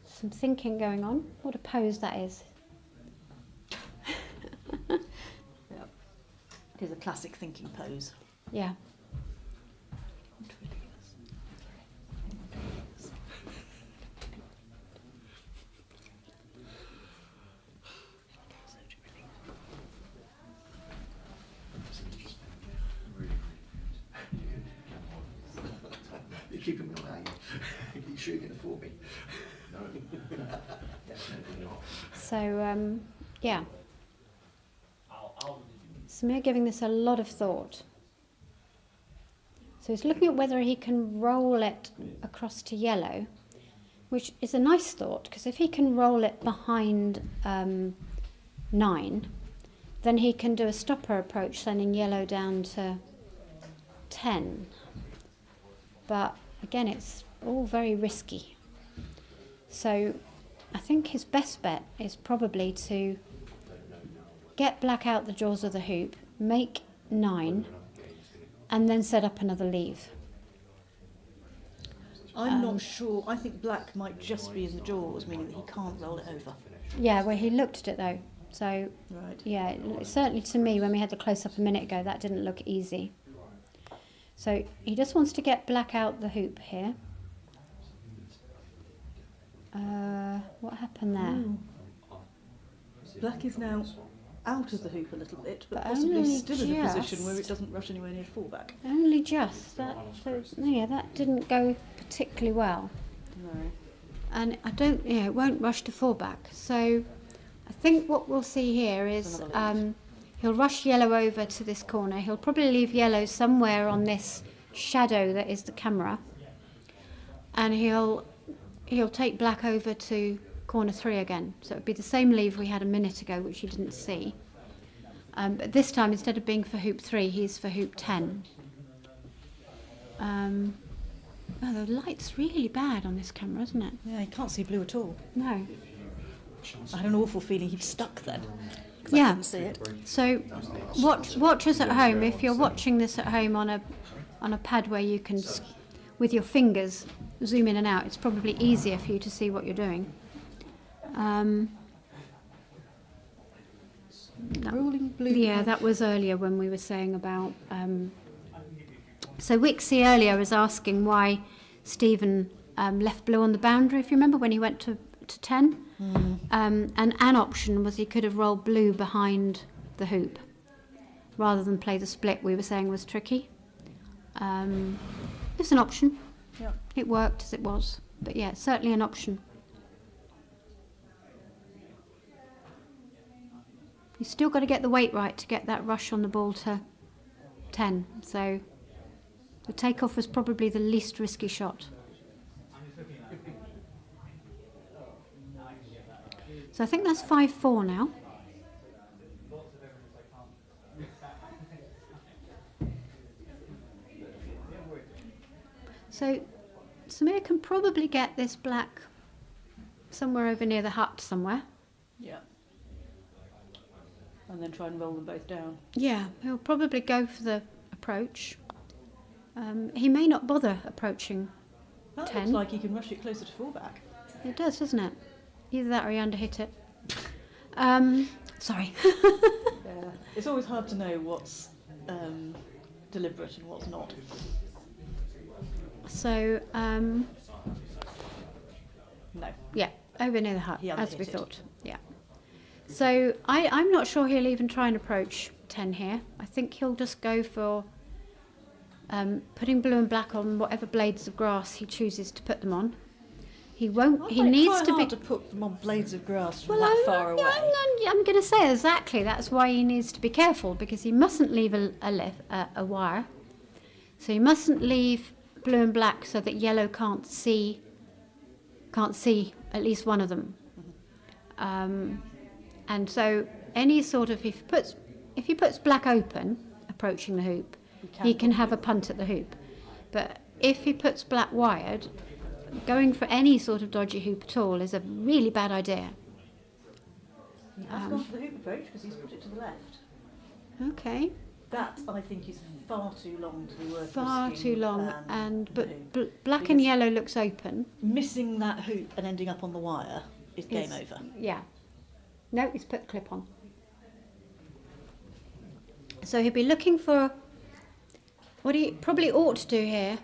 Some thinking going on. What a pose that is. It is a classic thinking pose. Yeah. You're keeping me on, are you? You sure you're going to fool me? No. Definitely not. So, yeah. Samir giving this a lot of thought. So he's looking at whether he can roll it across to yellow, which is a nice thought, because if he can roll it behind 9, then he can do a stopper approach, sending yellow down to 10. But again, it's all very risky. So I think his best bet is probably to get black out the jaws of the hoop, make 9, and then set up another leave. I'm not sure. I think black might just be in the jaws, meaning that he can't roll it over. Yeah, well, he looked at it though. So, Right. yeah, certainly to me, when we had the close-up a minute ago, that didn't look easy. So he just wants to get black out the hoop here. What happened there? Ooh. Black is now out of the hoop a little bit, but But possibly only still in a position where it just. doesn't rush anywhere near fallback. Only just. So, yeah, that didn't go particularly well. No. And it won't rush to fallback. So I think what we'll see here is Another he'll rush yellow over to this corner. He'll probably leave yellow somewhere on this shadow that is the camera. And he'll take black over to corner 3 again. So it'd be the same leave we had a minute ago, which you didn't see. But this time, instead of being for hoop 3, he's for hoop 10. Oh, the light's really bad on this camera, isn't it? Yeah, you can't see blue at all. No. I had an awful feeling he'd stuck then. 'Cause I Yeah. couldn't see it. So, watch us at home. If you're watching this at home on a pad where you can, with your fingers, zoom in and out, it's probably easier for you to see what you're doing. Rolling blue. Yeah, that was earlier when we were saying about. So Wixie earlier was asking why Stephen left blue on the boundary. If you remember when he went to 10, and an option was he could have rolled blue behind the hoop rather than play the split. We were saying was tricky. It's an option. Yeah. It worked as it was, but yeah, it's certainly an option. You've still got to get the weight right to get that rush on the ball to 10. So the takeoff was probably the least risky shot. So I think that's 5-4 now. So Samir can probably get this black somewhere over near the hut somewhere. Yeah. And then try and roll them both down. Yeah, he'll probably go for the approach. He may not bother approaching. That 10. looks like he can rush it closer to fallback. It does, doesn't it? Either that or he underhit it. Sorry. Yeah. It's always hard to know what's deliberate and what's not. So, No. yeah, over near the hut, He as we underhit it. thought. Yeah. So I'm not sure he'll even try and approach 10 here. I think he'll just go for putting blue and black on whatever blades of grass he chooses to put them on. He won't. He needs to be. to put them on blades of grass from Well, that far away. I'm going to say exactly. That's why he needs to be careful, because he mustn't leave a wire. So he mustn't leave blue and black so that yellow can't see at least one of them. And so any sort of if he puts black open approaching the hoop, he can have a punt at the hoop. But if he puts black wired, going for any sort of dodgy hoop at all is a really bad idea. He has gone for the hoop approach because he's put it to the left. Okay, That, I think, is far too long to be worth far risking, too long, but the hoop. black and Because yellow looks open. Missing that hoop and ending up on the wire is game over. Yeah. No, he's put the clip on. So he'll be looking for. What he probably ought to do here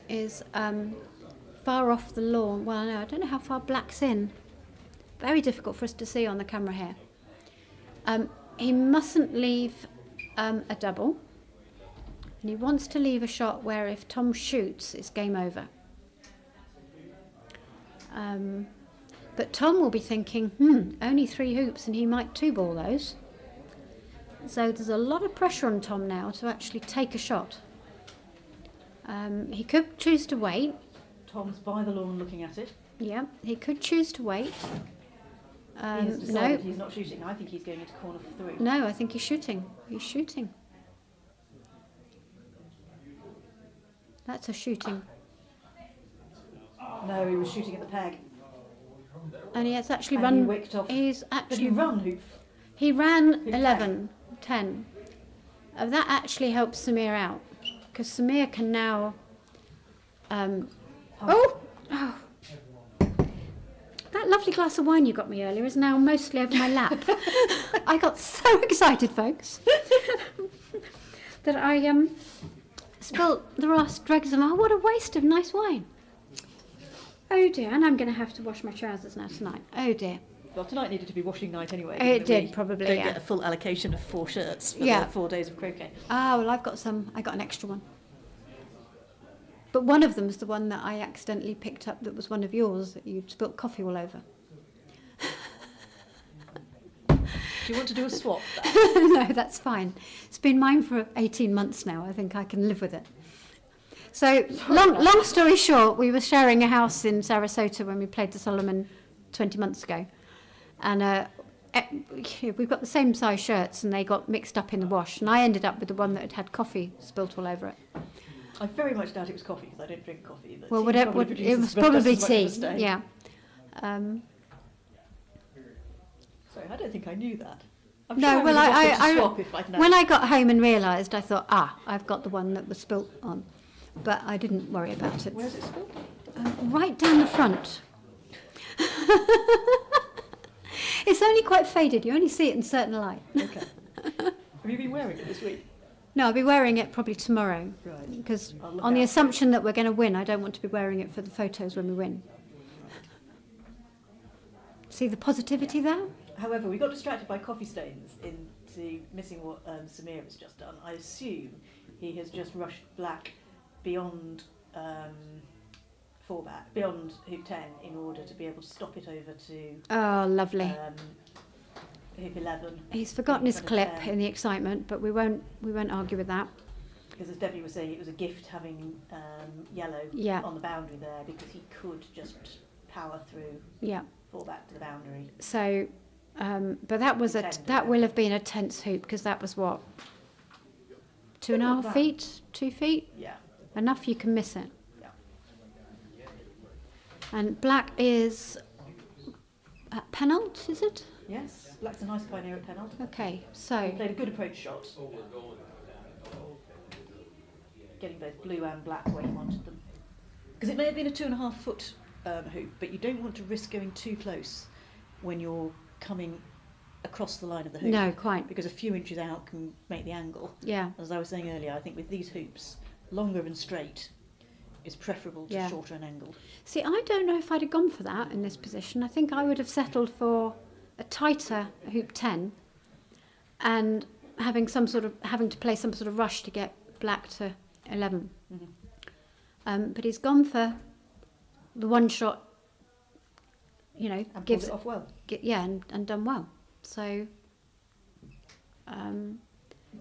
is far off the lawn. Well, no, I don't know how far black's in. Very difficult for us to see on the camera here. He mustn't leave a double. And he wants to leave a shot where if Tom shoots, it's game over. But Tom will be thinking, only 3 hoops and he might 2-ball those. So there's a lot of pressure on Tom now to actually take a shot. He could choose to wait. Tom's by the lawn looking at it. Yeah, he could choose to wait. He has No, decided he's not shooting. I think he's going into corner 3. no, I think he's shooting. He's shooting. That's a shooting. No, he was shooting at the peg. And he has actually And he run. wicked off. He's Did actually he run hoop? He ran Who 11, 10. That actually helps Samir out, because Samir can now. That that lovely glass of wine you got me earlier is now mostly over my lap. I got so excited, folks, that I spilt the last dregs of, oh, what a waste of nice wine. Oh dear, and I'm going to have to wash my trousers now tonight. Oh dear. Well, tonight needed to be washing night anyway. It given that did, we probably, don't yeah. get a full allocation of 4 shirts for Yeah. the 4 days of croquet. Ah, well, I got an extra one. But one of them is the one that I accidentally picked up that was one of yours that you'd spilt coffee all over. Do you want to do a swap? No, that's fine. It's been mine for 18 months now. I think I can live with it. So, long story short, we were sharing a house in Sarasota when we played the Solomon 20 months ago. And we've got the same size shirts and they got mixed up in the wash. And I ended up with the one that had had coffee spilt all over it. I very much doubt it was coffee because I don't drink coffee. But Well, tea whatever, probably it produces was just as probably much of tea. a stain. Yeah. Sorry, I don't think I knew that. I'm No, sure well, I would have wanted to swap if I'd known. when I got home and realised, I thought, I've got the one that was spilt on. But I didn't worry about it. Where's it spilled? Right down the front. It's only quite faded. You only see it in certain light. Okay. Have you been wearing it this week? No, I'll be wearing it probably tomorrow. Right. Because I'll look on the out for it. assumption that we're going to win, I don't want to be wearing it for the photos when we win. See the positivity there? However, we got distracted by coffee stains into missing what Samir has just done. I assume he has just rushed black beyond beyond hoop 10 in order to be able to stop it over to Oh, lovely. hoop 11. He's forgotten his Kind of clip 10. in the excitement, but we won't argue with that. Because as Debbie was saying, it was a gift having yellow Yeah. on the boundary there because he could just power through, Yeah. fall back to the boundary. So, but that was that will have been a tense hoop because that was what, 2.5 Wow. feet, 2 feet, Yeah. enough you can miss it. Yeah. And black is at penult, is it? Yes, black's a nice pioneer at penalty. Okay, He so played a good approach shot. Getting both blue and black where he wanted them. Because it may have been a 2.5 foot hoop, but you don't want to risk going too close when you're coming across the line of the hoop. no, quite, Because a few inches out can make the angle. yeah. As I was saying earlier, I think with these hoops, longer and straight is preferable to Yeah. shorter and angled. See, I don't know if I'd have gone for that in this position. I think I would have settled for a tighter hoop 10 and having to play some sort of rush to get black to 11. Mhm. But he's gone for the one shot, And pulled gives it off well. and done well. So,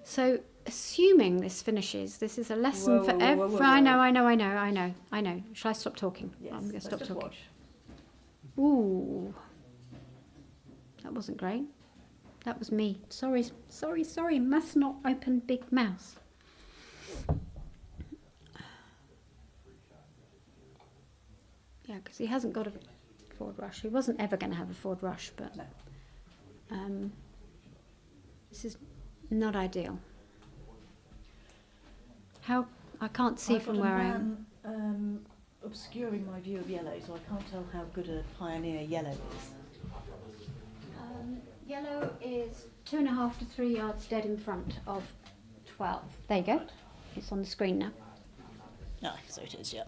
so assuming this finishes, this is a lesson Whoa, for whoa, whoa, every. whoa, whoa, I whoa. know. Shall I stop talking? Yes, I'm going to let's stop just talking. watch. Ooh, that wasn't great. That was me. Sorry. Must not open big mouse. Yeah, because he hasn't got a forward rush. He wasn't ever going to have a forward rush, but No. this is not ideal. How I can't see I've from got a where I am. man, obscuring my view of yellow, so I can't tell how good a pioneer yellow is. Yellow is 2.5 to 3 yards dead in front of 12. There you go. It's on the screen now. Ah, so it is, yeah.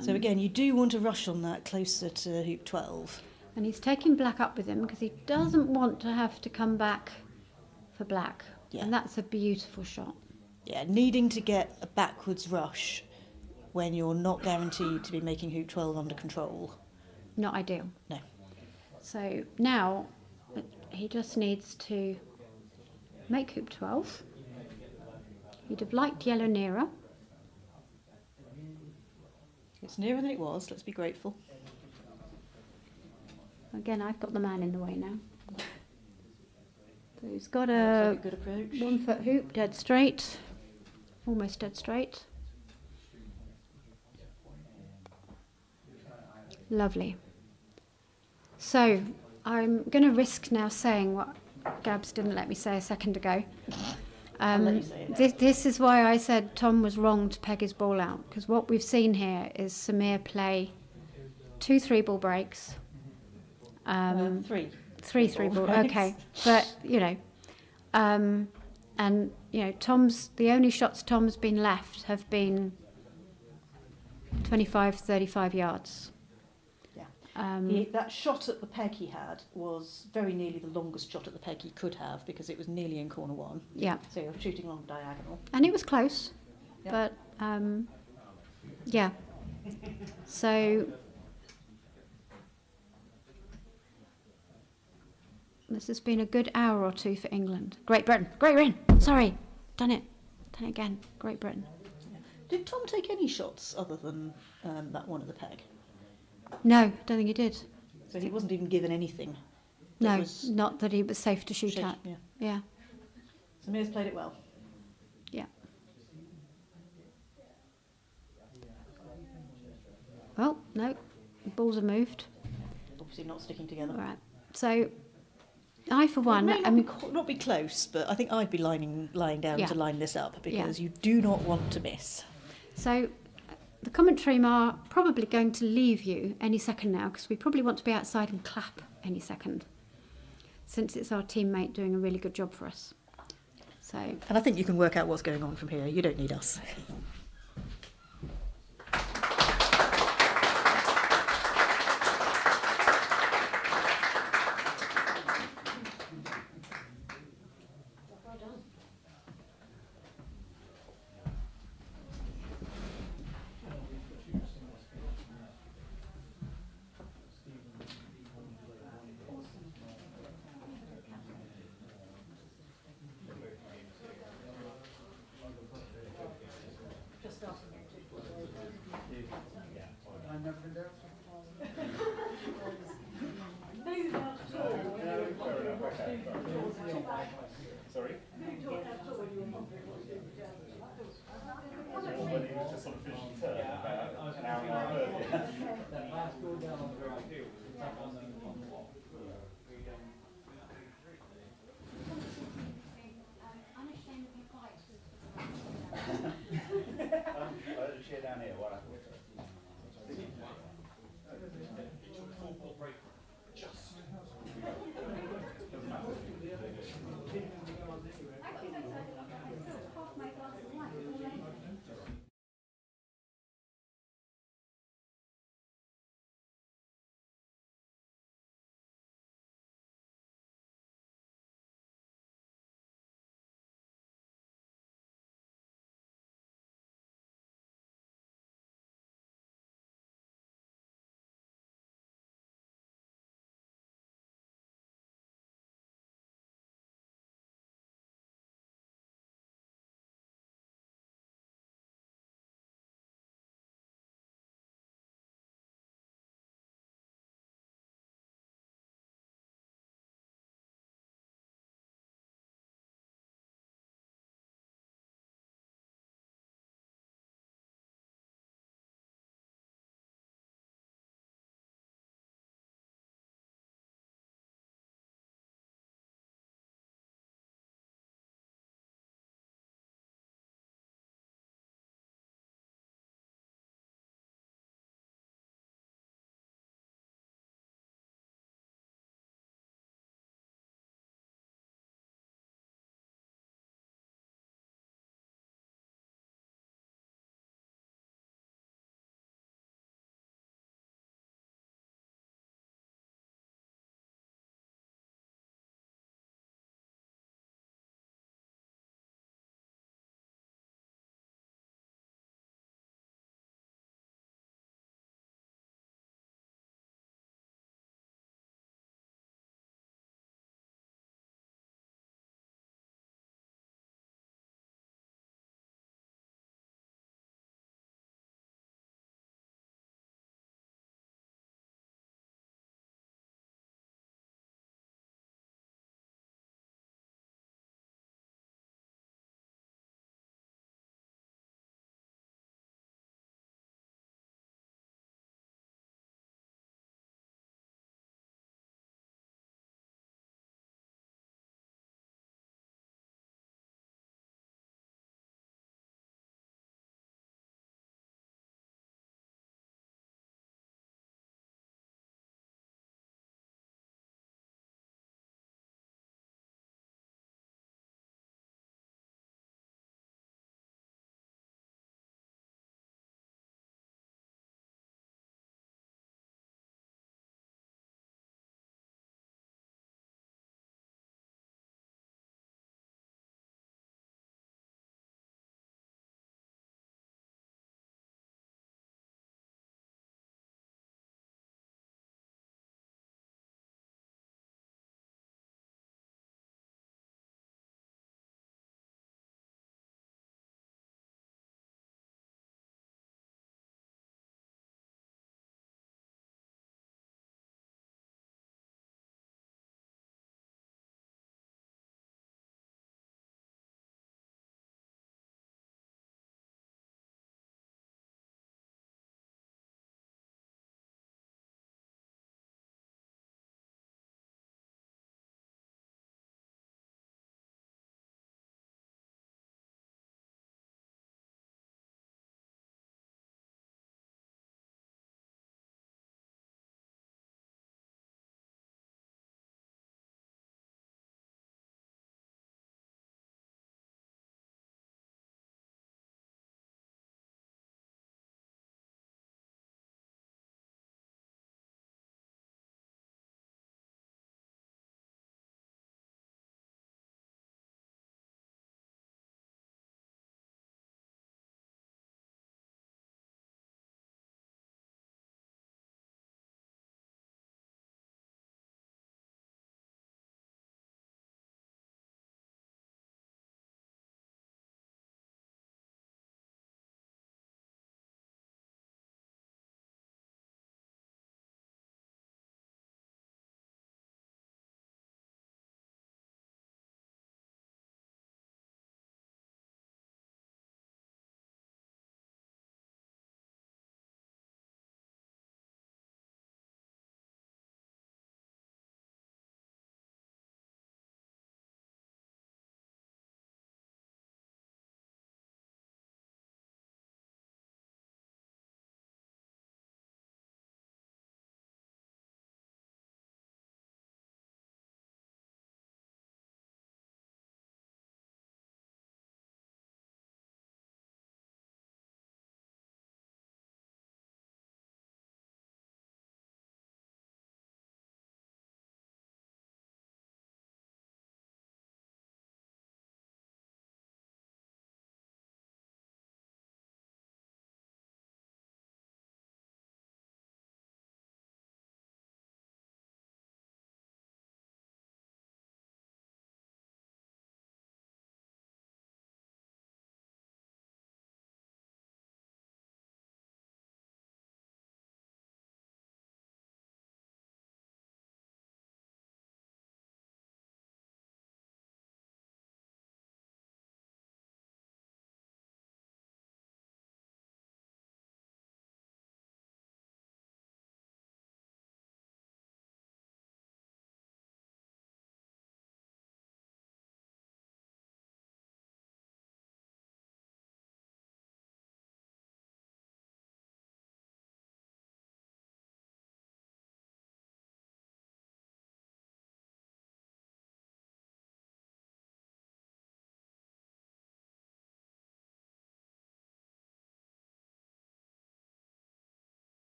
So again, you do want to rush on that closer to hoop 12. And he's taking black up with him because he doesn't want to have to come back for black. Yeah. And that's a beautiful shot. Yeah, needing to get a backwards rush when you're not guaranteed to be making hoop 12 under control. Not ideal. No. So now he just needs to make hoop 12. He'd have liked yellow nearer. It's nearer than it was, let's be grateful. Again, I've got the man in the way now. So he's got Looks a like a good approach. 1 foot hoop, dead straight. Almost dead straight. Lovely. So I'm going to risk now saying what Gabs didn't let me say a second ago. I'll let you say it now. This is why I said Tom was wrong to peg his ball out, because what we've seen here is Samir play 2 3-ball breaks Three. Three ball. Okay, but and Tom's the only shots Tom's been left have been 25, 35 yards. Yeah. That shot at the peg he had was very nearly the longest shot at the peg he could have because it was nearly in corner one. Yeah, So you're shooting along diagonal. and it was close, Yeah. but yeah. So this has been a good hour or two for England. Great Britain. Sorry, done it again. Great Britain. Did Tom take any shots other than that one at the peg? No, don't think he did. So he wasn't even given anything. No, not that he was safe to shoot Shoot, at. yeah. Yeah, Samir's played it well. yeah. Well, no, the balls are moved. Obviously not sticking together. All right. So, I for one, It may not be close, but I think I'd be lying down Yeah. to line this up because you do not want to miss. so the commentary are probably going to leave you any second now because we probably want to be outside and clap any second, since it's our teammate doing a really good job for us. So, And I think you can work out what's going on from here. You don't need us.